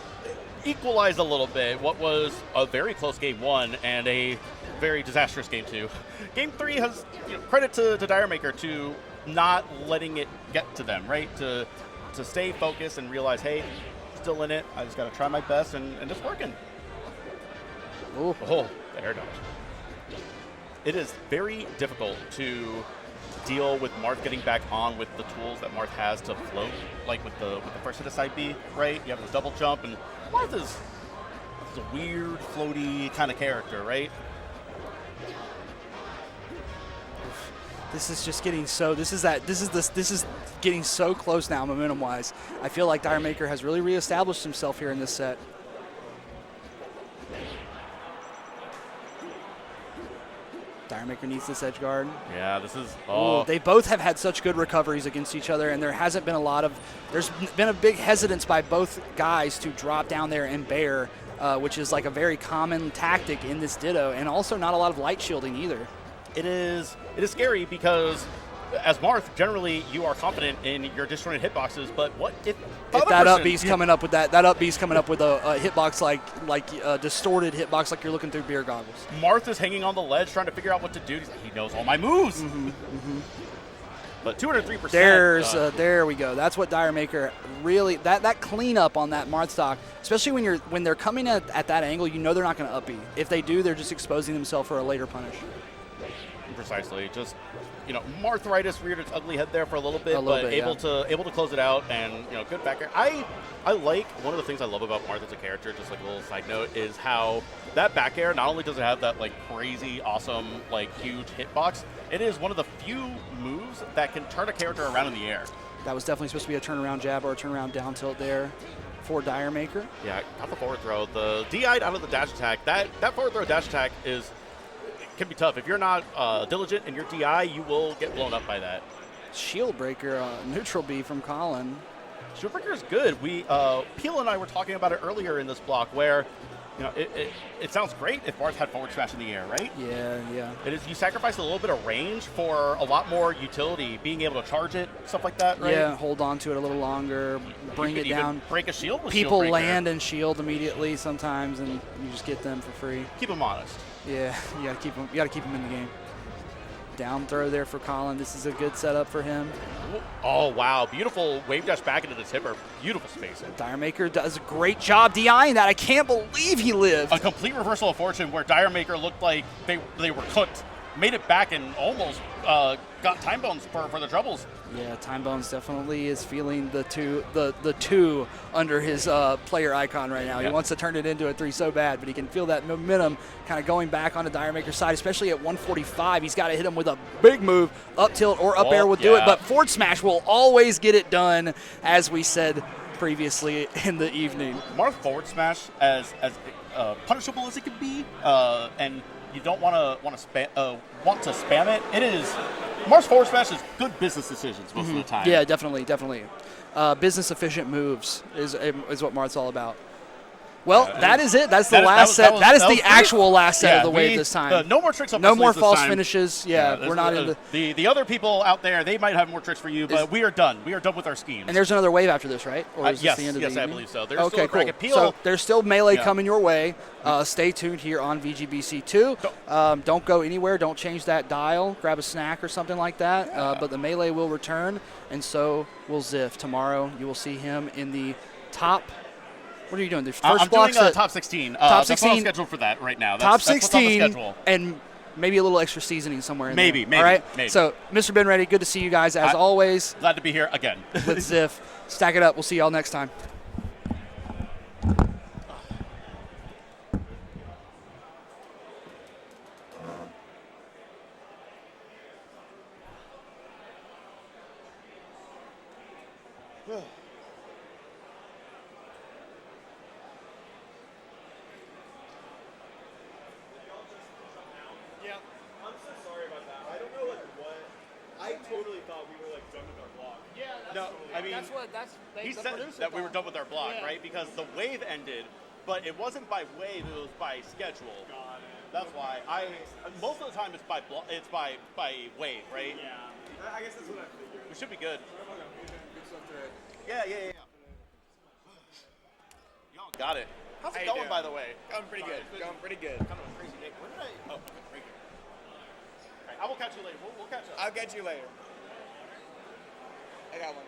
equalized a little bit. What was a very close game 1 and a very disastrous game 2. Game 3 has credit to Diremaker to not letting it get to them, right? To stay focused and realize, hey, still in it. I just got to try my best, and it's working. Ooh. Oh, the air dodge. It is very difficult to deal with Marth getting back on with the tools that Marth has to float, like with the first hit of side B, right? You have the double jump, and Marth is a weird, floaty kind of character, right? This is just getting so. This is getting so close now, momentum-wise. I feel like Diremaker has really reestablished himself here in this set. Diremaker needs this edge guard. Yeah, this is. Oh, they both have had such good recoveries against each other, and there hasn't been a lot of. There's been a big hesitance by both guys to drop down there and bear, which is like a very common tactic in this Ditto, and also not a lot of light shielding either. It is scary because as Marth, generally you are confident in your disjointed hitboxes, but what if that up B's coming up with that up B's coming up with a hitbox like a distorted hitbox like you're looking through beer goggles. Marth is hanging on the ledge trying to figure out what to do. He's like, he knows all my moves. But 203%. There we go. That's what Diremaker really that cleanup on that Marth stock, especially when they're coming at that angle, you know they're not going to up B. If they do, they're just exposing themselves for a later punish. Precisely. Just, Marthritis reared its ugly head there for a little bit, able to close it out, and good back air. I like, one of the things I love about Marth as a character, just like a little side note, is how that back air, not only does it have that like crazy awesome like huge hitbox, it is one of the few moves that can turn a character around in the air. That was definitely supposed to be a turnaround jab or a turnaround down tilt there for Diremaker. Yeah, got the forward throw. The DI'd out of the dash attack. That forward throw dash attack can be tough. If you're not diligent in your DI, you will get blown up by that. Shield breaker, neutral B from Colin. Shield breaker is good. Peele and I were talking about it earlier in this block where, it sounds great if Marth had forward smash in the air, right? Yeah. It is. You sacrifice a little bit of range for a lot more utility, being able to charge it, stuff like that, right? Yeah, hold on to it a little longer, bring it down. Break a shield with People shield land and shield immediately sometimes, and you just get them for free. Keep them honest. Yeah, you gotta keep him in the game. Down throw there for Colin. This is a good setup for him. Oh, wow. Beautiful wave dash back into the tipper. Beautiful spacing. Diremaker does a great job DIing that. I can't believe he lived. A complete reversal of fortune where Diremaker looked like they were cooked. Made it back and almost got Timebones for the troubles. Yeah, Timebones definitely is feeling the two under his player icon right now. He wants to turn it into a 3 so bad, but he can feel that momentum kind of going back onto Diremaker's side, especially at 145. He's got to hit him with a big move. Up tilt or up air will do it, but forward smash will always get it done, as we said previously in the evening. Marth forward smash as punishable as it could be, and you don't want to spam it. It is Marth's forward smash is good business decisions most of the time. Yeah, definitely. Business efficient moves is what Marth's all about. Well, that is it. That's the last set. That is the actual last set of the wave this time. No more tricks up No more this false time. finishes. Yeah, we're not into. The other people out there, they might have more tricks for you, but we are done. We are done with our schemes. And there's another wave after this, right? Or is yes, this the end of the I evening? believe so. There's Okay, still a cool. bracket. Peele, So there's still Melee coming your way. Stay tuned here on VGBC2. Don't go anywhere. Don't change that dial. Grab a snack or something like that. But the Melee will return, and so will Ziff. Tomorrow you will see him in the top. What are you doing? The first I'm block doing set. top 16. Top That's 16. what I'm scheduled for that right now. Top That's what's on the 16, schedule. and maybe a little extra seasoning somewhere in Maybe, there. All right? maybe. So, Mr. Ben Ready, good to see you guys as always. Glad to be here again. With Ziff. Stack it up. We'll see y'all next time. He said that we were done with our block, right? Because the wave ended, but it wasn't by wave; it was by schedule. That's why most of the time it's by wave, right? Yeah. I guess that's what I figured. We should be good. Yeah. Y'all got it. How's it going, by the way? Going pretty good. Kind of a crazy day. Where did I? Oh, okay, right here. All right, I will catch you later. We'll catch up. I'll get you later. I got one.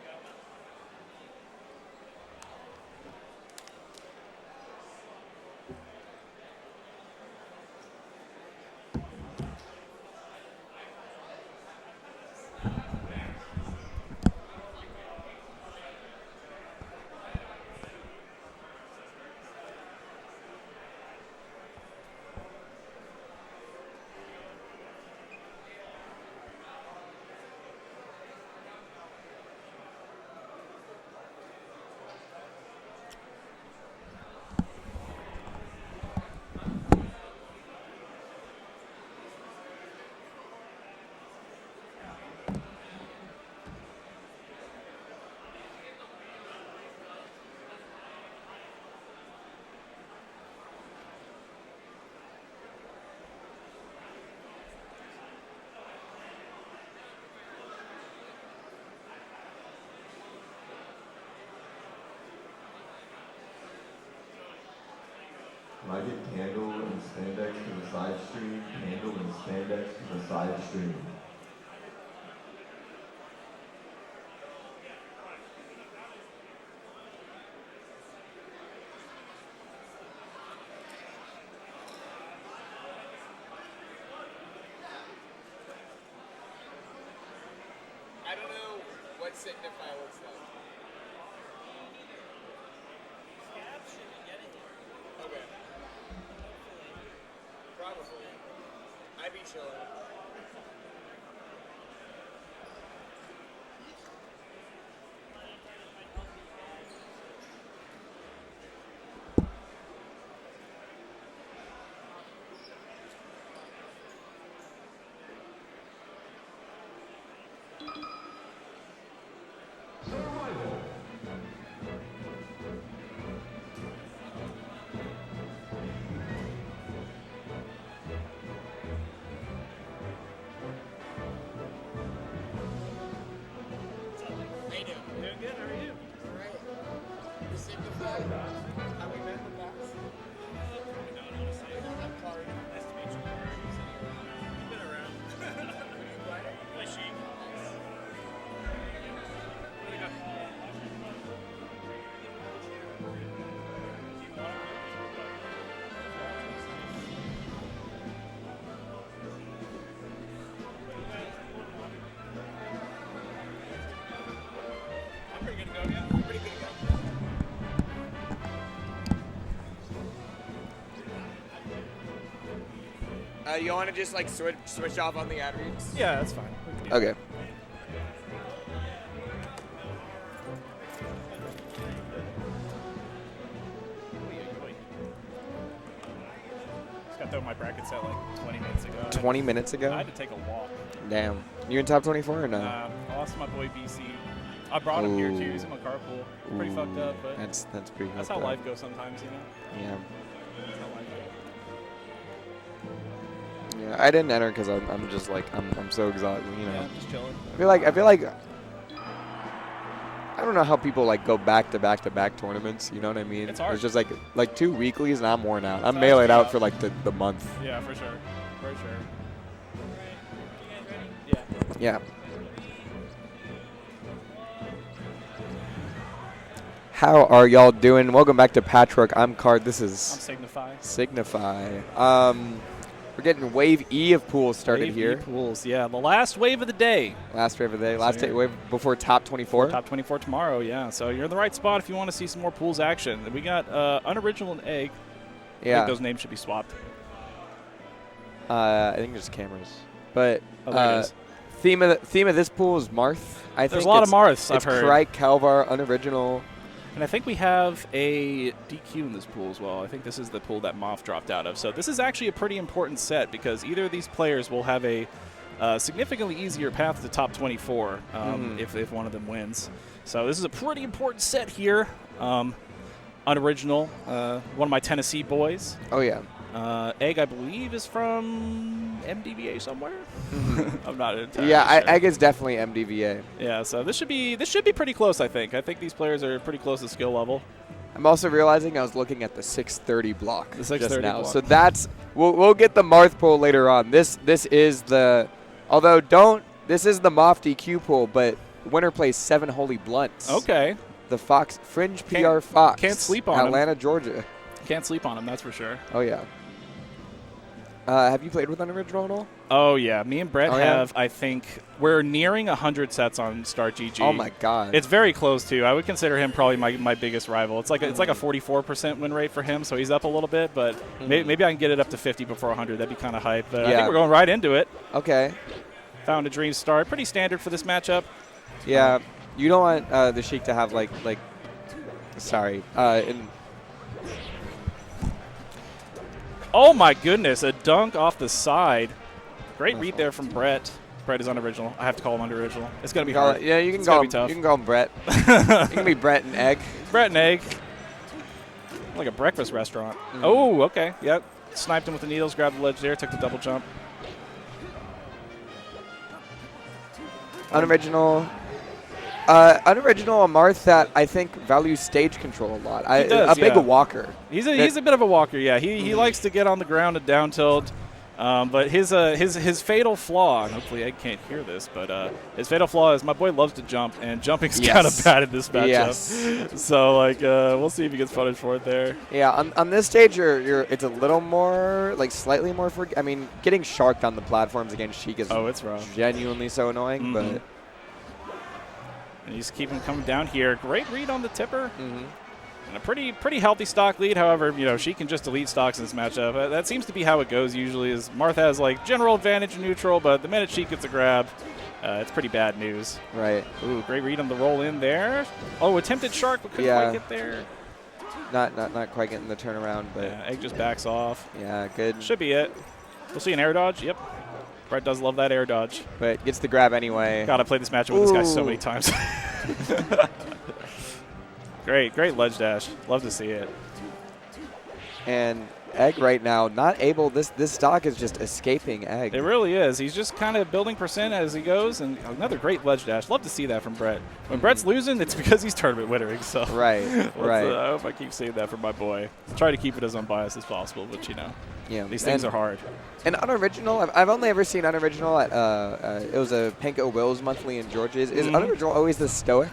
Can I get Candle and Spandex to the side stream? Candle and Spandex to the side stream. I don't know what Signify looks like. Okay. Probably. I'd be chilling. You want to just like switch off on the ad reads? Yeah, that's fine. Okay. Got got done my bracket set like 20 minutes ago. 20 minutes ago? I had to take a walk. Damn. You in top 24 or no? I lost my boy BC. I brought him here too. He's in my carpool. Pretty fucked up, but that's pretty. That's how life goes sometimes, you know. Yeah. That's how life goes. Yeah, I didn't enter because I'm just like I'm so exhausted, you know. Yeah, just chilling. I feel like I don't know how people like go back to back to back tournaments. You know what I mean? It's hard. It's just like 2 weeklies and I'm worn out. I'm mailing out for like the month. Yeah, for sure. For sure. Yeah. How are y'all doing? Welcome back to Patchwork. I'm Card. This is Signify. We're getting Wave E of pools started here. Wave E pools, yeah. The last wave of the day. Last wave of the day. Last wave before top 24. Top 24 tomorrow, yeah. So you're in the right spot if you want to see some more pools action. We got Unoriginal and Egg. Yeah. I think those names should be swapped. I think just cameras. But theme of this pool is Marth. There's a lot of Marths, I've heard. It's Kalvar, Unoriginal. And I think we have a DQ in this pool as well. I think this is the pool that Moth dropped out of. So this is actually a pretty important set because either of these players will have a significantly easier path to top 24 if one of them wins. So this is a pretty important set here. Unoriginal, one of my Tennessee boys. Oh, yeah. Egg, I believe, is from MDVA somewhere. I'm not entirely sure. Egg is definitely MDVA. Yeah, so this should be pretty close. I think these players are pretty close to skill level. I'm also realizing I was looking at the 630 block just now. So that's we'll get the Marth pool later on. This is the this is the Moth DQ pool, but winner plays 7holyblunts. Okay. The Fox Fringe PR Fox. Can't sleep on Atlanta, Georgia. Can't sleep on him, that's for sure. Oh, yeah. Have you played with Unoriginal at all? Oh, yeah. Me and Brett have, I think, we're nearing 100 sets on Start GG. Oh, my God. It's very close, too. I would consider him probably my biggest rival. It's like a 44% win rate for him, so he's up a little bit, but maybe I can get it up to 50 before 100. That'd be kind of hype. But I think we're going right into it. Okay. Found a dream start. Pretty standard for this matchup. Yeah. You don't want the Sheik to have, Oh, my goodness. A dunk off the side. Great read there from Brett. Brett is Unoriginal. I have to call him Unoriginal. It's going to be hard. Yeah, you can call him. Tough. You can call him Brett. You can be Brett and Egg. Brett and Egg. Like a breakfast restaurant. Oh, okay. Yep. Sniped him with the needles, grabbed the ledge there, took the double jump. Unoriginal. Unoriginal, a Marth that I think values stage control a lot. He does, a big walker. He's a bit of a walker, yeah. He likes to get on the ground and down tilt. But his fatal flaw, and hopefully Egg can't hear this, but his fatal flaw is my boy loves to jump, and jumping's kind of bad in this matchup. Yes. So we'll see if he gets punished for it there. Yeah, on this stage, it's a little more slightly more getting sharked on the platforms against Sheik is it's rough. Genuinely so annoying, but. And he's keeping coming down here. Great read on the tipper. And a pretty healthy stock lead. However, she can just delete stocks in this matchup. That seems to be how it goes usually. Is Marth has general advantage in neutral, but the minute she gets a grab, it's pretty bad news. Right. Ooh, great read on the roll in there. Oh, attempted shark, but couldn't quite get there. Not quite getting the turnaround, but Egg just backs off. Yeah, good. Should be it. We'll see an air dodge. Yep. Brett does love that air dodge. But gets the grab anyway. God, I played this matchup with this guy so many times. Great ledge dash. Love to see it. And Egg right now not able. This stock is just escaping Egg. It really is. He's just kind of building percent as he goes, and another great ledge dash. Love to see that from Brett. When Brett's losing, it's because he's tournament winnering. So right. I hope I keep seeing that from my boy. Try to keep it as unbiased as possible, but these things are hard. And Unoriginal, I've only ever seen Unoriginal at it was a Panko Wills monthly in Georgia. Is Unoriginal always the stoic?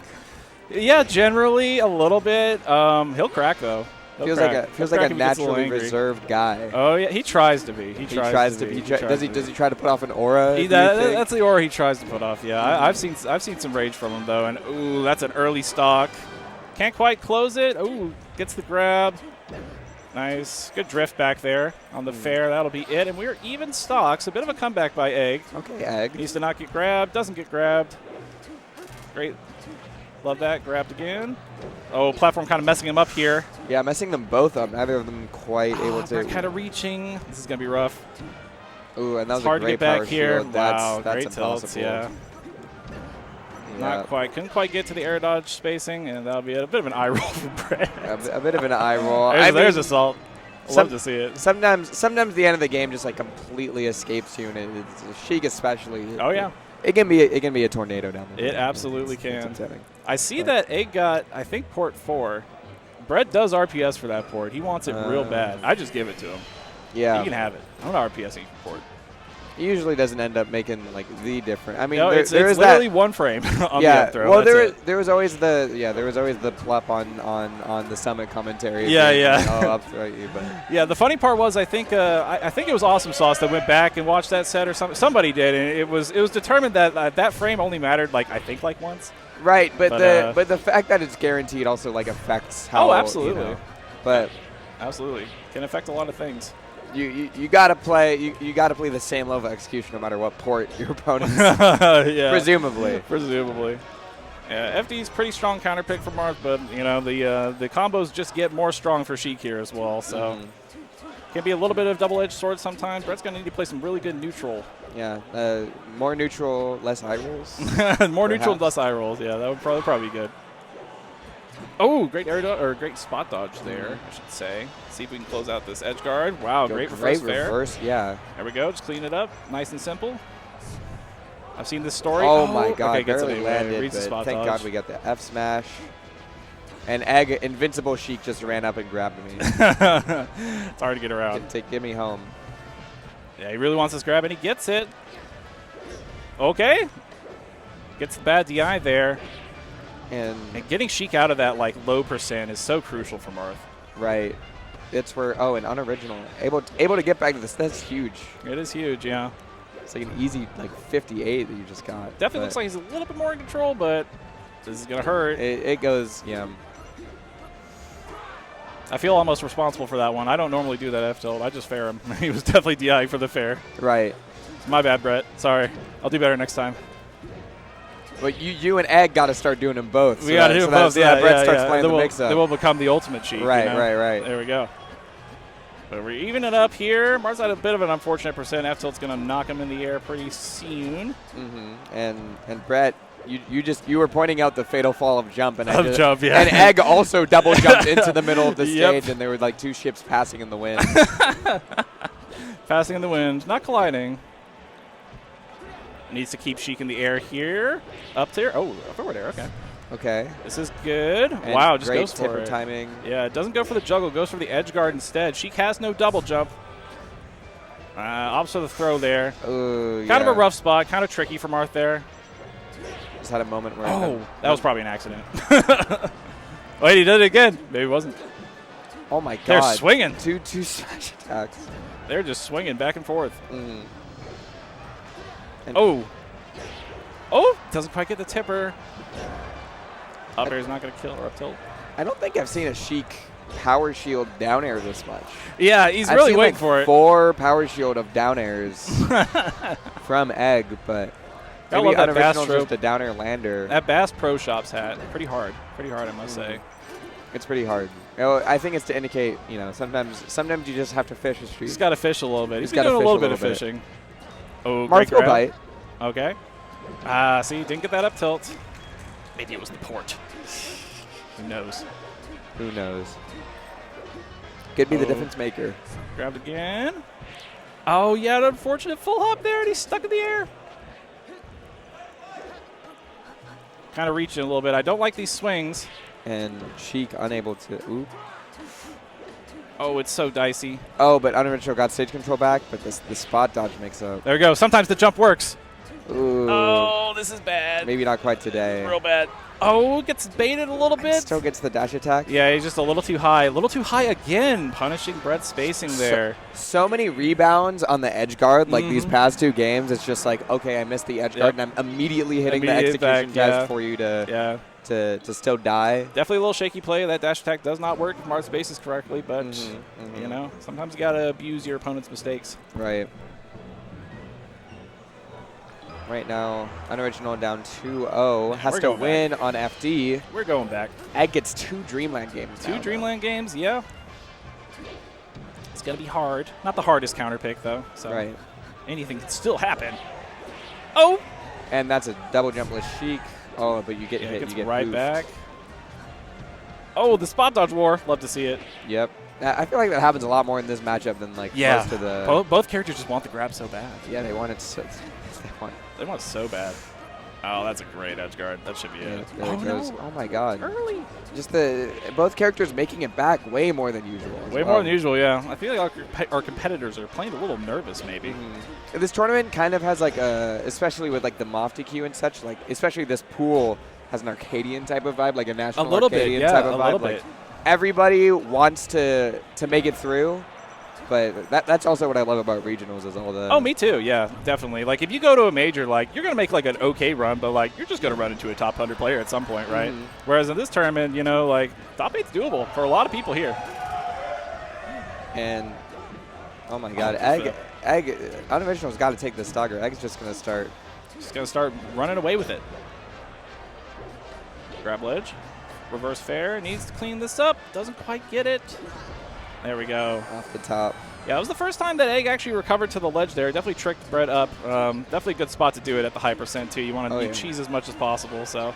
Yeah, generally a little bit. He'll crack though. Feels like a naturally reserved guy. Oh yeah, he tries to be. He tries to be. Does he try to put off an aura? That's the aura he tries to put off. Yeah, I've seen some rage from him though, and ooh, that's an early stock. Can't quite close it. Ooh, gets the grab. Nice, good drift back there on the fair. That'll be it, and we're even stocks. A bit of a comeback by Egg. Okay, Egg needs to not get grabbed. Doesn't get grabbed. Great Love that. Grabbed again. Oh, platform kind of messing him up here. Yeah, messing them both up. Neither of them quite able to. Kind of reaching. This is going to be rough. Ooh, and that was hard a great to get back power here. shield. Wow, That's great impossible. tilts, yeah. Not quite. Couldn't quite get to the air dodge spacing, and that'll be a bit of an eye roll for Brett. A bit of an eye roll. There's assault. Love to see it. Sometimes the end of the game just like completely escapes you, and it's Sheik especially. Oh yeah. It can be a tornado down there. It absolutely can. It's upsetting. I see that Egg got, I think, port 4. Brett does RPS for that port. He wants it real bad. I just give it to him. Yeah. He can have it. I'm not RPSing for port. He usually doesn't end up making like the difference. I mean, no, it's is literally that, one frame on the yeah. up throw. Well, That's there was always the plup on the summit commentary. Yeah, being, yeah. Like, oh, up throw you, but yeah, the funny part was I think it was Awesome Sauce that went back and watched that set or something. Somebody did, and it was determined that that frame only mattered like I think like once. Right, but the fact that it's guaranteed also like affects how. Oh, absolutely. You know, but absolutely can affect a lot of things. You gotta play you gotta play the same level of execution no matter what port your opponent's yeah. presumably. Yeah, FD's pretty strong counter pick for Marth, but you know the combos just get more strong for Sheik here as well. So can be a little bit of double-edged sword sometimes. Brett's gonna need to play some really good neutral. Yeah, more neutral, less eye rolls. More neutral, less eye rolls. Yeah, that would probably be good. Oh, great air dodge, or great spot dodge there, I should say. See if we can close out this edge guard. Wow, great reverse fair. Yeah. There we go. Just clean it up. Nice and simple. I've seen this story. Oh my God, okay, barely landed, but thank God we got the F smash. And Egg, invincible Sheik just ran up and grabbed me. It's hard to get around. Get me home. Yeah, he really wants this grab, and he gets it. Okay. Gets the bad DI there. And getting Sheik out of that like low percent is so crucial for Marth. Right. It's where an unoriginal able to get back to this. That's huge. It is huge, yeah. It's like an easy like 58 that you just got. Definitely looks like he's a little bit more in control, but this is gonna hurt. It goes, yeah. I feel almost responsible for that one. I don't normally do that F tilt. I just fair him. He was definitely DI for the fair. Right. My bad, Brett. Sorry. I'll do better next time. But you and Egg got to start doing them both. We got to do them both. Yeah, Brett starts playing the mix-up. They will become the ultimate Sheik. Right, you know? right. There we go. But we're evening it up here. Marth's had a bit of an unfortunate percent. F tilt's going to knock him in the air pretty soon. And Brett, you were pointing out the fatal fall of jump, and yeah. And Egg also double jumped into the middle of the stage, and there were like two ships passing in the wind. Passing in the wind, not colliding. Needs to keep Sheik in the air here. Up there. Oh, forward air. Okay. Okay. This is good. And wow, just great goes for tipper it. Timing. Yeah, it doesn't go for the juggle. Goes for the edge guard instead. Sheik has no double jump. Opposite of the throw there. Ooh, kind of a rough spot. Kind of tricky for Marth there. Just had a moment where. That was probably an accident. Wait, he did it again. Maybe it wasn't. Oh my God. They're swinging. Two smash attacks. They're just swinging back and forth. And doesn't quite get the tipper. Up air is not going to kill or up tilt. I don't think I've seen a Sheik power shield down air this much. Yeah, he's I've really seen waiting like for it. 4 power shield of down airs from Egg, but maybe Unoriginal's just a down air lander. That Bass Pro Shop's hat, pretty hard, I must say. It's pretty hard. I think it's to indicate, sometimes you just have to fish a Sheik. He's got to fish a little bit. He's been doing a little bit of fishing. Oh, Marth will bite. Okay. See, didn't get that up tilt. Maybe it was the port. Who knows? Who knows? Could be the difference maker. Grabbed again. Oh, yeah, an unfortunate full hop there, and he's stuck in the air. Kind of reaching a little bit. I don't like these swings. And Sheik unable to. Ooh. Oh, it's so dicey. Oh, but Unoriginal got stage control back, but the spot dodge makes up. There we go. Sometimes the jump works. Ooh. Oh, this is bad. Maybe not quite today. Real bad. Oh, gets baited a little bit. Still gets the dash attack. Yeah, he's just a little too high. A little too high again, punishing Brett's spacing there. So many rebounds on the edge guard, like these past 2 games. It's just like, okay, I missed the edge guard, and I'm immediately hitting the execution test for you to still die. Definitely a little shaky play. That dash attack does not work if Marth spaces correctly, but, sometimes you got to abuse your opponent's mistakes. Right. right now. Unoriginal down 2-0. Has to win on FD. We're going back. Egg gets 2 Dreamland games. Two Dreamland games, yeah. It's going to be hard. Not the hardest counter pick, though. So right. Anything can still happen. Oh! And that's a double jump with Sheik. Oh, but you get hit. Gets you get right boofed. back. Oh, the spot dodge war. Love to see it. Yep. I feel like that happens a lot more in this matchup than like most of the. Both characters just want the grab so bad. Yeah, they want it so. They want it so bad. Oh, that's a great edge guard. That should be it. There it goes. No. Oh my God. Early. Just both characters making it back way more than usual. Way more than usual, yeah. I feel like our competitors are playing a little nervous, maybe. This tournament kind of has like especially with like the Marth DQ and such, like especially this pool has an Arcadian type of vibe, like a national Arcadian type of vibe. Like everybody wants to make it through. But that's also what I love about regionals is all the. Oh, me too. Yeah, definitely. Like if you go to a major, like you're gonna make like an okay run, but like you're just gonna run into a top 100 player at some point, right? Whereas in this tournament, you know, like top 8's doable for a lot of people here. And oh my God, Egg, Unoriginal's got to take this dogger. Egg's just gonna start. Just gonna start running away with it. Grab ledge, reverse fair. Needs to clean this up. Doesn't quite get it. There we go. Off the top. Yeah, it was the first time that Egg actually recovered to the ledge there. Definitely tricked Brett up. Definitely a good spot to do it at the high percent, too. You want to cheese as much as possible, so.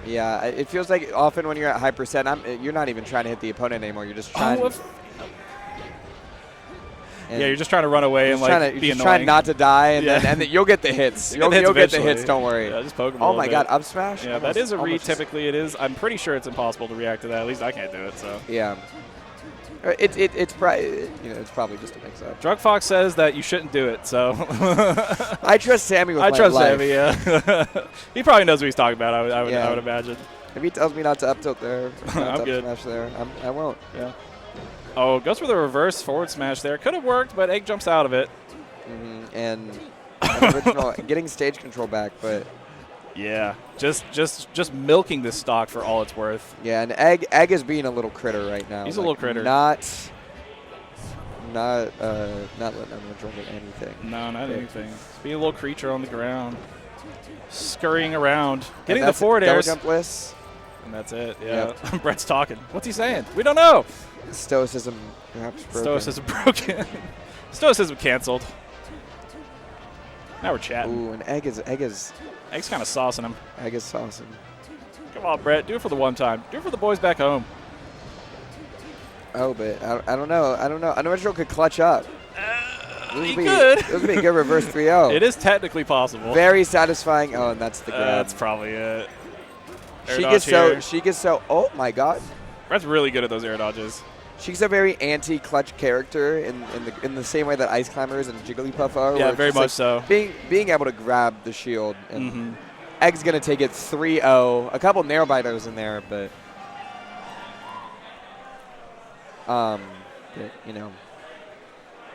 Yeah, it feels like often when you're at high percent, you're not even trying to hit the opponent anymore. You're just trying yeah, you're just trying to run away and like be annoying. Trying not to die, and then you'll get the hits. You'll get the hits, don't worry. Yeah, just poke him oh my God, up smash? Yeah, that is a read. Typically it is. I'm pretty sure it's impossible to react to that. At least I can't do it, so. Yeah. It's probably it's probably just a mix-up. Drug Fox says that you shouldn't do it, so. I trust Sammy with my life. I trust Sammy, yeah. He probably knows what he's talking about. I would imagine. If he tells me not to up tilt there, I'm good. Smash there, I won't. Yeah. Oh, goes for the reverse forward smash there. Could have worked, but Egg jumps out of it. And Original getting stage control back, but. Yeah, just milking this stock for all it's worth. Yeah, and Egg is being a little critter right now. He's a little critter. Not letting him enjoy anything. No, not anything. Just being a little creature on the ground, scurrying around, getting the forward airs. Jump list. And that's it. Yeah, yep. Brett's talking. What's he saying? We don't know. Stoicism perhaps broken. Stoicism broken. Stoicism canceled. Now we're chatting. Ooh, and Egg's kind of saucing him. Egg is saucing. Come on, Brett. Do it for the one time. Do it for the boys back home. Oh, but I don't know. Unoriginal could clutch up. He could. This would be a good reverse 3-0. It is technically possible. Very satisfying. Oh, and that's the grab. That's probably it. She gets so. Oh my God. Brett's really good at those air dodges. She's a very anti-clutch character in the same way that Ice Climbers and Jigglypuff are. Yeah, very much so. Being able to grab the shield. And Egg's going to take it 3-0. A couple nail biters in there, but you know,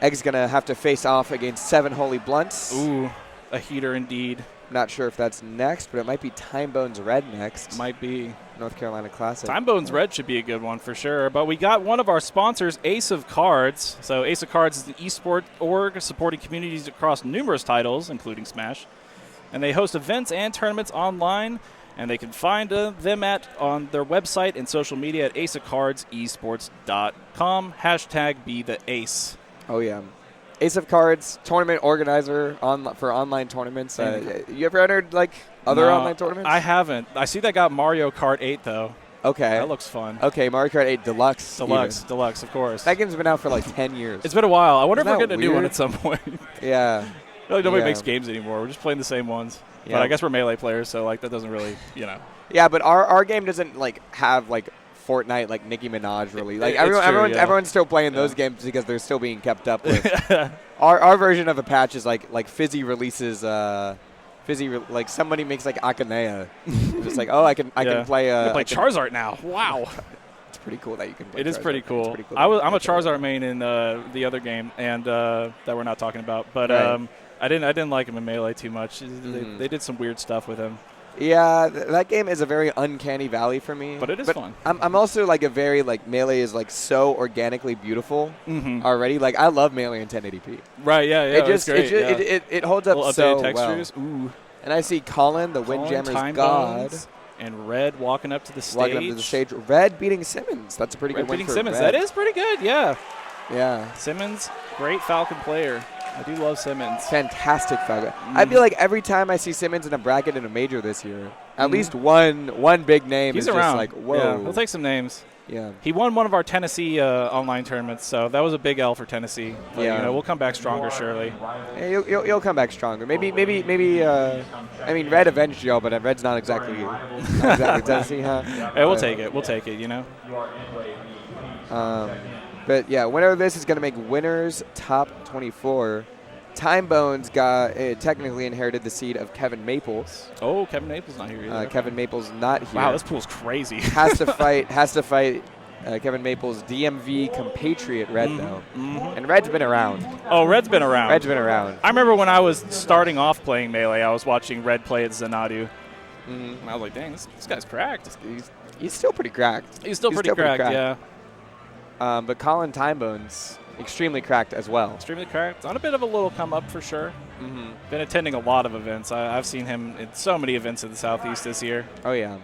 Egg's going to have to face off against 7holyblunts. Ooh, a heater indeed. Not sure if that's next, but it might be Timebones Red next. Might be. North Carolina Classic. Timebones Red should be a good one for sure. But we got one of our sponsors, Ace of Cards. So Ace of Cards is an esport org supporting communities across numerous titles, including Smash. And they host events and tournaments online. And they can find them on their website and social media at aceofcardsesports.com. #BeTheAce. Oh, yeah. Ace of Cards, tournament organizer for online tournaments. You ever entered like other online tournaments? I haven't. I see that got Mario Kart 8 though. Okay. That looks fun. Okay, Mario Kart 8 Deluxe. Deluxe, of course. That game's been out for like 10 years. It's been a while. I wonder if we're getting a new one at some point. Yeah. Really, nobody makes games anymore. We're just playing the same ones. Yeah. But I guess we're Melee players, so like that doesn't really, Yeah, but our game doesn't like have like Fortnite, like Nicki Minaj, really. Like everyone's still playing those games because they're still being kept up with. Our version of a patch is like Fizzy releases like somebody makes like Akanea. Just like I can play. Play Charizard now. Wow. It's pretty cool that you can play. It is Charizard. pretty cool. Pretty cool I'm a Charizard main in the other game, and that we're not talking about. But I didn't like him in Melee too much. They did some weird stuff with him. Yeah, that game is a very uncanny valley for me. But it is fun. I'm also like a very Melee is like so organically beautiful already. Like I love Melee in 1080p. Right? Yeah. It just great, it holds up so textures. well. Ooh. And I see Colin, the Windjammer's god, and Red walking up to the stage. Walking up to the stage. Red beating Simmons. That's a pretty good win for Simmons. Red. That is pretty good. Yeah. Yeah. Simmons, great Falcon player. I do love Simmons. Fantastic Falcon. I feel like every time I see Simmons in a bracket in a major this year, at least one big name He's is around. just like, whoa. Yeah, he'll take some names. Yeah. He won one of our Tennessee online tournaments, so that was a big L for Tennessee. But, Yeah. you know, we'll come back stronger, surely. Yeah, you'll come back stronger. Maybe. I mean, Red avenged Joe, but Red's not exactly Tennessee, huh? Hey, we'll take it. We'll take it. You know. But yeah, winner of this is going to make winners top 24. Timebones got technically inherited the seed of Kevin Maples. Oh, Kevin Maples not here either. Kevin Maples not here. Wow, this pool's crazy. has to fight Kevin Maples' DMV compatriot Red though, and Red's been around. Oh, Red's been around. Red's been around. I remember when I was starting off playing Melee, I was watching Red play at Xanadu. And I was like, dang, this guy's cracked. He's still pretty cracked. He's still pretty cracked, yeah. But Colin Timebones, extremely cracked as well. Extremely cracked. On a bit of a little come up for sure. Been attending a lot of events. I've seen him in so many events in the Southeast this year. Oh, yeah.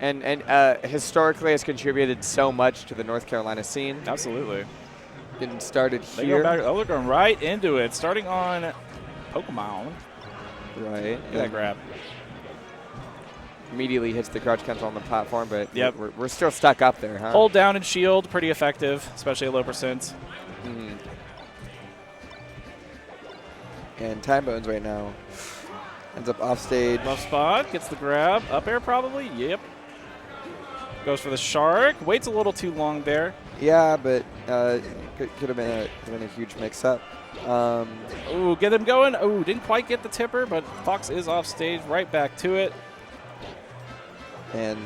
And historically has contributed so much to the North Carolina scene. Absolutely. Getting started here. They're going right into it. Starting on Pokemon. Right. Look at that grab. Immediately hits the crouch cancel on the platform, but yep. we're still stuck up there, huh? Hold down and shield, pretty effective, especially at low percents. And Timebones right now ends up off stage. Rough spot, gets the grab. Up air probably, yep. Goes for the shark, waits a little too long there. Yeah, but could have been a huge mix-up. Ooh, get him going. Ooh, didn't quite get the tipper, but Fox is off stage, right back to it. And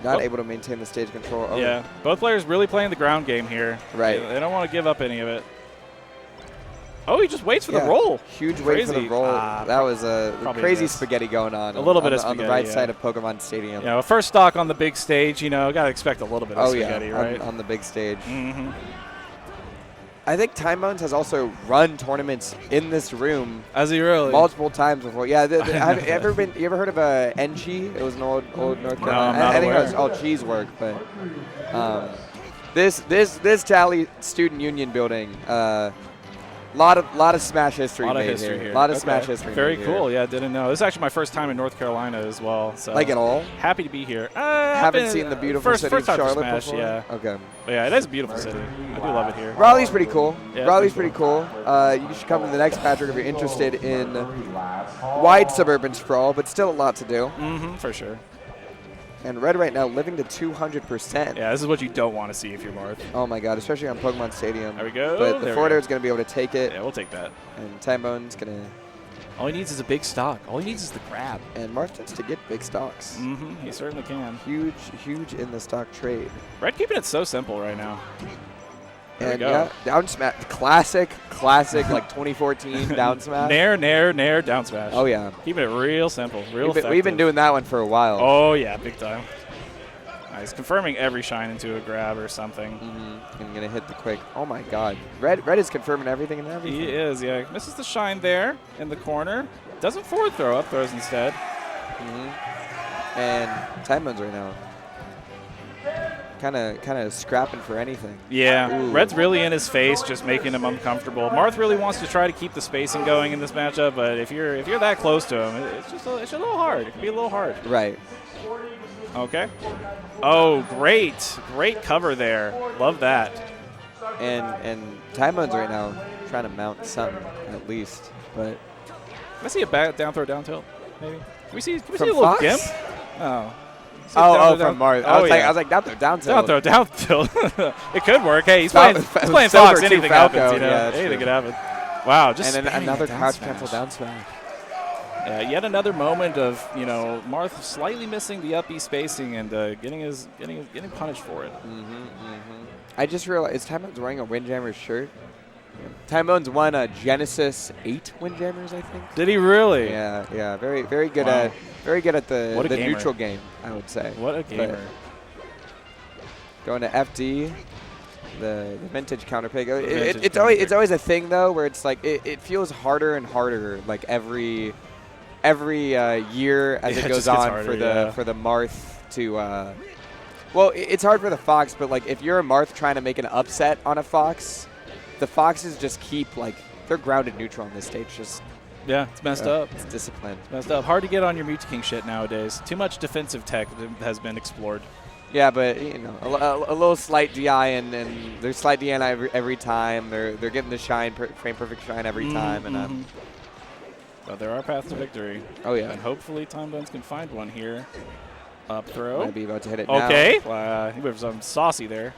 not able to maintain the stage control. Oh. Yeah, both players really playing the ground game here. Right. They don't want to give up any of it. Oh, he just waits for the roll. Huge wait for the roll. That was a crazy spaghetti going on. A little bit of spaghetti, on the right side of Pokemon Stadium. Yeah, first stock on the big stage, you know, got to expect a little bit of spaghetti, right? On the big stage. I think Timebones has also run tournaments in this room. Has he really? Multiple times before. Yeah. Have you ever heard of NG? It was an old North Carolina. No, I think it was all cheese work, but this Tally Student Union building. Lot of Smash history made here. A lot of Smash history. Very made cool. Here. Yeah, didn't know. This is actually my first time in North Carolina as well. So like at all? Happy to be here. Haven't seen the beautiful city of Charlotte Smash, before? Yeah. Okay. But yeah, it is a beautiful city. I do love it here. Raleigh's pretty cool. Yeah, Raleigh's pretty cool. You should come to the next Patchwork if you're interested in wide suburban sprawl, but still a lot to do. For sure. And Red right now living to 200%. Yeah, this is what you don't want to see if you're Marth. Oh my God, especially on Pokemon Stadium. There we go. But the forwarder is going to be able to take it. Yeah, we'll take that. And Timebone's going to... All he needs is a big stock. All he needs is the grab. And Marth tends to get big stocks. He certainly can. Huge in the stock trade. Red keeping it so simple right now. There and we go. yeah, down smash, classic like 2014 down smash. Nair, down smash. Oh yeah, keeping it real simple, real effective. We've been doing that one for a while. Oh yeah, big time. Nice, confirming every shine into a grab or something. I'm gonna hit the quick. Oh my God, Red is confirming everything and everything. He is, yeah. Misses the shine there in the corner. Doesn't forward throw, up throws instead. And Timebones right now. Kind of scrapping for anything. Yeah, Ooh. Red's really in his face, just making him uncomfortable. Marth really wants to try to keep the spacing going in this matchup, but if you're that close to him, it's a little hard. It can be a little hard. Right. Okay. Oh, great cover there. Love that. And Timebones right now trying to mount something at least, but. Can I see a down throw, down tilt? Maybe. Can we see a little Fox? gimp? Oh. From Marth. I was like, down throw, down tilt. It could work. Hey, he's playing Fox. Anything happens, you know. Yeah, anything could happen. Wow, just and then another crouch cancel down smash. Yeah, yet another moment of, you know, Marth slightly missing the up B spacing and getting punished for it. I just realized Timebone's wearing a Windjammer shirt. Timebones won a Genesis 8 Windjammers, I think. Did he really? Yeah, yeah. Very good Wow. at the gamer. neutral game, I would say. What a gamer. But going to FD, the vintage counterpick. It's always a thing though, where it's like it feels harder and harder, like every year as it goes on harder, for the Marth to. Well, it's hard for the Fox, but like if you're a Marth trying to make an upset on a Fox, the Foxes just keep like they're grounded neutral on this stage. Just yeah, it's messed up. It's disciplined. It's messed up. Hard to get on your Mewtwo King shit nowadays. Too much defensive tech has been explored. Yeah, but you know, a little slight DI and there's slight DI every time. They're getting the shine, frame perfect shine every time, and But there are paths to victory. Oh yeah, and hopefully Timebones can find one here. Up throw. Might be about to hit it okay. now. He was saucy there.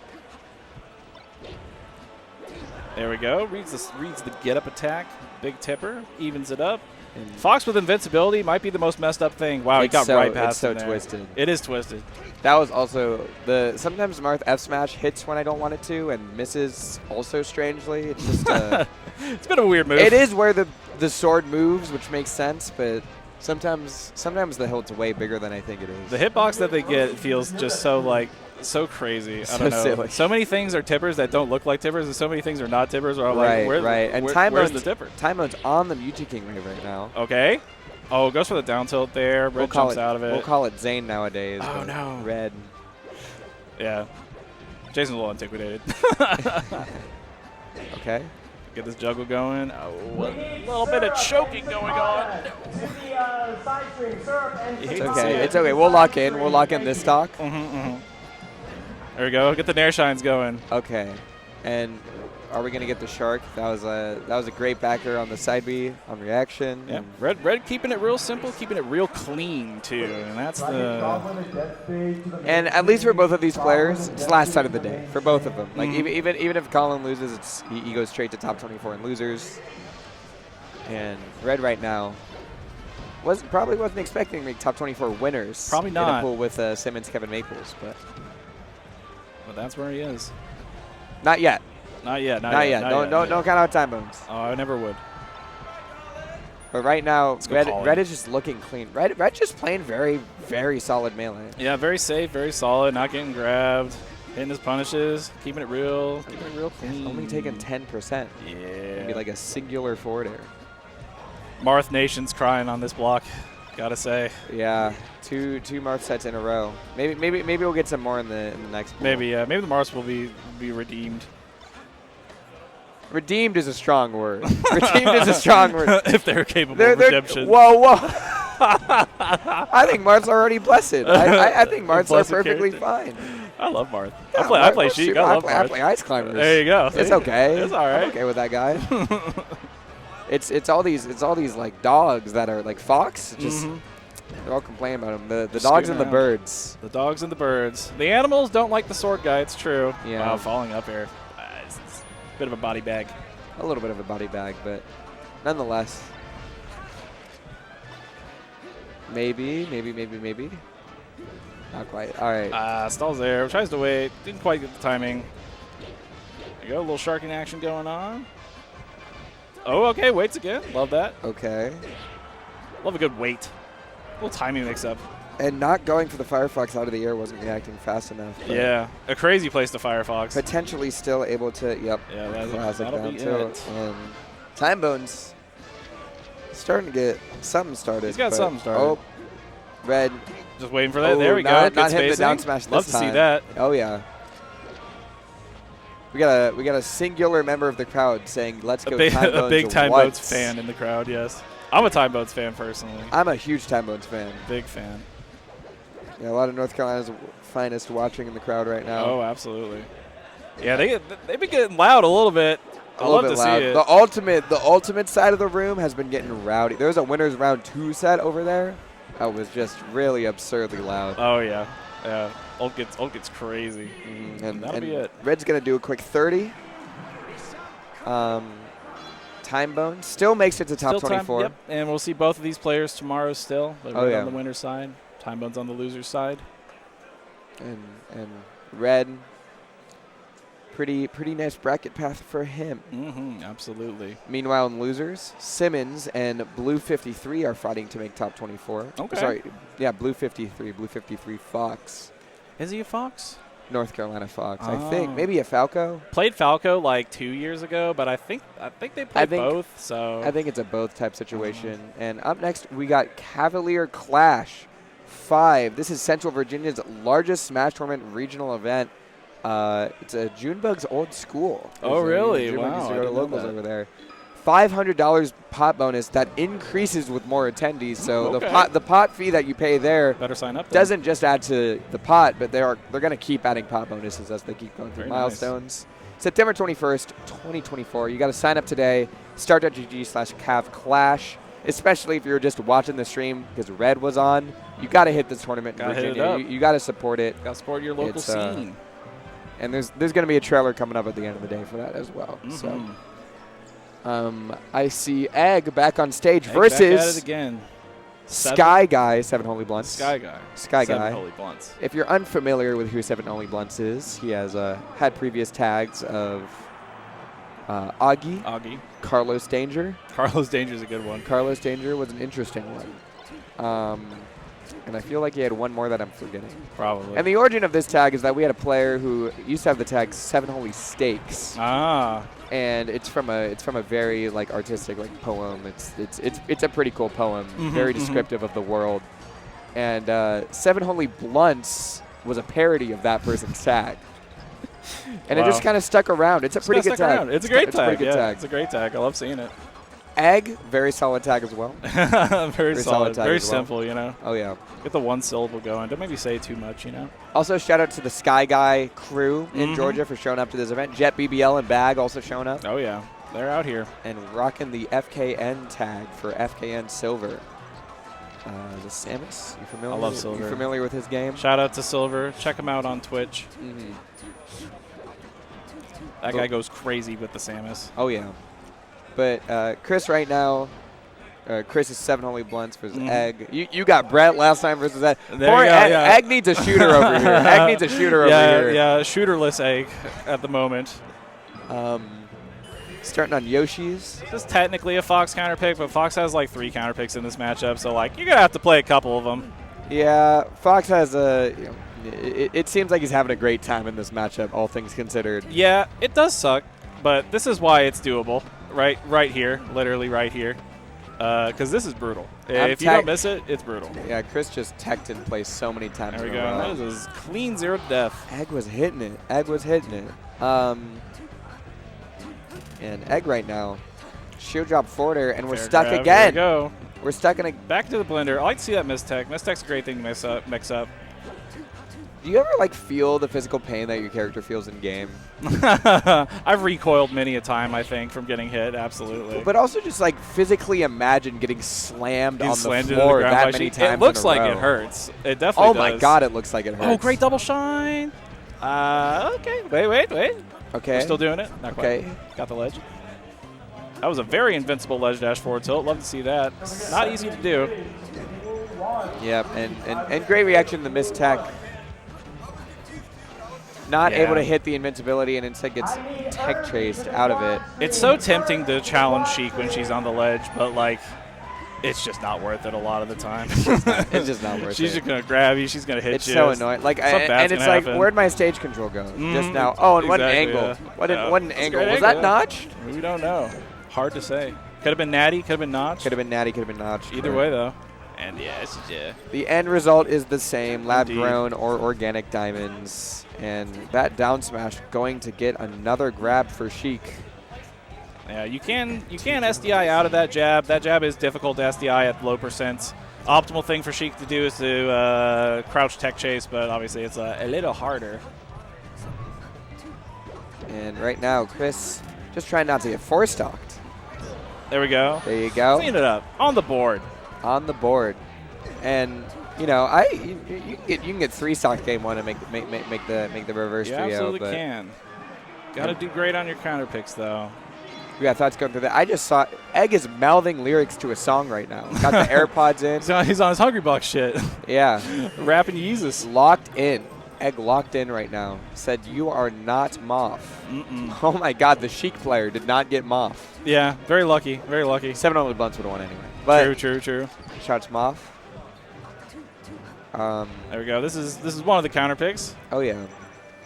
There we go. Reads the get up attack. Big tipper evens it up. And Fox with invincibility might be the most messed up thing. Wow, he got right past it. It's so twisted. It is twisted. That was also sometimes Marth F smash hits when I don't want it to and misses also strangely. It's just it's been a weird move. It is where the sword moves, which makes sense, but sometimes the hilt's way bigger than I think it is. The hitbox that they get feels just so crazy. I don't know. Silly. So many things are tippers that don't look like tippers, and so many things are not tippers. Where I'm like, right. And where's the tipper? Timebone's on the Mewtwo King wave right now. Okay. Oh, goes for the down tilt there. Red jumps out of it. We'll call it Zane nowadays. Oh, no. Red. Yeah. Jason's a little intimidated. Okay. Get this juggle going. Oh, a little bit of choking going on. It's okay. It's okay. We'll lock in. We'll lock in this stock. There we go. Get the Nair Shines going. Okay. And are we going to get the Shark? That was a great backer on the side B on reaction. Yeah. Red keeping it real simple, keeping it real clean too. And that's the. And at least for both of these players, it's last side of the day for both of them. Like even if Colin loses, he goes straight to top 24 in losers. And Red right now probably wasn't expecting to make top 24 winners. Probably not. In a pool with Simmons, Kevin Maples, but that's where he is. Not yet. Not yet. Don't count out Timebones. Oh, I never would. But right now, Red is just looking clean. Red just playing very, very solid melee. Yeah, very safe, very solid, not getting grabbed, hitting his punishes, keeping it real clean. Only taking 10%. Yeah. Maybe like a singular forward air. Marth Nation's crying on this block, gotta say. Yeah, two Marth sets in a row. Maybe we'll get some more in the next pool. Maybe the Marths will be redeemed. Redeemed is a strong word. Redeemed is a strong word. If they're capable of redemption. Whoa. I think Marth's already blessed. I think Marth's are perfectly fine. I love Marth. Yeah, I play Sheik. I love Marth. I play Ice Climbers. There you go. It's okay. It's all right. I'm okay with that guy. It's all these like dogs that are like Fox. Just they're all complaining about him. The dogs and the birds. The dogs and the birds. The animals don't like the sword guy. It's true. Yeah. Wow, falling up here. It's a bit of a body bag. A little bit of a body bag, but nonetheless. Maybe. Not quite. All right. Stalls there. Tries to wait. Didn't quite get the timing. There you go. A little sharking action going on. Oh, okay. Waits again. Love that. Okay. Love a good wait. A little timing mix-up. And not going for the Firefox out of the air wasn't reacting fast enough. Yeah. A crazy place to Firefox. Potentially still able to, yep. Yeah, that'll be it. And Timebones starting to get something started. He's got something started. Oh, Red. Just waiting for that. There we go. Not hitting the down smash this time. Love to see that. Oh, yeah. We got a singular member of the crowd saying, let's go Timebones. A big Timebones fan in the crowd, yes. I'm a Timebones fan personally. I'm a huge Timebones fan. Big fan. Yeah, a lot of North Carolina's finest watching in the crowd right now. Oh, absolutely. Yeah, they've been getting loud a little bit. I love to see it. The ultimate side of the room has been getting rowdy. There was a winners round 2 set over there. That was just really absurdly loud. Oh yeah, yeah. Ult gets crazy. And that'll be it. Red's gonna do a quick 30. Timebone still makes it to top 24. Yep. And we'll see both of these players tomorrow still. But Red on the winner's side. Timebone's on the loser's side. And Red Pretty nice bracket path for him. Absolutely. Meanwhile, in losers, Simmons and Blue 53 are fighting to make top 24. Okay. Sorry, yeah, Blue 53 Fox. Is he a Fox? North Carolina Fox, I think. Maybe a Falco. Played Falco like 2 years ago, but I think they played both. So I think it's a both type situation. And up next, we got Cavalier Clash 5. This is Central Virginia's largest Smash Tournament regional event. It's a Junebug's old school. Oh, really? Junebug Wow. used to I go to didn't know locals that. over there. $500 pot bonus that increases with more attendees. So Okay. the pot fee that you pay there better sign up. Then. doesn't just add to the pot, but they're going to keep adding pot bonuses as they keep going through Very milestones. September 21st, 2024. You got to sign up today. Start.gg/CavClash. Especially if you're just watching the stream because Red was on. You got to hit this tournament in Gotta hit it Virginia. up. You got to support it. Got to support your local scene. And there's going to be a trailer coming up at the end of the day for that as well. So. I see Egg back on stage Egg versus back at it again. Sky Guy, 7holyblunts. Sky Guy. Sky Guy. 7holyblunts. If you're unfamiliar with who 7holyblunts is, he has had previous tags of Augie. Carlos Danger. Carlos Danger is a good one. Carlos Danger was an interesting one. And I feel like he had one more that I'm forgetting. Probably. And the origin of this tag is that we had a player who used to have the tag 7holy Stakes. And it's from a very like artistic like poem. It's a pretty cool poem, very descriptive of the world. And 7holyblunts was a parody of that person's tag. And it just kind of stuck around. It's a pretty good tag. It's a great tag. Pretty good tag. It's a great tag. I love seeing it. Egg, very solid tag as well. very solid. Tag Very as well. simple, you know. Oh, yeah. Get the one syllable going. Don't maybe say too much, you know. Also, shout out to the Sky Guy crew in Georgia for showing up to this event. JetBBL and Bag also showing up. Oh, yeah. They're out here. And rocking the FKN tag for FKN Silver. The Samus, you familiar? I love Silver. You familiar with his game? Shout out to Silver. Check him out on Twitch. That guy goes crazy with the Samus. Oh, yeah. But Chris right now, Chris is 7holyblunts versus Egg. You got Brett last time versus Egg. Egg needs a shooter over here. Egg needs a shooter over here. Yeah, shooterless Egg at the moment. Starting on Yoshi's. This is technically a Fox counter pick, but Fox has like 3 counter picks in this matchup, so like you're going to have to play a couple of them. Yeah, Fox has a... it seems like he's having a great time in this matchup, all things considered. Yeah, it does suck, but this is why it's doable. Right here, literally right here. Because this is brutal. If you don't miss it, it's brutal. Yeah, Chris just teched in place so many times. There we go. This is clean 0 to death. Egg was hitting it. And Egg right now, shield drop forward air, and we're stuck again. There we go. We're stuck in a... Back to the blender. I like to see that mistech. Mistech's a great thing to mix up. Do you ever like feel the physical pain that your character feels in game? I've recoiled many a time, I think, from getting hit. Absolutely. But also just like physically imagine getting slammed on the floor the that many times. It looks in a like row. it hurts. It definitely does. Oh my god, it looks like it hurts. Oh, great double shine. Okay. Wait. Okay. We're still doing it. Not quite. Okay. Got the ledge. That was a very invincible ledge dash forward tilt. Love to see that. Not easy to do. Yep, and great reaction to the missed tech. Not able to hit the invincibility and instead gets tech chased out of it. It's so tempting to challenge Sheik when she's on the ledge, but like, it's just not worth it a lot of the time. It's just not worth it. She's just going to grab you. She's going to hit you. It's so annoying. Like, and it's like, where'd my stage control go just now? Oh, and what an angle. What an angle. Was that notched? We don't know. Hard to say. Could have been natty, could have been notched. Could have been natty, could have been notched. Either way, though. And yeah. The end result is the same, lab-grown or organic diamonds. And that down smash going to get another grab for Sheik. Yeah, you can SDI out of that jab. That jab is difficult to SDI at low percents. Optimal thing for Sheik to do is to crouch tech chase, but obviously it's a little harder. And right now, Chris just trying not to get four-stocked. There we go. There you go. Clean it up. On the board. On the board. And you know, you can get 3-stock game 1 and make the reverse trio. You absolutely can. Got to do great on your counter picks though. We got thoughts going through that. I just saw Egg is mouthing lyrics to a song right now. Got the AirPods in. He's on his Hungry Box shit. Yeah. Rapping Yeezus. Locked in. Egg locked in right now. Said, you are not Moth. Oh my god, the Sheik player did not get Moth. Yeah, very lucky. Very lucky. 7holyblunts would have won anyway. But True. Shots Moth. There we go. This is one of the counter picks. Oh, yeah.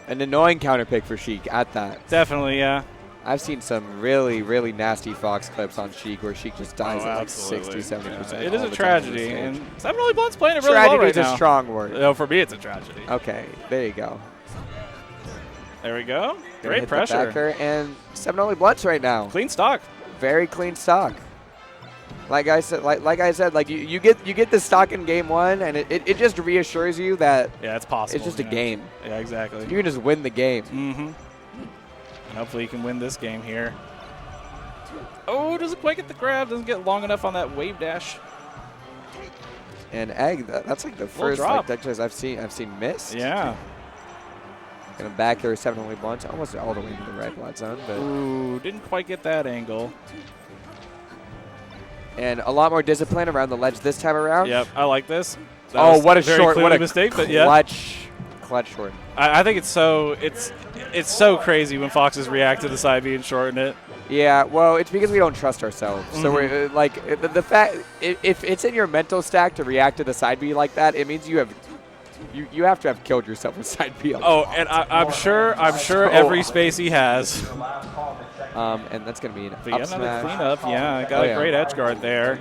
An annoying counter pick for Sheik at that. Definitely, yeah. I've seen some really, really nasty Fox clips on Sheik where Sheik just dies at like 60, 70%. Yeah. It is a tragedy. And 7holyblunts playing it really well right now. Tragedy is a strong word. No, for me, it's a tragedy. Okay, there you go. There we go. Gonna Great hit pressure. The backer and 7holyblunts right now. Clean stock. Very clean stock. Like I said, like you get the stock in game one, and it just reassures you that it's possible. It's just a game. Yeah, exactly. You can just win the game. Mm-hmm. And hopefully you can win this game here. Oh, doesn't quite get the grab. Doesn't get long enough on that wave dash. And Egg, that's like the first like deck choice I've seen miss. Yeah. Gonna back there 7holyblunts, almost all the way into the red blood zone. But ooh, didn't quite get that angle. And a lot more discipline around the ledge this time around. Yep, I like this. That what a short, what a mistake, but clutch short. I think it's so crazy when Foxes react to the side B and shorten it. Yeah, well, it's because we don't trust ourselves. So we're like the fact if it's in your mental stack to react to the side B like that, it means you have to have killed yourself with side B. And I'm sure every space he has. And that's gonna be an up another smash. Cleanup. Yeah, got a great edge guard there.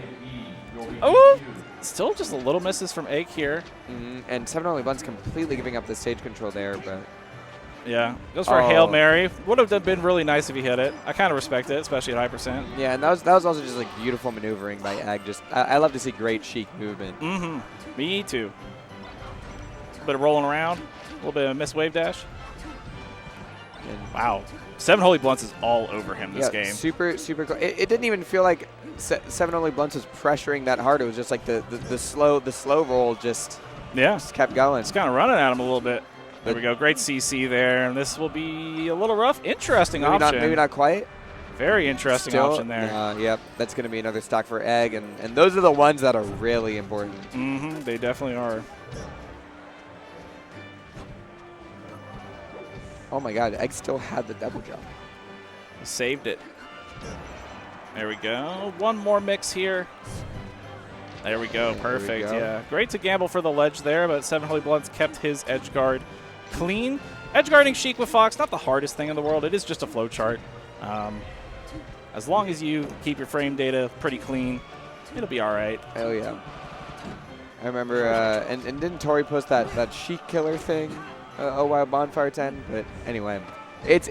Oh, still just a little misses from Egg here. And 7holyblunts completely giving up the stage control there, but. Yeah, goes for a Hail Mary. Would have been really nice if he hit it. I kind of respect it, especially at high percent. Yeah, and that was also just like beautiful maneuvering by Egg. Just I love to see great Sheik movement. Me too. A bit of rolling around, a little bit of a missed wave dash. And wow, 7holyblunts is all over him this game. Super cool. It didn't even feel like 7holyblunts was pressuring that hard. It was just like the slow roll just kept going. It's kind of running at him a little bit. There we go. Great CC there, and this will be a little rough. Interesting option. Maybe not quite. Very interesting option there. Yep, that's going to be another stock for Egg, and those are the ones that are really important. They definitely are. Oh my God, Egg still had the double jump. Saved it. There we go. One more mix here. There we go. Perfect. Yeah. Great to gamble for the ledge there, but 7holyblunts kept his edge guard clean. Edge guarding Sheik with Fox, not the hardest thing in the world. It is just a flow chart. As long as you keep your frame data pretty clean, it'll be all right. Oh, yeah. I remember, and didn't Tori post that Sheik killer thing a while Bonfire 10? But anyway, it's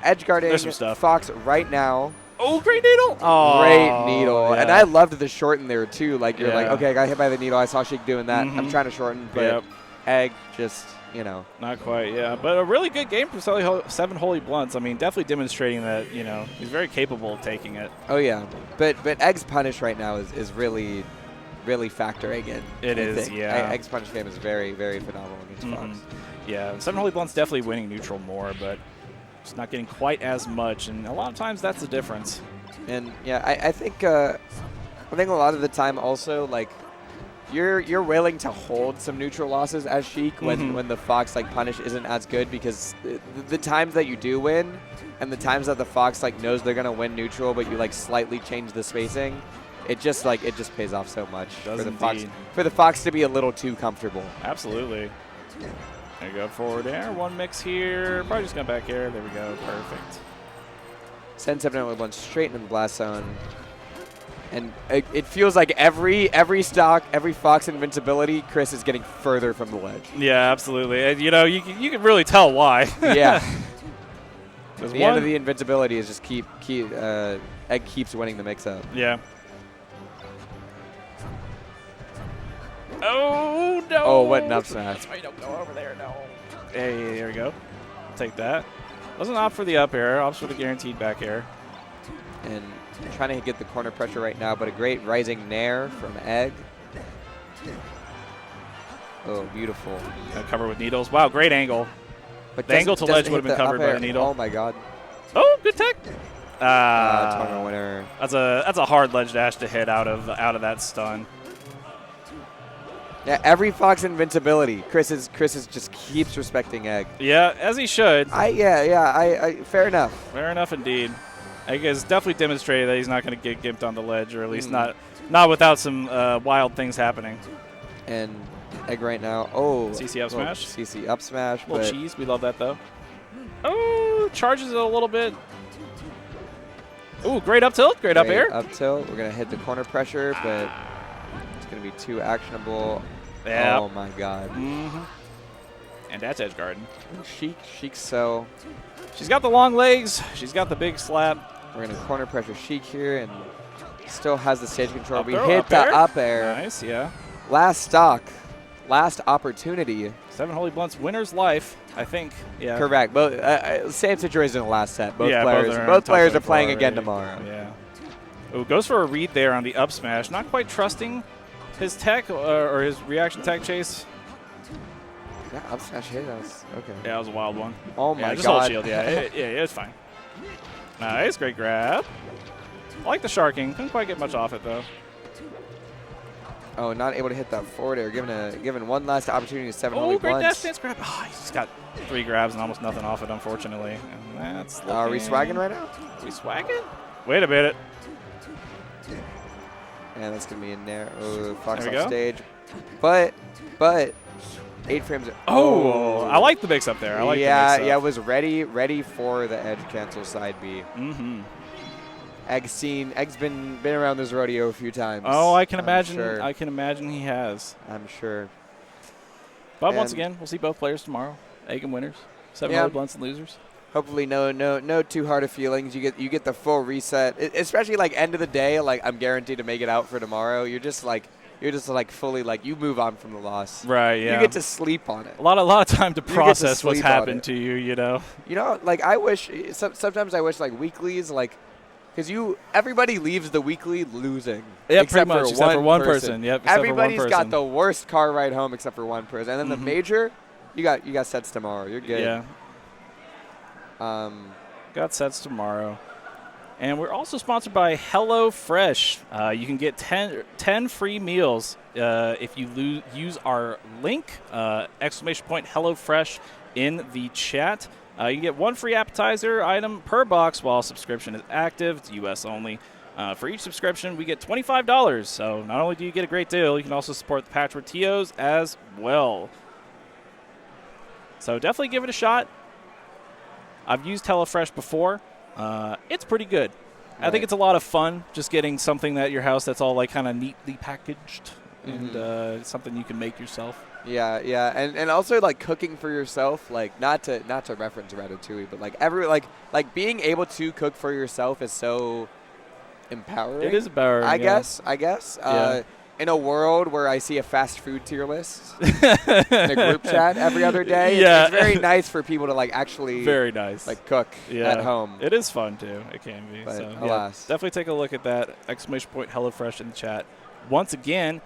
edge guarding Fox right now. Oh, great needle! Oh, great needle. Yeah. And I loved the shorten there, too. Like, you're like, okay, I got hit by the needle. I saw Sheik doing that. I'm trying to shorten, but Egg just, Not quite, yeah. But a really good game for 7holyblunts. I mean, definitely demonstrating that, he's very capable of taking it. Oh, yeah. But Egg's punish right now is really, really factoring in. It is, yeah. Egg's punish game is very, very phenomenal against Fox. Yeah, 7holyblunts definitely winning neutral more, but just not getting quite as much, and a lot of times that's the difference. And yeah, I think a lot of the time also, like, you're willing to hold some neutral losses as Sheik when the Fox like punish isn't as good, because the times that you do win and the times that the Fox like knows they're gonna win neutral but you like slightly change the spacing, it just pays off so much for the Fox to be a little too comfortable. Absolutely. There you go, forward air, one mix here, probably just going back air, there we go, perfect. Send 7holyblunts straight into the blast zone. And it feels like every stock, every Fox invincibility, Chris is getting further from the ledge. Yeah, absolutely. And you can really tell why. Yeah. The end of the invincibility is just Egg keeps winning the mix-up. Yeah. Oh, no. Oh, what an up smash. I don't go over there, no. Hey, there we go. I'll take that. Doesn't opt for the up air, opts for the guaranteed back air. And trying to get the corner pressure right now, but a great rising nair from Egg. Oh, beautiful. Cover with needles. Wow, great angle. But the angle to ledge would have been covered by the needle. Oh, my God. Oh, good tech. Tournament winner. That's a hard ledge dash to hit out of that stun. Yeah, every Fox invincibility. Chris is just keeps respecting Egg. Yeah, as he should. I fair enough. Fair enough indeed. Egg has definitely demonstrated that he's not going to get gimped on the ledge, or at least not without some wild things happening. And Egg right now. Oh, CC up smash. CC up smash. A little cheese. We love that though. Oh, charges it a little bit. Ooh, great up tilt. Great up air. Up tilt. We're going to hit the corner pressure, but it's going to be too actionable. Yeah. Oh, my God. Mm-hmm. And that's edge guard. Sheik so. She's got the long legs. She's got the big slap. We're going to corner pressure Sheik here, and still has the stage control. We throw, hit the up air. Nice, yeah. Last stock. Last opportunity. 7holyblunts winner's life, I think. Yeah. Correct. Both same situation in the last set. Both players both players are playing again tomorrow. Yeah. Ooh, goes for a read there on the up smash. Not quite trusting his tech or his reaction tech chase. Yeah, up smash hit us. Okay. Yeah, that was a wild one. Oh my just God. Hold shield. Yeah, it's fine. Nice, great grab. I like the sharking. Couldn't quite get much off it though. Oh, not able to hit that forward air. Given one last opportunity to 7holyblunts. Oh, great dash dance grab. Oh, he's just got 3 grabs and almost nothing off it, unfortunately. And that's are we swagging right now? Are we swagging? Wait a minute. And that's going to be in there. Oh, Fox there we off go. stage. But 8 frames. Oh, I like the mix up there. I like the mix up. Yeah, it was ready for the edge cancel side B. Mm-hmm. Egg's been around this rodeo a few times. Oh, I can imagine. Sure. I can imagine he has. I'm sure. But once again, we'll see both players tomorrow. Egg and winners. 7holyblunts and losers. Hopefully, no too hard of feelings. You get the full reset, especially like end of the day. Like I'm guaranteed to make it out for tomorrow. You're just fully like you move on from the loss. Right. Yeah. You get to sleep on it. A lot of time to process what's happened to you. You know. You know, like I wish. Sometimes I wish like weeklies like. Because everybody leaves the weekly losing. Yeah, except pretty much, except for one person. Yep, everybody's got the worst car ride home except for one person. And then the major, you got sets tomorrow. You're good. Yeah. Got sets tomorrow. And we're also sponsored by HelloFresh. You can get 10 free meals if you use our link, !HelloFresh in the chat. You can get 1 free appetizer item per box while subscription is active. It's U.S. only. For each subscription, we get $25. So not only do you get a great deal, you can also support the Patchwork TOs as well. So definitely give it a shot. I've used HelloFresh before. It's pretty good. Right. I think it's a lot of fun just getting something at your house that's all like kind of neatly packaged and something you can make yourself. Yeah, and also like cooking for yourself, like not to reference Ratatouille, but like being able to cook for yourself is so empowering. It is empowering. I guess. Yeah. In a world where I see a fast food tier list in a group chat every other day, it's very nice for people to like actually like cook at home. It is fun too. It can be. But so, alas. Definitely take a look at that ! HelloFresh in the chat. Once again.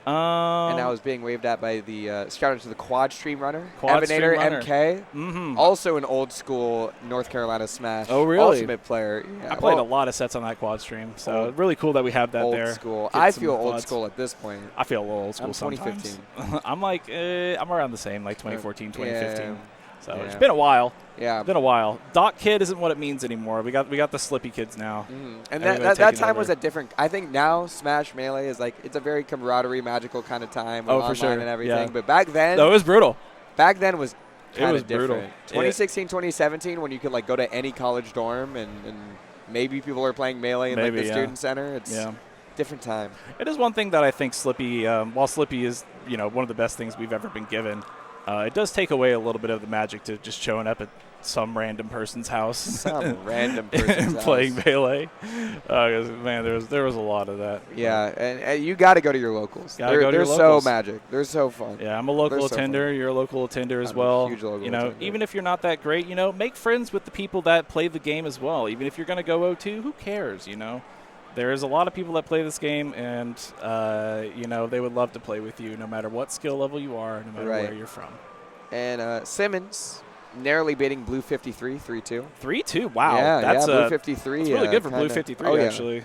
And I was being waved at by the shout out to the Quad Stream Runner, Evanator MK, also an old school North Carolina Smash. Oh, really? Ultimate player. Yeah, I played a lot of sets on that Quad Stream, so really cool that we have that there. Old school. I feel old school at this point. I feel a little old school I'm sometimes. 2015. I'm like, I'm around the same, like 2014, 2015. So it's been a while. Yeah, it's been a while. Doc Kid isn't what it means anymore. We got the Slippy kids now. And that time was a different. I think now Smash Melee is like it's a very camaraderie, magical kind of time. With for sure, and everything. Yeah. But back then, no, it was brutal. Back then was kind of brutal. different. 2016, 2017, when you could like go to any college dorm and maybe people are playing Melee in like the student center. It's different time. It is one thing that I think Slippy, while Slippy is one of the best things we've ever been given. It does take away a little bit of the magic to just showing up at some random person's house. Some random person's house. Playing Melee. Man, there was a lot of that. Yeah, and you got to go to your locals. They're so magic. They're so fun. Yeah, I'm a local attender. You're a local attender as well. A huge local attender. Even if you're not that great, make friends with the people that play the game as well. Even if you're going to go 0-2, who cares, There is a lot of people that play this game, and, they would love to play with you no matter what skill level you are, no matter where you're from. And Simmons narrowly beating Blue 53, 3-2. 3-2, wow. Yeah, Blue 53. That's really good for Blue 53, actually.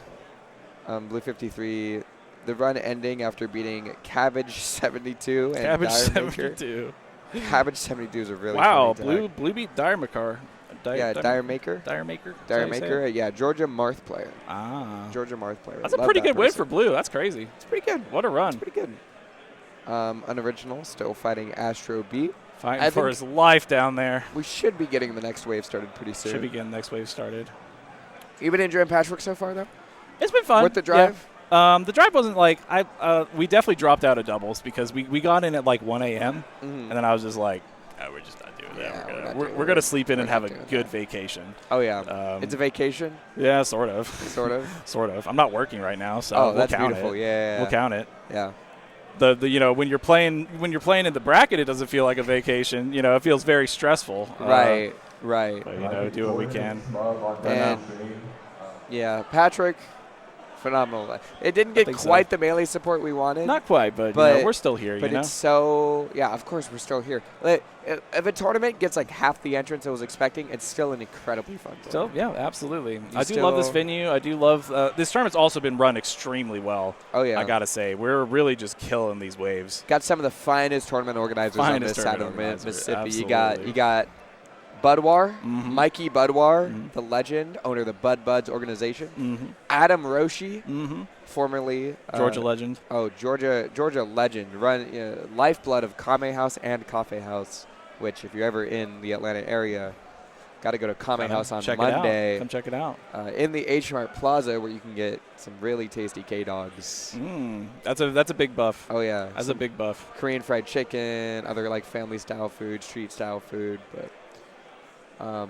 Blue 53, the run ending after beating Cabbage 72 and Cabbage Diremaker. 72. Cabbage 72 is a really wow. funny tag. Blue beat Diremaker. Diremaker. Diremaker. Diremaker. Yeah, Georgia Marth player. Ah. Georgia Marth player. That's a pretty good win for Blue. That's crazy. It's pretty good. What a run. It's pretty good. Unoriginal still fighting Astro Beat. Fighting for his life down there. We should be getting the next wave started pretty soon. Should be getting the next wave started. You been enjoying Patchwork so far, though? It's been fun. With the drive? Yeah. The drive wasn't like we definitely dropped out of doubles because we got in at like 1 a.m. And then I was just like, oh, we're just not doing that. We're gonna sleep in and have a good vacation. Oh yeah, it's a vacation. Yeah, sort of. Sort of. Sort of. I'm not working right now, so that's we'll count beautiful. it. Yeah. We'll count it. Yeah. The when you're playing in the bracket, it doesn't feel like a vacation. You know, it feels very stressful. Right. But, do what we can. And yeah, Patchwork, phenomenal. It didn't get quite the melee support we wanted. Not quite, but you know, we're still here. But you know? it's so of course we're still here. If a tournament gets like half the entrance I was expecting, it's still an incredibly fun tournament. Still, yeah, absolutely. I do love this venue. I do love this tournament's also been run extremely well. Oh yeah, I gotta say we're really just killing these waves. Got some of the finest tournament organizers on this side of Mississippi. Absolutely. You got Budwar, Mikey Budwar, the legend, owner of the Bud Buds organization. Adam Roshi, formerly Georgia legend. Oh, Georgia legend. Run lifeblood of Kame House and Cafe House, which if you're ever in the Atlanta area, got to go to Kame House on Monday. Come check it out. In the H Mart Plaza, where you can get some really tasty K-Dogs. That's a big buff. Oh yeah, that's a big buff. Korean fried chicken, other like family style food, street style food, but. I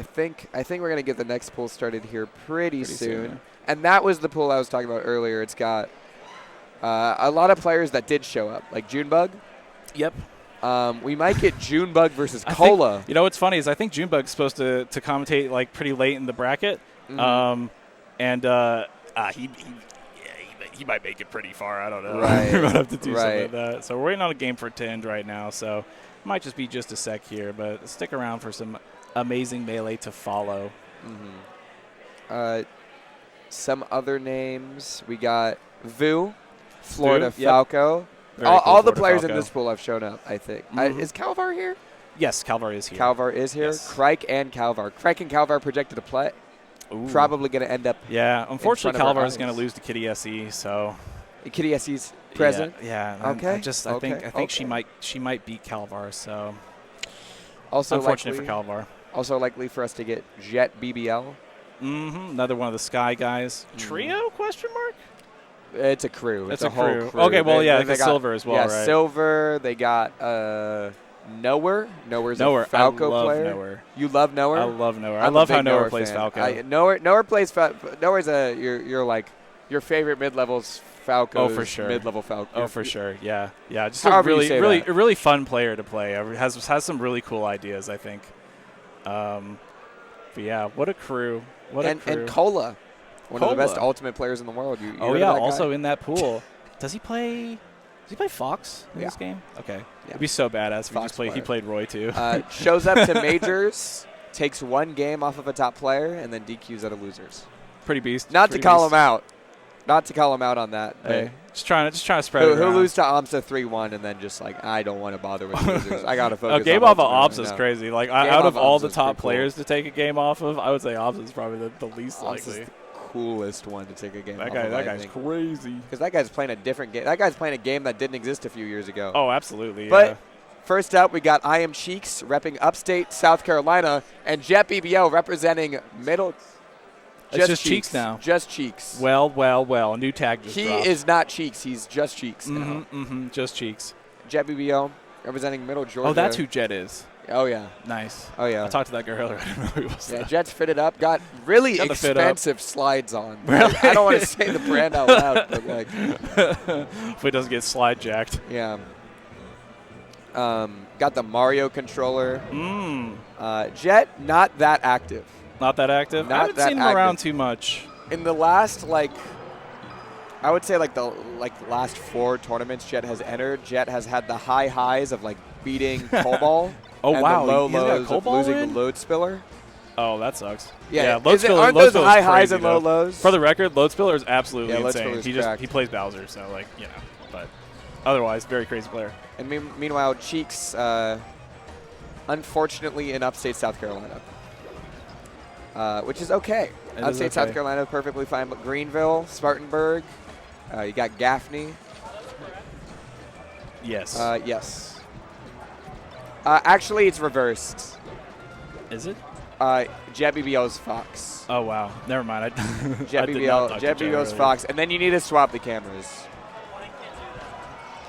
think we're gonna get the next pool started here pretty soon. And that was the pool I was talking about earlier. It's got a lot of players that did show up, like Junebug. Yep. We might get Junebug versus Cola. You know what's funny is I think Junebug's supposed to commentate like pretty late in the bracket, and he might make it pretty far. I don't know. Right. We're gonna have to do something like that. So we're waiting on a game for 10 right now. So. Might just be just a sec here, but stick around for some amazing melee to follow. Some other names. We got Vu, Florida Yep. Falco. All the players in this pool have shown up, I think. Is Kalvar here? Yes, Kalvar is here. Kalvar is here. Yes. Crike and Kalvar. Crike and Kalvar projected to play. Ooh. Probably going to end up. Yeah, unfortunately, Kalvar is going to lose to Kitty SE, so. Kitty SE's present. Yeah. Okay. I think she might beat Kalvar. So. Also unfortunate for Kalvar. Also likely for us to get JetBBL. Another one of the Sky guys. Trio? Question mark. It's a crew. It's a whole crew. Okay. Well, they got Silver as well, yeah, right? Silver. They got Nowhere. Nowhere's a Falco player. Nowhere. You love Nowhere? I love Nowhere. I love how Nowhere plays Falco. Nowhere plays Nowhere's you're like your favorite mid-levels Falco. Oh, for sure. Mid-level Falco. Oh, for sure. Yeah. Just However a really fun player to play. Has some really cool ideas, I think. But yeah, what a crew. And Cola, one of the best ultimate players in the world. You also in that pool. Does he play Fox in this game? Okay. Yeah. It'd be so badass if he played Roy too. Shows up to majors, takes one game off of a top player, and then DQs out of losers. Pretty beast. Not to call him out on that. Hey, just trying to spread it around. He'll lose to Amsa 3-1 and then just like, I don't want to bother with losers. I got to focus a game on off of Amsa is crazy. Like out of all the top players to take a game off of, I would say Amsa is probably the least likely. Coolest one to take a game off that guy's crazy. Because that guy's playing a different game. That guy's playing a game that didn't exist a few years ago. Oh, absolutely. But first up, we got I Am Cheeks repping upstate South Carolina and JetBBL representing middle. Just Cheeks now. Just Cheeks. Well. A new tag just dropped. He is not Cheeks. He's just Cheeks now. Just Cheeks. JetBBL representing middle Georgia. Oh, that's who Jet is. Oh, yeah. Nice. Oh, yeah. I talked to that girl earlier. I didn't know who it was. Yeah, Jet's fitted up. Got really expensive slides on. Really? I don't want to say the brand out loud, but like. If it doesn't get slide jacked. Yeah. Got the Mario controller. Jet, not that active. Not that active? I haven't seen him around too much. In the last, I would say the last 4 tournaments Jet has entered, Jet has had the high highs of beating Cobalt. Oh, and wow. the low He's got lows of losing the load spiller. Oh, that sucks. Yeah, Loadspiller, aren't those Loadspiller's high highs crazy, and low though. lows? For the record, Loadspiller is absolutely Yeah, insane. Loadspiller's He plays Bowser, so like but otherwise, very crazy player. And meanwhile, Cheeks, unfortunately, in upstate South Carolina, which is okay. Upstate South Carolina, perfectly fine. But Greenville, Spartanburg, you got Gaffney. Yes. Yes. Actually, it's reversed. Is it? JetBBL's Fox. Oh wow, never mind. JetBBL's Fox, and then you need to swap the cameras.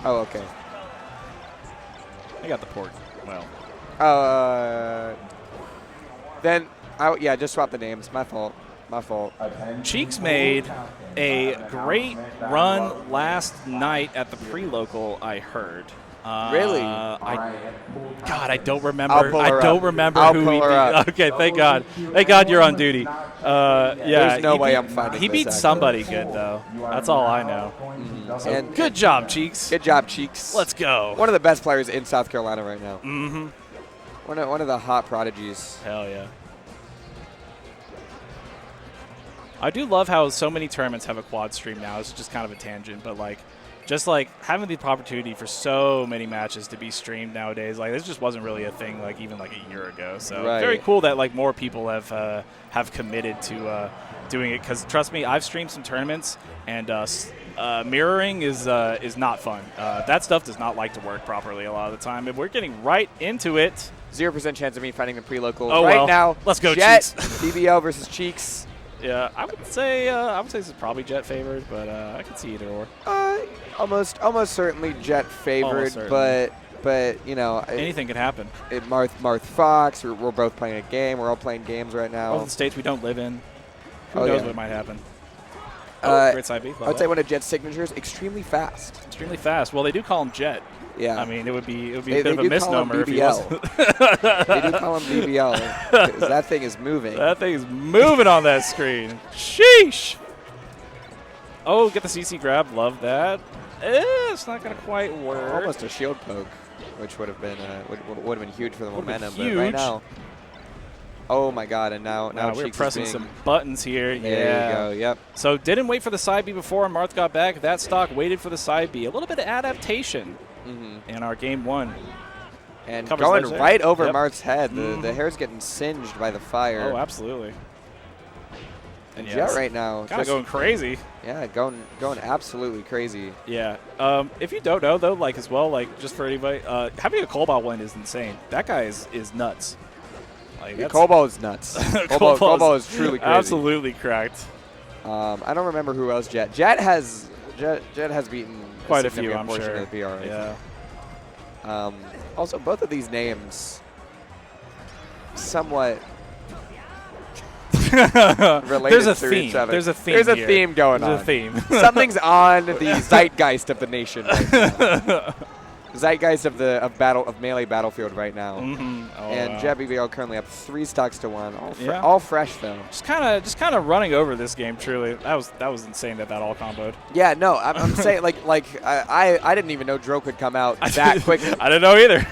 Oh, okay. I got the port. Well. Then, yeah, just swap the names. My fault. My fault. Cheeks made a great run last night at the pre-local, I heard. Really? I don't remember. I don't remember I'll who he pull her beat. Okay, thank God. Thank God you're on duty. Yeah, There's no way I'm finding He beat this, somebody good, though. That's all I know. So And good job, Cheeks. Good job, Cheeks. Let's go. One of the best players in South Carolina right now. Mm-hmm. One of the hot prodigies. Hell yeah. I do love how so many tournaments have a quad stream now. It's just kind of a tangent, but like, just like having the opportunity for so many matches to be streamed nowadays, like this just wasn't really a thing like even like a year ago. So very cool that like more people have committed to doing it. Because trust me, I've streamed some tournaments, and mirroring is not fun. That stuff does not like to work properly a lot of the time. And we're getting right into it. 0% chance of me finding the pre-local well. now. Let's go, Jet, Cheeks. BBL versus Cheeks. Yeah, I would say this is probably Jet favored, but I could see either or. Almost certainly Jet favored, certainly. but you know anything could happen. Marth Fox, we're both playing a game. We're all playing games right now. Both in states we don't live in. Who knows what might happen? Great side B. I would say one of Jet's signatures, extremely fast. Extremely fast. Well, they do call him Jet. Yeah. I mean, it would be a bit of a misnomer if he wasn't. They do call him BBL because that thing is moving. That thing is moving on that screen. Sheesh. Oh, get the CC grab. Love that. It's not going to quite work. Almost a shield poke, which would have been would have been huge for the momentum. Huge. But right now, oh my God! And now we're Cheeks pressing some buttons here. There you go. Yep. So didn't wait for the side B before Marth got back. That stock waited for the side B. A little bit of adaptation in our game one. And Covers going legs right there. over Marth's head. The hair's getting singed by the fire. Oh, absolutely. And Jet right now, kind of going crazy. Yeah, going absolutely crazy. Yeah. If you don't know though, like as well, like just for anybody, having a Cobalt win is insane. That guy is nuts. Like Cobalt is nuts. Cobalt is truly crazy. Absolutely cracked. I don't remember who else Jet has beaten quite a few. I'm sure. Of the PR, yeah. Also, both of these names somewhat related There's a to theme. each other. There's a theme. There's a here. theme going on. There's a theme. Something's on the zeitgeist of the nation right now. Zeitgeist of Melee Battlefield right now. And JetBBL currently up 3 stocks to 1. All fresh though. Just kind of running over this game. Truly, that was insane that all comboed. Yeah, no, I'm saying I didn't even know Dro could come out that quickly. I didn't know either.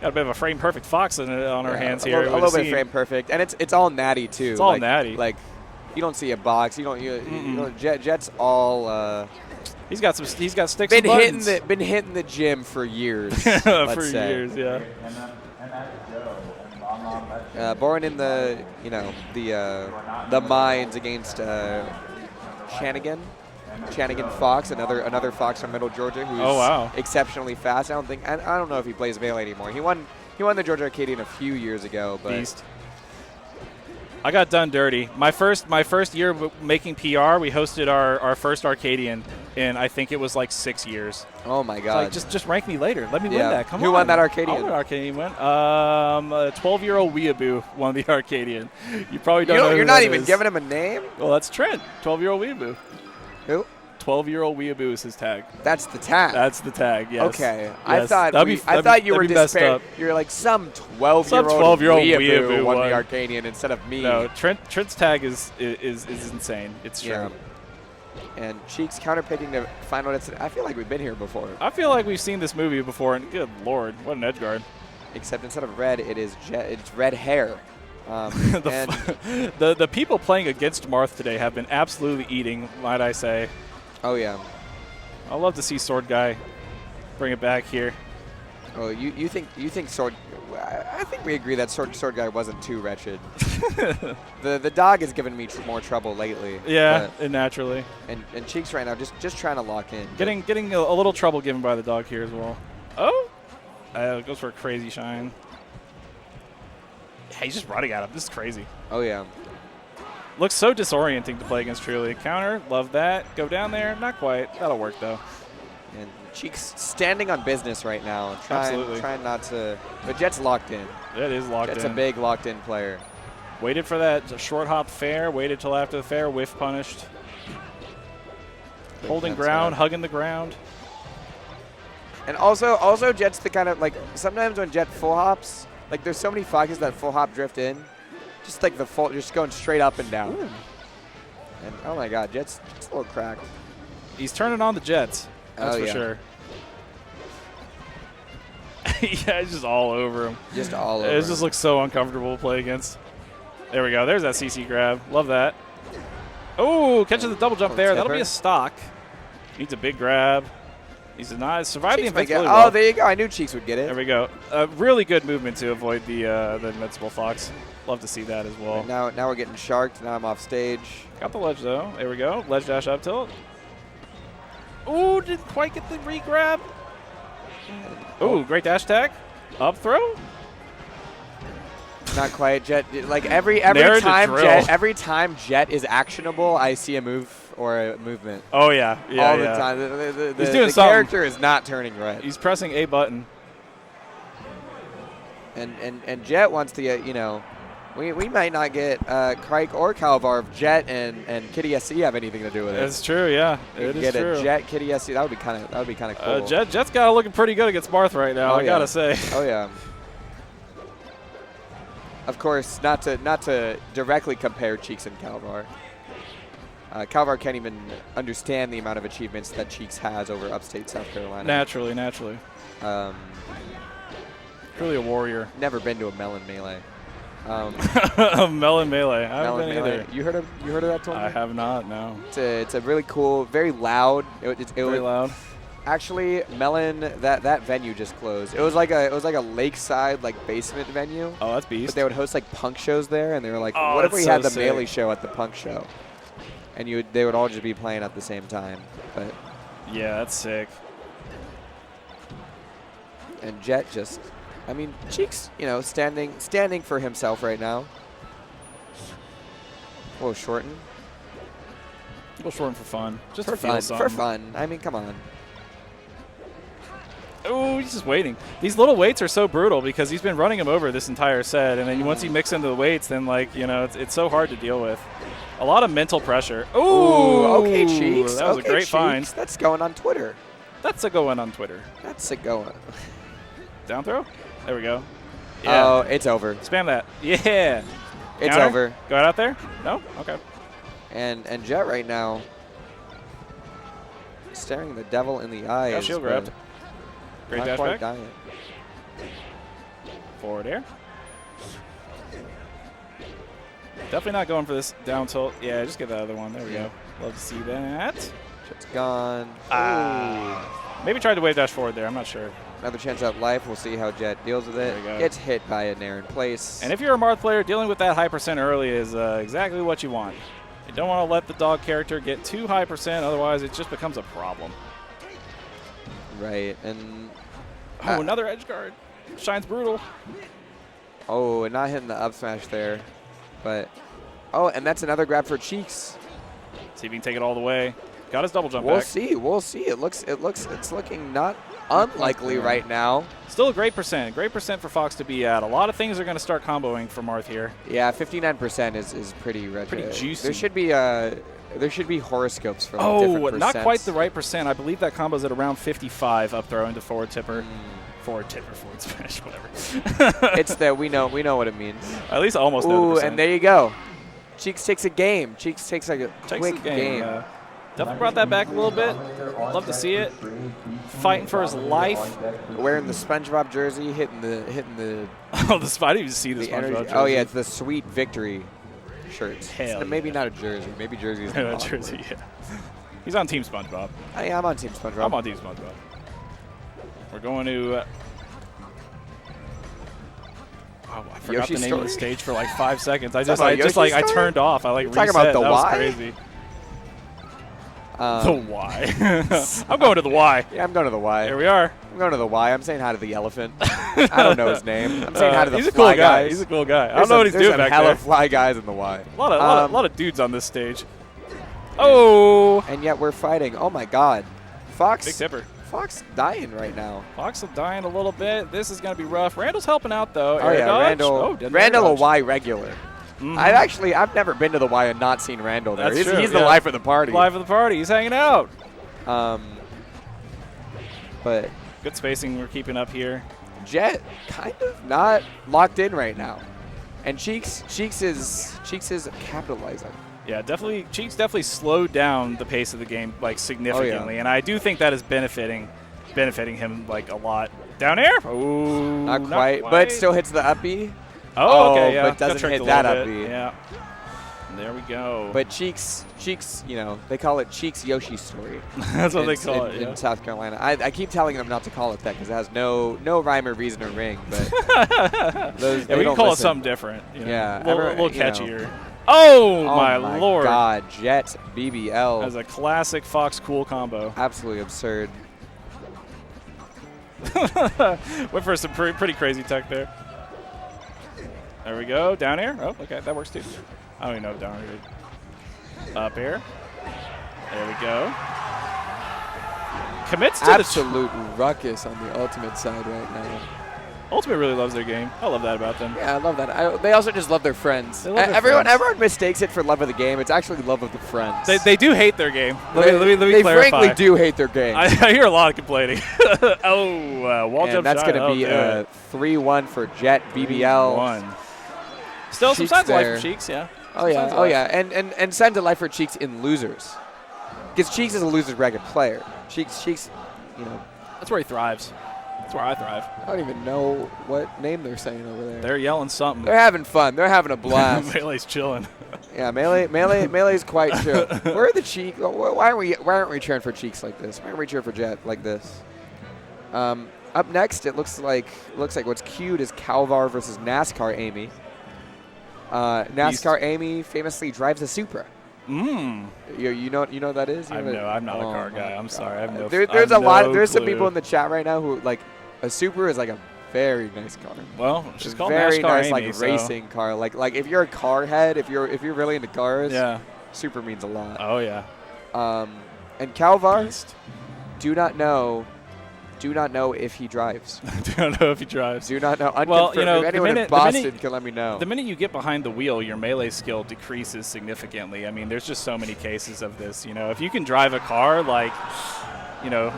Got a bit of a frame perfect Fox on our hands here. A little bit of frame perfect, and it's all natty too. It's all natty. Like you don't see a box. You don't. Jet's all. He's got sticks. Been and buttons. Been hitting the gym for years. Years, yeah. Born in the mines against Shanigan Fox, another Fox from Middle Georgia who's exceptionally fast. I don't know if he plays Melee anymore. He won the Georgia Arcadian a few years ago, but Beast. I got done dirty. My first year making PR, we hosted our first Arcadian in I think it was like 6 years. Oh my God! Like, just rank me later. Let me win that. Come on. Who won that Arcadian? I'll win Arcadian win. A 12-year-old weeaboo won the Arcadian. You probably don't know. You're not even giving him a name. Well, that's Trent. 12-year-old weeaboo. Who? 12-year-old weeaboo is his tag. That's the tag. That's the tag. Yes. Okay. Yes. I thought you were despairing. You're like some 12-year-old weeaboo won the Arcadian instead of me. No, Trent's tag is insane. It's true. Yeah. And Cheeks counterpicking to final destination. I feel like we've been here before. I feel like we've seen this movie before, and good lord, what an edge guard. Except instead of red, it's red hair. The people playing against Marth today have been absolutely eating, might I say. Oh, yeah. I'd love to see Sword Guy bring it back here. Oh, you think Sword? I think we agree that Sword Guy wasn't too wretched. the dog has given me more trouble lately. Yeah, naturally. And Cheeks right now just trying to lock in. Getting a little trouble given by the dog here as well. Oh, goes for a crazy shine. Yeah, he's just running at him. This is crazy. Oh yeah. Looks so disorienting to play against truly. Counter, love that. Go down there, not quite. That'll work though. And Cheeks standing on business right now. Trying not to. But Jet's locked in. It is locked in. Jet's a big locked in player. Waited for that short hop fair. Waited till after the fair. Whiff punished. Holding ground, hugging the ground. And also Jet's the kind of like sometimes when Jet full hops, like there's so many Foxes that full hop drift in, just like the full, just going straight up and down. Ooh. And oh my God, Jet's a little cracked. He's turning on the Jets. That's for sure. Yeah, it's just all over him. Just all over. It just looks so uncomfortable to play against. There we go. There's that CC grab. Love that. Oh, catches the double jump there. That'll be a stock. Needs a big grab. He's not survived the invincibility. Oh, there you go. I knew Cheeks would get it. There we go. Really good movement to avoid the invincible Fox. Love to see that as well. Right, now we're getting sharked. Now I'm off stage. Got the ledge though. There we go. Ledge dash up tilt. Ooh, didn't quite get the re-grab. Ooh, great dash attack. Up throw. Not quite. Jet, like every time Jet is actionable, I see a move or a movement. Oh yeah, all the time. He's doing the something. Character is not turning red. He's pressing a button. And Jet wants to get, you know, we might not get Crike or Kalvar if Jet and Kitty SC have anything to do with it. That's true, yeah. It is get true. A Jet Kitty SC, that would be kind of cool. Jet's got it looking pretty good against Marth right now. I gotta say. Oh yeah. Of course, not to directly compare Cheeks and Kalvar. Kalvar can't even understand the amount of achievements that Cheeks has over upstate South Carolina. Naturally. Really a warrior. Never been to a melon melee. Melon melee. I haven't been either. You heard of that tournament? I have not. No. It's a really cool, very loud. Very loud. Actually, Melon, that venue just closed. It was like a lakeside basement venue. Oh, that's beast. But they would host punk shows there, and they were like, what if we had the melee show at the punk show? And they would all just be playing at the same time. But yeah, that's sick. And Jet just, I mean, Cheeks, you know, standing for himself right now. A little shorten. A little shorten for fun. Just for to feel fun. something. For fun. I mean, come on. Oh, he's just waiting. These little weights are so brutal because he's been running him over this entire set, and then once he mixes into the weights, then it's so hard to deal with. A lot of mental pressure. Ooh, okay, Cheeks. That was a great find. That's going on Twitter. That's a going on Twitter. That's a going. Down throw. There we go. Yeah. Oh, it's over. Spam that. Yeah. It's Counter. over. Go out there? No? Okay. And Jet right now staring the devil in the eyes. Got shield grabbed. Great dash back. Dying. Forward air. Definitely not going for this down tilt. Yeah, just get the other one. There we go. Love to see that. Jet's gone. Maybe tried to wave dash forward there. I'm not sure. Another chance at life. We'll see how Jet deals with it. Gets hit by a nair in place. And if you're a Marth player, dealing with that high percent early is exactly what you want. You don't want to let the dog character get too high percent, otherwise it just becomes a problem. Right, and another edge guard. Shine's brutal. Oh, and not hitting the up smash there, but and that's another grab for Cheeks. See if he can take it all the way. Got his double jump We'll back. see. It's looking not unlikely right now. Still a great percent. Great percent for Fox to be at. A lot of things are going to start comboing for Marth here. Yeah, 59% is pretty retro. Pretty juicy. There should be horoscopes for different percents. Not quite the right percent. I believe that combo's at around 55 up throw into forward tipper. Forward smash, whatever. It's we know what it means. At least almost know the percent. And there you go. Cheeks takes a game. Cheeks takes a quick game. Definitely brought that back a little bit. Love to see it. Fighting for his life. Wearing the SpongeBob jersey, hitting the. Oh, I didn't even see the SpongeBob jersey. Oh yeah, it's the Sweet Victory shirt. Hell maybe not a jersey. Maybe jersey is a jersey. Yeah. He's on Team SpongeBob. Yeah, I'm on Team SpongeBob. I'm on Team SpongeBob. We're going to. Oh, I forgot Yoshi's the name of the stage for like 5 seconds. I turned off. I like talking reset. about the that Y? was crazy. The Y. I'm going to the Y. Yeah, I'm going to the Y. Here we are. I'm going to the Y. I'm saying hi to the elephant. I don't know his name. I'm saying hi to the he's a fly cool guy. guys. He's a cool guy. I don't know what he's doing back there. there. There's fly guys in the Y. A lot of dudes on this stage. Oh. And yet we're fighting. Oh my God. Fox. Big tipper. Fox dying right now. Fox is dying a little bit. This is going to be rough. Randall's helping out though. Oh yeah, Randall a Y regular. I've never been to the Y and not seen Randall there. That's true, He's the life of the party. Life of the party. He's hanging out. But good spacing we're keeping up here. Jet kind of not locked in right now, and Cheeks is capitalizing. Yeah, definitely. Cheeks definitely slowed down the pace of the game like significantly, and I do think that is benefiting him like a lot. Down air? Oh, not quite, but still hits the up B. Oh, okay, yeah. But doesn't hit that up B. Yeah. There we go. But Cheeks, you know, they call it Cheeks Yoshi's story. That's what they call it, in South Carolina. I keep telling them not to call it that because it has no rhyme or reason or ring. But we can call it something different. You know? Yeah, a little catchier. You know. Oh my lord! God, JetBBL as a classic Fox Cool combo. Absolutely absurd. Went for some pretty crazy tech there. There we go. Down air. Oh, okay, that works too. I don't even know if down air. Up air. There we go. Commits to absolute ruckus on the Ultimate side right now. Ultimate really loves their game. I love that about them. Yeah, I love that. They also just love their friends. They love their everyone friends. mistakes it for love of the game. It's actually love of the friends. They do hate their game. Let me they clarify. frankly do hate their game. I hear a lot of complaining. Wall jump that's shot. going to be a 3-1 for JetBBL. Still some Sheik's signs of life there. for Cheeks, yeah. Oh yeah, and signs of life for Cheeks in losers. Because Cheeks is a losers bracket player. Cheeks, you know. That's where he thrives. That's where I thrive. I don't even know what name they're saying over there. They're yelling something. They're having fun. They're having a blast. Melee's chilling. Yeah, Melee's quite chill. Where are the Cheeks? Why aren't we cheering for Cheeks like this? Why aren't we cheering for Jet like this? Up next, it looks like what's queued is Kalvar versus NASCAR Amy. NASCAR Amy famously drives a Supra. You know what that is? I'm not a car guy. I'm sorry. I have no. There's a lot. There's some people in the chat right now who like a Supra is like a very nice car. Well, she's called very NASCAR nice, Amy, like so. racing car. Like if you're a car head, if you're really into cars, yeah, Supra means a lot. Oh yeah. And Kalvar, do not know if he drives. Do not know if he drives. Do not know. Well, you know, if anyone in Boston can let me know. The minute you get behind the wheel, your melee skill decreases significantly. I mean, there's just so many cases of this. You know, if you can drive a car, like, you know,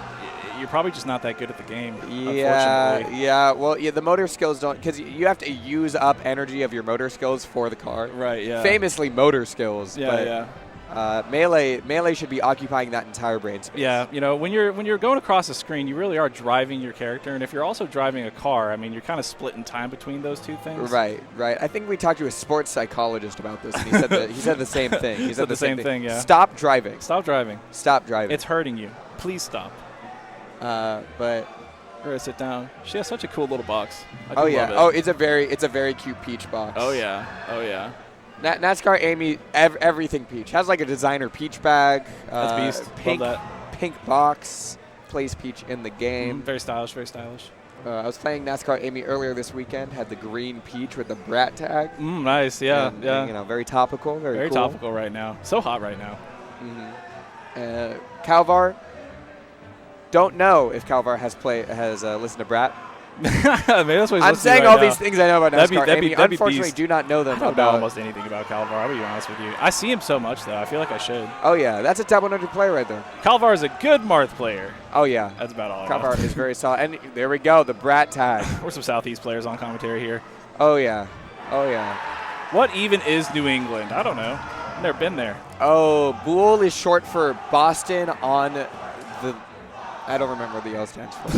you're probably just not that good at the game. Yeah. Well, the motor skills don't, because you have to use up energy of your motor skills for the car. Right. Yeah. Famously, motor skills. Yeah. But yeah. Melee should be occupying that entire brain space. Yeah, you know, when you're going across the screen, you really are driving your character, and if you're also driving a car, I mean, you're kind of splitting time between those two things. Right. I think we talked to a sports psychologist about this, and he said the same thing. He said the same thing. Yeah. Stop driving. Stop driving. Stop driving. It's hurting you. Please stop. But we're gonna sit down. She has such a cool little box. Oh yeah. Oh, it's a very cute peach box. Oh yeah. NASCAR Amy, everything peach. Has like a designer peach bag. That's beast. Pink, Love that. Pink box. Plays peach in the game. Very stylish. Very stylish. I was playing NASCAR Amy earlier this weekend. Had the green peach with the brat tag. Nice. Yeah. And, yeah. You know, very topical. Very cool. Topical right now. So hot right now. Kalvar. Don't know if Kalvar has listened to Brat. Maybe that's what he's I'm saying right all now. these things I know about NASCAR. That'd be unfortunately, beast. do not know them. I don't know almost anything about Kalvar. I'll be honest with you. I see him so much though. I feel like I should. Oh yeah, that's a top 100 player right there. Kalvar is a good Marth player. Oh yeah, that's about all. Kalvar is very solid. And there we go, the Brat tag. We're some Southeast players on commentary here. Oh yeah. What even is New England? I don't know. Never been there. Oh, Boole is short for Boston on the. I don't remember what the L stands for.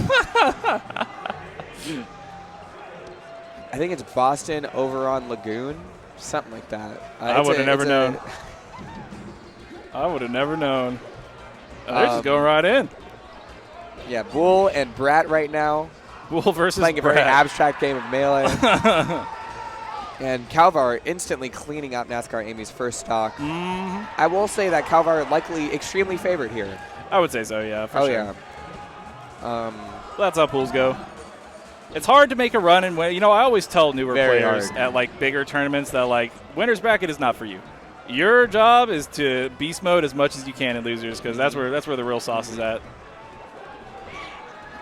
I think it's Boston over on Lagoon, something like that. I would have never known. I would have never known. Oh, they're just going right in. Yeah, Boole and Brat right now. Boole versus playing Brat. a very abstract game of Melee. And Kalvar instantly cleaning up Nascar Amy's first stock. I will say that Kalvar likely extremely favored here. I would say so, yeah, for sure. Yeah. That's how pools go. It's hard to make a run and win. You know, I always tell newer Very players hard. at like bigger tournaments that like winner's bracket is not for you. Your job is to beast mode as much as you can in losers because that's where the real sauce is at.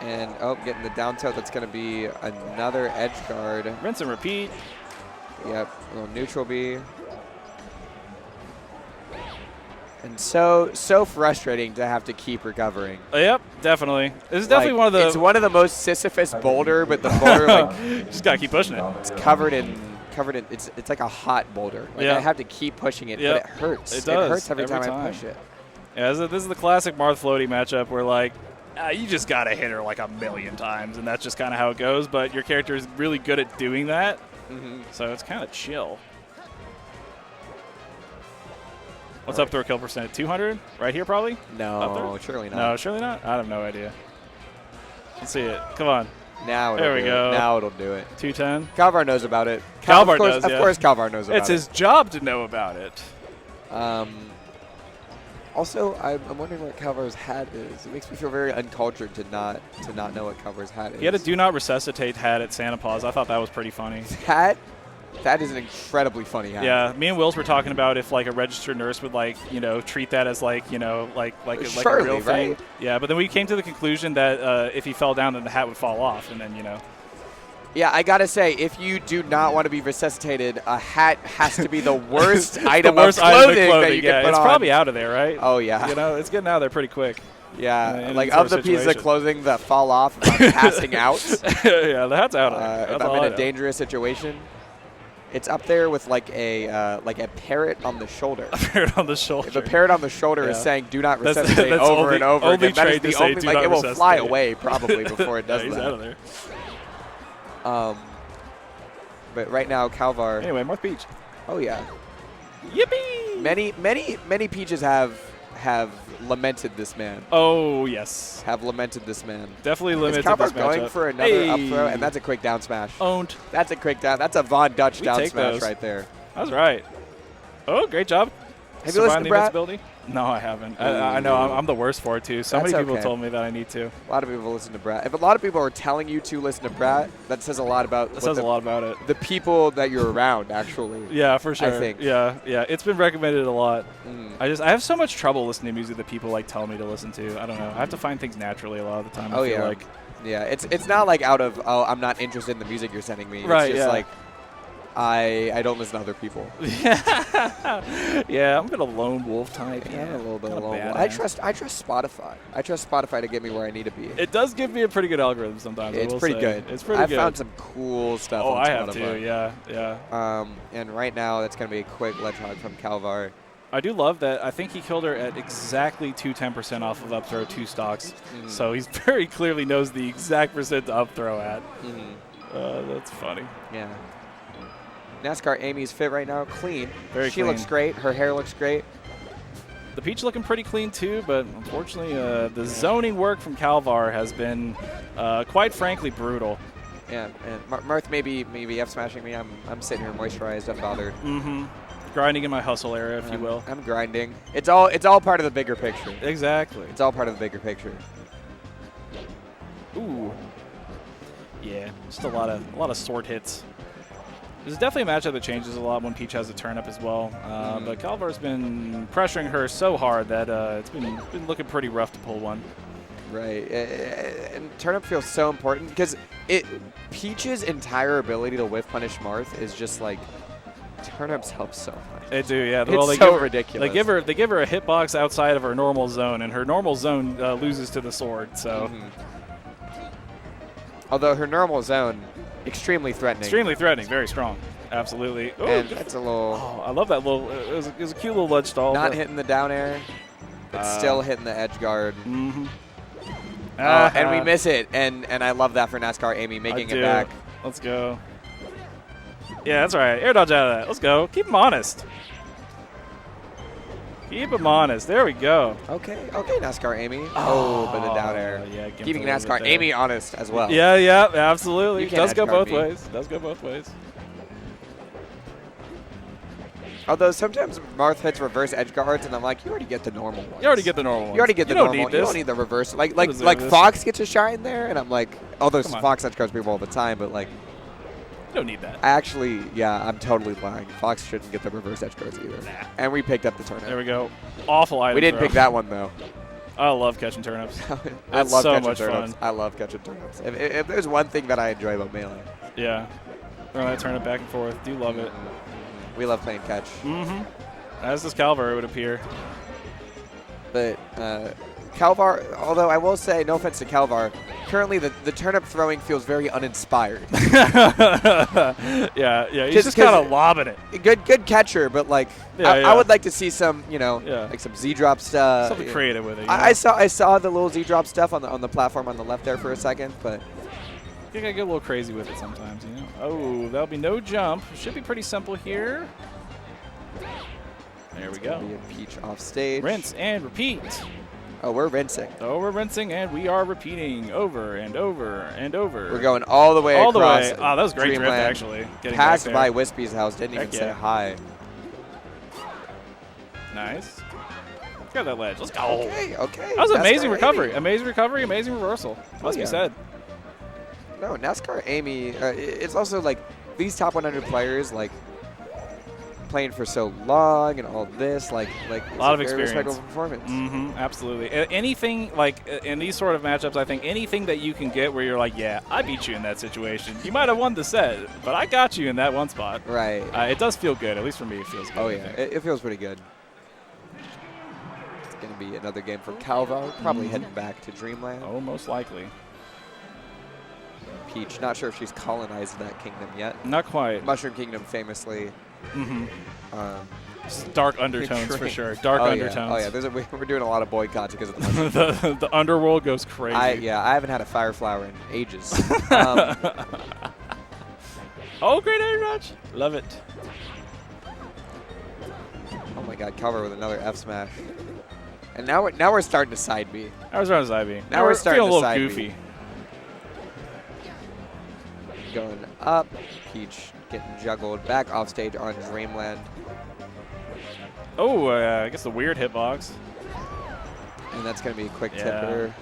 And getting the down tilt. That's going to be another edge guard. Rinse and repeat. Yep, a little neutral B. And so frustrating to have to keep recovering. Yep, definitely. This is definitely one of the. It's one of the most Sisyphus boulder, but the boulder like just gotta keep pushing it. It's covered in. It's like a hot boulder. Like I have to keep pushing it, but it hurts. It does. It hurts every time I push it. Yeah, this is the classic Marth floaty matchup where like you just gotta hit her like a million times, and that's just kind of how it goes. But your character is really good at doing that, so it's kind of chill. What's up throw kill percent? 200? Right here, probably? No, surely not. No, surely not? I have no idea. Let's see it. Come on. Now it'll there we go. Now it'll do it. 210. Kalvar knows about it. Kalvar does, yeah. Of course Kalvar knows about it. It's his job to know about it. Also, I'm wondering what Kalvar's hat is. It makes me feel very uncultured to not know what Kalvar's hat is. He had a do not resuscitate hat at Santa Paws. I thought that was pretty funny. Hat? That is an incredibly funny hat. Yeah, me and Wills were talking about if like a registered nurse would like, treat that as like, like Surely, a real thing. right? Yeah, but then we came to the conclusion that if he fell down, then the hat would fall off, and then Yeah, I gotta say, if you do not want to be resuscitated, a hat has to be the worst item of clothing that you can put it's on. probably out of there, right? Oh yeah. It's getting out of there pretty quick. Yeah, like of the pieces of clothing that fall off if I'm passing out. Yeah, the hat's out of there. If I'm in a dangerous situation. It's up there with like a parrot on the shoulder. A parrot on the shoulder. If a parrot on the shoulder is saying "Do not resuscitate" over and over again, that is the only like it will fly away probably before it does he's that. Out of there. But right now, Kalvar. Anyway, Marth Peach. Oh yeah. Yippee! Many Peaches have lamented this man. Oh yes. Have lamented this man. Definitely lamented Kalvar this going matchup. for another up throw, and that's a quick down smash. Owned. That's a quick down. That's a Von Dutch down smash those. right there. That's right. Oh, great job. Have you listened to Brat? No, I haven't. I know I'm the worst for it too. So many people told me that I need to. A lot of people listen to Brat. If a lot of people are telling you to listen to Brat, that says a lot about. That says a lot about it. The people that you're around, actually. Yeah, for sure. I think. Yeah. It's been recommended a lot. I have so much trouble listening to music that people like tell me to listen to. I don't know. I have to find things naturally a lot of the time. I feel like. Yeah, it's not like out of I'm not interested in the music you're sending me. Right. It's just like. I don't listen to other people. Yeah, I'm a bit of lone wolf type. Yeah, I'm a little bit of lone wolf. I trust Spotify. I trust Spotify to get me where I need to be. It does give me a pretty good algorithm sometimes. It's pretty good. It's pretty good. I found some cool stuff on Spotify. I have too. Yeah. And right now that's going to be a quick ledge hog from Kalvar. I do love that. I think he killed her at exactly 210% off of up throw 2 stocks. So he very clearly knows the exact percent to up throw at. That's funny. Yeah. Nascar Amy's fit right now, clean. Very she clean. looks great. Her hair looks great. The Peach looking pretty clean too, but unfortunately the zoning work from Kalvar has been quite frankly brutal. Yeah, and Marth maybe F smashing me. I'm sitting here moisturized, unbothered. Grinding in my hustle area, if you will. I'm grinding. It's all part of the bigger picture. Exactly. It's all part of the bigger picture. Ooh. Yeah, just a lot of sword hits. This is definitely a matchup that changes a lot when Peach has a turn up as well. But Kalvar's been pressuring her so hard that it's been looking pretty rough to pull one. Right, and turn up feels so important because Peach's entire ability to whiff punish Marth is just like turn-ups help so much. They do, yeah. It's so ridiculous. They give her a hitbox outside of her normal zone, and her normal zone loses to the sword. So, although her normal zone. Extremely threatening. Extremely threatening. Very strong. Absolutely. Ooh, And that's a little. Oh, I love that little. It was a cute little ledge stall. Not but- hitting the down air, but still hitting the edge guard. Mm-hmm. And we miss it, and I love that for NASCAR Amy making it back. Let's go. Yeah, that's right. Air dodge out of that. Let's go. Keep him honest. Keep him honest. There we go. Okay, NASCAR Amy. Oh, but the down air. Yeah, keeping NASCAR Amy honest as well. Yeah, absolutely. You can't Does go edge guard both me. ways. Does go both ways. Although sometimes Marth hits reverse edge guards, and I'm like, you already get the normal ones. You already get the normal ones. You already get the don't normal. need You this. don't need the reverse. Like deserve this. Fox gets a shine there, and I'm like, although Come on. Fox edge guards people all the time, but like, You don't need that. actually, yeah, I'm totally lying. Fox shouldn't get the reverse edge guards either. Nah. And we picked up the turnip. There we go. Awful item We didn't throw. pick that one though. I love catching turnips. I It's love so catching much turnips. fun. I love catching turnips. If there's one thing that I enjoy about Melee, Yeah. Throwing that turnip back and forth. Do love it. we love playing catch. Mm-hmm. As does Kalvar, it would appear. But Kalvar, although I will say, no offense to Kalvar, currently the turnip throwing feels very uninspired. yeah, he's just kind of lobbing it. Good catcher, but like I would like to see some, like some Z drop stuff. Something creative with it. I saw the little Z drop stuff on the platform on the left there for a second, but You gotta get a little crazy with it sometimes, you know. Oh, that'll be no jump. Should be pretty simple here. There we go. Be a peach off stage. Rinse and repeat. Oh, we're rinsing. Oh, we're rinsing and we are repeating over and over and over. We're going all the way all across. the way. Oh, that was great drift Dreamland. actually. Getting Passed back by there. Wispy's house. Didn't Heck even say yeah. hi. Nice. Got that ledge. Let's go. Okay. That was NASCAR amazing Amy. recovery. Amazing recovery. Amazing reversal. Must be yeah. said. No, NASCAR Amy. It's also like these top 100 players, like playing for so long and all this, like A lot of it's a very experience. respectable performance. Mm-hmm, absolutely. Anything like in these sort of matchups, I think anything that you can get where you're like, yeah, I beat you in that situation. You might have won the set, but I got you in that one spot. Right. It does feel good. At least for me, it feels good. Oh I yeah, think. it feels pretty good. It's gonna be another game for Kalvar, probably heading back to Dreamland. Oh, most likely. Peach, not sure if she's colonized that kingdom yet. Not quite. Mushroom Kingdom famously. Mm-hmm. Dark undertones for sure. Dark undertones. Oh yeah, we're doing a lot of boycotts because of the mushroom. the underworld goes crazy. I haven't had a fire flower in ages. Oh, great air dodge. Love it. Oh my God, Kalvar with another F smash. And now we're starting to side B. I was running side B. Now we're starting feeling to a little side goofy. B. Going up, Peach getting juggled back off stage on Dreamland. Oh, I guess the weird hitbox. And that's going to be a quick Yeah. tipper.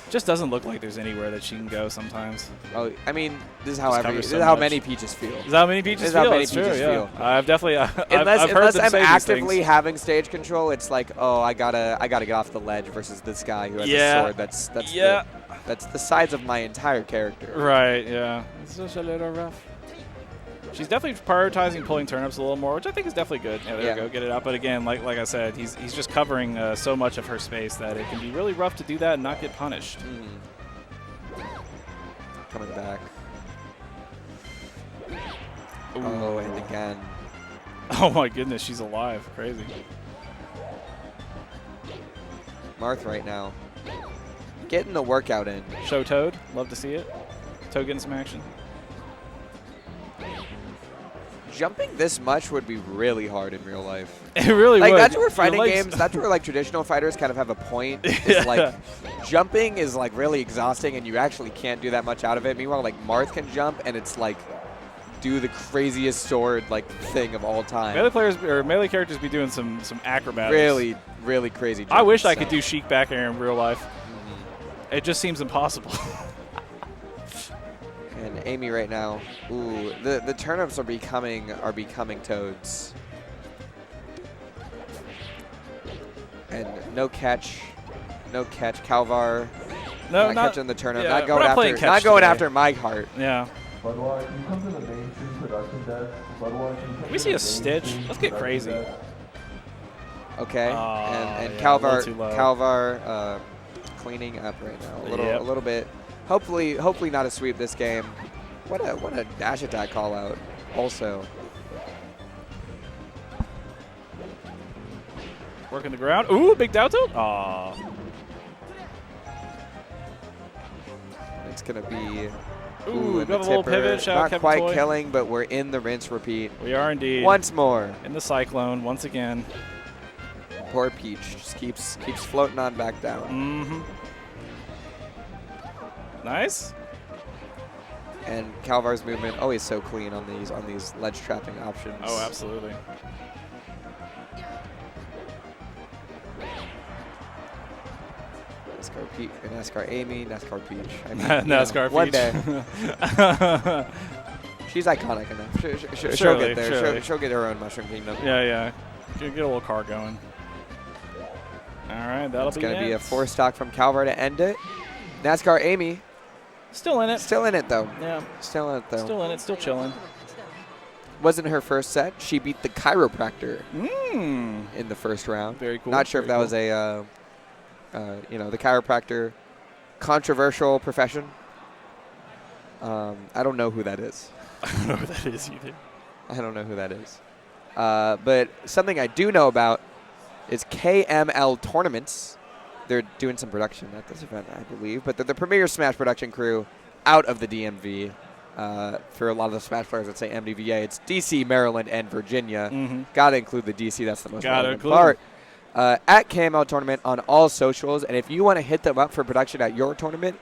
Just doesn't look like there's anywhere that she can go sometimes. Oh, I mean, this is how Just covers so how much. many Peaches feel. This is how many Peaches This is feel. how many That's true, Peaches yeah. feel. I've definitely I've heard Unless them I'm say these actively things. having stage control, it's like, oh, I gotta get off the ledge versus this guy who has Yeah. a sword. That's Yeah. that's the size of my entire character. Right, yeah. It's just a little rough. She's definitely prioritizing pulling turnips a little more, which I think is definitely good. Yeah, there we go, get it out. But again, like I said, he's just covering so much of her space that it can be really rough to do that and not get punished. Coming back. Oh, and again. Oh my goodness, she's alive. Crazy. Marth right now. Getting the workout in. Show Toad. Love to see it. Toad getting some action. Jumping this much would be really hard in real life. It really like, would. That's where Your fighting legs- games, that's where like traditional fighters kind of have a point. It's Yeah. like jumping is like really exhausting and you actually can't do that much out of it. Meanwhile, like Marth can jump and it's like do the craziest sword like thing of all time. Melee players or melee characters be doing some acrobatics. Really, really crazy. I wish I jumping could do Sheik back air in real life. It just seems impossible. And Amy right now, ooh, the turnips are becoming toads. And no catch, Kalvar. No, not catching the turnip. yeah, not we're not playing catch today. after my heart. Yeah. Budweiser, can you come to the mainstream production desk? Budweiser, can you come We to see the a Stitch. mainstream Let's get production crazy. desk? Okay, and yeah, a Kalvar, little too low. Kalvar cleaning up right now. A little bit. Hopefully not a sweep this game. What a dash attack call out. also. Working the ground. Ooh, big down tilt. Aw. It's going to be... Ooh, and got a the little tipper. pivot. Shout out Not Kevin quite Toy. killing, but we're in the rinse repeat. We are indeed. Once more. In the cyclone, once again. Poor Peach just keeps floating on back down. Mm-hmm. Nice. And Kalvar's movement always so clean on these ledge trapping options. Oh, absolutely. NASCAR Peach, NASCAR Amy, NASCAR Peach. I mean, NASCAR one Peach. day. She's iconic enough. She'll Surely, get there. surely. She'll get her own Mushroom Kingdom. Yeah. Get a little car going. All right, that'll It's be going to be a it. 4-stock from Kalvar to end it. NASCAR Amy. Still in it. Still in it, though. Yeah. Still in it, though. Still in it. Still chilling. Wasn't her first set. She beat the chiropractor in the first round. Very cool. Not sure if that was a, the chiropractor controversial profession. I don't know who that is. I don't know who that is either. I don't know who that is. But something I do know about is KML Tournaments. They're doing some production at this event, I believe. But they're the premier Smash production crew out of the DMV. For a lot of the Smash players that say mvlvchi, it's DC, Maryland, and Virginia. Got to include the DC. That's the most relevant part. At KML Tournament on all socials. And if you want to hit them up for production at your tournament,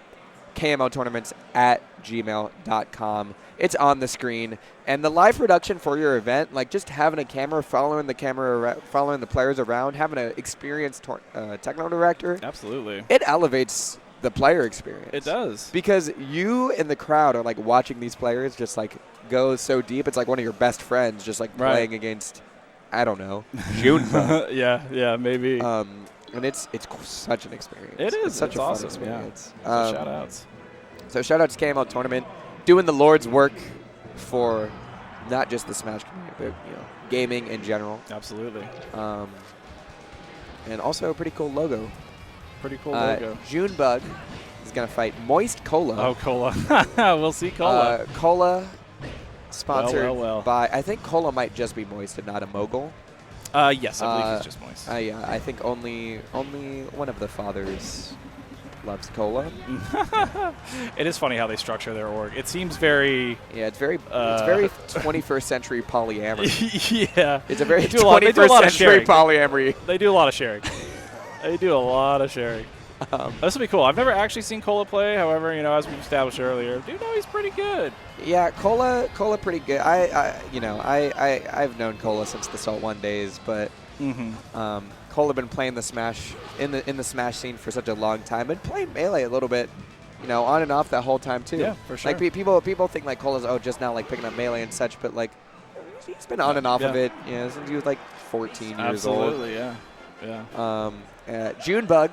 KMLtournaments@gmail.com. It's on the screen. And the live production for your event, like just having a camera, following the players around, having an experienced techno director. Absolutely. It elevates the player experience. It does. Because you in the crowd are like watching these players just like go so deep. It's like one of your best friends just like playing against, I don't know, Junebone. yeah, maybe. And it's such an experience. It is. It's such it's a awesome. fun experience. Yeah. So shout outs. So shout out to KML Tournament, doing the Lord's work for not just the Smash community, but gaming in general. Absolutely. And also a pretty cool logo. Pretty cool logo. Junebug is going to fight Moist Cola. Oh, Cola. We'll see Cola. Cola sponsored Well. by, I think Cola might just be Moist and not a mogul. Yes, I believe he's just Moist. Yeah, I think only one of the fathers loves Cola. It is funny how they structure their org. It seems very... Yeah, it's very 21st century polyamory. Yeah. It's a very 21st century polyamory. They do a lot of sharing. They do a lot of sharing. This will be cool. I've never actually seen Cola play. However, as we've established earlier, do know he's pretty good. Yeah, Cola pretty good. I've known Cola since the Salt 1 days, but Cola been playing the Smash in the Smash scene for such a long time, and playing Melee a little bit, on and off that whole time too. Yeah, for sure. Like people think like Cola's just now like picking up Melee and such, but like he's been on and off of it, since he was like 14 years old. Absolutely, yeah. Junebug,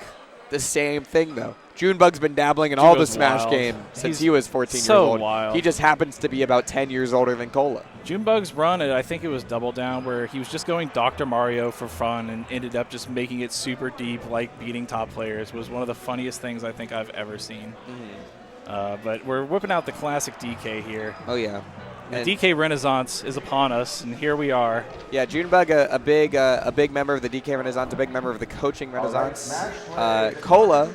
the same thing though. Junebug's been dabbling in all the Smash games since he was 14 years old. Wild. He just happens to be about 10 years older than Cola. Junebug's run, I think it was Double Down, where he was just going Dr. Mario for fun and ended up just making it super deep, like beating top players, was one of the funniest things I think I've ever seen. But we're whipping out the classic DK here. Oh, yeah. The DK Renaissance is upon us, and here we are. Yeah, Junebug, a big member of the DK Renaissance, a big member of the coaching Renaissance. Cola,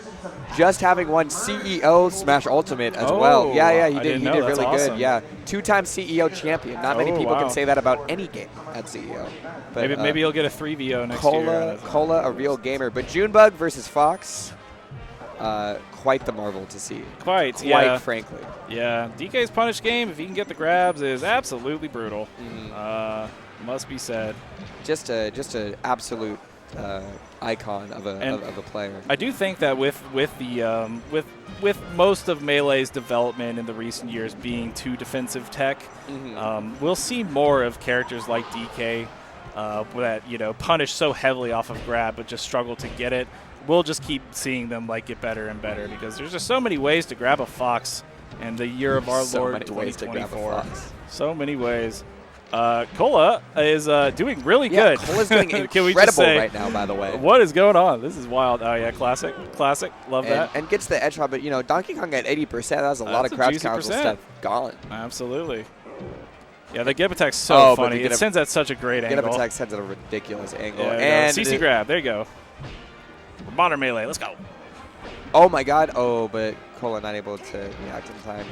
just having won CEO Smash Ultimate as well. Yeah, he did really good. Yeah, 2-time CEO champion. Not many people can say that about any game at CEO. But maybe he'll get a 3VO next year. Cola, a real gamer. But Junebug versus Fox. Quite the marvel to see. Quite, frankly. Yeah, DK's punish game, if he can get the grabs, is absolutely brutal. Must be said. Just an absolute icon of a player. I do think that with most of Melee's development in the recent years being too defensive tech, we'll see more of characters like DK that punish so heavily off of grab but just struggle to get it. We'll just keep seeing them get better and better because there's just so many ways to grab a Fox in the year of our Lord 2024. So many ways. Cola is doing really good. Cola's doing incredible right now, by the way. What is going on? This is wild. Oh, yeah, classic. Love that. And gets the edge hop, but, Donkey Kong at 80%. That was a lot of crouch cancel stuff gone. Absolutely. Yeah, the get up attack's so funny. It sends at such a great angle. Get up attack sends at a ridiculous angle. Yeah, and CC grab. There you go. Modern melee. Let's go. Oh my God. Oh, but Cola not able to react in time.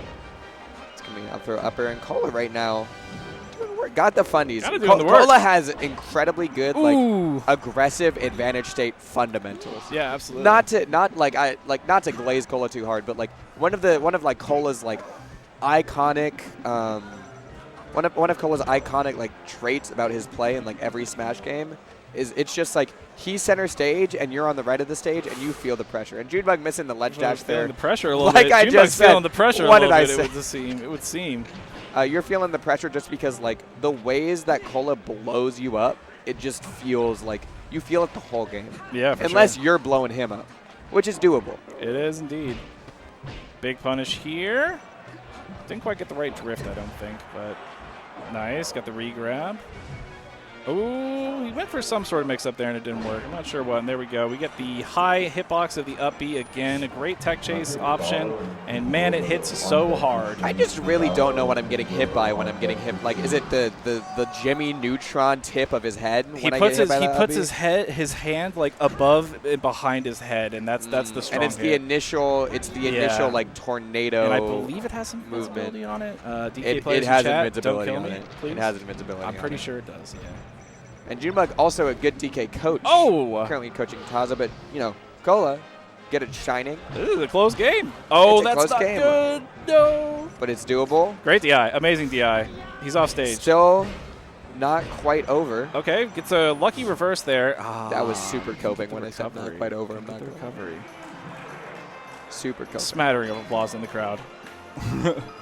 It's coming up throw upper, and Cola right now doing work. Got the fundies. Cola has incredibly good like aggressive advantage state fundamentals. Yeah, absolutely. Not to glaze Cola too hard, but like one of like Cola's like iconic one of Cola's iconic like traits about his play in like every Smash game is it's just like he's center stage and you're on the right of the stage and you feel the pressure. And Junebug missing the ledge dash there. The pressure a little like bit. I just said, feeling the pressure what a little did bit. I say? It would seem. You're feeling the pressure just because like the ways that Cola blows you up, it just feels like you feel it the whole game. Yeah, for unless sure. you're blowing him up, which is doable. It is indeed. Big punish here. Didn't quite get the right drift, I don't think, but nice. Got the re-grab. Oh, he went for some sort of mix-up there, and it didn't work. I'm not sure what. And there we go. We get the high hitbox of the up B again. A great tech chase option, and man, it hits so hard. I just really don't know what I'm getting hit by when I'm getting hit. Like, is it the Jimmy Neutron tip of his head? He puts his hand like above and behind his head, and that's the strong And it's hit. the initial like tornado. And I believe it has some invincibility on it. DK it has Don't invincibility kill on me, it. please. It has invincibility. I'm pretty sure it does. Yeah. And Junebug also a good DK coach. Oh! Currently coaching Taza, but, you know, Cola, get it shining. This is a close game. Oh, it's a that's close not game. good. No. But it's doable. Great DI. Amazing DI. He's off stage. Still not quite over. Okay, gets a lucky reverse there. That was super coping when I said not quite over. I'm not the recovery. Super coping. Smattering of applause in the crowd.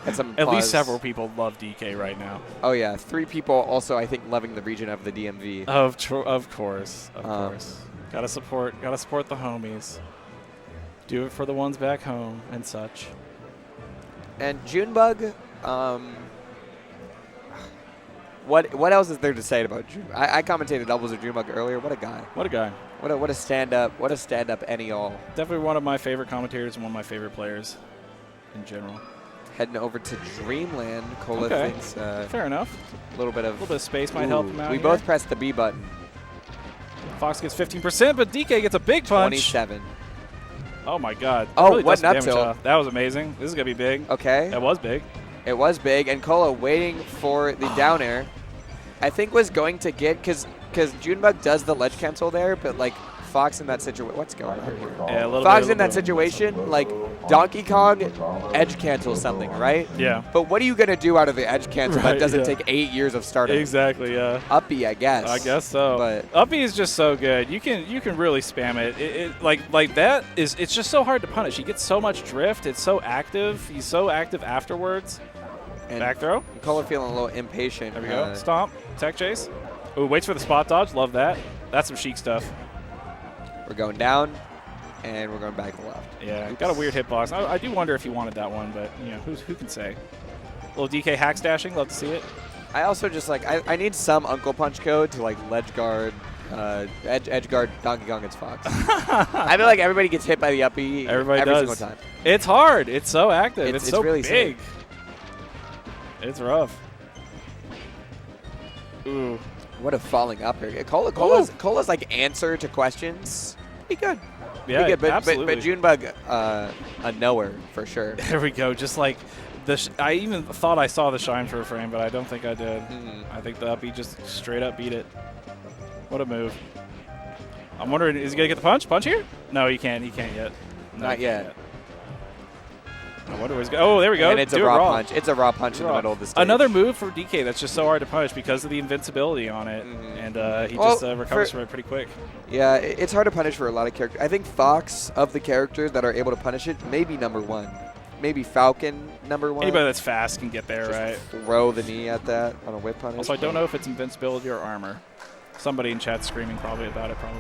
At least several people love DK right now. Oh yeah, 3 people also I think loving the region of the DMV. Of course, of course. Gotta support the homies. Do it for the ones back home and such. And Junebug, what else is there to say about Junebug? I commentated doubles of Junebug earlier. What a guy. What a guy. What a stand up. What a stand up any-all. Definitely one of my favorite commentators and one of my favorite players in general. Heading over to Dreamland, Cola thinks. Fair enough. A little bit of space might help him out. We both pressed the B button. Fox gets 15%, but DK gets a big punch. 27. Oh my God. Oh, really what does an up damage tilt. off. That was amazing. This is gonna be big. Okay. That was big. It was big, and Cola waiting for the down air. I think was going to get because Junebug does the ledge cancel there, but like Fox in that situation. What's going on here? Yeah, Fox in that situation, like Donkey Kong edge cancel something, right? Yeah. But what are you gonna do out of the edge cancel that doesn't take 8 years of startup? Exactly. Yeah. Uppy, I guess. I guess so. But Uppy is just so good. You can really spam it. Like that is it's just so hard to punish. He gets so much drift. It's so active. He's so active afterwards. And back throw. Cola feeling a little impatient. There we go. Stomp. Tech chase. Ooh, waits for the spot dodge. Love that. That's some Sheik stuff. We're going down, and we're going back left. Yeah, got a weird hitbox. I do wonder if he wanted that one, but you know, who can say? Little DK hack stashing. Love to see it. I also just like I need some Uncle Punch code to like ledge guard, edge guard Donkey Kong against Fox. I feel like everybody gets hit by the uppy every single time. It's hard. It's so active. It's so really big. sick. It's rough. Ooh. What a falling up here. Cola's like answer to questions. Pretty good. Yeah, pretty good, absolutely. But Junebug, a knower for sure. There we go. Just like I even thought I saw the shine for a frame, but I don't think I did. I think the uppy just straight up beat it. What a move. I'm wondering, is he going to get the punch? Punch here? No, he can't. He can't yet. No, Not yet. I wonder where he's going. Oh, there we go. And it's a raw punch. It's a raw punch in the middle of the stage. Another move for DK that's just so hard to punish because of the invincibility on it. And he just recovers from it pretty quick. Yeah, it's hard to punish for a lot of characters. I think Fox, of the characters that are able to punish it, maybe #1. Maybe Falcon, #1. Anybody that's fast can get there, just right? Throw the knee at that on a whip punish. Also, I don't know if it's invincibility or armor. Somebody in chat's screaming probably about it, probably.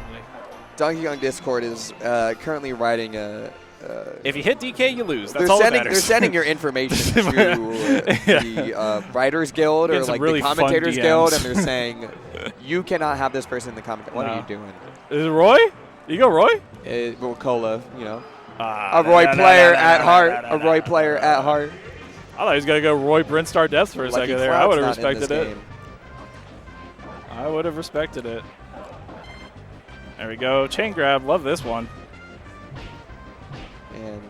Donkey Kong Discord is currently writing a... if you hit DK, you lose. That's all that matters. They're sending your information to the Writers Guild or like really the Commentators Guild, and they're saying, you cannot have this person in the comment. What are you doing? Is it Roy? You go Roy? Well, Cola, you know. A Roy player at heart. A Roy player at heart. thought he was going to go Roy Brinstar Deaths for a Lucky second there. I Cloud's would have not in this respected it. game. I would have respected it. There we go. Chain grab. Love this one. And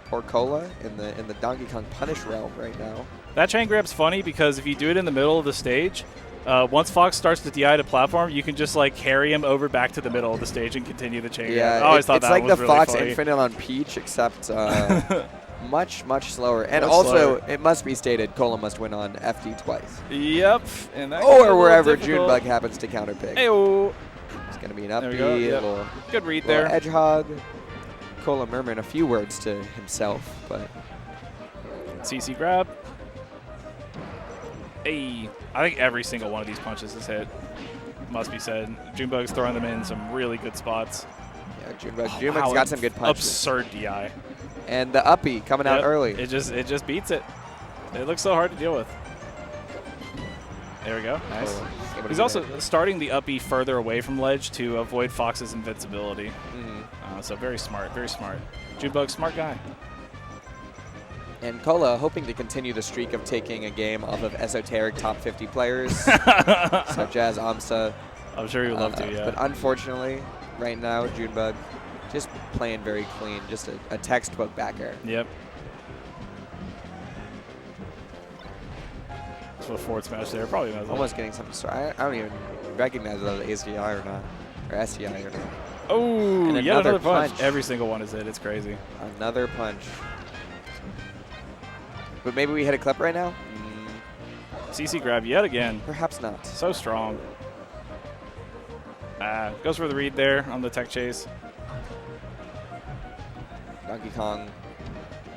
poor Cola in the Donkey Kong punish realm right now. That chain grab's funny because if you do it in the middle of the stage, once Fox starts to DI to platform, you can just like carry him over back to the middle of the stage and continue the chain grab. I always thought that was really funny. It's like the Fox funny. Infinite on Peach, except much slower. And Much also, slower. it must be stated, Cola must win on FD twice. Yep. And that Or wherever Junebug happens to counterpick. Ayo. It's going to be an There we go, upbeat, yep. little, Good read little there. edge hog. Cola murmuring a few words to himself, but CC grab. Hey, I think every single one of these punches is hit. Must be said. Junebug's throwing them in some really good spots. yeah, Junebug's got some good punches. Absurd DI. And the uppy coming out early. It just beats it. It looks so hard to deal with. There we go. Nice. He's also starting the uppy further away from ledge to avoid Fox's invincibility. So very smart, very smart. Junebug, smart guy. And Cola hoping to continue the streak of taking a game off of esoteric top 50 players, such as AMSA. I'm sure he would love to, yeah. But unfortunately, right now, Junebug just playing very clean, just a textbook back air. Yep. So a forward smash there, probably knows almost getting some. I don't even recognize whether it's ACI or not, or SCI or not. Oh, and yet another punch. Every single one is hit. It's crazy. Another punch. But maybe we hit a clip right now? CC grab yet again. Perhaps not. So strong. Goes for the read there on the tech chase. Donkey Kong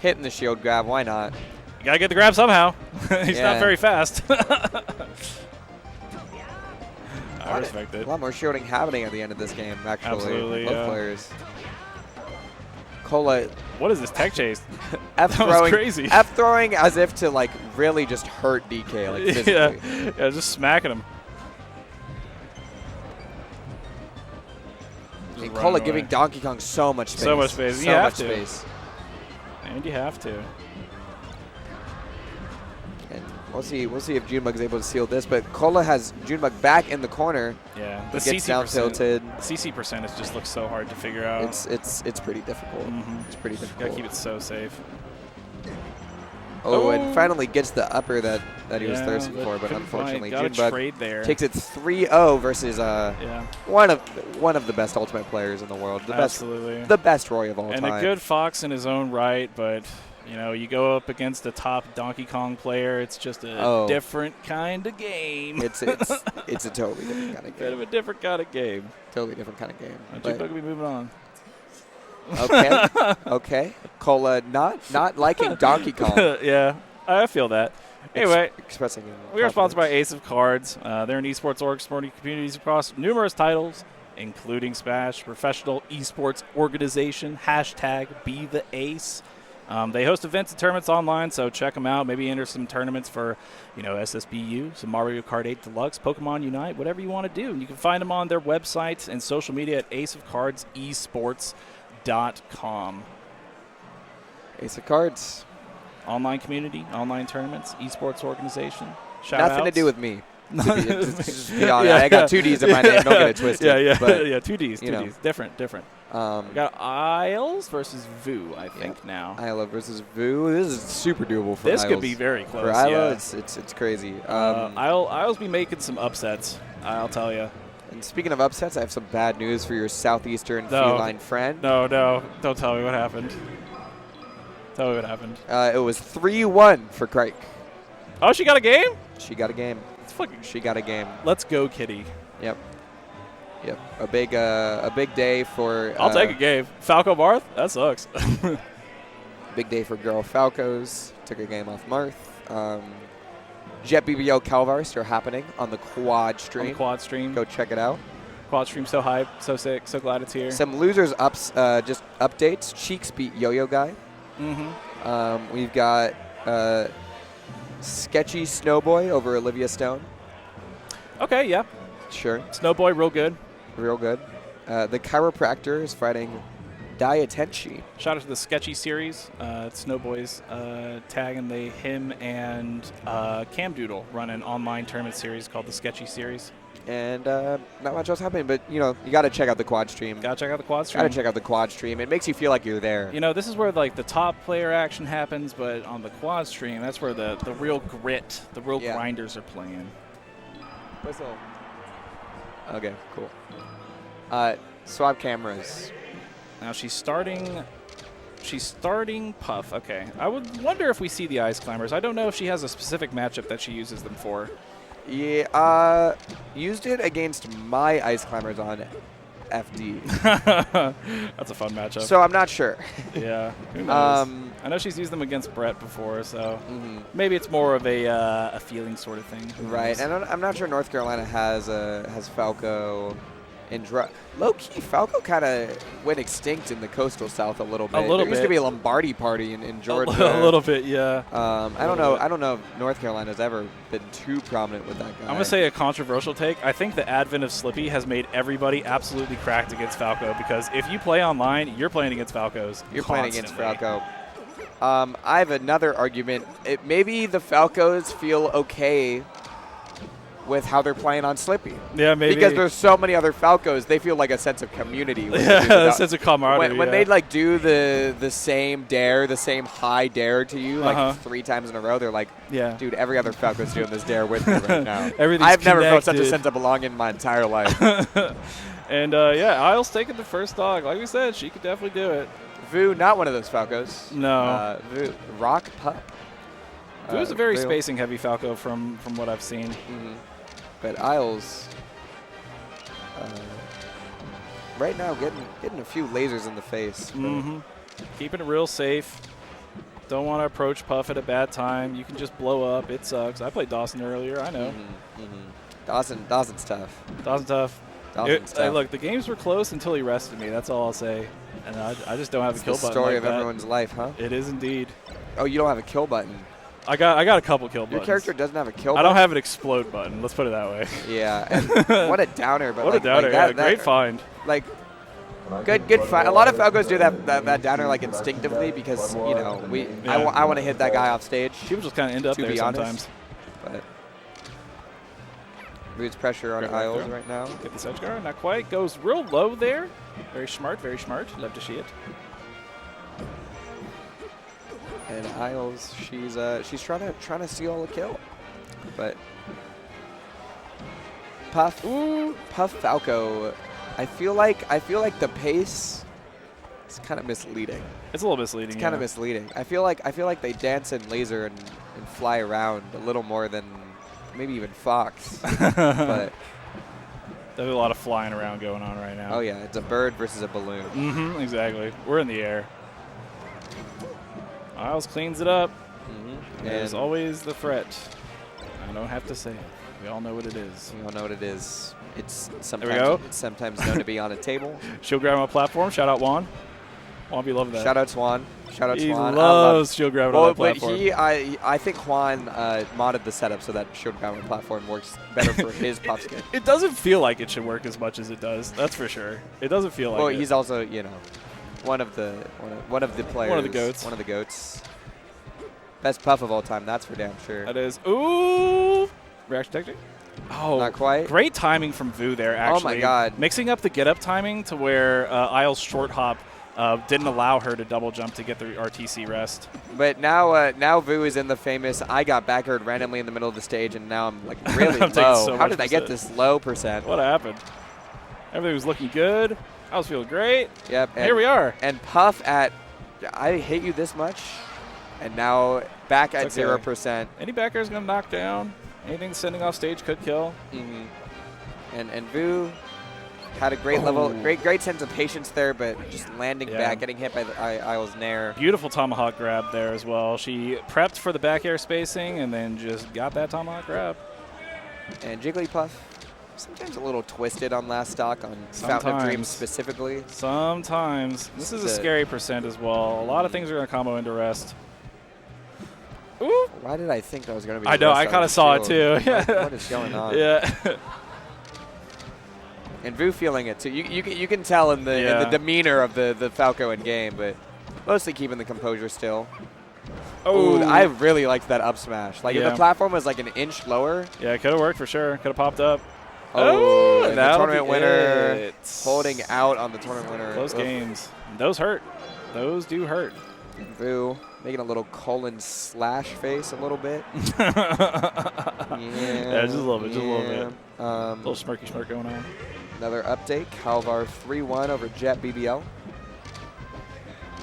hitting the shield grab. Why not? You got to get the grab somehow. He's not very fast. I respect it. A lot more shielding happening at the end of this game, actually. Absolutely, both players. Cola. What is this tech chase? That was crazy. F throwing as if to like really just hurt DK, like physically. Yeah, just smacking him. And Cola giving Donkey Kong so much space. So much space. So much space. And you have to. And we'll see if Junebug is able to seal this, but Cola has Junebug back in the corner. Yeah, the gets down tilted. CC percentage just looks so hard to figure out. It's pretty difficult. It's pretty difficult. Gotta keep it so safe. Oh, and finally gets the upper that he was thirsty for, but unfortunately Junebug takes it 3-0 versus one of the best Ultimate players in the world. The best Roy of all time. And a good Fox in his own right, but you know, you go up against a top Donkey Kong player, it's just a different kind of game. It's a totally different kind of game. Bit of a different kind of game. Totally different kind of game. Junebug will be moving on. Okay. Okay. Cola not liking Donkey Kong. Yeah, I feel that. Anyway, expressing we are sponsored by Ace of Cards. They're an esports org supporting communities across numerous titles, including Smash, professional esports organization, #BeTheAce. They host events and tournaments online, so check them out. Maybe enter some tournaments for, SSBU, some Mario Kart 8 Deluxe, Pokemon Unite, whatever you want to do. And you can find them on their website and social media at aceofcardsesports.com. Ace of Cards. Online community, online tournaments, esports organization. Nothing to do with me. Just be honest. I got 2 Ds in my name. Don't get it twisted. Yeah, but, yeah, 2 Ds. Different. We got Isles versus Vu, I think, now. Isla versus Vu. This is super doable for This Isles. could be very close. For Isla, it's crazy. Isles be making some upsets, I'll tell you. And speaking of upsets, I have some bad news for your southeastern feline friend. No, don't tell me what happened. Tell me what happened. It was 3-1 for Crike. Oh, she got a game? She got a game. She got a game. Let's go, Kitty. Yep. A big day for. I'll take a game. Falco Marth? That sucks. Big day for girl Falcos. Took a game off Marth. JetBBL Kalvar still happening on the quad stream. On the quad stream. Go check it out. Quad stream so hype, so sick, so glad it's here. Some losers ups, just updates. Cheeks beat Yo-Yo Guy. We've got Sketchy Snowboy over Olivia Stone. Okay, yeah. Sure. Snowboy, real good. Real good. The Chiropractor is fighting Diatenchi. Shout out to the Sketchy series. It's Snowboys tagging him and Cam Doodle run an online tournament series called the Sketchy series. And not much else happening, but you got to check out the quad stream. Gotta check out the quad stream. Gotta check out the quad stream. It makes you feel like you're there. This is where like the top player action happens, but on the quad stream, that's where the real grit, the real grinders are playing. Whistle. Okay, cool. Swap cameras. Now she's starting Puff. Okay. I would wonder if we see the Ice Climbers. I don't know if she has a specific matchup that she uses them for. Yeah, used it against my Ice Climbers on FD. That's a fun matchup. So I'm not sure. Yeah, who knows? I know she's used them against Brett before, so maybe it's more of a feeling sort of thing. Right, and I'm not sure North Carolina has Falco. Low-key, Falco kind of went extinct in the coastal South a little bit. There used to be a Lombardi party in Georgia. A little bit, yeah. I don't know if North Carolina's ever been too prominent with that guy. I'm going to say a controversial take. I think the advent of Slippy has made everybody absolutely cracked against Falco, because if you play online, you're playing against Falcos. You're playing against Falco. I have another argument. Maybe the Falcos feel okay with how they're playing on Slippy. Yeah, maybe. Because there's so many other Falcos, they feel like a sense of community. Yeah, a sense of camaraderie. When they like do the same dare, the same high dare to you like 3 times in a row, they're like, dude, every other Falco's doing this dare with me right now. I've never felt such a sense of belonging in my entire life. And Isles taking the first dog. Like we said, she could definitely do it. Vu, not one of those Falcos. No. Vu, Rock Pup. Vu's a very spacing-heavy Falco from what I've seen. But Isles, right now, getting a few lasers in the face. Keeping it real safe. Don't want to approach Puff at a bad time. You can just blow up. It sucks. I played Dawson earlier. I know. Dawson's tough. Dawson's tough. Look, the games were close until he rested me. That's all I'll say. And I just don't have a kill button. It's the story like of everyone's life, huh? It is indeed. Oh, you don't have a kill button. I got a couple kill buttons. Your character doesn't have a kill button? I don't have an explode button. Let's put it that way. Yeah. And what a downer. But what a downer. Great find. Like, good find. A lot of Falcos do that downer like instinctively because, I want to hit that guy off stage. People just kind of end up there sometimes. But Rude's pressure on Isles right now. Get the edge guard. Not quite. Goes real low there. Very smart. Very smart. Love to see it. And Isles, she's trying to steal a kill, but Puff Falco, I feel like the pace is kind of misleading. It's a little misleading. It's kind of misleading. I feel like they dance and laser and fly around a little more than maybe even Fox. But there's a lot of flying around going on right now. Oh yeah, it's a bird versus a balloon. Exactly. We're in the air. Isles cleans it up. There's always the threat. I don't have to say it. We all know what it is. We all know what it is. It's sometimes known to be on a table. Shield grab on a platform. Shout out Juan. Juan, be loving that. Shout out Juan. He loves shield grab on a platform. But I think Juan modded the setup so that shield grab on a platform works better for his pop skin. It doesn't feel like it should work as much as it does. That's for sure. It doesn't feel like it. Well, he's also, one of the players. One of the goats. One of the goats. Best Puff of all time, that's for damn sure. That is. Ooh! Reaction technique? Oh, not quite. Great timing from Vu there, actually. Oh my god. Mixing up the get-up timing to where Isles' short hop didn't allow her to double jump to get the RTC rest. But now Vu is in the famous I got backered randomly in the middle of the stage, and now I'm like really low. How did I get this low percent? What happened? Everything was looking good. I was feeling great. Yep. Here we are. And Puff at, I hate you this much, and now back at 0%. Any backer is going to knock down. Anything sending off stage could kill. And Vu had a great level, great sense of patience there, but just landing back, getting hit by the Isles Nair. Beautiful tomahawk grab there as well. She prepped for the back air spacing and then just got that tomahawk grab. And Jigglypuff, sometimes a little twisted on last stock on Fountain of Dreams specifically. Sometimes. This is a scary percent as well. A lot of things are going to combo into rest. Ooh. Why did I think that was going to be? I know. I kind of saw it too. What is going on? Yeah. And Vu feeling it too. You can tell in the demeanor of the Falco in game, but mostly keeping the composure still. Oh, I really liked that up smash. Like if the platform was like an inch lower. Yeah, it could have worked for sure. Could have popped up. Oh, and the tournament winner holding out on the tournament winner. Close games. Those hurt. Those do hurt. Vu making a little colon slash face a little bit. Yeah, just a little bit. Just a little bit. Little smirky smirk going on. Another update. Kalvar 3-1 over JetBBL.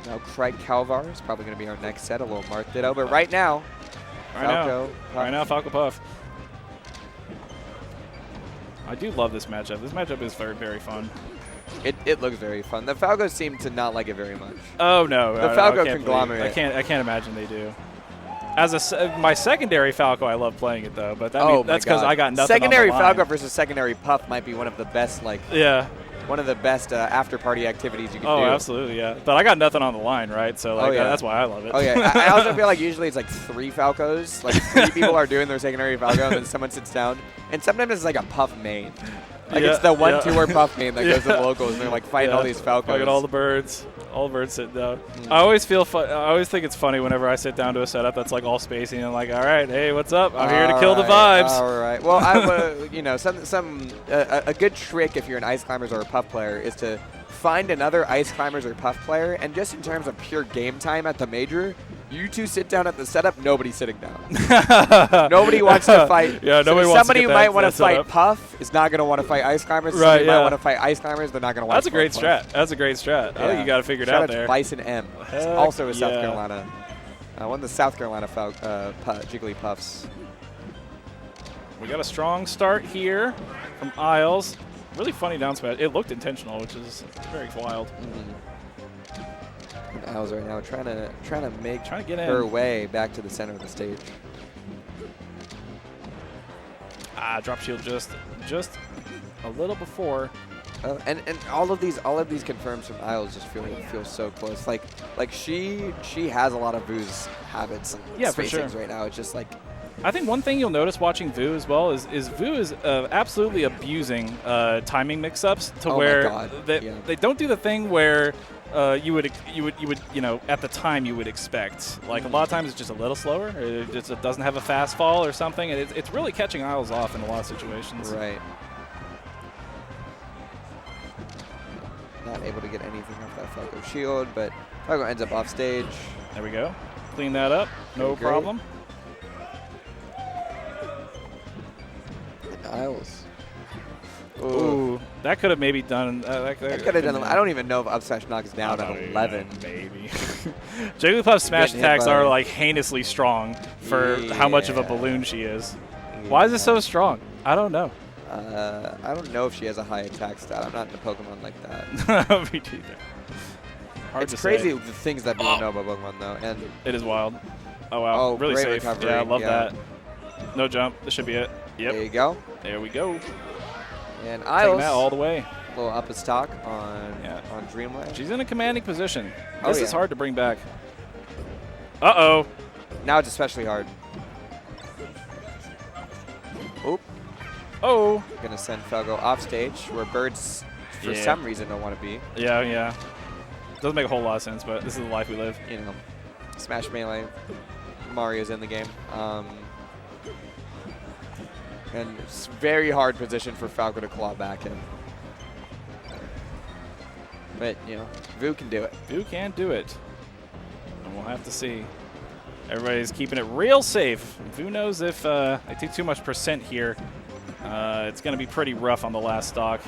Now Craig Kalvar is probably going to be our next set. A little Marth ditto, but right now, Falco. Right now, Falco Puff. I do love this matchup. This matchup is very, very fun. It looks very fun. The Falcos seem to not like it very much. Oh no, the Falco conglomerate. I can't imagine they do. As my secondary Falco, I love playing it though, but that's because I got nothing. Secondary on the line. Falco versus secondary Puff might be one of the best one of the best after party activities you can do. Oh, absolutely, yeah. But I got nothing on the line, right? So like, that's why I love it. Oh yeah. I also feel like usually it's like 3 Falcos, like 3 people are doing their secondary Falco, and then someone sits down, and sometimes it's like a Puff main. Like it's the 1-2 Puff main that goes to the locals, and they're like fighting all these Falcos. Look at all the birds. All the birds sitting down. I always feel I always think it's funny whenever I sit down to a setup that's like all spacey, and I'm like, all right, hey, what's up? I'm here to kill the vibes. All right. Well, a good trick if you're an Ice Climbers or a Puff player is to find another Ice Climbers or Puff player, and just in terms of pure game time at the major, you two sit down at the setup, nobody's sitting down. Nobody wants to fight. Yeah, nobody wants somebody to who might want to fight Puff is not going to want to fight Ice Climbers. Right, somebody might want to fight Ice Climbers, they're not going to want to fight That's a great strat. That's a great strat. I think you got to figure it out there. Shout out to Bison M. Also a South Carolina. One of the South Carolina Jigglypuffs. We got a strong start here from Isles. Really funny down smash. It looked intentional, which is very wild. Isles right now trying to make get her way back to the center of the stage. Drop shield just a little before. And all of these confirms from Isles just feels so close. Like she has a lot of Vu's habits and spacings right now. It's just like. I think one thing you'll notice watching Vu as well is Vu is absolutely abusing timing mix-ups to where they don't do the thing where you would at the time you would expect. Like a lot of times it's just a little slower. It doesn't have a fast fall or something. And it's really catching Isles off in a lot of situations. Right. Not able to get anything off that Falco shield, but Falco ends up off stage. There we go. Clean that up. No problem. Isles. Ooh, that could have maybe done. That could have done. I don't even know if up smash knocks down at 11. Maybe. Jigglypuff's smash attacks are like heinously strong for how much of a balloon she is. Why is it so strong? I don't know. I don't know if she has a high attack stat. I'm not into Pokemon like that. Me neither. It's crazy the things that people know about Pokemon though, and it is wild. Oh wow, oh, really safe. Recovery. Yeah, I love that. No jump. This should be it. Yep. There you go. There we go. And Isles that all the way. A little up his stock on Dreamland. She's in a commanding position. This is hard to bring back. Uh-oh. Now it's especially hard. Oop. Oh. Gonna send Falco off stage where birds for some reason don't want to be. Yeah. Doesn't make a whole lot of sense, but this is the life we live. You know, Smash Melee, Mario's in the game. And it's very hard position for Falco to claw back in. But, you know, Vu can do it. Vu can do it. And we'll have to see. Everybody's keeping it real safe. Vu knows if they take too much percent here, it's going to be pretty rough on the last stock.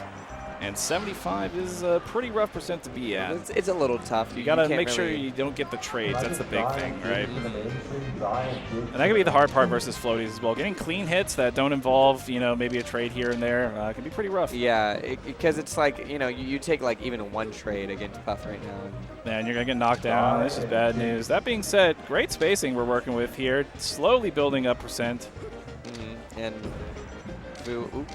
And 75 is a pretty rough percent to be at. It's a little tough. You got to make sure you don't get the trades. That's the big thing, right? And that can be the hard part versus floaties as well. Getting clean hits that don't involve, maybe a trade here and there can be pretty rough. Yeah, because it's like, you take like even one trade against Puff right now. Yeah, and you're going to get knocked down. This is bad news. That being said, great spacing we're working with here. Slowly building up percent. And Vu,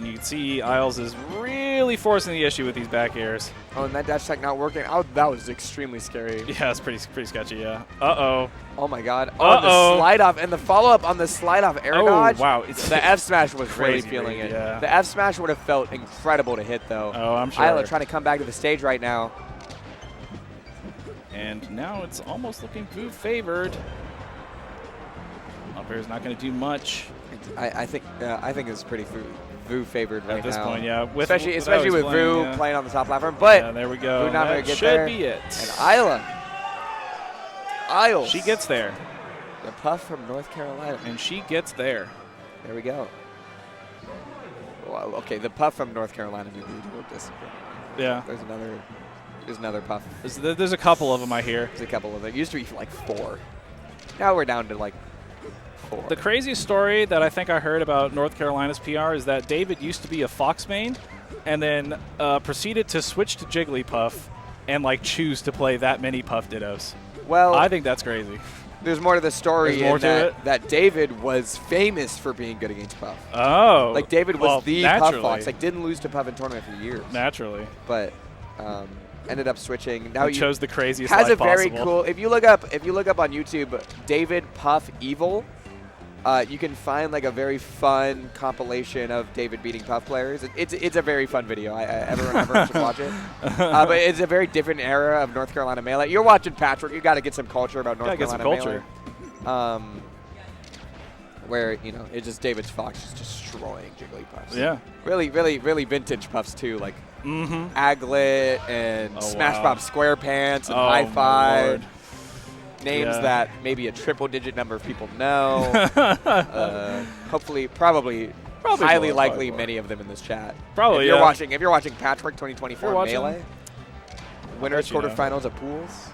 And you can see Isles is really forcing the issue with these back airs. Oh, and that dash tech not working. Oh, that was extremely scary. Yeah, it's pretty sketchy, yeah. Uh-oh. Oh, my God. Oh, the slide off. And the follow-up on the slide off air dodge. Wow. The F smash was really crazy feeling it. Yeah. The F smash would have felt incredible to hit, though. Oh, I'm sure. Isla trying to come back to the stage right now. And now it's almost looking Vu favored. Up air's not going to do much. I think it's pretty Vu favored right now. At this point, yeah. Especially with Vu playing on the top platform. But yeah, there we go. Vu not going to get should there. Be it. And Isla. Isles. She gets there. The puff from North Carolina. And she gets there. There we go. Well, okay, the puff from North Carolina maybe will disagree. Yeah. There's another puff. There's a couple of them I hear. There's a couple of them. It used to be like 4. Now we're down to like 4. The craziest story that I think I heard about North Carolina's PR is that David used to be a Fox main and then proceeded to switch to Jigglypuff and like choose to play that many Puff Dittos. Well, I think that's crazy. There's more to the story There's more in to that David was famous for being good against Puff. Oh. Like David was the naturally. Puff Fox. Like didn't lose to Puff in tournament for years. Naturally. But ended up switching. Now he chose the craziest has life a very possible. cool. If you look up on YouTube, David Puff Evil, you can find like a very fun compilation of David beating Puff players. It's a very fun video. Everyone should watch it. But it's a very different era of North Carolina Melee. You're watching Patchwork. You got to get some culture about North Carolina Melee. Where it's just David's Fox just destroying Jigglypuffs. Yeah. Really, really, really vintage Puffs too, like Aglet and Smash Pop SquarePants and High Five. Names that maybe a triple-digit number of people know. Hopefully, probably highly likely many of them in this chat. Probably, if you're watching Patchwork 2024 Melee, winners quarterfinals of pools,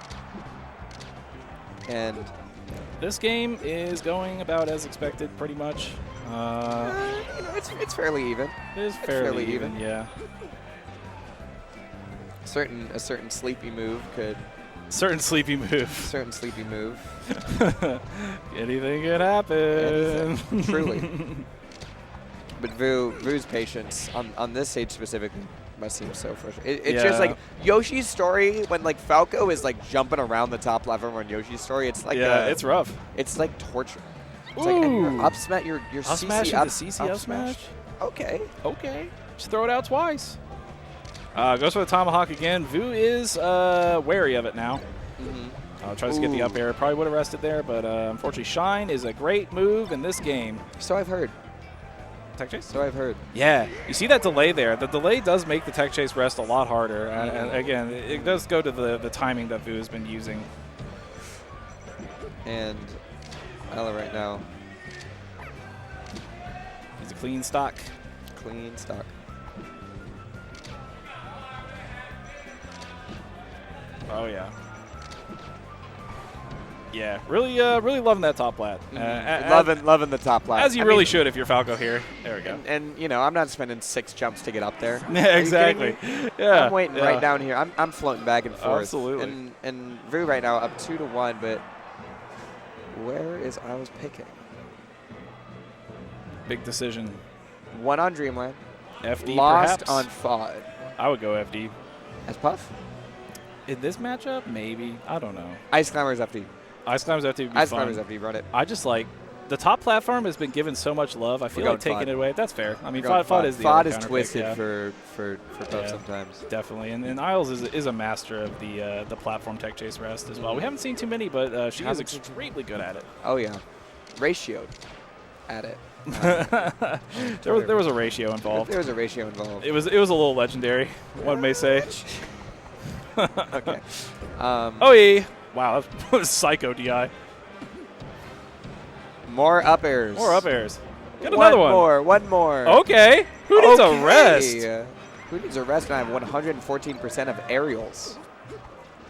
and this game is going about as expected, pretty much. It's fairly even. It is fairly even, yeah. A certain sleepy move could. Certain sleepy move. Anything could happen. Truly. But Vu's patience on this stage specifically must seem so frustrating. It's just like Yoshi's story when like Falco is like jumping around the top platform on Yoshi's story. It's like it's rough. It's like torture. It's like your up smash, your CC up smash. Okay. Just throw it out twice. Goes for the tomahawk again. Vu is wary of it now. Tries to get the up air. Probably would have rested there, but unfortunately Shine is a great move in this game. So I've heard. Tech chase? So I've heard. Yeah. You see that delay there. The delay does make the tech chase rest a lot harder. And again, it does go to the timing that Vu has been using. And Ella right now. He's a clean stock. Oh, yeah. Yeah, really loving that top plat. Loving the top plat. As you really should if you're Falco here. There we go. And I'm not spending 6 jumps to get up there. Yeah, exactly. Yeah. I'm waiting right down here. I'm floating back and forth. Absolutely. And Vu right now up 2-1, but where is Isles picking? Big decision. 1 on Dreamland. FD Lost perhaps? on FOD. I would go FD. As Puff? In this matchup, maybe. I don't know. Ice Climbers FD. Ice Climbers FD would be Ice fun. Climbers FD, run it. I just like the top platform has been given so much love. I feel like taking it away. That's fair. I mean, FOD is the FOD is twisted for Puff sometimes. Definitely. And Isles is a master of the platform tech chase rest as well. We haven't seen too many, but she is extremely good at it. Oh, yeah. Ratioed at it. There was a ratio involved. There was a ratio involved. It was a little legendary, one may say. Okay. Oh, yeah. Wow, that was psycho DI. More up airs. Get another one. One more. Okay. Who needs a rest? Who needs a rest? And I have 114% of aerials.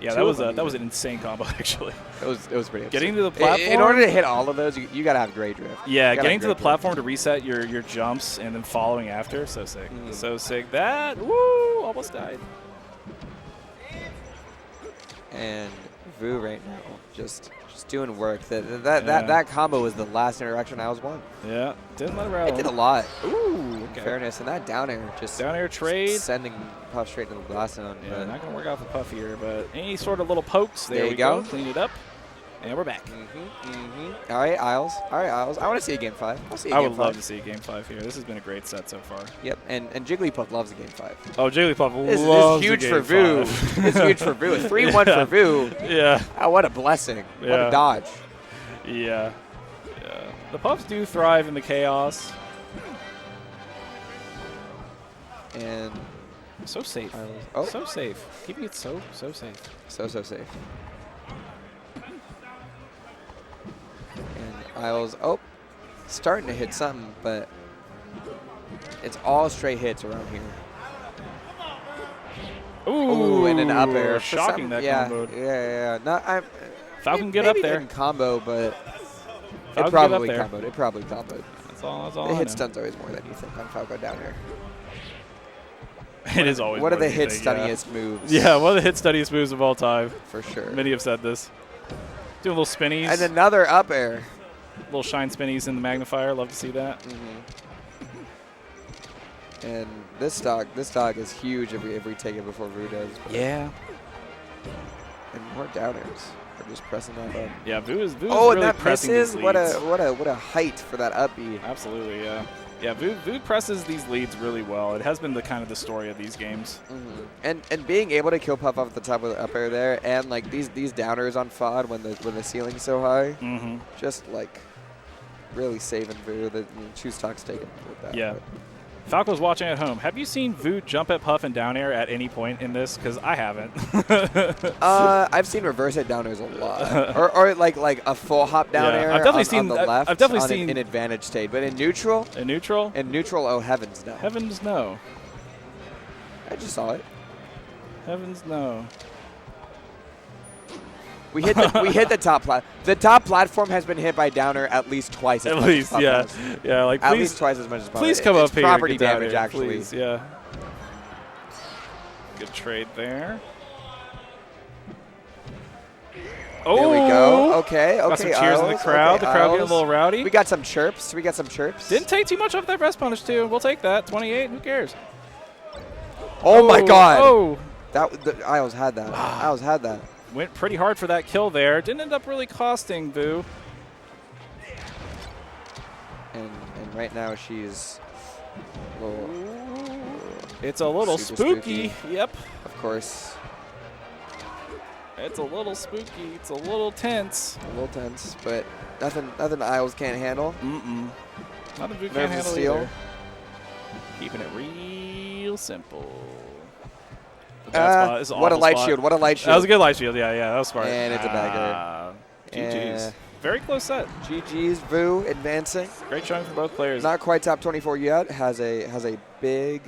Yeah, that was an insane combo actually. It was pretty. Getting to the platform. In order to hit all of those, you gotta have great drift. Yeah, getting to the platform to reset your jumps and then following after, so sick. So sick. That almost died. And Vu right now just Just doing work. That combo was the last interaction I was won. Yeah, didn't let it rattle. It did a lot. Ooh, In fairness, and that down air just down air trade. Sending Puff straight to the blast zone. Yeah, not going to work out for Puff here, but any sort of little pokes. There you go. Clean it up. And we're back. All right, Isles. I want to see a game 5. I would love to see a game 5 here. This has been a great set so far. Yep, and Jigglypuff loves a game 5. Oh, Jigglypuff This loves is huge a for game Vu. 5. It's huge for Vu. 3-1 for Vu. Yeah. Oh, what a blessing. What a dodge. Yeah. The Puffs do thrive in the chaos. And so safe. Oh. So safe. Keeping it so safe. So safe. And Isles, starting to hit something, but it's all straight hits around here. Ooh, and an up air. Shocking that combo. Yeah. Falcon get up there. Didn't combo, but Falcon it probably get up comboed. It probably comboed. That's all the hit stun's always more than you think on Falco down here. It is always. What more are the than you hit think, stunniest moves? Yeah, one of the hit stunniest moves of all time. For sure. Many have said this. Doing little spinnies. And another up air. Little shine spinnies in the magnifier. Love to see that. And this stock is huge if we take it before Vu does. Yeah. And more downers. We're just pressing that up. Yeah, Vu is and really that pressing misses. these What leads. a height for that up B. Absolutely, yeah. Yeah, Vu presses these leads really well. It has been the kind of the story of these games. And being able to kill Puff off the top with the up air there, and like these downers on FOD when the ceiling's so high, just like really saving Vu. The choose talk's taken with that. Yeah. Falco's watching at home. Have you seen Vu jump at Puff and down air at any point in this? Because I haven't. I've seen reverse hit downers a lot, or like a full hop down air. I've definitely on the left. I've definitely seen an advantage state, but in neutral. Oh heavens no. Heavens no. I just saw it. Heavens no. We hit the top platform. The top platform has been hit by downer at least twice as much. At least, yeah. Like at least twice as much as please come up here. Property damage, actually. Please, yeah. Good trade there. There we go. Okay. Got some cheers in the crowd. The crowd getting a little rowdy. We got some chirps. Didn't take too much off that rest punish too. We'll take that. 28. Who cares? Oh my God. Oh. Isles had that. Isles had that. Went pretty hard for that kill there. Didn't end up really costing Vu. And right now she's it's a little spooky. Yep. Of course. It's a little spooky. It's a little tense. But nothing Isles can't handle. Nothing Vu can't handle steal. either. Keeping it real simple. What a light shield. That was a good light shield. Yeah, that was smart. And it's a bagger. GG's. Very close set. GG's. Vu advancing. Great showing from both players. Not quite top 24 yet. Has a big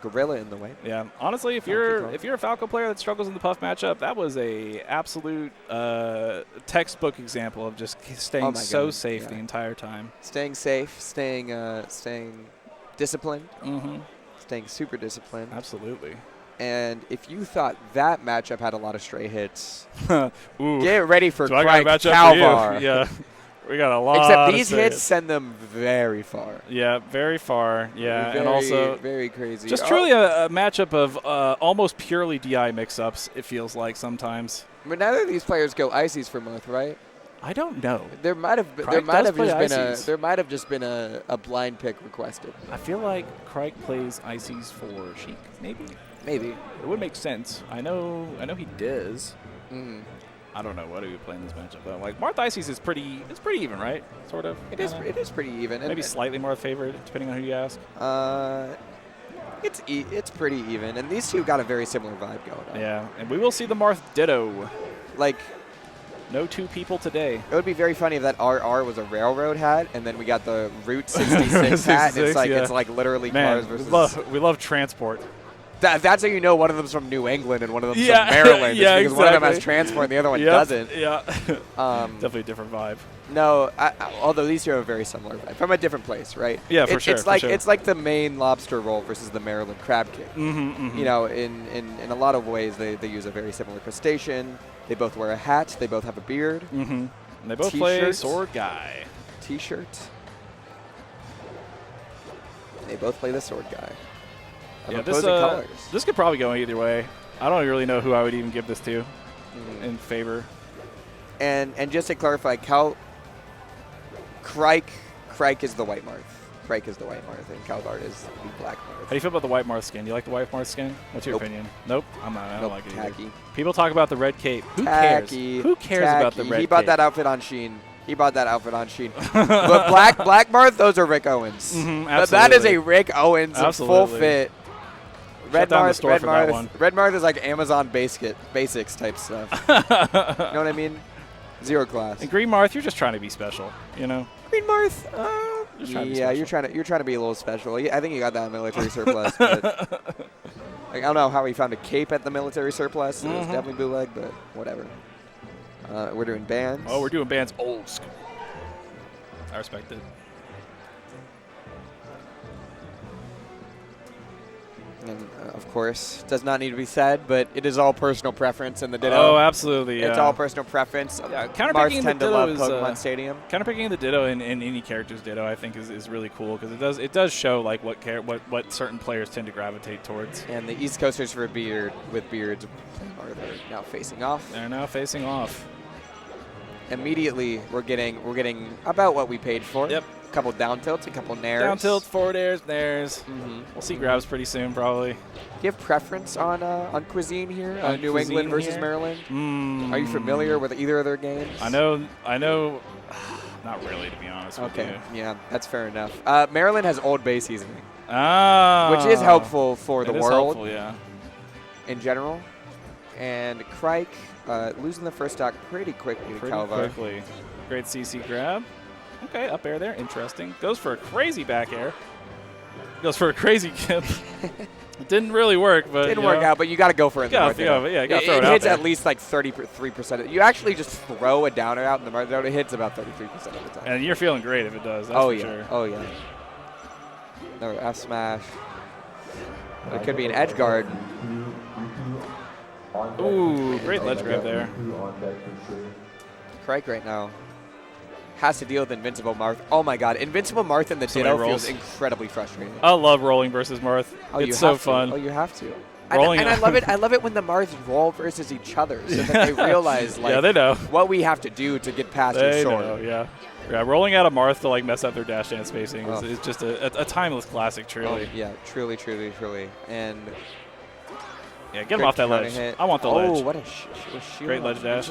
gorilla in the way. Yeah. Honestly, if you're a Falco player that struggles in the Puff matchup, that was a absolute textbook example of just staying safe the entire time. Staying safe. Staying disciplined. Staying super disciplined. Absolutely. And if you thought that matchup had a lot of stray hits, Ooh. get ready for Kalvar. Yeah, we got a lot. Except these hits send them very far. Yeah, very far. Yeah, and also very crazy. Just truly a matchup of almost purely DI mix-ups. It feels like sometimes. But neither of these players go ices for Marth, right? I don't know. There might have just been a blind pick requested. I feel like Crike plays ices for Sheik, maybe. Maybe. It would make sense. I know he does. I don't know what he would play in this matchup, but like Marth Ices is pretty even, right? Sort of. It is pretty even. Maybe slightly more favored, depending on who you ask. It's pretty even, and these two got a very similar vibe going on. Yeah, and we will see the Marth Ditto. Like, no two people today. It would be very funny if that RR was a railroad hat, and then we got the Route 66 hat. And it's like literally cars versus. We love transport. That's how you know one of them's from New England and one of them's from Maryland. Yeah, because one of them has transport and the other one doesn't. Yeah. Definitely a different vibe. No, although these two have a very similar vibe. From a different place, right? Yeah, for sure. It's like the Maine lobster roll versus the Maryland crab cake. You know, in a lot of ways, they use a very similar crustacean. They both wear a hat. They both have a beard. Mm-hmm. And they both play Sword Guy. T-shirt. They both play the Sword Guy. Yeah, this could probably go either way. I don't really know who I would even give this to in favor. And just to clarify, Crike is the white Marth. Crike is the white Marth, and Kalvar is the black Marth. How do you feel about the white Marth skin? Do you like the white Marth skin? What's your opinion? Nope. I don't like it either. Tacky. People talk about the red cape. Who Tacky. cares? Who cares about the red cape? He bought that outfit on Sheen. But black Marth, those are Rick Owens. But that is a Rick Owens full fit. Red Marth is like Amazon basics type stuff. You know what I mean? Zero class. And Green Marth, you're just trying to be special, you know? Green Marth, yeah, you're trying to be a little special. I think you got that in military surplus. But I don't know how he found a cape at the military surplus. It was definitely bootleg, but whatever. We're doing bands. Oh, we're doing bands old school. I respect it. And, of course, does not need to be said, but it is all personal preference in the Ditto. Oh, absolutely, yeah. It's all personal preference. Yeah, counterpicking the Ditto is Pokemon Stadium. Counterpicking the Ditto in any character's Ditto, I think, is really cool because it does show like what certain players tend to gravitate towards. And the East Coasters with beards are now facing off. They're now facing off. Immediately, we're getting about what we paid for. Yep. A couple down tilts, a couple nairs. Down tilts, forward airs, nairs. We'll see grabs pretty soon, probably. Do you have preference on cuisine here? New England versus Maryland? Are you familiar with either of their games? I know. Not really, to be honest with you. Okay, yeah, that's fair enough. Maryland has Old Bay seasoning. Which is helpful for the world. Helpful, yeah. In general. And Crike losing the first stock pretty quickly to Kalvar. Great CC grab. Okay, up air there. Interesting. Goes for a crazy back air. Goes for a crazy kip. It didn't really work, but didn't work out. But you got to go for it. You gotta throw it out. It hits at least like 33%. You actually just throw a downer out in the Marth. It hits about 33% of the time. And you're feeling great if it does. That's for sure. Oh yeah. Another F smash. It could be an edge guard. Ooh, great ledge grab there. Crike right now has to deal with Invincible Marth. Oh my god, Invincible Marth in the Ditto feels incredibly frustrating. I love rolling versus Marth. It's so fun. Oh, you have to. And I love it. I love it when the Marths roll versus each other, so that they realize like they know what we have to do to get past your sword. Yeah, rolling out a Marth to like mess up their dash dance spacing is just a timeless classic, truly. Oh, yeah, truly. And yeah, get him off that ledge. I want the ledge. Oh, what a shield! Great ledge dash.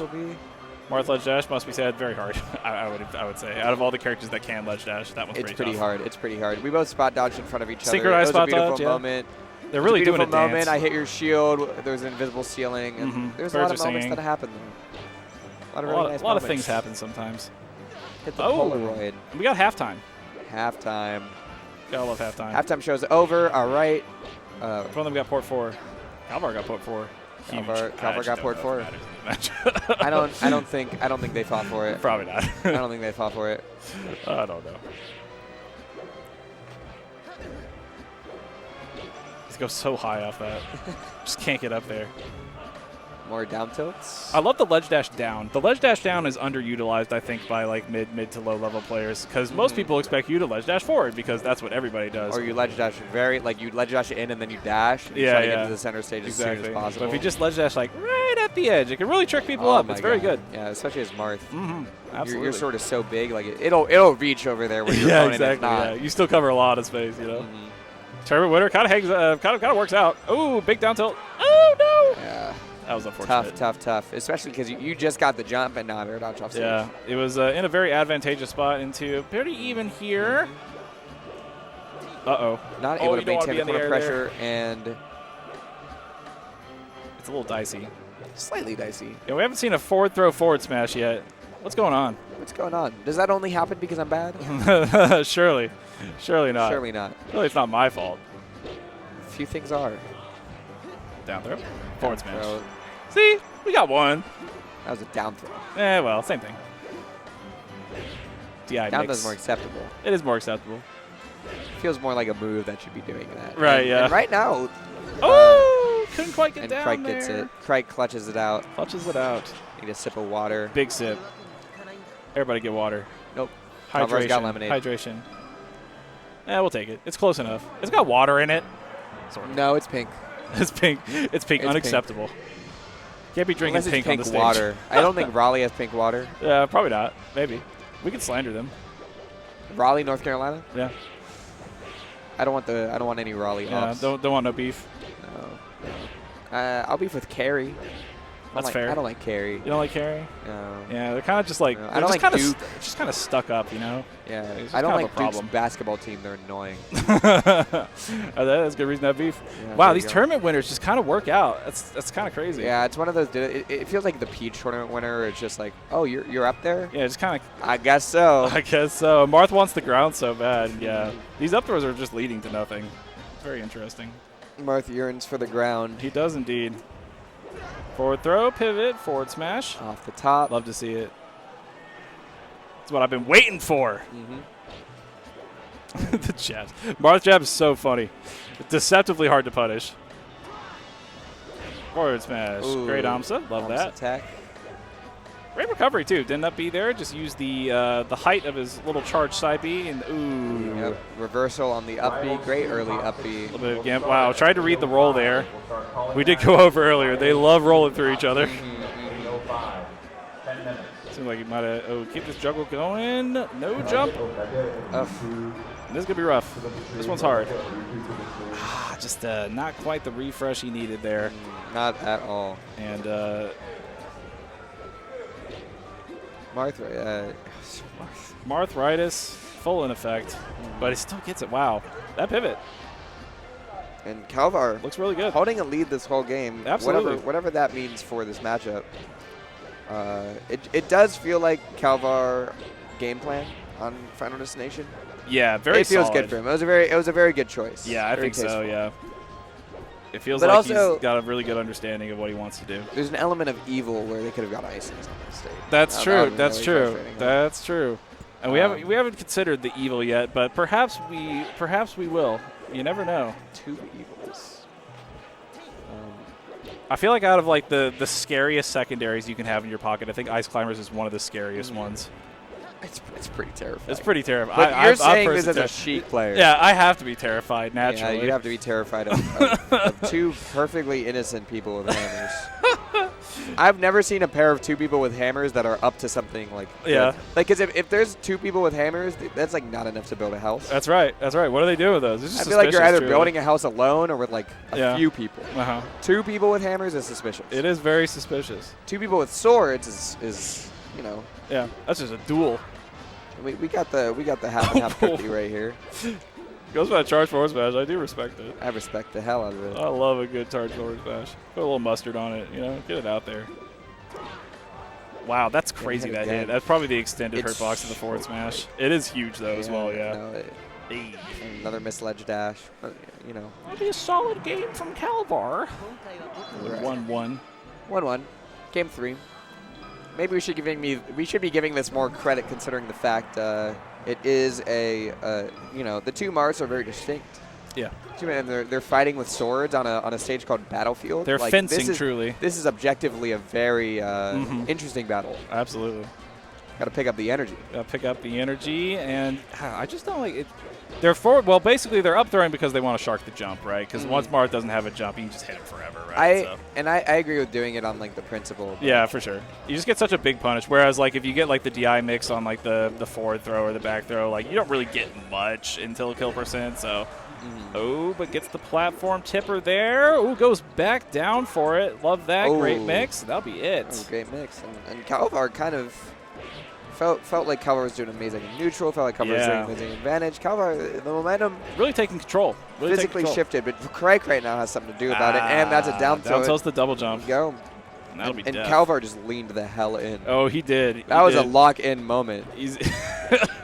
Marth ledge dash must be said very hard. I would say out of all the characters that can ledge dash, that one's pretty hard. It's pretty hard. We both spot dodged in front of each other. Synchronized spot dodge. It was a beautiful moment. They're really doing a moment. dance. I hit your shield. There was an invisible ceiling. And there's a lot of moments that happened there. A lot of things happen sometimes. Hit the Polaroid. We got halftime. Halftime. Gotta love halftime. Halftime show's over. All right. One of them got port 4. Kalvar got port 4. Kalvar got port 4. I don't think they fought for it. Probably not. I don't think they fought for it. I don't know. Let's go so high off that. Just can't get up there. More down tilts. I love the ledge dash down. The ledge dash down is underutilized, I think, by like mid to low level players because most people expect you to ledge dash forward because that's what everybody does. Or you ledge dash you ledge dash in and then you dash. And you try to get to the center stage as soon as possible. But if you just ledge dash like right at the edge, it can really trick people up. It's very good. Yeah, especially as Marth. Absolutely. You're sort of so big, like it'll reach over there when you're going. Exactly. Yeah, you still cover a lot of space, you know. Tournament winner kind of works out. Oh, big down tilt. Oh no. Yeah. That was unfortunate. Tough. Especially because you just got the jump and now they're dodge off stage. Yeah, it was in a very advantageous spot into pretty even here. Not able to maintain the corner pressure and it's a little dicey. Slightly dicey. Yeah, we haven't seen a forward throw forward smash yet. What's going on? Does that only happen because I'm bad? Surely not. Surely not. Really, it's not my fault. A few things are. Down throw. Forward smash. See? We got one. That was a down throw. Well, same thing. DI down throw is more acceptable. It is more acceptable. Feels more like a move that should be doing that. Right, and right now. couldn't quite get and down Crike there. gets it. Crike clutches it out. Clutches it out. Need a sip of water. Big sip. Everybody get water. Nope. Hydration. Kalvar's got lemonade. Hydration. Yeah, we'll take it. It's close enough. It's got water in it. Sort of. No, it's pink. It's pink. It's pink. It's Unacceptable. Can't be drinking Unless it's pink on the stage. water. I don't think Raleigh has pink water. Yeah, probably not. Maybe. We could slander them. Raleigh, North Carolina? Yeah. I don't want any Raleigh Yeah, offs. don't want no beef. No. I'll beef with Carey. That's fair. I don't like Carey. You don't like Carey? No. Yeah, they're kind of just like No, I don't like Duke. Just kind of stuck up, you know. Yeah, It's I don't kind of like a problem. Duke's basketball team. They're annoying. That's a good reason to have beef. Yeah, Wow, there these you go. tournament winners just kind of work out. That's kind of crazy. Yeah, it's one of those. It feels like the Peach tournament winner. It's just like, oh, you're up there. Yeah, just kind of. I guess so. I guess so. Marth wants the ground so bad. Yeah, these up throws are just leading to nothing. It's very interesting. Marth yearns for the ground. He does indeed. Forward throw, pivot, forward smash. Off the top. Love to see it. That's what I've been waiting for. The jab. Marth jab is so funny. Deceptively hard to punish. Forward smash. Ooh. Great Amsa. Love Amsa that. attack. Great recovery, too. Didn't that be there? Just used the height of his little charge side B. And ooh. Yep. Reversal on the up B. Great early up B. A little bit of gimp. Wow. Tried to read the roll there. We did go over earlier. They love rolling through each other. Seems like he might have. Oh, keep this juggle going. No jump. This is going to be rough. This one's hard. Just not quite the refresh he needed there. Not at all. And Marthritis, full in effect. But he still gets it. Wow. That pivot. And Kalvar looks really good. Holding a lead this whole game. Absolutely. Whatever that means for this matchup. It does feel like Kalvar game plan on Final Destination. Yeah, very It feels solid. good for him. It was a very good choice. Yeah, I Very think so, tasteful. yeah. It feels But like also, he's got a really good understanding of what he wants to do. There's an element of evil where they could have got ices on this stage. That's That true. would've been That's really true. frustrating. That's true. And we haven't considered the evil yet, but perhaps we will. You never know. Two evils. I feel like out of like the scariest secondaries you can have in your pocket, I think Ice Climbers is one of the scariest ones. It's pretty terrifying. It's pretty terrifying. But you're saying this as a Sheik player. Yeah, I have to be terrified naturally. Yeah, you have to be terrified of two perfectly innocent people with hammers. I've never seen a pair of two people with hammers that are up to something like Yeah. good. Like, because if there's two people with hammers, that's like not enough to build a house. That's right. That's right. What are they doing with those? It's just I feel like you're suspicious, either truly. building a house alone or with like a Yeah. few people. Uh-huh. Two people with hammers is suspicious. It is very suspicious. Two people with swords is you know. Yeah, that's just a duel. We got the half and half cookie right here. Goes by a charge forward smash. I do respect it. I respect the hell out of it. I love a good charge forward smash. Put a little mustard on it, you know, get it out there. Wow, that's crazy hit that again. hit. That's probably the extended It's hurt box of the forward smash. It is huge though as well, yeah. No, and another misledge dash. But, you know. It'll be a solid game from Kalvar. Right. 1-1. 1-1. Game 3. Maybe we should be giving this more credit considering the fact it is the two Marths are very distinct. Yeah. And they're fighting with swords on a stage called Battlefield. They're fencing, truly. This is objectively a very interesting battle. Absolutely. Got to pick up the energy. Got to pick up the energy, and I just don't like it. They're forward. Well, basically, they're up throwing because they want to shark the jump, right? Because once Marth doesn't have a jump, you can just hit him forever, right? I agree with doing it on like the principle. Yeah, for sure. You just get such a big punish. Whereas, like, if you get like the DI mix on like the forward throw or the back throw, like you don't really get much until kill percent. So, but gets the platform tipper there. Oh, goes back down for it. Love that. Great mix. That'll be it. Oh, great mix. And Kalvar kind of felt like Kalvar was doing amazing in neutral. Felt like Kalvar was doing amazing advantage. Kalvar, the momentum really taking control. Really physically shifted, but Crike right now has something to do about it, and that's a down tilt. Down tilt's the double jump. Go. And that'll be and death. Kalvar just leaned the hell in. Oh, he did. That was a lock-in moment.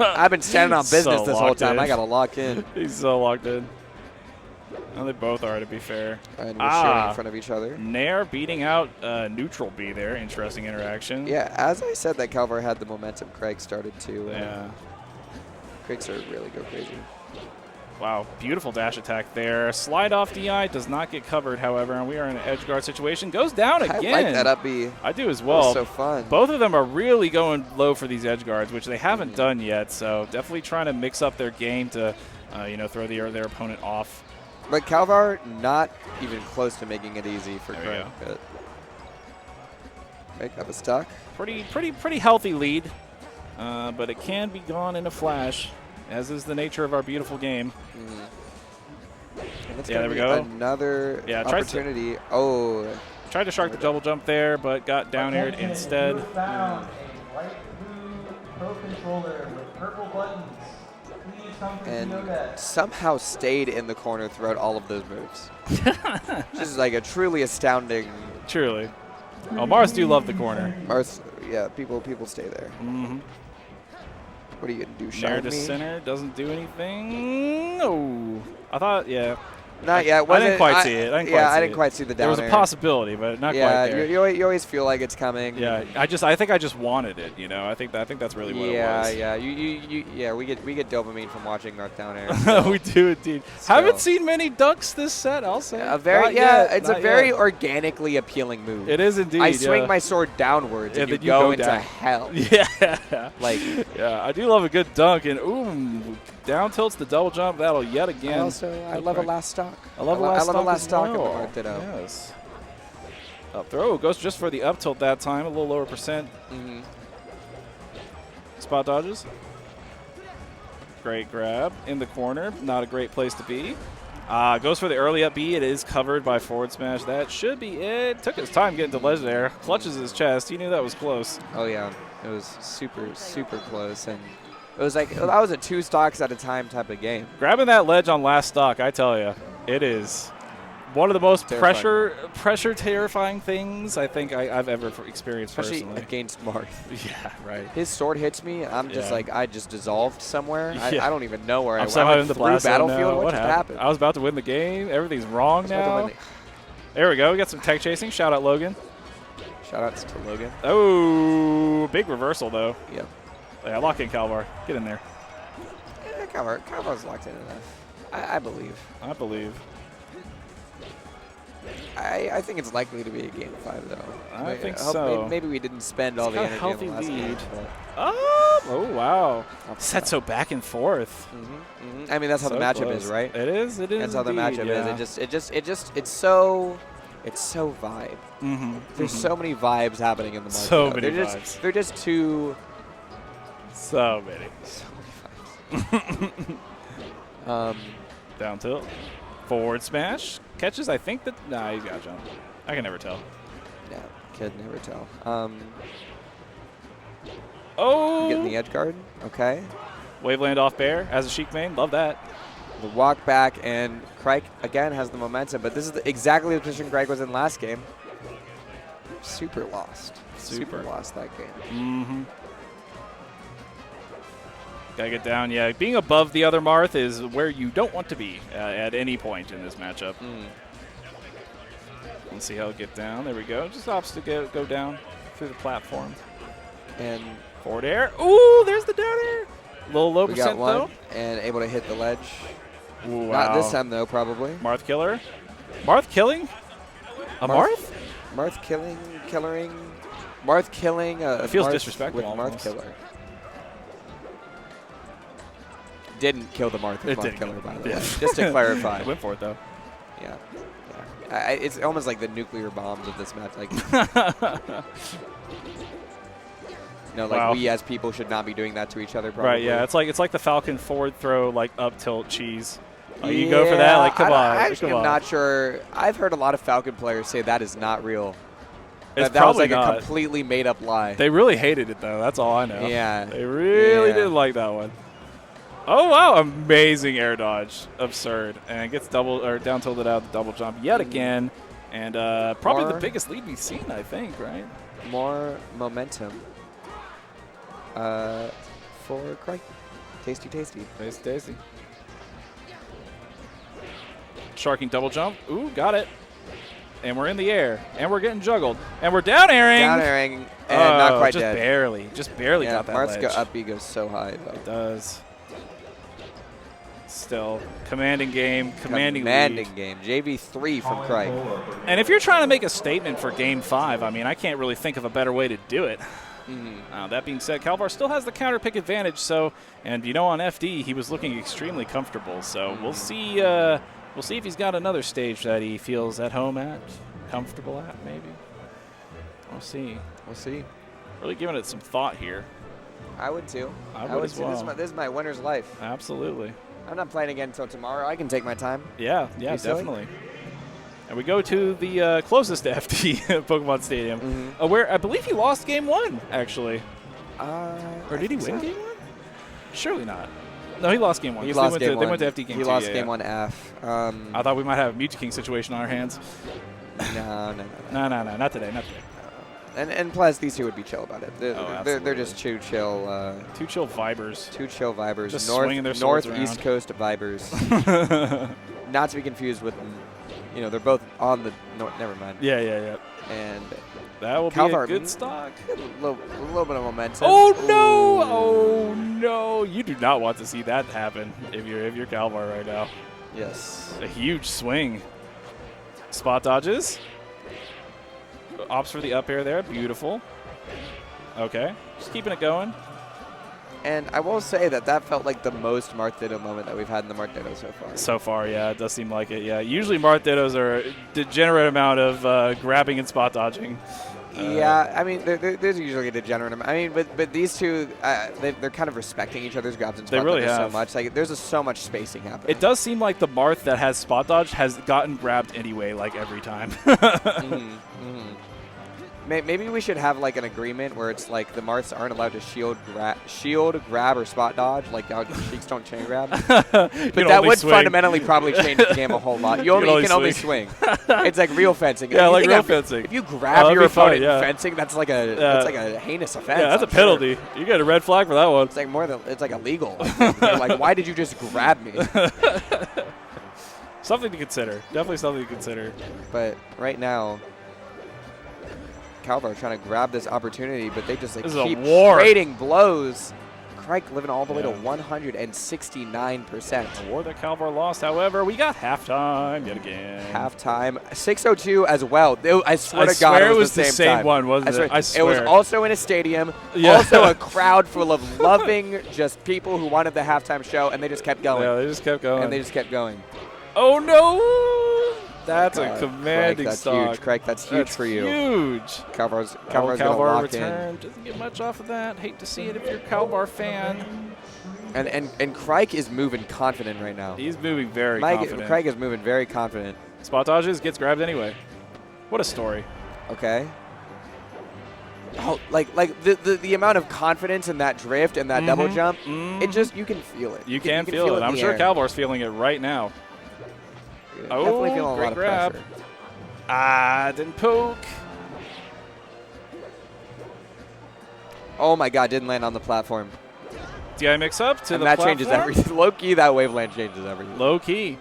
I've been standing on business So this whole locked time. in. I got to lock in. He's so locked in. Well, they both are, to be fair. And we're shooting in front of each other. Nair beating out neutral B there. Interesting interaction. Yeah, as I said that Kalvar had the momentum, Craig started to. Yeah. Craig started to really go crazy. Wow, beautiful dash attack there. Slide off DI does not get covered, however, and we are in an edge guard situation. Goes down again. I like that up B. I do as well. That was so fun. Both of them are really going low for these edge guards, which they haven't done yet. So definitely trying to mix up their game to, throw their opponent off. But Kalvar not even close to making it easy for Craig. Make up a stock. Pretty healthy lead, but it can be gone in a flash, as is the nature of our beautiful game. Yeah, there we go. Another opportunity. Tried to shark the double jump there, but got down aired instead. Light blue pro controller with purple buttons. Please come to And somehow stayed in the corner throughout all of those moves. Just like a truly astounding. Truly. Oh, Marth do love the corner. Marth, yeah, people stay there. What are you gonna do? Nair to center doesn't do anything. No, I thought Not yet. I didn't quite see it. I didn't quite see the down air. There was a possibility, but not quite there. You always feel like it's coming. Yeah, I think I just wanted it. I think that's really what it was. Yeah. We get dopamine from watching Marth down air. So. We do indeed. Haven't seen many ducks this set. I'll say. It's a very organically appealing move. It is indeed. I swing my sword downwards and you go into hell. Yeah. Yeah, I do love a good dunk and down tilts the double jump. That'll yet again. I love a last stock. I love a last stock. Yes. Up throw goes just for the up tilt that time. A little lower percent. Spot dodges. Great grab in the corner. Not a great place to be. Goes for the early up B. It is covered by forward smash. That should be it. Took his time getting to ledge there. Clutches his chest. He knew that was close. Oh, yeah. It was super, super close. And it was like, that was a 2 stocks at a time type of game. Grabbing that ledge on last stock, I tell you, it is one of the most pressure terrifying things I think I've ever experienced personally. Especially against Marth. Yeah, right. His sword hits me. I'm just like, I just dissolved somewhere. Yeah. I don't even know where I went. I'm in the blast battlefield. What just happened? I was about to win the game. Everything's wrong now. There we go. We got some tech chasing. Shout out Logan. Shout outs to Logan. Oh, big reversal though. Yep. Yeah, lock in Kalvar. Get in there. Yeah, Kalvar's locked in enough. I believe. I believe. I think it's likely to be a game 5 though. I think so. Maybe we didn't spend all the energy on the last game. Oh wow. Set so back and forth. I mean that's how the matchup is, right? It is. That's how the matchup is. It's so vibe. There's so many vibes happening in the market. So many vibes. They're just too. So many vibes. Down tilt. Forward smash. Catches, I think that. Nah, he's got to jump. I can never tell. Yeah, could never tell. Oh! Getting the edge guard. Okay. Waveland off bear as a Sheik main. Love that. The walk back, and Craig again has the momentum, but this is exactly the position Craig was in last game. Super lost. Super lost that game. Gotta get down. Yeah, being above the other Marth is where you don't want to be at any point in this matchup. Let's see how it'll get down. There we go. Just opts to go down through the platform. And forward air. Ooh, there's the down air. A little low percent though. And able to hit the ledge. Ooh, Not this time though, probably. Marth killer. Marth killing? Marth? Marth killing. Marth killing. It feels Marth disrespectful. With Marth killer. Didn't kill the Marth with Marth killer, by the way. Just to clarify. Went for it though. Yeah. It's almost like the nuclear bombs of this match. Like, we as people should not be doing that to each other. Probably. Right. Yeah. It's like the Falcon forward throw, like up tilt cheese. You go for that? Like, come on. I actually am not sure. I've heard a lot of Falcon players say that is not real. That was like a completely made up lie. They really hated it though. That's all I know. Yeah. They really didn't like that one. Oh, wow. Amazing air dodge. Absurd. And gets down tilted out the double jump yet again. And probably the biggest lead we've seen, I think, right? More momentum for Craig. Tasty. Tasty. Sharking double jump. Ooh, got it. And we're in the air. And we're getting juggled. And we're down airing. And not quite just dead. Just barely got that Marth's ledge. up B goes so high, though. It does. still. Commanding game, commanding lead. Game. JV3 from Crike. And if you're trying to make a statement for Game 5, I mean, I can't really think of a better way to do it. That being said, Kalvar still has the counter pick advantage. So, and you know, on FD, he was looking extremely comfortable. So we'll see. We'll see if he's got another stage that he feels at home at, comfortable at, maybe. We'll see. We'll see. Really giving it some thought here. I would too. I would as too. well. This is my winner's life. Absolutely. I'm not playing again until tomorrow. I can take my time. Yeah, definitely. And we go to the closest to FD Pokemon Stadium, where I believe he lost Game 1, actually. Or did he win Game 1? Surely not. No, he lost Game 1. He lost Game 1. They went to FD Game 2. He lost Game 1F. I thought we might have a Mewtwo King situation on our hands. No, not today. And plus, these two would be chill about it. They're just two chill. Two chill vibers. Two chill vibers. Just swinging their swords around. Northeast Coast vibers. Not to be confused with, they're both on the north. Never mind. Yeah. And that will Kalvar, be a good stock. A little bit of momentum. Oh no! Oh no! You do not want to see that happen if you're Kalvar right now. Yes. A huge swing. Spot dodges. Opts for the up air there. Beautiful. Okay. Just keeping it going. And I will say that felt like the most Marth Ditto moment that we've had in the Marth Ditto so far. So far, yeah. It does seem like it, yeah. Usually Marth Dittos are a degenerate amount of grabbing and spot dodging. Yeah, I mean, there's usually a degenerate amount. I mean, but these two, they're kind of respecting each other's grabs and spot dodges so much. Like, there's so much spacing happening. It does seem like the Marth that has spot dodge has gotten grabbed anyway, like every time. Maybe we should have like an agreement where it's like the Marths aren't allowed to shield, grab, or spot dodge, like how Sheiks don't chain grab. But that would fundamentally probably change the game a whole lot. You can only swing. It's like real fencing. Yeah, like real fencing. If you grab your opponent in fencing, that's like a heinous offense. Yeah, that's a penalty. You get a red flag for that one. It's like it's like illegal. Like, why did you just grab me? Something to consider. Definitely something to consider. But right now, Kalvar trying to grab this opportunity, but they just keep trading blows. Crike living all the way to 169%. A war that Kalvar lost, however, we got halftime yet again. Halftime. 6:02 as well. I swear to God, it was the same one, wasn't it? I swear. It was also in a stadium, also a crowd full of loving just people who wanted the halftime show, and they just kept going. Yeah, they just kept going. Oh, no! That's a commanding stock. Huge. Crike, that's huge for you. Huge. Kalvar's going to lock return. Doesn't get much off of that. Hate to see it if you're a Kalvar fan. And Crike is moving confident right now. He's moving very confident. Crike is moving very confident. Spot dodges, gets grabbed anyway. What a story. Okay. Oh, like the amount of confidence in that drift and that double jump, it just, you can feel it. You can feel it. I'm sure Kalvar's feeling it right now. Definitely feeling a lot of pressure. Didn't poke. Oh my God, didn't land on the platform. DI mix up to and the that platform. Changes everything. Low key, that waveland changes everything. Low key.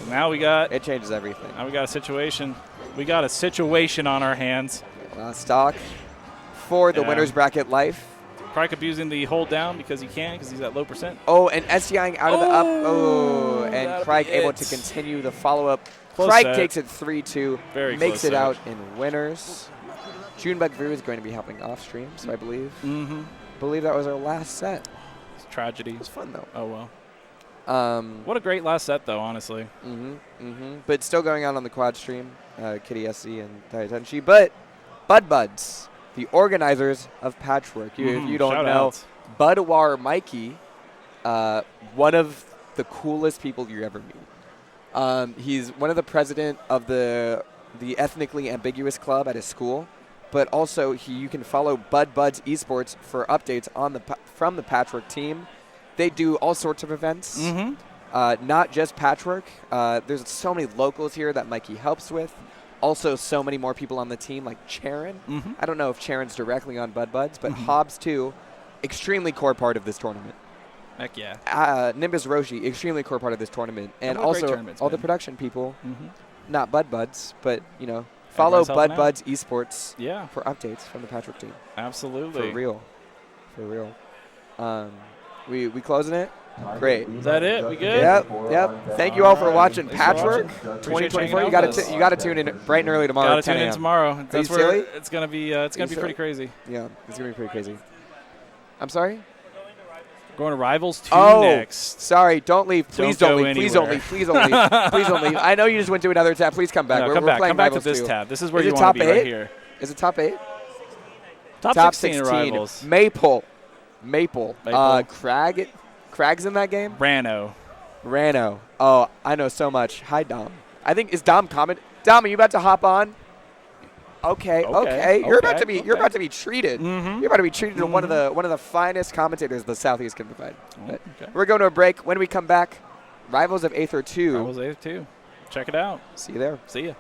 And now we got. It changes everything. Now we got a situation. We got a situation on our hands. Last stock for the winner's bracket life. Crike abusing the hold down because he can, because he's at low percent. Oh, and SCIing out of the up. Oh, and Crike able to continue the follow-up. Crike takes it 3-2, makes it out in winners. Junebug Vu is going to be helping off stream, so I believe. Believe that was our last set. It's tragedy. It was fun, though. Oh, well. What a great last set, though, honestly. But still going on the quad stream, Kitty SC and Taitenshi. But Bud Buds, the organizers of Patchwork. If you don't know, Budwar Mikey, one of the coolest people you ever meet. He's one of the president of the ethnically ambiguous club at his school, but also you can follow Bud Buds Esports for updates on from the Patchwork team. They do all sorts of events, not just Patchwork. There's so many locals here that Mikey helps with. Also, so many more people on the team, like Charon. I don't know if Charon's directly on Bud Buds, but Hobbs, too, extremely core part of this tournament. Heck yeah. Nimbus Roshi, extremely core part of this tournament. And also, all the production people, not Bud Buds, but, follow Bud Buds Esports for updates from the Patchwork team. Absolutely. For real. We closing it? Great. Is that it? We good? Yep. Thank you all for watching Thanks for Patchwork watching. 2024. You You got to tune in bright and early tomorrow. Got at to tune 10 in a.m. tomorrow. That's you where silly? it's gonna be. It's gonna be pretty crazy. Yeah, it's gonna be pretty crazy. I'm sorry. Going to Rivals 2 Oh, next. sorry. Don't leave. Please Don't don't go leave. Please don't anywhere. leave. Please don't leave. Please don't leave. I know you just went to another tab. Please come back. No, we're come back. playing Come back to Rivals this 2. tab. This is where Is you it want top to be 8? right here. Is it top 8? Top 16 Rivals. Maple. Maple. Crag's in that game? Rano. Oh, I know so much. Hi, Dom. I think, is Dom comment? Dom, are you about to hop on? Okay. You're about to be treated. You're about to be treated to one of the finest commentators the Southeast can provide. But we're going to a break. When we come back, Rivals of Aether 2. Rivals of Aether 2. Check it out. See you there. See ya.